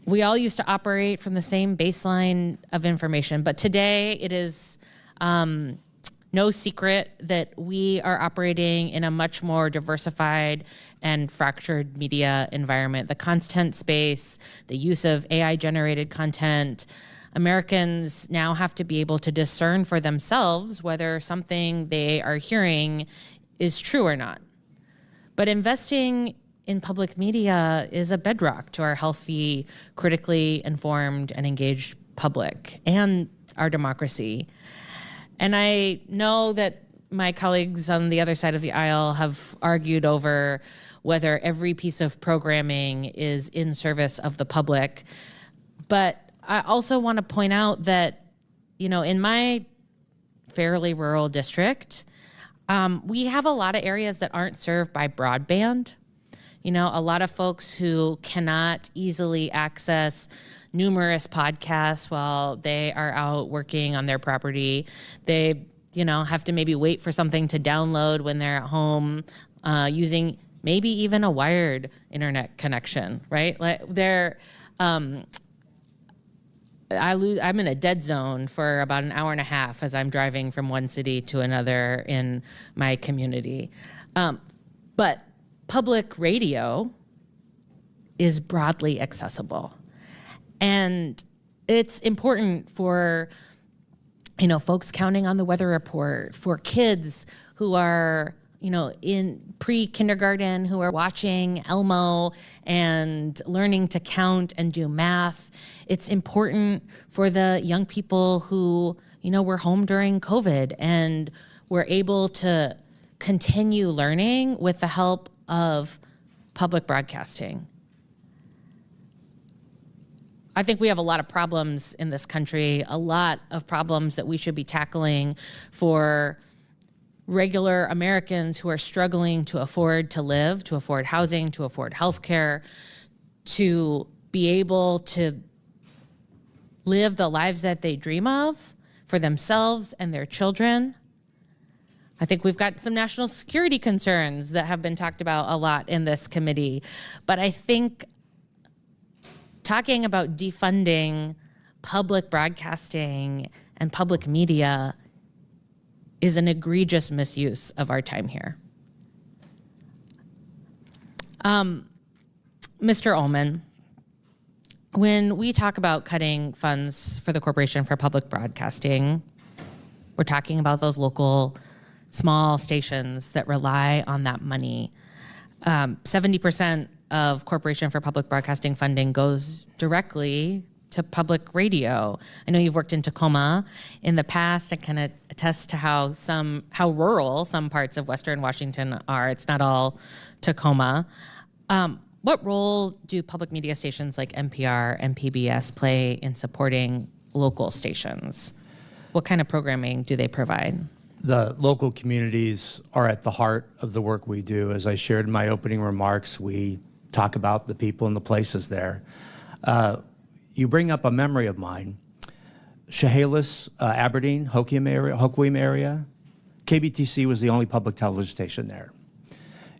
We all used to operate from the same baseline of information, but today it is no secret that we are operating in a much more diversified and fractured media environment. The content space, the use of AI-generated content, Americans now have to be able to discern for themselves whether something they are hearing is true or not. But investing in public media is a bedrock to our healthy, critically informed, and engaged public and our democracy. And I know that my colleagues on the other side of the aisle have argued over whether every piece of programming is in service of the public. But I also want to point out that, you know, in my fairly rural district, we have a lot of areas that aren't served by broadband. You know, a lot of folks who cannot easily access numerous podcasts while they are out working on their property. They, you know, have to maybe wait for something to download when they're at home, using maybe even a wired internet connection, right? Like I'm in a dead zone for about an hour and a half as I'm driving from one city to another in my community. But public radio is broadly accessible. And it's important for, you know, folks counting on the weather report, for kids who are, you know, in pre-kindergarten who are watching Elmo and learning to count and do math. It's important for the young people who, you know, were home during COVID and were able to continue learning with the help of public broadcasting. I think we have a lot of problems in this country, a lot of problems that we should be tackling for regular Americans who are struggling to afford to live, to afford housing, to afford healthcare, to be able to live the lives that they dream of for themselves and their children. I think we've got some national security concerns that have been talked about a lot in this committee, but I think talking about defunding public broadcasting and public media is an egregious misuse of our time here. Mr. Ullman, when we talk about cutting funds for the Corporation for Public Broadcasting, we're talking about those local small stations that rely on that money. 70% of Corporation for Public Broadcasting funding goes directly to public radio. I know you've worked in Tacoma in the past. I kind of attest to how rural some parts of Western Washington are. It's not all Tacoma. What role do public media stations like NPR and PBS play in supporting local stations? What kind of programming do they provide? The local communities are at the heart of the work we do. As I shared in my opening remarks, we talk about the people and the places there. You bring up a memory of mine. Chehalis, Aberdeen, Hoquiam area, KBTC was the only public television station there.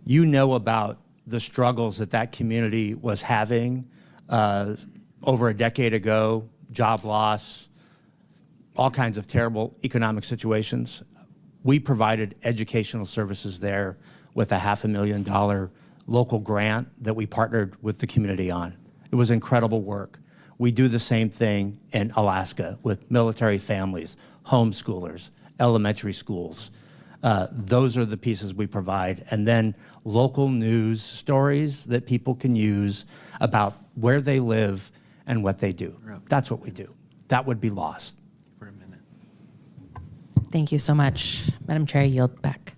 You know about the struggles that community was having over a decade ago, job loss, all kinds of terrible economic situations. We provided educational services there with a $500,000 local grant that we partnered with the community on. It was incredible work. We do the same thing in Alaska with military families, homeschoolers, elementary schools. Those are the pieces we provide. And then local news stories that people can use about where they live and what they do. That's what we do. That would be lost. Thank you so much. Madam Chair, I yield back.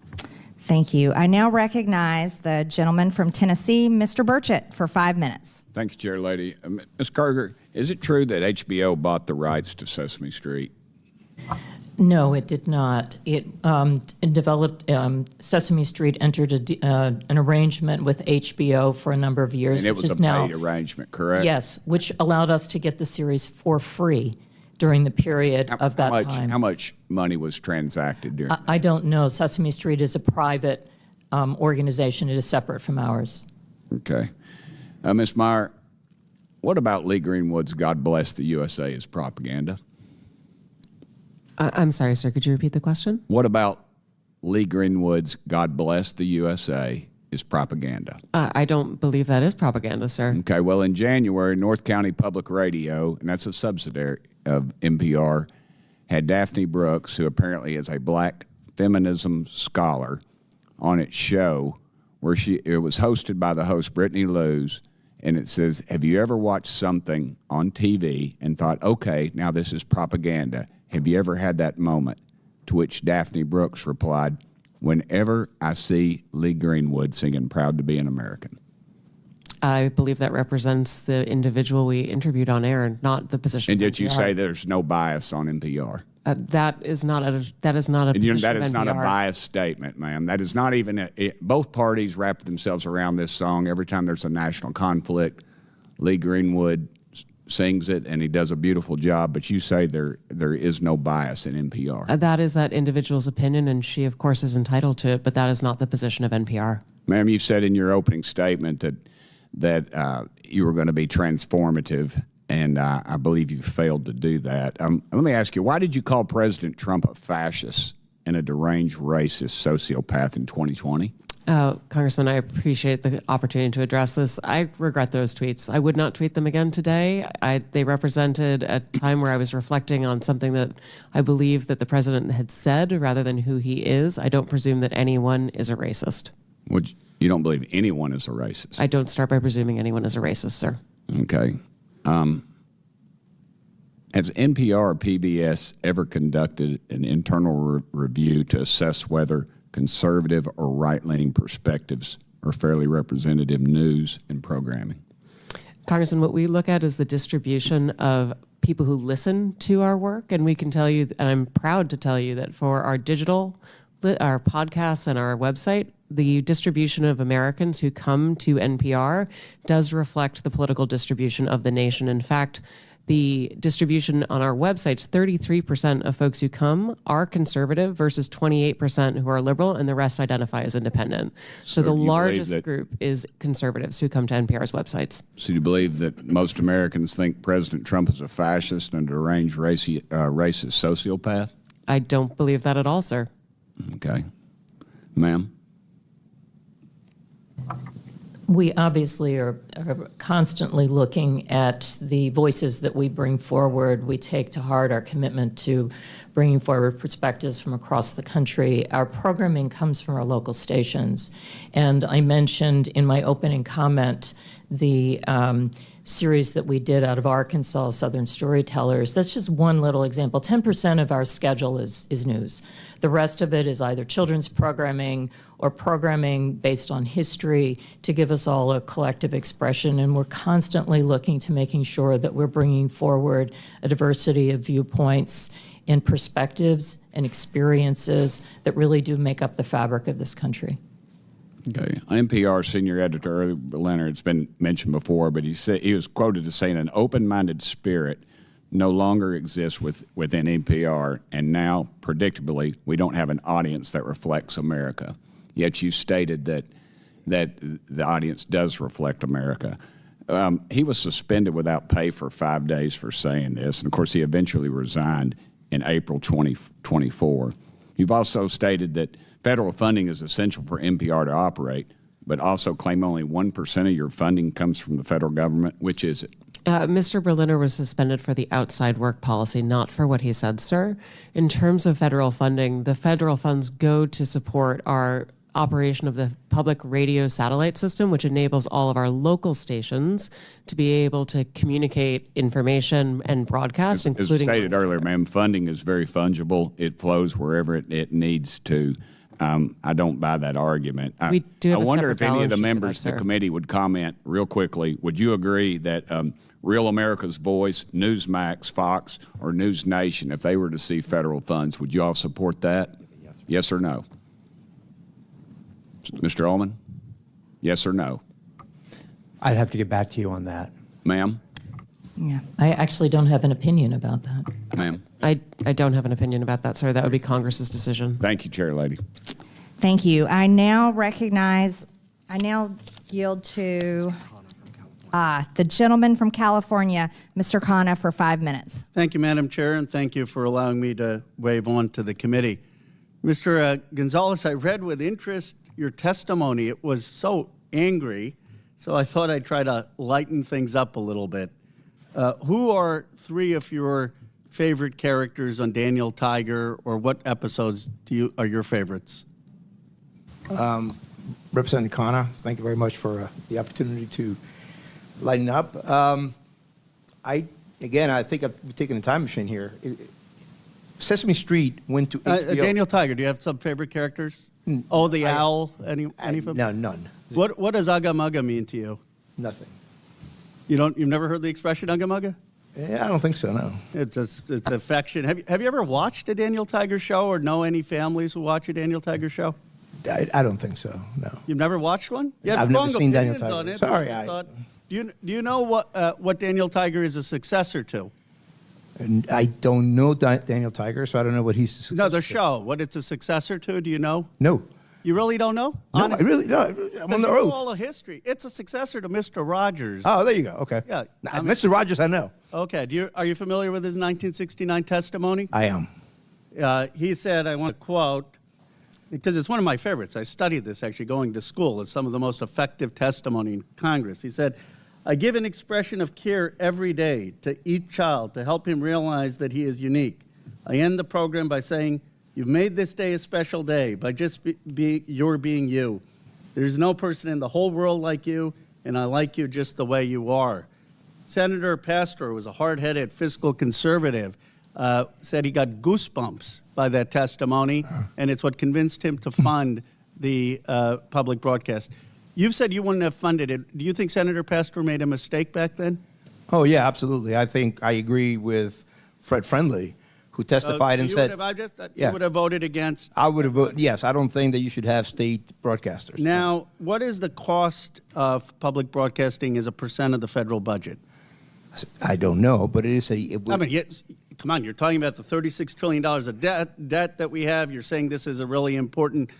Thank you. I now recognize the gentleman from Tennessee, Mr. Burchett, for 5 minutes. Thank you, Chair Lady. Ms. Carter, is it true that HBO bought the rights to Sesame Street? No, it did not. It developed, Sesame Street entered an arrangement with HBO for a number of years. And it was a paid arrangement, correct? Yes, which allowed us to get the series for free during the period of that time. How much money was transacted during that? I don't know. Sesame Street is a private organization. It is separate from ours. Okay. Ms. Meyer, what about Lee Greenwood's God Bless the USA as propaganda? I'm sorry, sir. Could you repeat the question? What about Lee Greenwood's God Bless the USA is propaganda? I don't believe that is propaganda, sir. Okay, well, in January, North County Public Radio, and that's a subsidiary of NPR, had Daphne Brooks, who apparently is a black feminism scholar, on its show where it was hosted by the host, Brittany Lewis, and it says, have you ever watched something on TV and thought, okay, now this is propaganda? Have you ever had that moment? To which Daphne Brooks replied, whenever I see Lee Greenwood singing Proud to be an American. I believe that represents the individual we interviewed on air, not the position. And did of you NPR. say there's no bias on NPR? That is not a position That of is not a NPR. biased statement, ma'am. That is not even both parties wrap themselves around this song. Every time there's a national conflict, Lee Greenwood sings it, and he does a beautiful job, but you say there is no bias in NPR. That is that individual's opinion, and she, of course, is entitled to it, but that is not the position of NPR. Ma'am, you said in your opening statement that you were going to be transformative, and I believe you failed to do that. Let me ask you, why did you call President Trump a fascist and a deranged racist sociopath in 2020? Congressman, I appreciate the opportunity to address this. I regret those tweets. I would not tweet them again today. They represented a time where I was reflecting on something that I believe that the president had said rather than who he is. I don't presume that anyone is a racist. You don't believe anyone is a racist? I don't start by presuming anyone is a racist, sir. Okay. Has NPR or PBS ever conducted an internal review to assess whether conservative or right-leaning perspectives are fairly representative news and programming? Congressman, what we look at is the distribution of people who listen to our work, and we can tell you, and I'm proud to tell you, that for our digital, our podcasts and our website, the distribution of Americans who come to NPR does reflect the political distribution of the nation. In fact, the distribution on our websites, 33% of folks who come are conservative versus 28% who are liberal, and the rest identify as independent. So the largest group is conservatives who come to NPR's websites. So you believe that most Americans think President Trump is a fascist and a deranged racist sociopath? I don't believe that at all, sir. Okay. Ma'am? We obviously are constantly looking at the voices that we bring forward. We take to heart our commitment to bringing forward perspectives from across the country. Our programming comes from our local stations. And I mentioned in my opening comment the series that we did out of Arkansas, Southern Storytellers. That's just one little example. 10% of our schedule is news. The rest of it is either children's programming or programming based on history to give us all a collective expression. And we're constantly looking to making sure that we're bringing forward a diversity of viewpoints and perspectives and experiences that really do make up the fabric of this country. Okay. NPR senior editor Early Leonard, it's been mentioned before, but he was quoted as saying an open-minded spirit no longer exists within NPR, and now, predictably, we don't have an audience that reflects America. Yet you stated that the audience does reflect America. He was suspended without pay for 5 days for saying this, and of course he eventually resigned in April 2024. You've also stated that federal funding is essential for NPR to operate, but also claim only 1% of your funding comes from the federal government. Which is it? Mr. Berliner was suspended for the outside work policy, not for what he said, sir. In terms of federal funding, the federal funds go to support our operation of the public radio satellite system, which enables all of our local stations to be able to communicate information and broadcast, including... As stated earlier, ma'am, funding is very fungible. It flows wherever it needs to. I don't buy that argument. We do have I a wonder separate if any balance of the sheet for members that, of the sir. committee would comment real quickly. Would you agree that Real America's Voice, Newsmax, Fox, or News Nation, if they were to see federal funds, would you all support that? Yes or no? Mr. Ullman? Yes or no? I'd have to get back to you on that. Ma'am? Yeah. I actually don't have an opinion about that. Ma'am? I don't have an opinion about that, sir. That would be Congress's decision. Thank you, Chair Lady. Thank you. I now yield to the gentleman from California, Mr. Khanna, for 5 minutes. Thank you, Madam Chair, and thank you for allowing me to wave on to the committee. Mr. Gonzalez, I read with interest your testimony. It was so angry, so I thought I'd try to lighten things up a little bit. Who are 3 of your favorite characters on Daniel Tiger, or what episodes are your favorites? Representative Khanna, thank you very much for the opportunity to lighten up. I think I've taken a time machine here. Sesame Street went to HBO. Daniel Tiger, do you have some favorite characters? Oh, the owl, any of them? No, none. What does Ugga Mugga mean to you? Nothing. You've never heard the expression Ugga Mugga? Yeah, I don't think so, no. It's affection. Have you ever watched a Daniel Tiger show, or know any families who watch a Daniel Tiger show? I don't think so, no. You've never watched one? You have I've never strong seen Daniel opinions on Tiger. it, Sorry, but I thought, do you know what Daniel Tiger is a successor to? And I don't know Daniel Tiger, so I don't know what he's. No, the show. What it's a successor to? Do you know? No. You really don't know? No, Honestly? I really no. I'm on the You know oath. all the history. It's a successor to Mr. Rogers. Oh, there you go. Okay. Yeah. Mr. Rogers, I know. Okay. Are you familiar with his 1969 testimony? I am. He said, I want to quote, because it's one of my favorites. I studied this actually going to school. It's some of the most effective testimony in Congress. He said, I give an expression of care every day to each child to help him realize that he is unique. I end the program by saying, you've made this day a special day by just being you. There's no person in the whole world like you, and I like you just the way you are. Senator Pastor was a hard-headed fiscal conservative, said he got goosebumps by that testimony, and it's what convinced him to fund the public broadcast. You've said you wouldn't have funded it. Do you think Senator Pastor made a mistake back then? Oh, yeah, absolutely. I think I agree with Fred Friendly, who testified and you said, you would have voted against. I would have voted, yes, I don't think that you should have state broadcasters. Now, what is the cost of public broadcasting as a percent of the federal budget? I don't know, but it is yes, come on, you're talking about the $36 trillion of debt that we have. You're saying this is a really important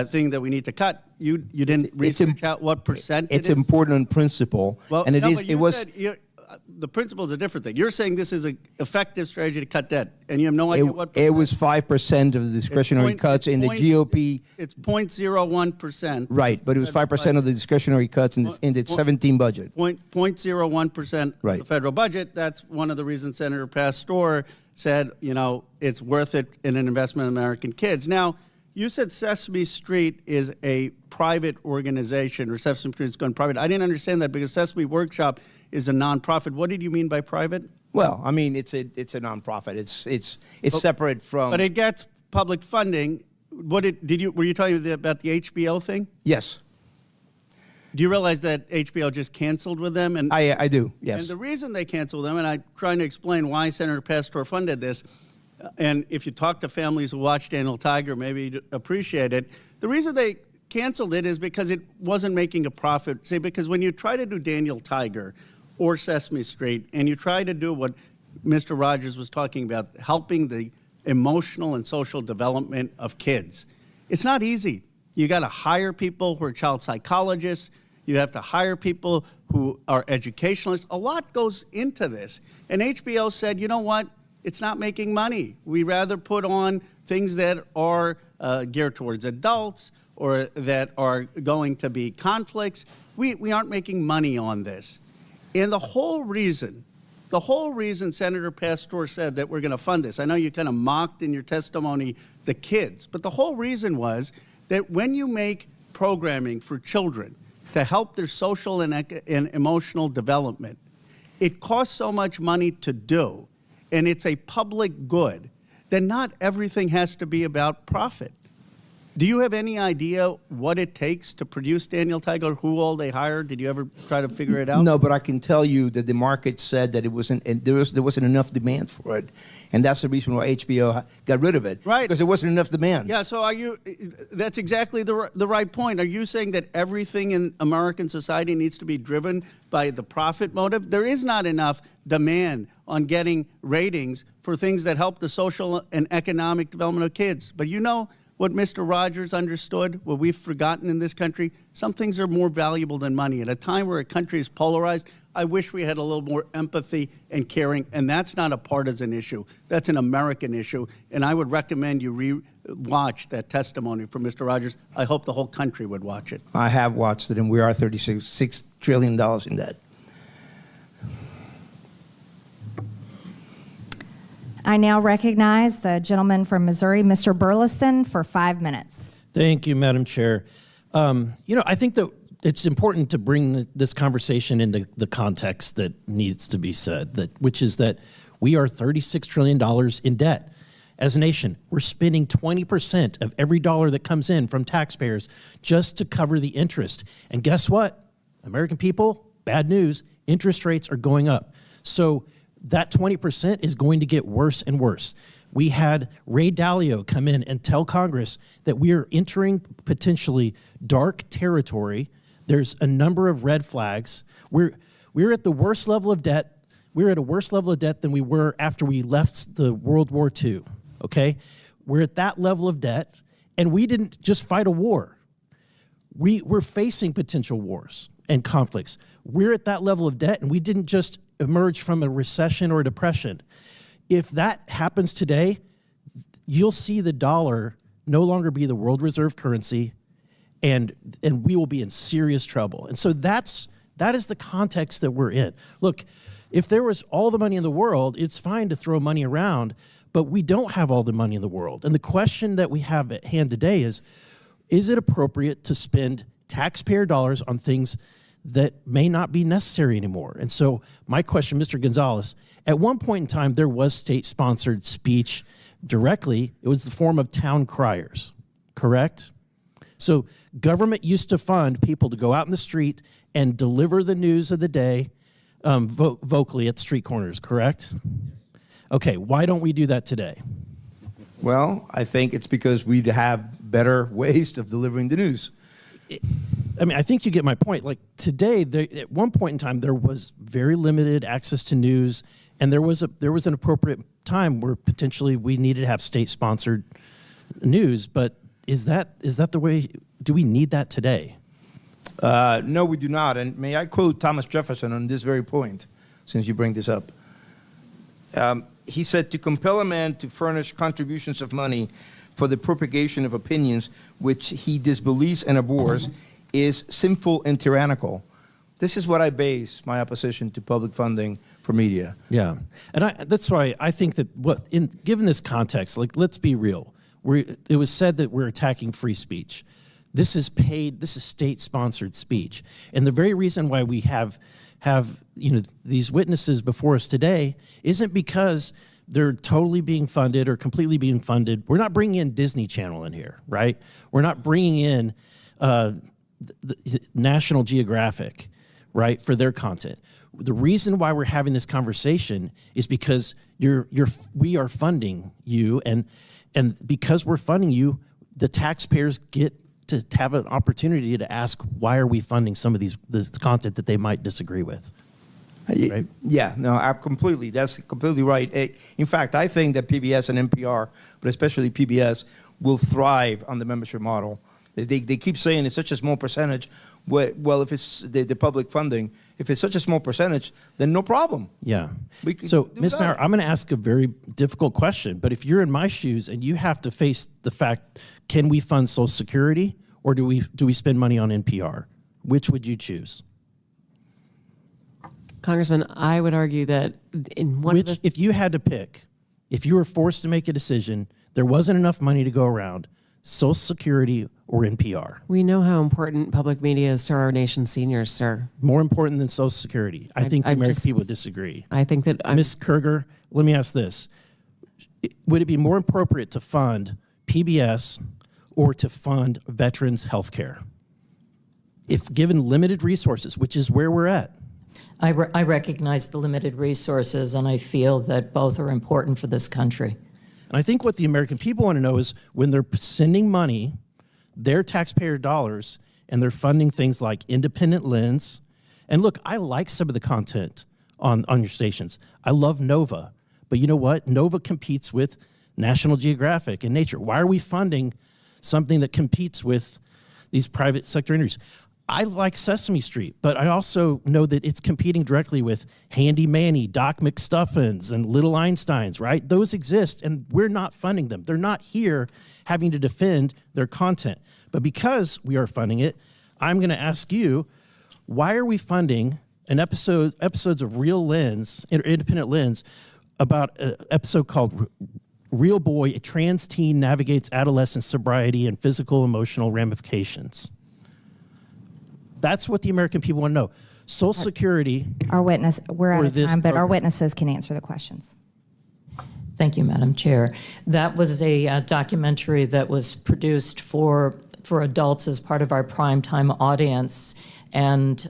thing that we need to cut. You didn't research out what percent it's it is? important in principle, Well, and no, but you it was. said the principle is a different thing. You're saying this is an effective strategy to cut debt, and you have no idea what percent. It was 5% of the discretionary cuts in the GOP. It's 0.01%. Right, but it was 5% of the discretionary cuts in the 17 budget. 0.01% Right. of the federal budget. That's one of the reasons Senator Pastor said, it's worth it in an investment in American kids. Now, you said Sesame Street is a private organization, or Sesame Street is going private. I didn't understand that because Sesame Workshop is a nonprofit. What did you mean by private? Well, I mean, it's a nonprofit. It's separate from. But it gets public funding. Were you talking about the HBO thing? Yes. Do you realize that HBO just canceled with them? And I do, yes. And the reason they canceled them, and I'm trying to explain why Senator Pastor funded this, and if you talk to families who watch Daniel Tiger, maybe you'd appreciate it. The reason they canceled it is because it wasn't making a profit. See, because when you try to do Daniel Tiger or Sesame Street, and you try to do what Mr. Rogers was talking about, helping the emotional and social development of kids, it's not easy. You got to hire people who are child psychologists. You have to hire people who are educationalists. A lot goes into this. And HBO said, you know what? It's not making money. We rather put on things that are geared towards adults or that are going to be conflicts. We aren't making money on this. And the whole reason Senator Pastor said that we're going to fund this, I know you kind of mocked in your testimony the kids, but the whole reason was that when you make programming for children to help their social and emotional development, it costs so much money to do, and it's a public good, then not everything has to be about profit. Do you have any idea what it takes to produce Daniel Tiger, who all they hired? Did you ever try to figure it out? No, but I can tell you that the market said that there wasn't enough demand for it, and that's the reason why HBO got rid of it. Right. Because there wasn't enough demand. Yeah, so that's exactly the right point. Are you saying that everything in American society needs to be driven by the profit motive? There is not enough demand on getting ratings for things that help the social and economic development of kids. But you know what Mr. Rogers understood, what we've forgotten in this country? Some things are more valuable than money. At a time where a country is polarized, I wish we had a little more empathy and caring, and that's not a partisan issue. That's an American issue, and I would recommend you re-watch that testimony from Mr. Rogers. I hope the whole country would watch it. I have watched it, and we are $36 trillion in debt. I now recognize the gentleman from Missouri, Mr. Burleson, for 5 minutes. Thank you, Madam Chair. I think that it's important to bring this conversation into the context that needs to be said, which is that we are $36 trillion in debt. As a nation, we're spending 20% of every dollar that comes in from taxpayers just to cover the interest. And guess what? American people, bad news, interest rates are going up. So that 20% is going to get worse and worse. We had Ray Dalio come in and tell Congress that we are entering potentially dark territory. There's a number of red flags. We're at the worst level of debt. We're at a worse level of debt than we were after we left the World War II, okay? We're at that level of debt, and we didn't just fight a war. We're facing potential wars and conflicts. We're at that level of debt, and we didn't just emerge from a recession or a depression. If that happens today, you'll see the dollar no longer be the world reserve currency, and we will be in serious trouble. And so that is the context that we're in. Look, if there was all the money in the world, it's fine to throw money around, but we don't have all the money in the world. And the question that we have at hand today is it appropriate to spend taxpayer dollars on things that may not be necessary anymore? And so my question, Mr. Gonzalez, at one point in time, there was state-sponsored speech directly. It was the form of town criers, correct? So government used to fund people to go out in the street and deliver the news of the day vocally at street corners, correct? Okay, why don't we do that today? Well, I think it's because we'd have better ways of delivering the news. I think you get my point. Like today, at one point in time, there was very limited access to news, and there was an appropriate time where potentially we needed to have state-sponsored news. But is that the way? Do we need that today? No, we do not. And may I quote Thomas Jefferson on this very point? since you bring this up. He said, to compel a man to furnish contributions of money for the propagation of opinions which he disbelieves and abhors is sinful and tyrannical. This is what I base my opposition to public funding for media. Yeah, and that's why I think that given this context, like, let's be real. It was said that we're attacking free speech. This is state-sponsored speech, and the very reason why we have these witnesses before us today isn't because they're totally being funded or completely being funded. We're not bringing in Disney Channel in here, right? We're not bringing in the National Geographic, right, for their content. The reason why we're having this conversation is because we are funding you, and because we're funding you, the taxpayers get to have an opportunity to ask, why are we funding some of this content that they might disagree with? Right? Yeah, no, that's completely right. In fact, I think that PBS and NPR, but especially PBS, will thrive on the membership model. They keep saying it's such a small percentage. Well, if it's the public funding, if it's such a small percentage, then no problem. Yeah. So, Ms. Maurer, I'm going to ask a very difficult question, but if you're in my shoes and you have to face the fact, can we fund Social Security or do we spend money on NPR? Which would you choose? Congressman, I would argue that if you had to pick, if you were forced to make a decision, there wasn't enough money to go around, Social Security or NPR? We know how important public media is to our nation's seniors, sir. More important than Social Security. I think the American people disagree. I think that Ms. Kerger, let me ask this. Would it be more appropriate to fund PBS or to fund veterans health care? If given limited resources, which is where we're at. I recognize the limited resources, and I feel that both are important for this country. And I think what the American people want to know is when they're sending money, their taxpayer dollars, and they're funding things like Independent Lens. And look, I like some of the content on your stations. I love Nova. But you know what? Nova competes with National Geographic and Nature. Why are we funding something that competes with these private sector industries? I like Sesame Street, but I also know that it's competing directly with Handy Manny, Doc McStuffins, and Little Einsteins, right? Those exist, and we're not funding them. They're not here having to defend their content. But because we are funding it, I'm going to ask you, why are we funding episodes of Real Lens, Independent Lens, about an episode called Real Boy, a trans teen navigates adolescent sobriety and physical emotional ramifications? That's what the American people want to know. Social Security. We're out of time, but our witnesses can answer the questions. Thank you, Madam Chair. That was a documentary that was produced for adults as part of our primetime audience. And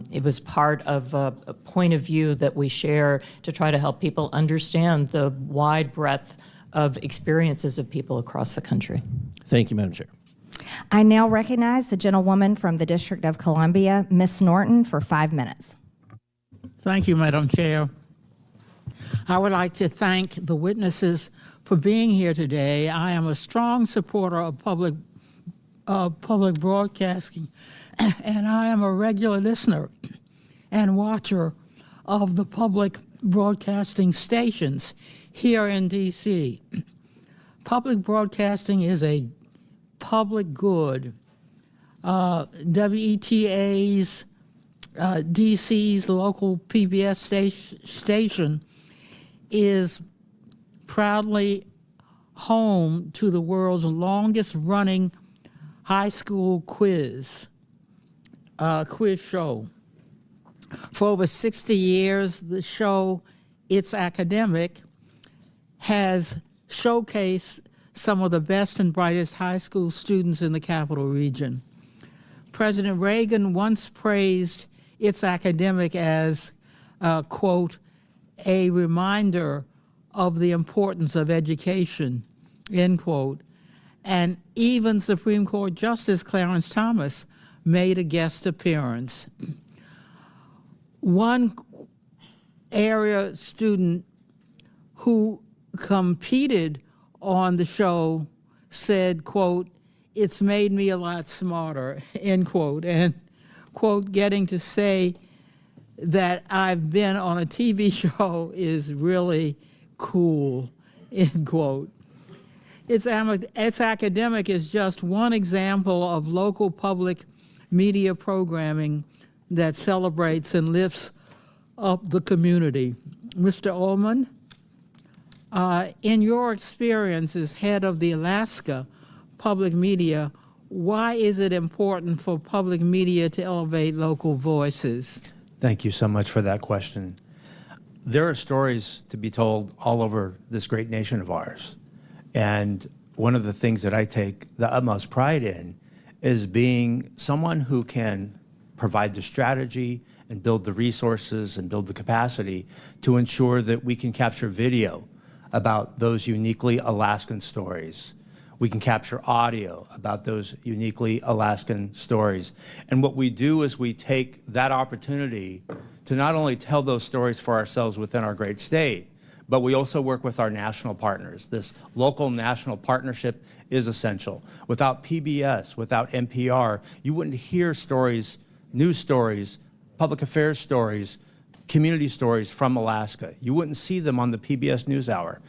it was part of a point of view that we share to try to help people understand the wide breadth of experiences of people across the country. Thank you, Madam Chair. I now recognize the gentlewoman from the District of Columbia, Ms. Norton, for 5 minutes. Thank you, Madam Chair. I would like to thank the witnesses for being here today. I am a strong supporter of public broadcasting, and I am a regular listener and watcher of the public broadcasting stations here in D.C. Public broadcasting is a public good. WETA's DC's local PBS station is proudly home to the world's longest running high school quiz show. For over 60 years, the show, It's Academic, has showcased some of the best and brightest high school students in the capital region. President Reagan once praised It's Academic as, quote, a reminder of the importance of education, end quote. And even Supreme Court Justice Clarence Thomas made a guest appearance. One area student who competed on the show said, quote, it's made me a lot smarter, end quote. And, quote, getting to say that I've been on a TV show is really cool, end quote. It's academic is just one example of local public media programming that celebrates and lifts up the community. Mr. Ullman, in your experience as head of the Alaska Public Media, why is it important for public media to elevate local voices? Thank you so much for that question. There are stories to be told all over this great nation of ours. And one of the things that I take the utmost pride in is being someone who can provide the strategy and build the resources and build the capacity to ensure that we can capture video about those uniquely Alaskan stories. We can capture audio about those uniquely Alaskan stories. And what we do is we take that opportunity to not only tell those stories for ourselves within our great state, but we also work with our national partners. This local national partnership is essential. Without PBS, without NPR, you wouldn't hear stories, news stories, public affairs stories, community stories from Alaska. You wouldn't see them on the PBS NewsHour.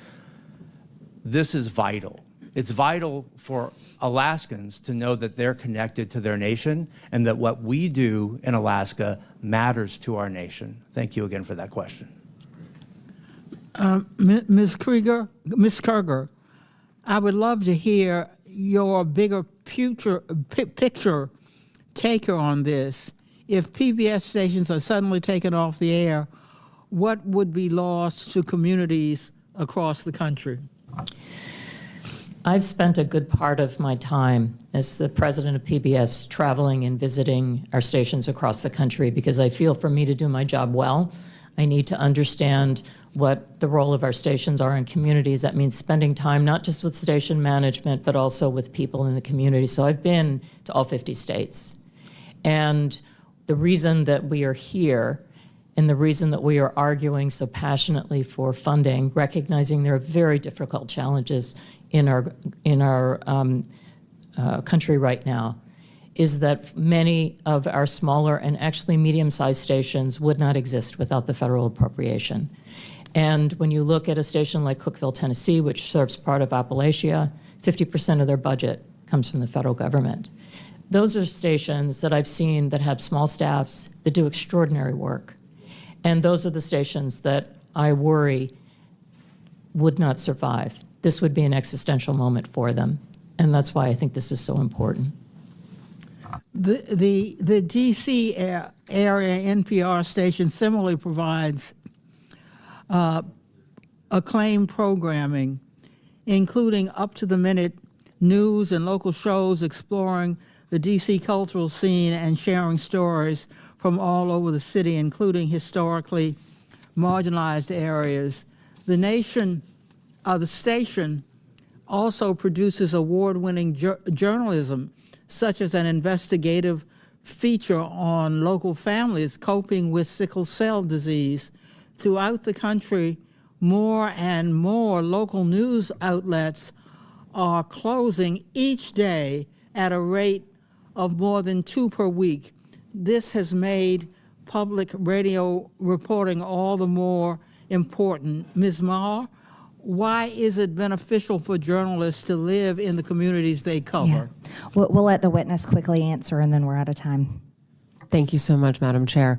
This is vital. It's vital for Alaskans to know that they're connected to their nation and that what we do in Alaska matters to our nation. Thank you again for that question. Ms. Kruger, I would love to hear your bigger picture taker on this. If PBS stations are suddenly taken off the air, what would be lost to communities across the country? I've spent a good part of my time as the president of PBS traveling and visiting our stations across the country because I feel for me to do my job well, I need to understand what the role of our stations are in communities. That means spending time not just with station management, but also with people in the community. So I've been to all 50 states. And the reason that we are here and the reason that we are arguing so passionately for funding, recognizing there are very difficult challenges in our country right now, is that many of our smaller and actually medium-sized stations would not exist without the federal appropriation. And when you look at a station like Cookeville, Tennessee, which serves part of Appalachia, 50% of their budget comes from the federal government. Those are stations that I've seen that have small staffs that do extraordinary work. And those are the stations that I worry would not survive. This would be an existential moment for them. And that's why I think this is so important. The DC area NPR station similarly provides acclaimed programming, including up-to-the-minute news and local shows exploring the DC cultural scene and sharing stories from all over the city, including historically marginalized areas. The station also produces award-winning journalism, such as an investigative feature on local families coping with sickle cell disease. Throughout the country, more and more local news outlets are closing each day at a rate of more than 2 per week. This has made public radio reporting all the more important. Ms. Maher, why is it beneficial for journalists to live in the communities they cover? Yeah. We'll let the witness quickly answer, and then we're out of time. Thank you so much, Madam Chair.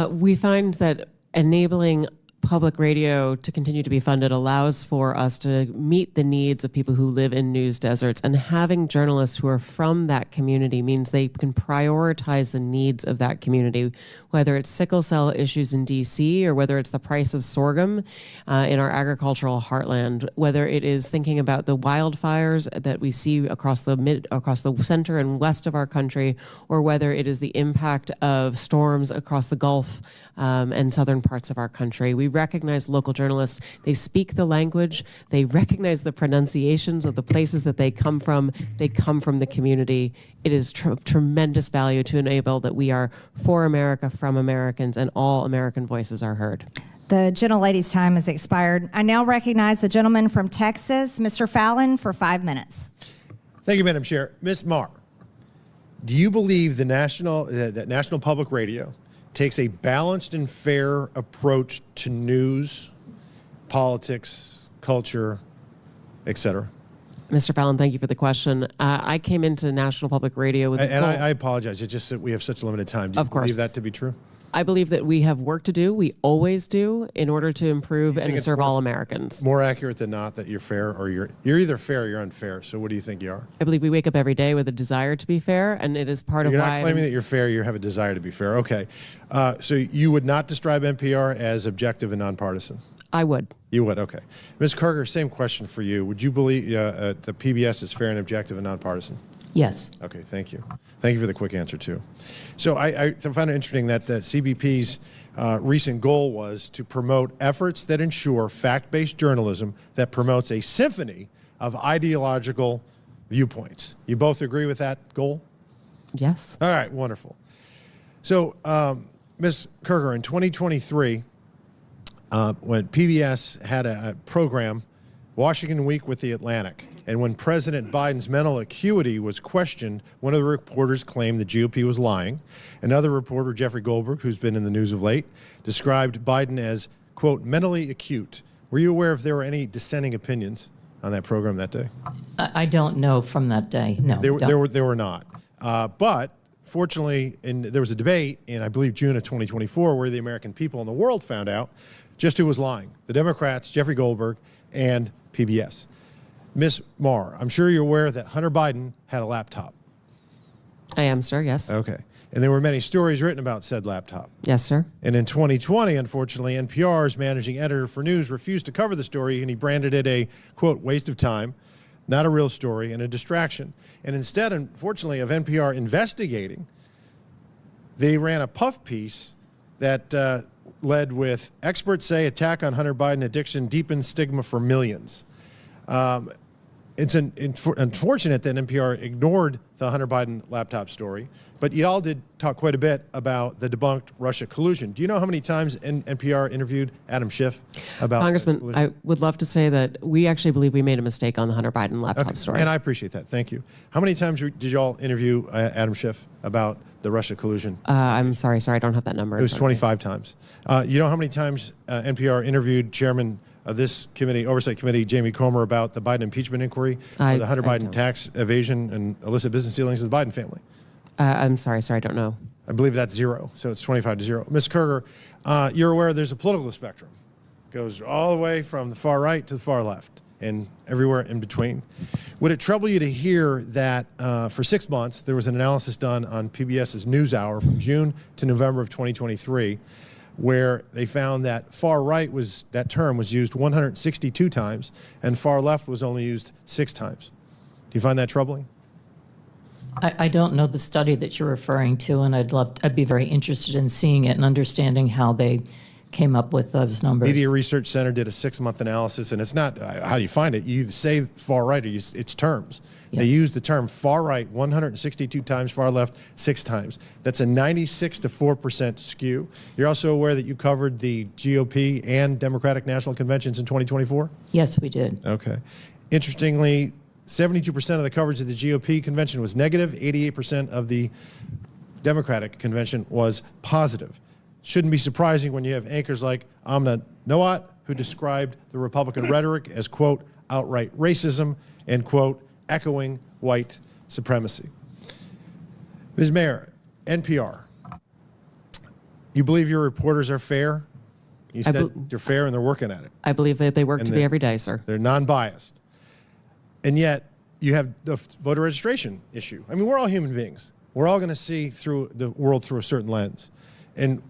We find that enabling public radio to continue to be funded allows for us to meet the needs of people who live in news deserts, and having journalists who are from that community means they can prioritize the needs of that community, whether it's sickle cell issues in DC or whether it's the price of sorghum in our agricultural heartland, whether it is thinking about the wildfires that we see across the center and west of our country, or whether it is the impact of storms across the Gulf and southern parts of our country. We recognize local journalists. They speak the language. They recognize the pronunciations of the places that they come from. They come from the community. It is tremendous value to enable that we are for America, from Americans, and all American voices are heard. The gentlelady's time has expired. I now recognize the gentleman from Texas, Mr. Fallon, for 5 minutes. Thank you, Madam Chair. Ms. Maher, do you believe that National Public Radio takes a balanced and fair approach to news, politics, culture, etc.? Mr. Fallon, thank you for the question. I came into National Public Radio with And I apologize. It's just that we have such a limited time. Do you believe that to be true? I believe that we have work to do. We always do in order to improve and to it's serve all Americans. More accurate than not that you're fair, or you're either fair or you're unfair. So what do you think you are? I believe we wake up every day with a desire to be fair, and it is part You're of not why. claiming that you're fair. You have a desire to be fair. Okay. So you would not describe NPR as objective and nonpartisan? I would. You would, okay. Ms. Kerger, same question for you. Would you believe the PBS is fair and objective and nonpartisan? Yes. Okay, thank you. Thank you for the quick answer, too. So I found it interesting that the CBP's recent goal was to promote efforts that ensure fact-based journalism that promotes a symphony of ideological viewpoints. You both agree with that goal? Yes. All right, wonderful. So, Ms. Kerger, in 2023, when PBS had a program, Washington Week with the Atlantic, and when President Biden's mental acuity was questioned, one of the reporters claimed the GOP was lying. Another reporter, Jeffrey Goldberg, who's been in the news of late, described Biden as, quote, mentally acute. Were you aware if there were any dissenting opinions on that program that day? I don't know from that day. No. There were not. But fortunately, there was a debate in, I believe, June of 2024, where the American people and the world found out just who was lying. The Democrats, Jeffrey Goldberg, and PBS. Ms. Marr, I'm sure you're aware that Hunter Biden had a laptop. I am, sir, yes. Okay. And there were many stories written about said laptop. Yes, sir. And in 2020, unfortunately, NPR's managing editor for news refused to cover the story, and he branded it a, quote, waste of time, not a real story, and a distraction. And instead, unfortunately, of NPR investigating, they ran a puff piece that led with, experts say attack on Hunter Biden addiction deepens stigma for millions. It's unfortunate that NPR ignored the Hunter Biden laptop story, but y'all did talk quite a bit about the debunked Russia collusion. Do you know how many times NPR interviewed Adam Schiff about Congressman, collusion? I would love to say that we actually believe we made a mistake on the Hunter Biden laptop story. And I appreciate that. Thank you. How many times did y'all interview Adam Schiff about the Russia collusion? I'm sorry, I don't have that number. It was 25 times. You know how many times NPR interviewed Chairman of this committee, Oversight Committee, Jamie Comer, about the Biden impeachment inquiry or the Hunter Biden tax evasion and illicit business dealings of the Biden family? I'm sorry, I don't know. I believe that's 0, so it's 25-0. Ms. Kerger, you're aware there's a political spectrum. It goes all the way from the far right to the far left and everywhere in between. Would it trouble you to hear that for 6 months, there was an analysis done on PBS's NewsHour from June to November of 2023, where they found that far right that term was used 162 times and far left was only used 6 times. Do you find that troubling? I don't know the study that you're referring to, and I'd be very interested in seeing it and understanding how they came up with those numbers. Media Research Center did a 6-month analysis, and it's not how do you find it. You either say far right or it's terms. Yeah. They use the term far right 162 times, far left 6 times. That's a 96 to 4% skew. You're also aware that you covered the GOP and Democratic National Conventions in 2024? Yes, we did. Okay. Interestingly, 72% of the coverage of the GOP convention was negative. 88% of the Democratic convention was positive. Shouldn't be surprising when you have anchors like Amna Noat, who described the Republican rhetoric as, quote, outright racism and, quote, echoing white supremacy. Ms. Mayor, NPR, you believe your reporters are fair? You said they're fair and they're working at it. I believe that they work to be every day, sir. They're non-biased. And yet, you have the voter registration issue. I mean, we're all human beings. We're all going to see through the world through a certain lens. And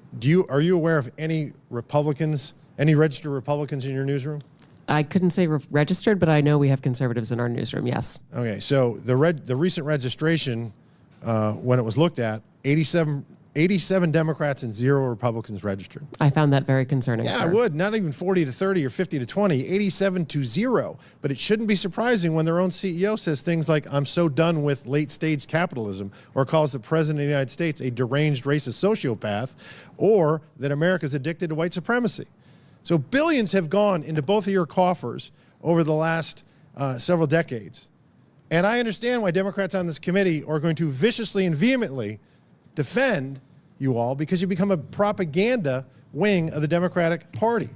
are you aware of any Republicans, any registered Republicans in your newsroom? I couldn't say registered, but I know we have conservatives in our newsroom, yes. Okay, so the recent registration, when it was looked at, 87 Democrats and 0 Republicans registered. I found that very concerning, Yeah, sir. I would. Not even 40 to 30 or 50 to 20, 87 to 0. But it shouldn't be surprising when their own CEO says things like, I'm so done with late-stage capitalism, or calls the President of the United States a deranged racist sociopath, or that America's addicted to white supremacy. So billions have gone into both of your coffers over the last several decades. And I understand why Democrats on this committee are going to viciously and vehemently defend you all because you become a propaganda wing of the Democratic Party.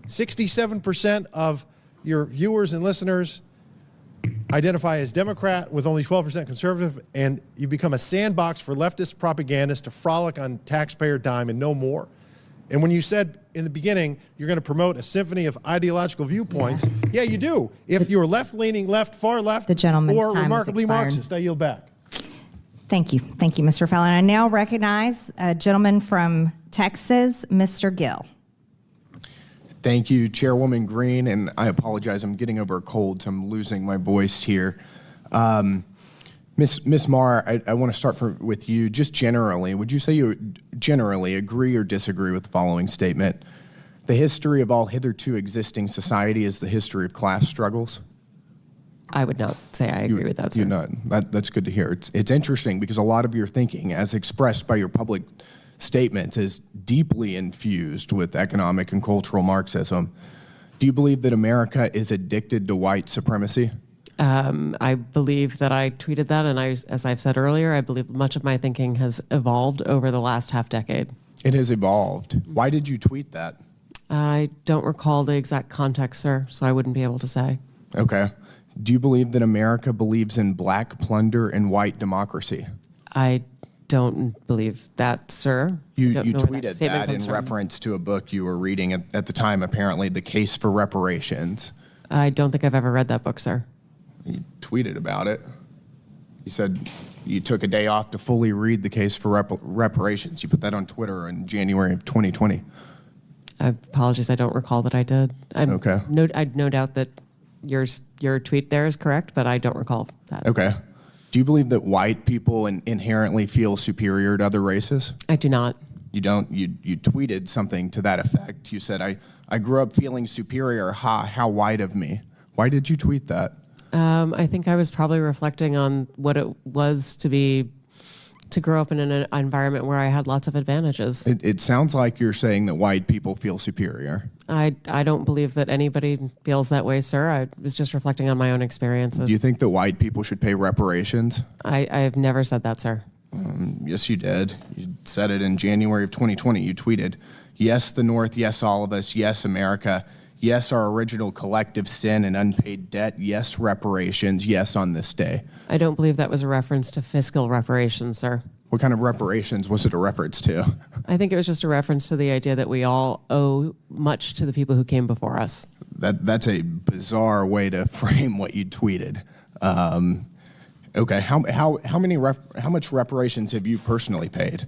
67% of your viewers and listeners identify as Democrat with only 12% conservative, and you become a sandbox for leftist propagandists to frolic on taxpayer dime and no more. And when you said in the beginning you're going to promote a symphony of ideological viewpoints, yeah, you do. If you're left-leaning, far left, The gentleman's or time has remarkably expired. Marxist, I yield back. Thank you. Thank you, Mr. Fallon. I now recognize a gentleman from Texas, Mr. Gill. Thank you, Chairwoman Green, and I apologize. I'm getting over a cold, so I'm losing my voice here. Ms. Marr, I want to start with you. Just generally, would you say you generally agree or disagree with the following statement? The history of all hitherto existing society is the history of class struggles? I would not say I agree with that, sir. You're not. That's good to hear. It's interesting because a lot of your thinking, as expressed by your public statements, is deeply infused with economic and cultural Marxism. Do you believe that America is addicted to white supremacy? I believe that I tweeted that, and as I've said earlier, I believe much of my thinking has evolved over the last half decade. It has evolved. Why did you tweet that? I don't recall the exact context, sir, so I wouldn't be able to say. Okay. Do you believe that America believes in black plunder and white democracy? I don't believe that, sir. You Don't know where tweeted statement that in comes from. reference to a book you were reading at the time, apparently, The Case for Reparations. I don't think I've ever read that book, sir. You tweeted about it. You said you took a day off to fully read The Case for Reparations. You put that on Twitter in January of 2020. Apologies, I don't recall that I did. Okay. I'd no doubt that your tweet there is correct, but I don't recall that. Okay. Do you believe that white people inherently feel superior to other races? I do not. You don't? You tweeted something to that effect. You said, I grew up feeling superior. Ha, how white of me. Why did you tweet that? I think I was probably reflecting on what it was to grow up in an environment where I had lots of advantages. It sounds like you're saying that white people feel superior. I don't believe that anybody feels that way, sir. I was just reflecting on my own experiences. Do you think that white people should pay reparations? I've never said that, sir. Yes, you did. You said it in January of 2020. You tweeted, yes, the North, yes, all of us, yes, America, yes, our original collective sin and unpaid debt, yes, reparations, yes, on this day. I don't believe that was a reference to fiscal reparations, sir. What kind of reparations was it a reference to? I think it was just a reference to the idea that we all owe much to the people who came before us. That's a bizarre way to frame what you tweeted. Okay, how much reparations have you personally paid?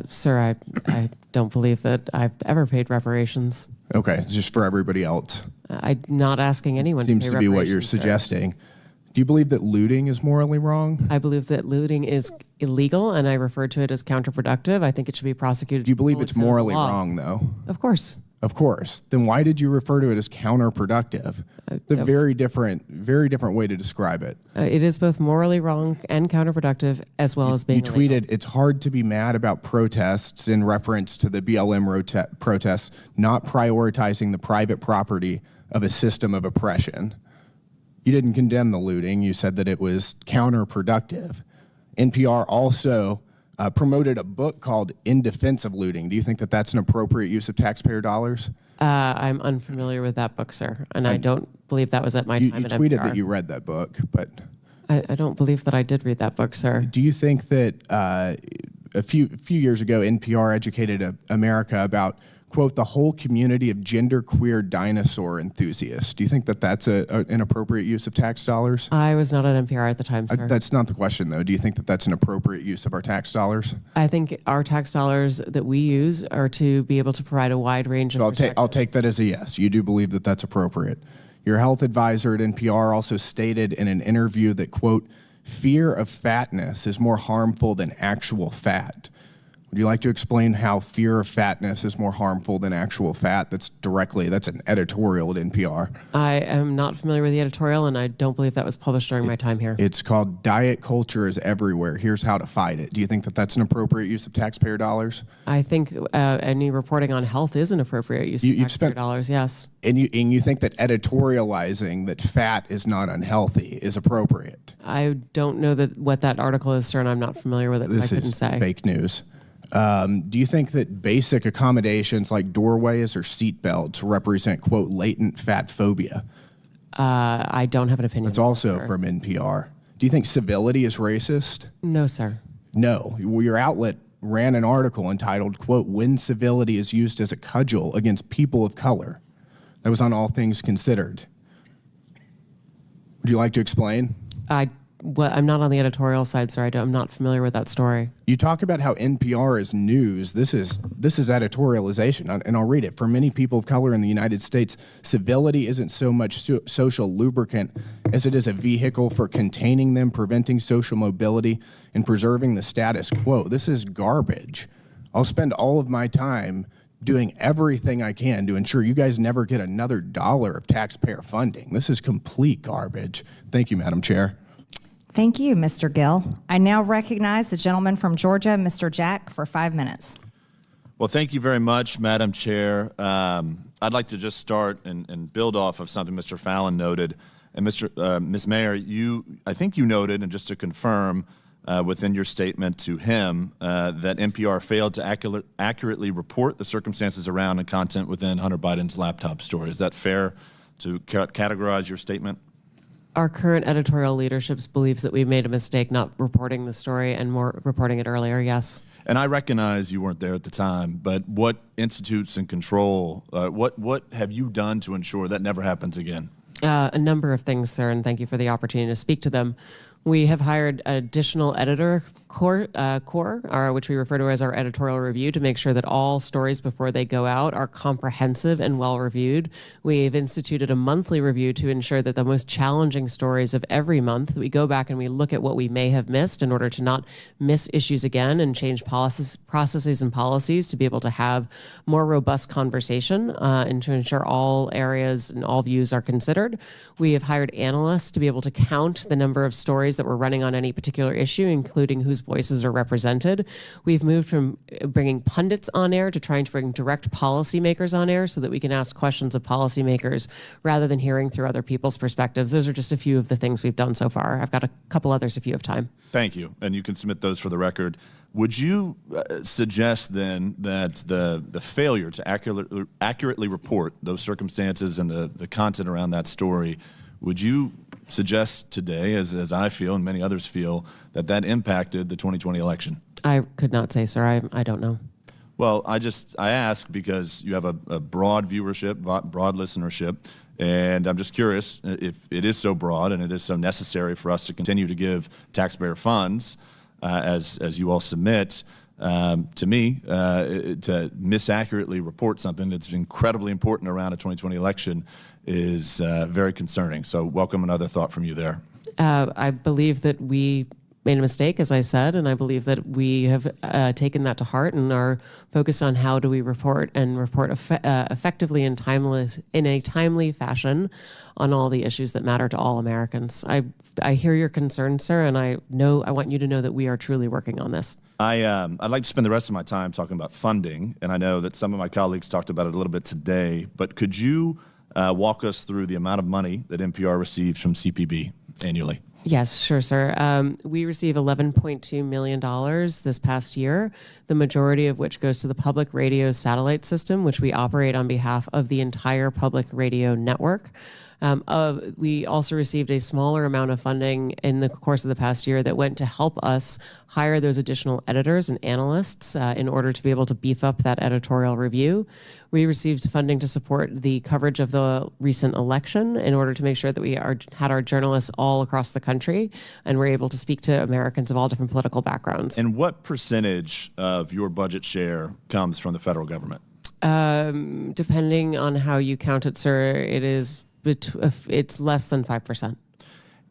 Sir, I don't believe that I've ever paid reparations. Okay, it's just for everybody else. I'm not asking anyone Seems to pay to be what you're reparations, sir. suggesting. Do you believe that looting is morally wrong? I believe that looting is illegal, and I refer to it as counterproductive. I think it should be prosecuted. Do you believe to the it's full extent of the morally law. wrong, though? Of course. Of course. Then why did you refer to it as counterproductive? It's a very different way to describe it. It is both morally wrong and counterproductive, as well as being You illegal. tweeted, it's hard to be mad about protests in reference to the BLM protests, not prioritizing the private property of a system of oppression. You didn't condemn the looting. You said that it was counterproductive. NPR also promoted a book called In Defense of Looting. Do you think that that's an appropriate use of taxpayer dollars? I'm unfamiliar with that book, sir, and I don't believe that was at my You time at tweeted NPR. that you read that book, but I don't believe that I did read that book, sir. do you think that a few years ago, NPR educated America about, quote, the whole community of genderqueer dinosaur enthusiasts? Do you think that that's an appropriate use of tax dollars? I was not at NPR at the time, sir. That's not the question, though. Do you think that that's an appropriate use of our tax dollars? I think our tax dollars that we use are to be able to provide a wide range of I'll take that as a yes. You do believe that that's appropriate. Your health advisor at NPR also stated in an interview that, quote, fear of fatness is more harmful than actual fat. Would you like to explain how fear of fatness is more harmful than actual fat? That's an editorial at NPR. I am not familiar with the editorial, and I don't believe that was published during my time here. It's called Diet Culture is Everywhere. Here's how to fight it. Do you think that that's an appropriate use of taxpayer dollars? I think any reporting on health is an appropriate use of taxpayer dollars, yes. And you think that editorializing that fat is not unhealthy is appropriate? I don't know what that article is, sir, and I'm not familiar with it, so I couldn't say. Fake news. Do you think that basic accommodations like doorways or seat belts represent, quote, latent fat phobia? I don't have an opinion. It's also from NPR. Do you think civility is racist? No, sir. No. Well, your outlet ran an article entitled, quote, When Civility is Used as a Cudgel Against People of Color. That was on All Things Considered. Would you like to explain? I'm not on the editorial side, sir. I'm not familiar with that story. You talk about how NPR is news. This is editorialization, and I'll read it. For many people of color in the United States, civility isn't so much social lubricant as it is a vehicle for containing them, preventing social mobility, and preserving the status quo. This is garbage. I'll spend all of my time doing everything I can to ensure you guys never get another dollar of taxpayer funding. This is complete garbage. Thank you, Madam Chair. Thank you, Mr. Gill. I now recognize the gentleman from Georgia, Mr. Jack, for 5 minutes. Well, thank you very much, Madam Chair. I'd like to just start and build off of something Mr. Fallon noted. And Ms. Mayor, I think you noted, and just to confirm within your statement to him, that NPR failed to accurately report the circumstances around and content within Hunter Biden's laptop story. Is that fair to categorize your statement? Our current editorial leadership believes that we made a mistake not reporting the story and more reporting it earlier, yes. And I recognize you weren't there at the time, but what institutes and control, what have you done to ensure that never happens again? A number of things, sir, and thank you for the opportunity to speak to them. We have hired additional editor core, which we refer to as our editorial review, to make sure that all stories before they go out are comprehensive and well reviewed. We've instituted a monthly review to ensure that the most challenging stories of every month, we go back and we look at what we may have missed in order to not miss issues again and change processes and policies to be able to have more robust conversation and to ensure all areas and all views are considered. We have hired analysts to be able to count the number of stories that we're running on any particular issue, including whose voices are represented. We've moved from bringing pundits on air to trying to bring direct policymakers on air so that we can ask questions of policymakers rather than hearing through other people's perspectives. Those are just a few of the things we've done so far. I've got a couple others if you have time. Thank you, and you can submit those for the record. Would you suggest then that the failure to accurately report those circumstances and the content around that story, would you suggest today, as I feel and many others feel, that impacted the 2020 election? I could not say, sir. I don't know. Well, I ask because you have a broad viewership, broad listenership, and I'm just curious if it is so broad and it is so necessary for us to continue to give taxpayer funds, as you all submit, to me, to misaccurately report something that's incredibly important around a 2020 election is very concerning. So welcome another thought from you there. I believe that we made a mistake, as I said, and I believe that we have taken that to heart and are focused on how do we report and report effectively and in a timely fashion on all the issues that matter to all Americans. I hear your concern, sir, and I want you to know that we are truly working on this. I'd like to spend the rest of my time talking about funding, and I know that some of my colleagues talked about it a little bit today, but could you walk us through the amount of money that NPR receives from CPB annually? Yes, sure, sir. We receive $11.2 million this past year, the majority of which goes to the public radio satellite system, which we operate on behalf of the entire public radio network. We also received a smaller amount of funding in the course of the past year that went to help us hire those additional editors and analysts in order to be able to beef up that editorial review. We received funding to support the coverage of the recent election in order to make sure that we had our journalists all across the country and were able to speak to Americans of all different political backgrounds. And what percentage of your budget share comes from the federal government? Depending on how you count it, sir, it's less than 5%.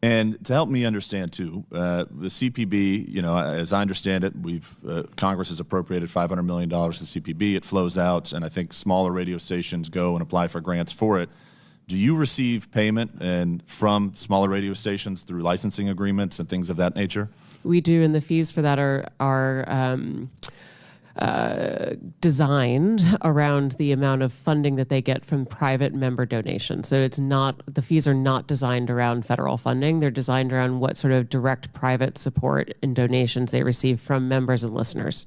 And to help me understand too, the CPB, as I understand it, Congress has appropriated $500 million to CPB. It flows out, and I think smaller radio stations go and apply for grants for it. Do you receive payment from smaller radio stations through licensing agreements and things of that nature? We do, and the fees for that are designed around the amount of funding that they get from private member donations. So the fees are not designed around federal funding. They're designed around what sort of direct private support and donations they receive from members and listeners.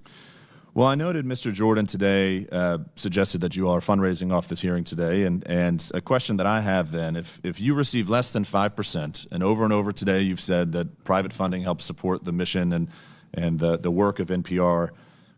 Well, I noted Mr. Jordan today suggested that you all are fundraising off this hearing today, and a question that I have then, if you receive less than 5%, and over today you've said that private funding helps support the mission and the work of NPR,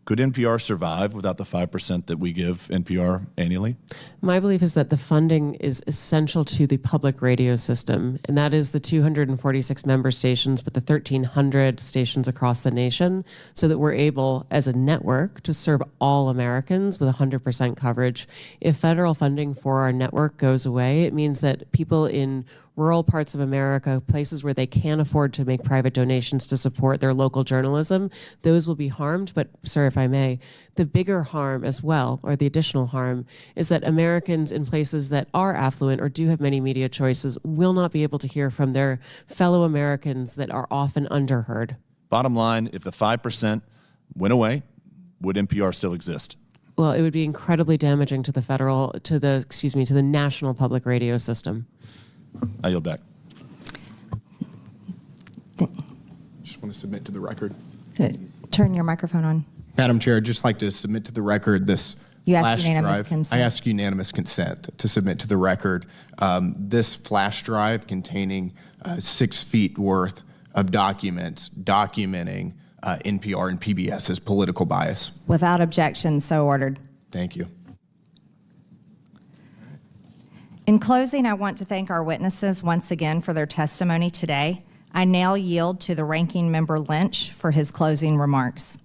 could NPR survive without the 5% that we give NPR annually? My belief is that the funding is essential to the public radio system, and that is the 246 member stations, but the 1,300 stations across the nation, so that we're able, as a network, to serve all Americans with 100% coverage. If federal funding for our network goes away, it means that people in rural parts of America, places where they can't afford to make private donations to support their local journalism, those will be harmed. But, sir, if I may, the bigger harm as well, or the additional harm, is that Americans in places that are affluent or do have many media choices will not be able to hear from their fellow Americans that are often underheard. Bottom line, if the 5% went away, would NPR still exist? Well, it would be incredibly damaging to the national public radio system. I yield back. Just want to submit to the record. Turn your microphone on. Madam Chair, I'd just like to submit to the record this You asked flash unanimous drive. consent. I ask unanimous consent to submit to the record this flash drive containing 6 feet worth of documents documenting NPR and PBS's political bias. Without objection, so ordered. Thank you. In closing, I want to thank our witnesses once again for their testimony today. I now yield to the Ranking Member Lynch for his closing remarks.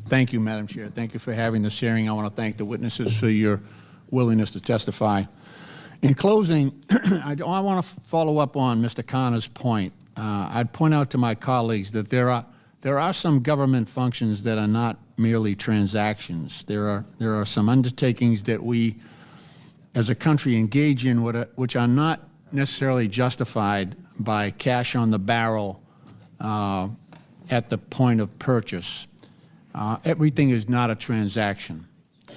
Thank you, Madam Chair. Thank you for having this hearing. I want to thank the witnesses for your willingness to testify. In closing, I want to follow up on Mr. Connor's point. I'd point out to my colleagues that there are some government functions that are not merely transactions. There are some undertakings that we as a country engage in which are not necessarily justified by cash on the barrel at the point of purchase. Everything is not a transaction.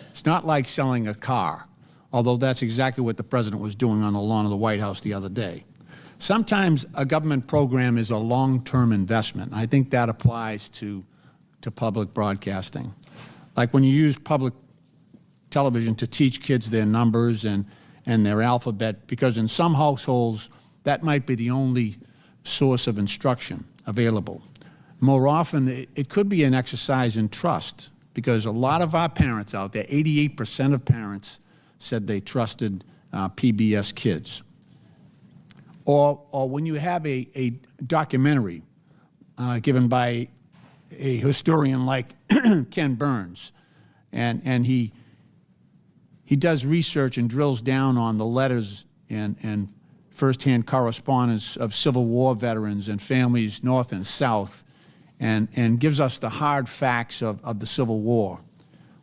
It's not like selling a car, although that's exactly what the president was doing on the lawn of the White House the other day. Sometimes a government program is a long-term investment. I think that applies to public broadcasting. Like when you use public television to teach kids their numbers and their alphabet, because in some households that might be the only source of instruction available. More often, it could be an exercise in trust, because a lot of our parents out there, 88% of parents said they trusted PBS Kids. Or when you have a documentary given by a historian like Ken Burns, and he does research and drills down on the letters and firsthand correspondence of Civil War veterans and families north and south, and gives us the hard facts of the Civil War.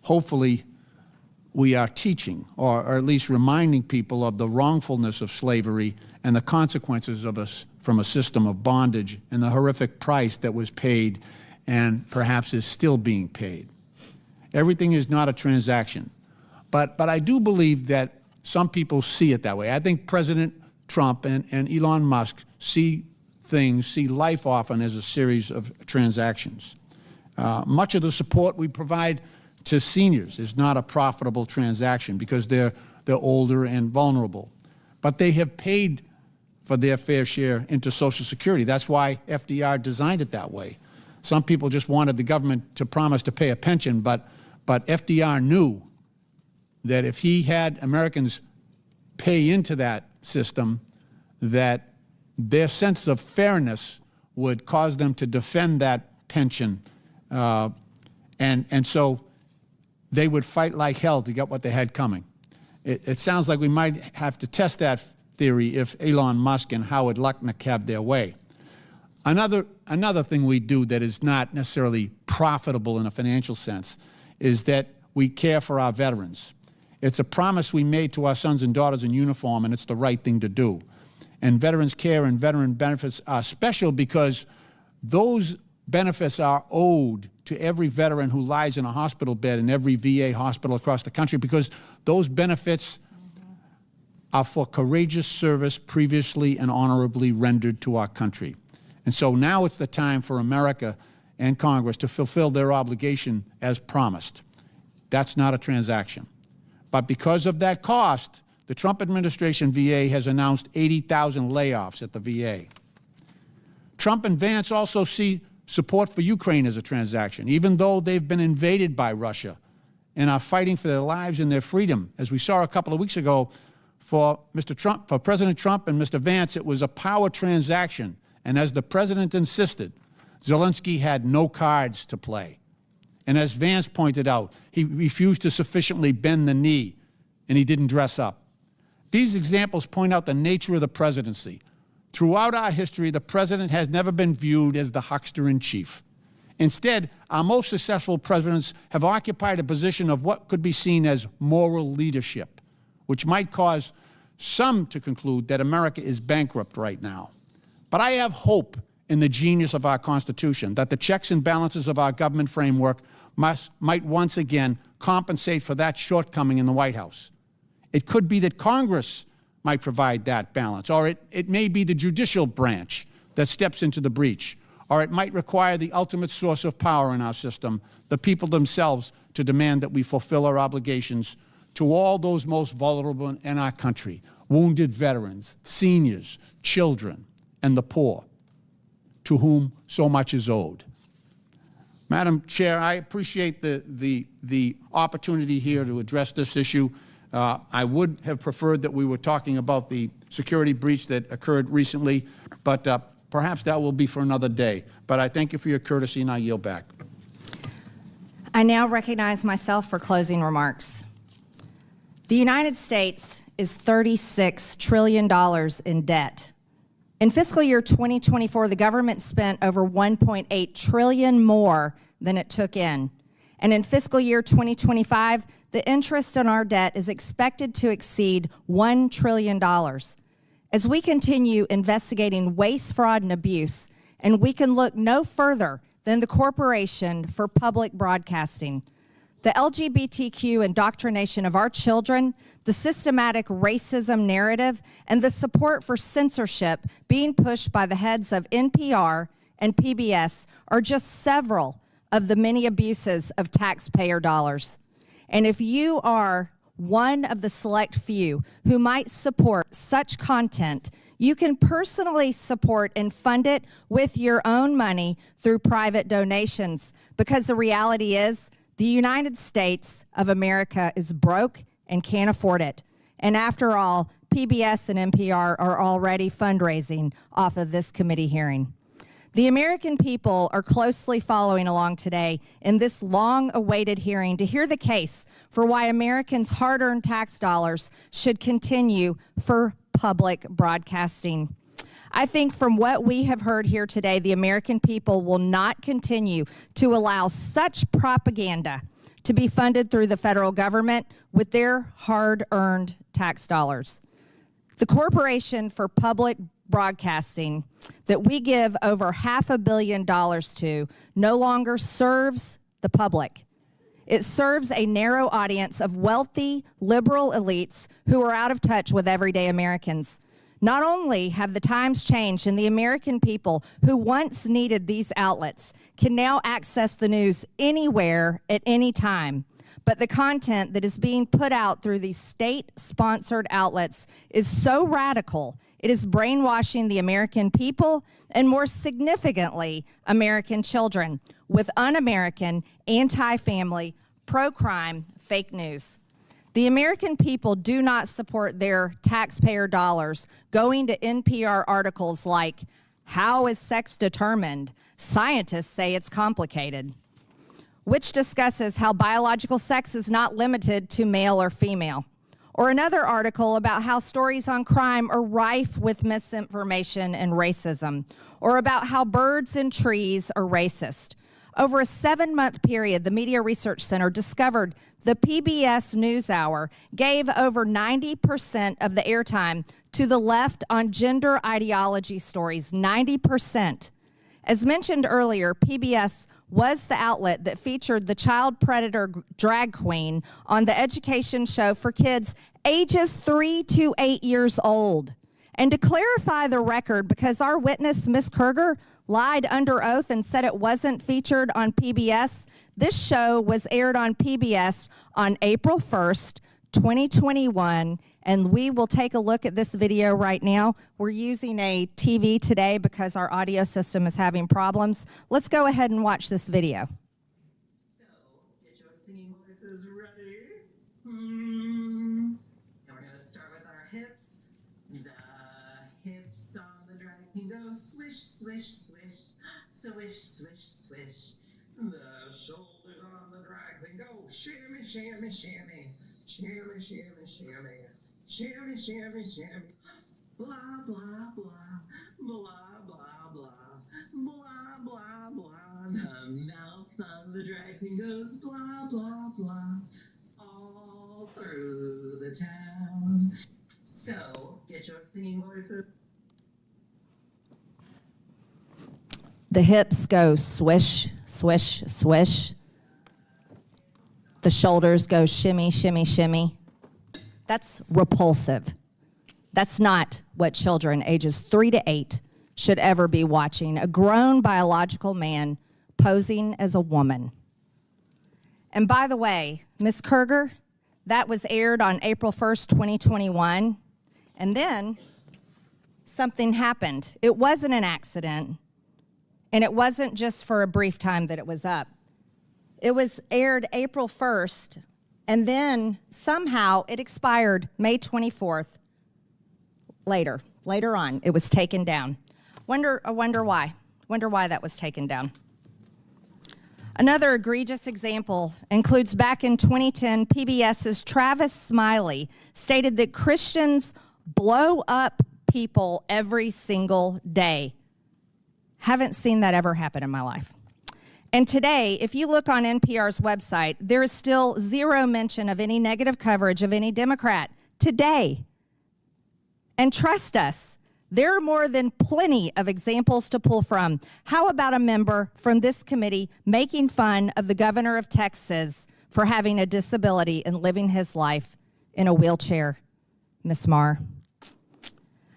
Hopefully, we are teaching, or at least reminding people of the wrongfulness of slavery and the consequences of us from a system of bondage and the horrific price that was paid and perhaps is still being paid. Everything is not a transaction. But I do believe that some people see it that way. I think President Trump and Elon Musk see life often as a series of transactions. Much of the support we provide to seniors is not a profitable transaction because they're older and vulnerable. But they have paid for their fair share into Social Security. That's why FDR designed it that way. Some people just wanted the government to promise to pay a pension, but FDR knew that if he had Americans pay into that system, that their sense of fairness would cause them to defend that pension. And so they would fight like hell to get what they had coming. It sounds like we might have to test that theory if Elon Musk and Howard Lutnick have their way. Another thing we do that is not necessarily profitable in a financial sense is that we care for our veterans. It's a promise we made to our sons and daughters in uniform, and it's the right thing to do. And veterans care and veteran benefits are special because those benefits are owed to every veteran who lies in a hospital bed in every VA hospital across the country, because those benefits are for courageous service previously and honorably rendered to our country. And so now it's the time for America and Congress to fulfill their obligation as promised. That's not a transaction. But because of that cost, the Trump administration VA has announced 80,000 layoffs at the VA. Trump and Vance also see support for Ukraine as a transaction, even though they've been invaded by Russia and are fighting for their lives and their freedom. As we saw a couple of weeks ago, for President Trump and Mr. Vance, it was a power transaction. And as the president insisted, Zelensky had no cards to play. And as Vance pointed out, he refused to sufficiently bend the knee, and he didn't dress up. These examples point out the nature of the presidency. Throughout our history, the president has never been viewed as the huckster-in-chief. Instead, our most successful presidents have occupied a position of what could be seen as moral leadership, which might cause some to conclude that America is bankrupt right now. But I have hope in the genius of our Constitution, that the checks and balances of our government framework might once again compensate for that shortcoming in the White House. It could be that Congress might provide that balance, or it may be the judicial branch that steps into the breach, or it might require the ultimate source of power in our system, the people themselves, to demand that we fulfill our obligations to all those most vulnerable in our country, wounded veterans, seniors, children, and the poor, to whom so much is owed. Madam Chair, I appreciate the opportunity here to address this issue. I would have preferred that we were talking about the security breach that occurred recently, but perhaps that will be for another day. But I thank you for your courtesy, and I yield back. I now recognize myself for closing remarks. The United States is $36 trillion in debt. In fiscal year 2024, the government spent over $1.8 trillion more than it took in. And in fiscal year 2025, the interest on our debt is expected to exceed $1 trillion. As we continue investigating waste, fraud, and abuse, and we can look no further than the Corporation for Public Broadcasting, the LGBTQ indoctrination of our children, the systematic racism narrative, and the support for censorship being pushed by the heads of NPR and PBS are just several of the many abuses of taxpayer dollars. And if you are one of the select few who might support such content, you can personally support and fund it with your own money through private donations, because the reality is the United States of America is broke and can't afford it. And after all, PBS and NPR are already fundraising off of this committee hearing. The American people are closely following along today in this long-awaited hearing to hear the case for why Americans' hard-earned tax dollars should continue for public broadcasting. I think from what we have heard here today, the American people will not continue to allow such propaganda to be funded through the federal government with their hard-earned tax dollars. The Corporation for Public Broadcasting that we give over $500 million to no longer serves the public. It serves a narrow audience of wealthy, liberal elites who are out of touch with everyday Americans. Not only have the times changed and the American people who once needed these outlets can now access the news anywhere at any time, but the content that is being put out through these state-sponsored outlets is so radical, it is brainwashing the American people and, more significantly, American children with un-American, anti-family, pro-crime fake news. The American people do not support their taxpayer dollars going to NPR articles like, "How is sex determined? Scientists say it's complicated," which discusses how biological sex is not limited to male or female. Or another article about how stories on crime are rife with misinformation and racism. Or about how birds and trees are racist. Over a 7-month period, the Media Research Center discovered the PBS NewsHour gave over 90% of the airtime to the left on gender ideology stories, 90%. As mentioned earlier, PBS was the outlet that featured the child predator drag queen on the education show for kids ages 3 to 8 years old. And to clarify the record, because our witness, Ms. Kerger, lied under oath and said it wasn't featured on PBS. This show was aired on PBS on April 1st, 2021, and we will take a look at this video right now. We're using a TV today because our audio system is having problems. Let's go ahead and watch this video. So, get your singing voices ready. And we're going to start with our hips. The hips on the drag queen go swish, swish, swish, swish, swish, swish. The shoulders on the drag queen go shimmy, shimmy, shimmy, shimmy, shimmy, shimmy, shimmy, shimmy, shimmy. Blah, blah, blah, blah, blah, blah, blah, blah, blah. The mouth on the drag queen goes blah, blah, blah, all through the town. So, get your singing voices. The hips go swish, swish, swish. The shoulders go shimmy, shimmy, shimmy. That's repulsive. That's not what children ages 3 to 8 should ever be watching. A grown biological man posing as a woman. And by the way, Ms. Kerger, that was aired on April 1st, 2021. And then something happened. It wasn't an accident. And it wasn't just for a brief time that it was up. It was aired April 1st, and then somehow it expired May 24th. Later on, it was taken down. I wonder why. Wonder why that was taken down. Another egregious example includes back in 2010, PBS's Travis Smiley stated that Christians blow up people every single day. Haven't seen that ever happen in my life. And today, if you look on NPR's website, there is still zero mention of any negative coverage of any Democrat today. And trust us, there are more than plenty of examples to pull from. How about a member from this committee making fun of the governor of Texas for having a disability and living his life in a wheelchair? Ms. Marr.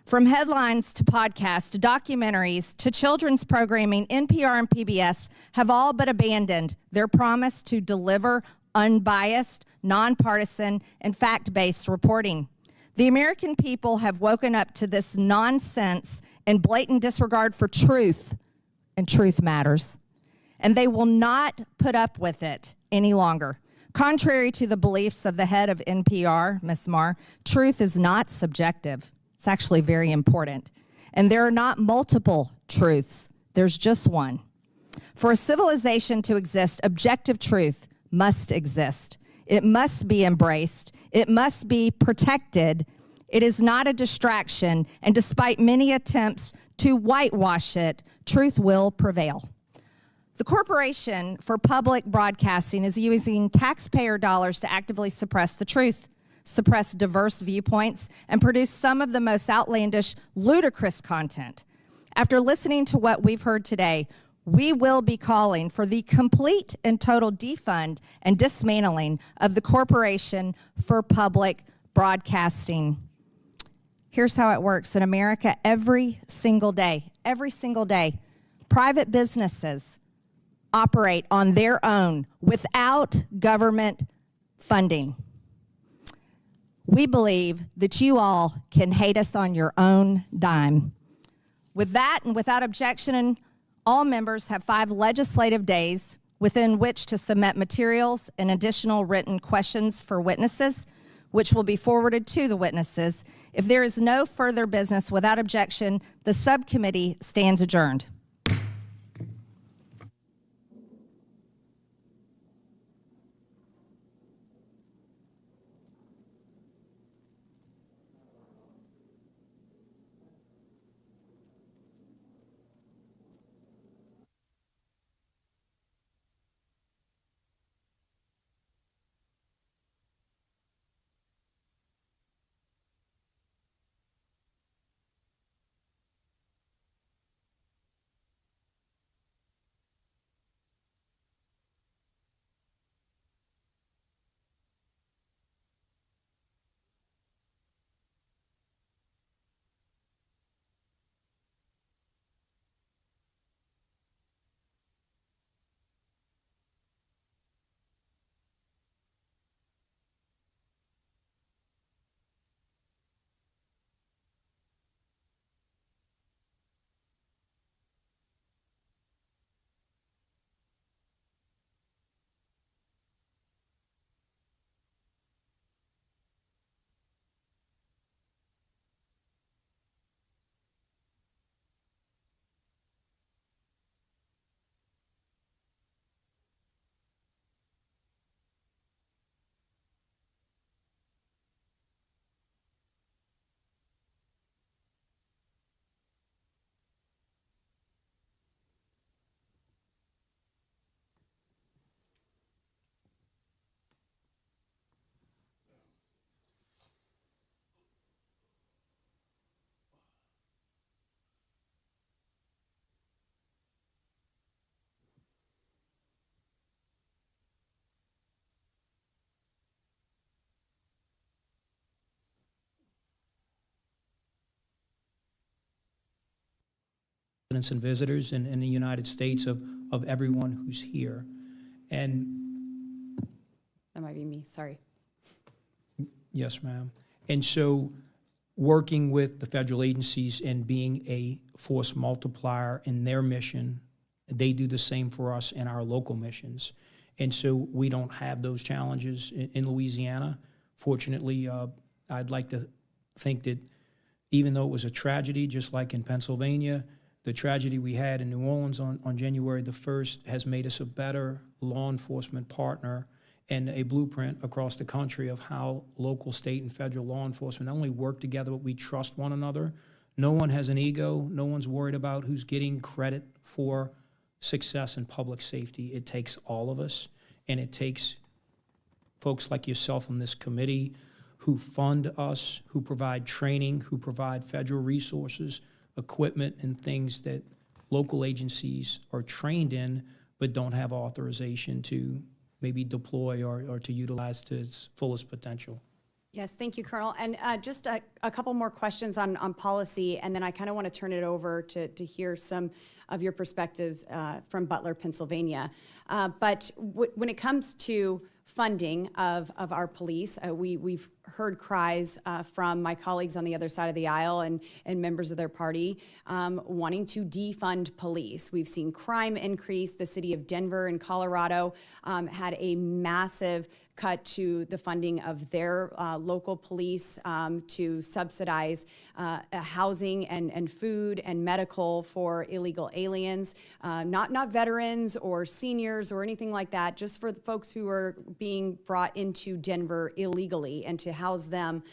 From headlines to podcasts to documentaries to children's programming, NPR and PBS have all but abandoned their promise to deliver unbiased, nonpartisan, and fact-based reporting. The American people have woken up to this nonsense and blatant disregard for truth, and truth matters. And they will not put up with it any longer. Contrary to the beliefs of the head of NPR, Ms. Marr, truth is not subjective. It's actually very important. And there are not multiple truths. There's just one. For a civilization to exist, objective truth must exist. It must be embraced. It must be protected. It is not a distraction. And despite many attempts to whitewash it, truth will prevail. The Corporation for Public Broadcasting is using taxpayer dollars to actively suppress the truth, suppress diverse viewpoints, and produce some of the most outlandish, ludicrous content. After listening to what we've heard today, we will be calling for the complete and total defund and dismantling of the Corporation for Public Broadcasting. Here's how it works in America every single day, private businesses operate on their own without government funding. We believe that you all can hate us on your own dime. With that and without objection, all members have 5 legislative days within which to submit materials and additional written questions for witnesses, which will be forwarded to the witnesses. If there is no further business without objection, the subcommittee stands adjourned. residents and visitors in the United States of everyone who's here. And That might be me, sorry. yes, ma'am. And so working with the federal agencies and being a force multiplier in their mission, they do the same for us in our local missions. And so we don't have those challenges in Louisiana. Fortunately, I'd like to think that even though it was a tragedy, just like in Pennsylvania, the tragedy we had in New Orleans on January the 1st has made us a better law enforcement partner and a blueprint across the country of how local, state, and federal law enforcement not only work together, but we trust one another. No one has an ego. No one's worried about who's getting credit for success in public safety. It takes all of us, and it takes folks like yourself on this committee who fund us, who provide training, who provide federal resources, equipment, and things that local agencies are trained in but don't have authorization to maybe deploy or to utilize to its fullest potential. Yes, thank you, Colonel. And just a couple more questions on policy, and then I kind of want to turn it over to hear some of your perspectives from Butler, Pennsylvania. But when it comes to funding of our police, we've heard cries from my colleagues on the other side of the aisle and members of their party wanting to defund police. We've seen crime increase. The city of Denver in Colorado had a massive cut to the funding of their local police to subsidize housing and food and medical for illegal aliens, not veterans or seniors or anything like that, just for the folks who are being brought into Denver illegally and to house them.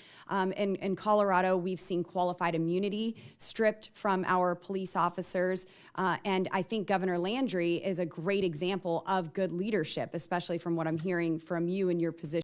In Colorado, we've seen qualified immunity stripped from our police officers. And I think Governor Landry is a great example of good leadership, especially from what I'm hearing from you in your position